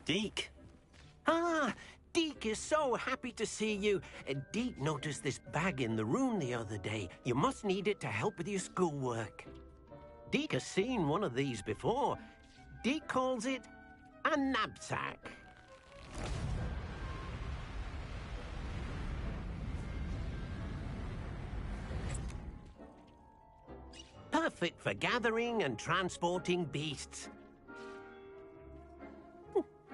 Deke. Ah, Deke is so happy to see you. Deke noticed this bag in the room the other day. You must need it to help with your schoolwork. Deke has seen one of these before. Deke calls it a knapsack. Perfect for gathering and transporting beasts.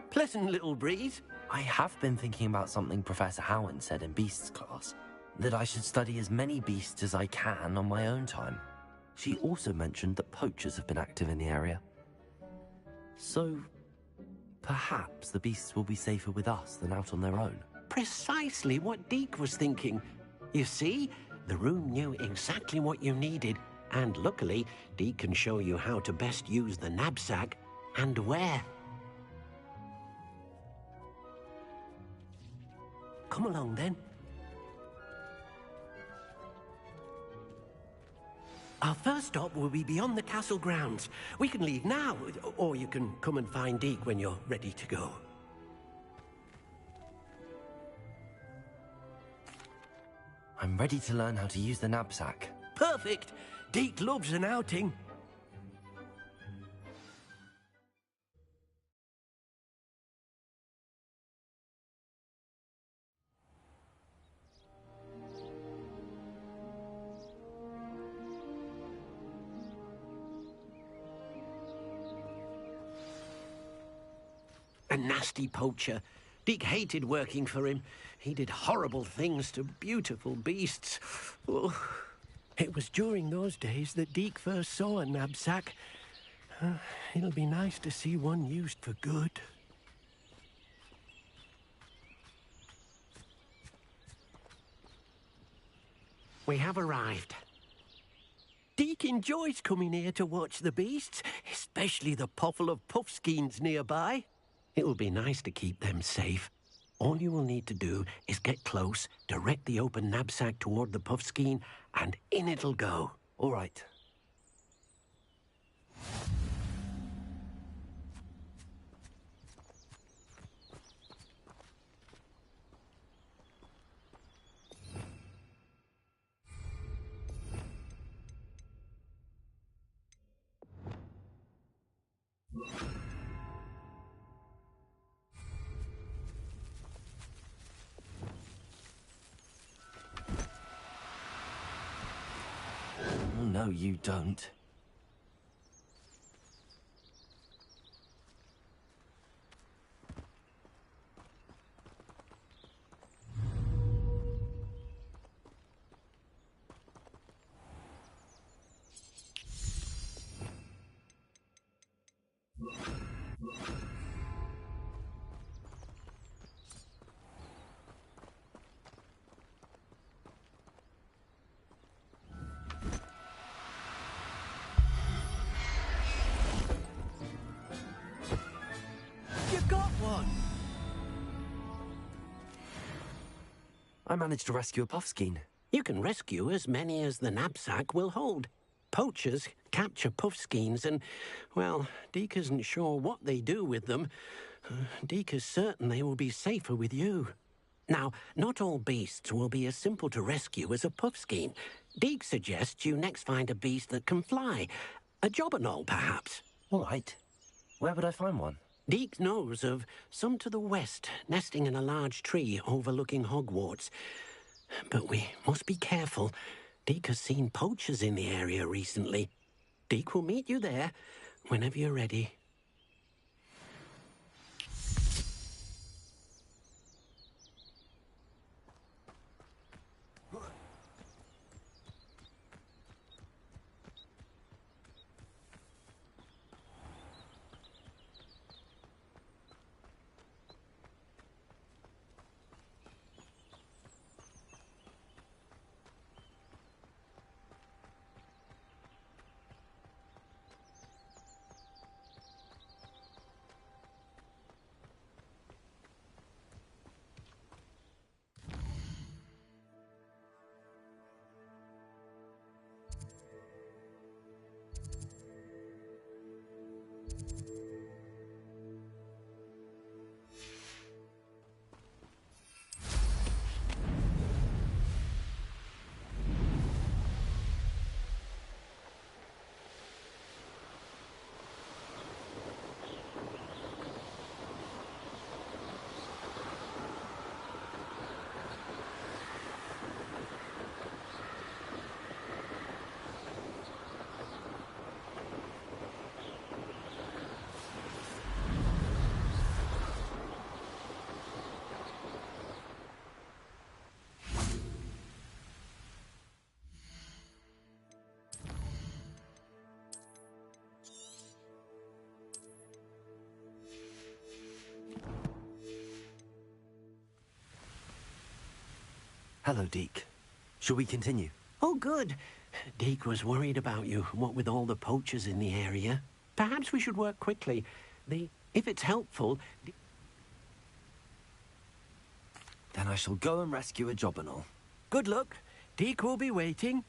Pleasant little breeze.
I have been thinking about something Professor Howard said in Beasts class, that I should study as many beasts as I can on my own time. She also mentioned that poachers have been active in the area. So, Perhaps the beasts will be safer with us than out on their own.
Precisely what Deke was thinking. You see, the room knew exactly what you needed, and luckily, Deke can show you how to best use the knapsack and where. Come along, then. Our first stop will be beyond the castle grounds. We can leave now, or you can come and find Deke when you're ready to go.
I'm ready to learn how to use the knapsack.
Perfect! Deke loves an outing. A nasty poacher. Deke hated working for him. He did horrible things to beautiful beasts. Oh, it was during those days that Deke first saw a knapsack. It'll be nice to see one used for good. We have arrived. Deke enjoys coming here to watch the beasts, especially the potful of puffskeins nearby. It'll be nice to keep them safe. All you will need to do is get close, direct the open knapsack toward the puffskein, and in it'll go.
All right. Oh, no, you don't.
You got one!
I managed to rescue a puffskein.
You can rescue as many as the knapsack will hold. Poachers capture puffskeins and, well, Deke isn't sure what they do with them. Deke is certain they will be safer with you. Now, not all beasts will be as simple to rescue as a puffskein. Deke suggests you next find a beast that can fly. A jobberknoll, perhaps.
All right. Where would I find one?
Deke knows of some to the west, nesting in a large tree overlooking Hogwarts. But we must be careful. Deke has seen poachers in the area recently. Deke will meet you there whenever you're ready.
Hello, Deke. Shall we continue?
Oh, good. Deke was worried about you, what with all the poachers in the area. Perhaps we should work quickly. If it's helpful...
Then I shall go and rescue a job and all.
Good luck. Deke will be waiting.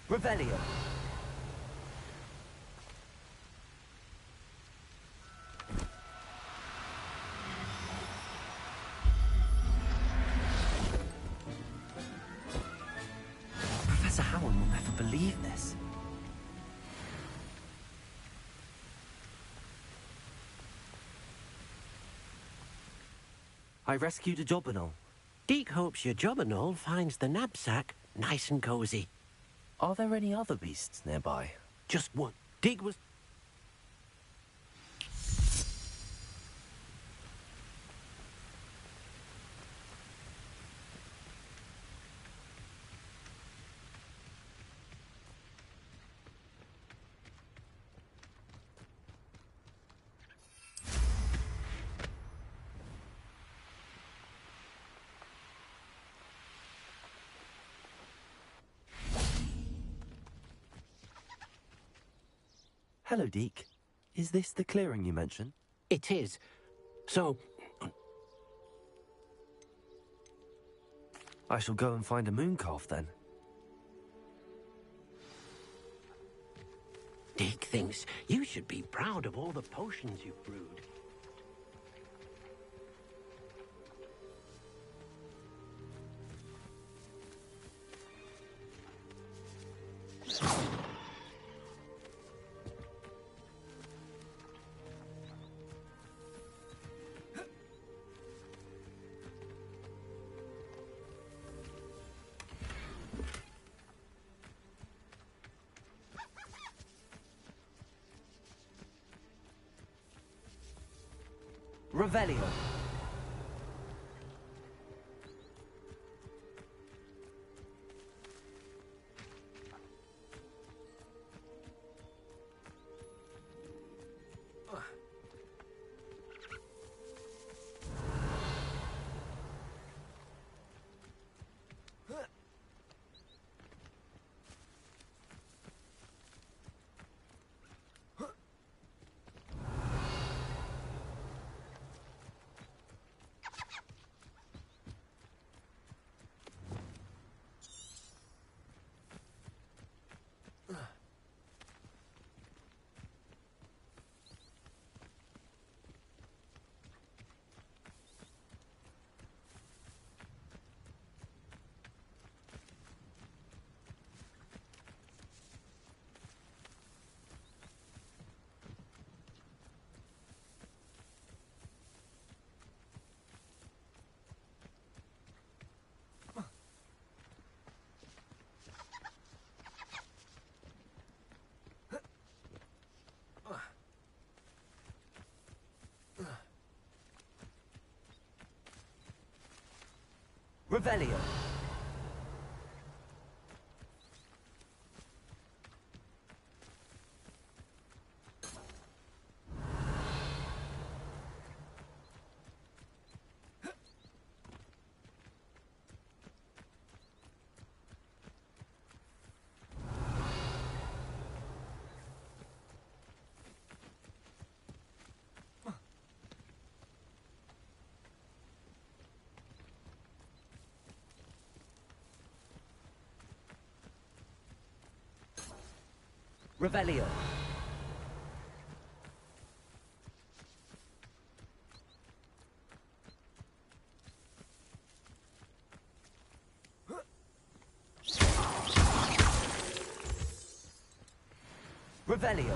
Revelio. Professor Howard will never believe this. I rescued a Jobberknoll.
Deke hopes your Jobberknoll finds the knapsack nice and cozy.
Are there any other beasts nearby?
Just one. Deke was...
Hello, Deke. Is this the clearing you mentioned?
It is. So...
I shall go and find a mooncalf then.
Deke thinks you should be proud of all the potions you've brewed.
Revelio. Revelio. Revelio. Revelio.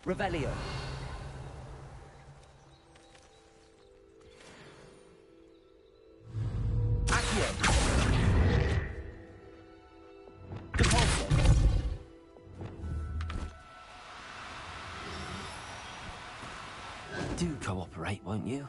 Revelio.
Do cooperate, won't you?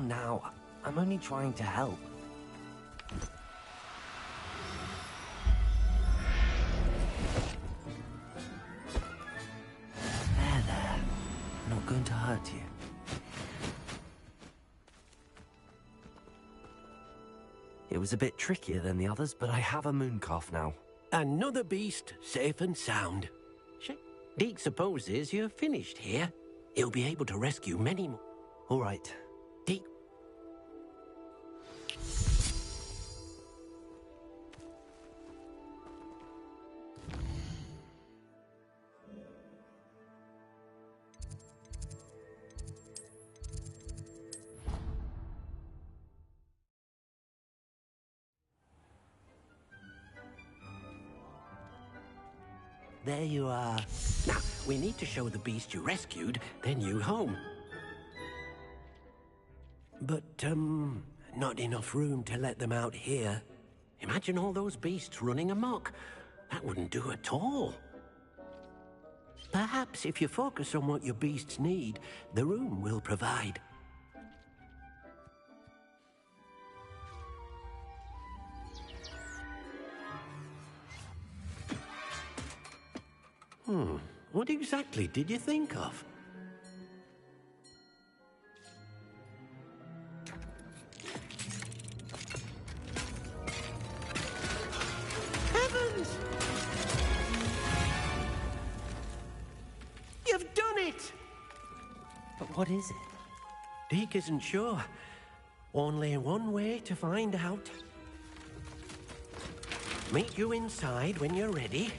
Now, I'm only trying to help. There. Not going to hurt you. It was a bit trickier than the others, but I have a moon calf now.
Another beast, safe and sound. Deke supposes you're finished here. He'll be able to rescue many more.
All right.
Deke. There you are. Now, we need to show the beast you rescued their new home. But, not enough room to let them out here. Imagine all those beasts running amok. That wouldn't do at all. Perhaps if you focus on what your beasts need, the room will provide. What exactly did you think of? Heavens! You've done it!
But what is it?
Deke isn't sure. Only one way to find out. Meet you inside when you're ready.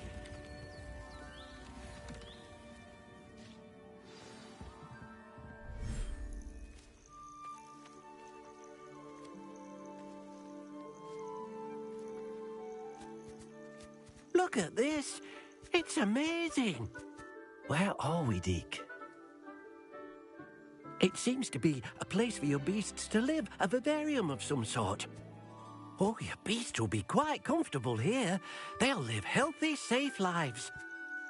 Look at this. It's amazing.
Where are we, Deke?
It seems to be a place for your beasts to live, a vivarium of some sort. Oh, your beasts will be quite comfortable here. They'll live healthy, safe lives.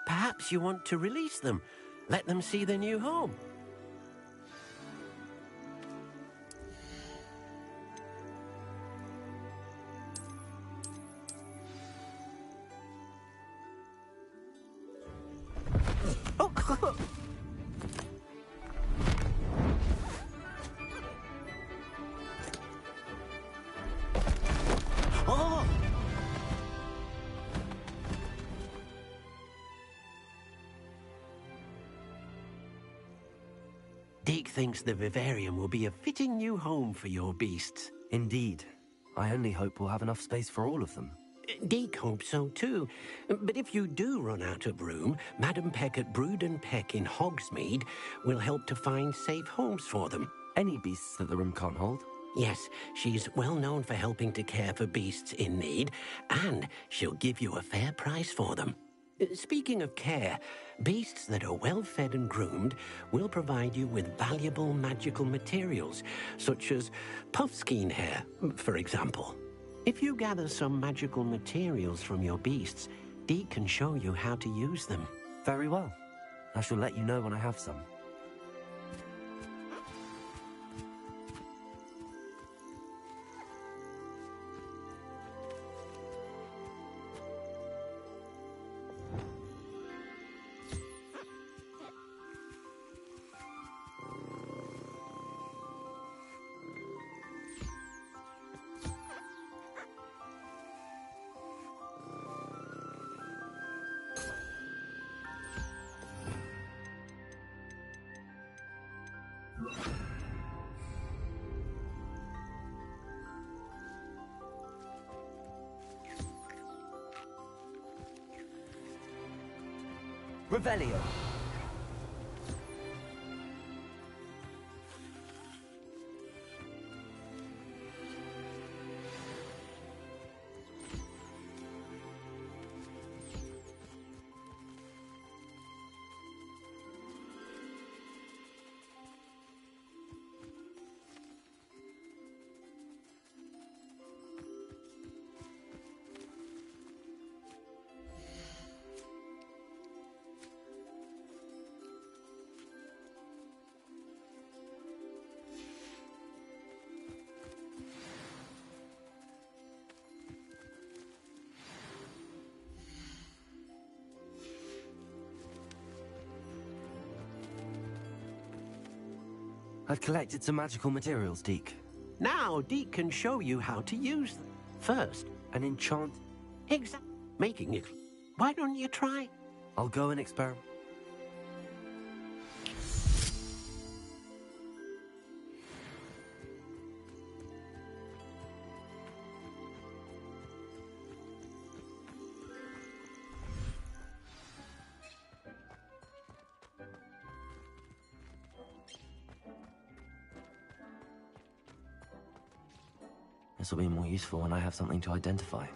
Perhaps you want to release them, let them see their new home. Deke thinks the vivarium will be a fitting new home for your beasts.
Indeed. I only hope we'll have enough space for all of them.
Deke hopes so too. But if you do run out of room, Madam Peck at Brood and Peck in Hogsmeade will help to find safe homes for them.
Any beasts that the room can't hold?
Yes, she's well known for helping to care for beasts in need, and she'll give you a fair price for them. Speaking of care, beasts that are well fed and groomed will provide you with valuable magical materials, such as puffskein hair, for example. If you gather some magical materials from your beasts, Deke can show you how to use them.
Very well. I shall let you know when I have some.
Revelio.
I've collected some magical materials, Deke.
Now, Deke can show you how to use them. First,
An enchant...
exactly. Making it. Why don't you try?
I'll go and experiment. This will be more useful when I have something to identify.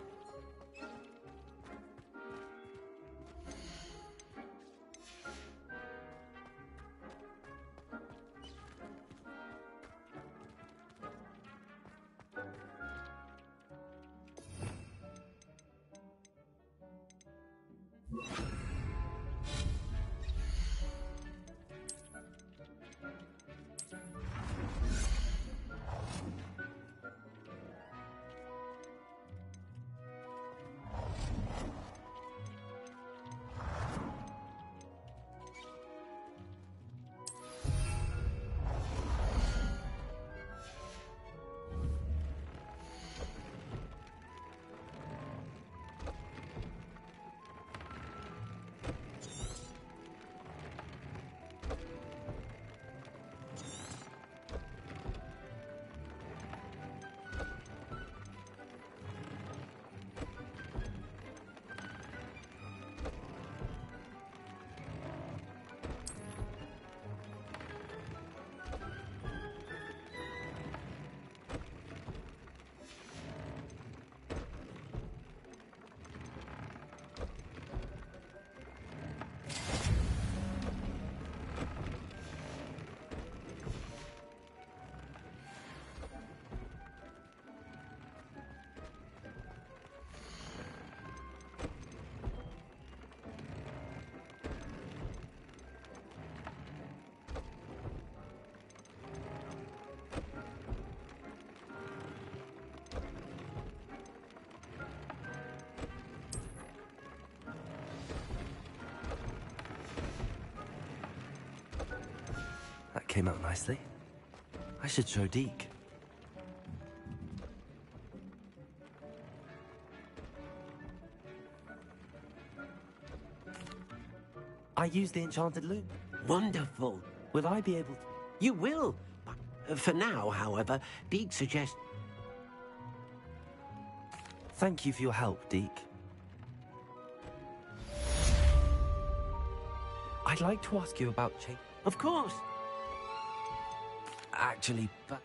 That came out nicely. I should show Deke. I used the enchanted loop.
Wonderful.
Will I be able to...
You will. For now, however, Deke suggests...
Thank you for your help, Deke. I'd like to ask you about change.
Of course.
Actually, but...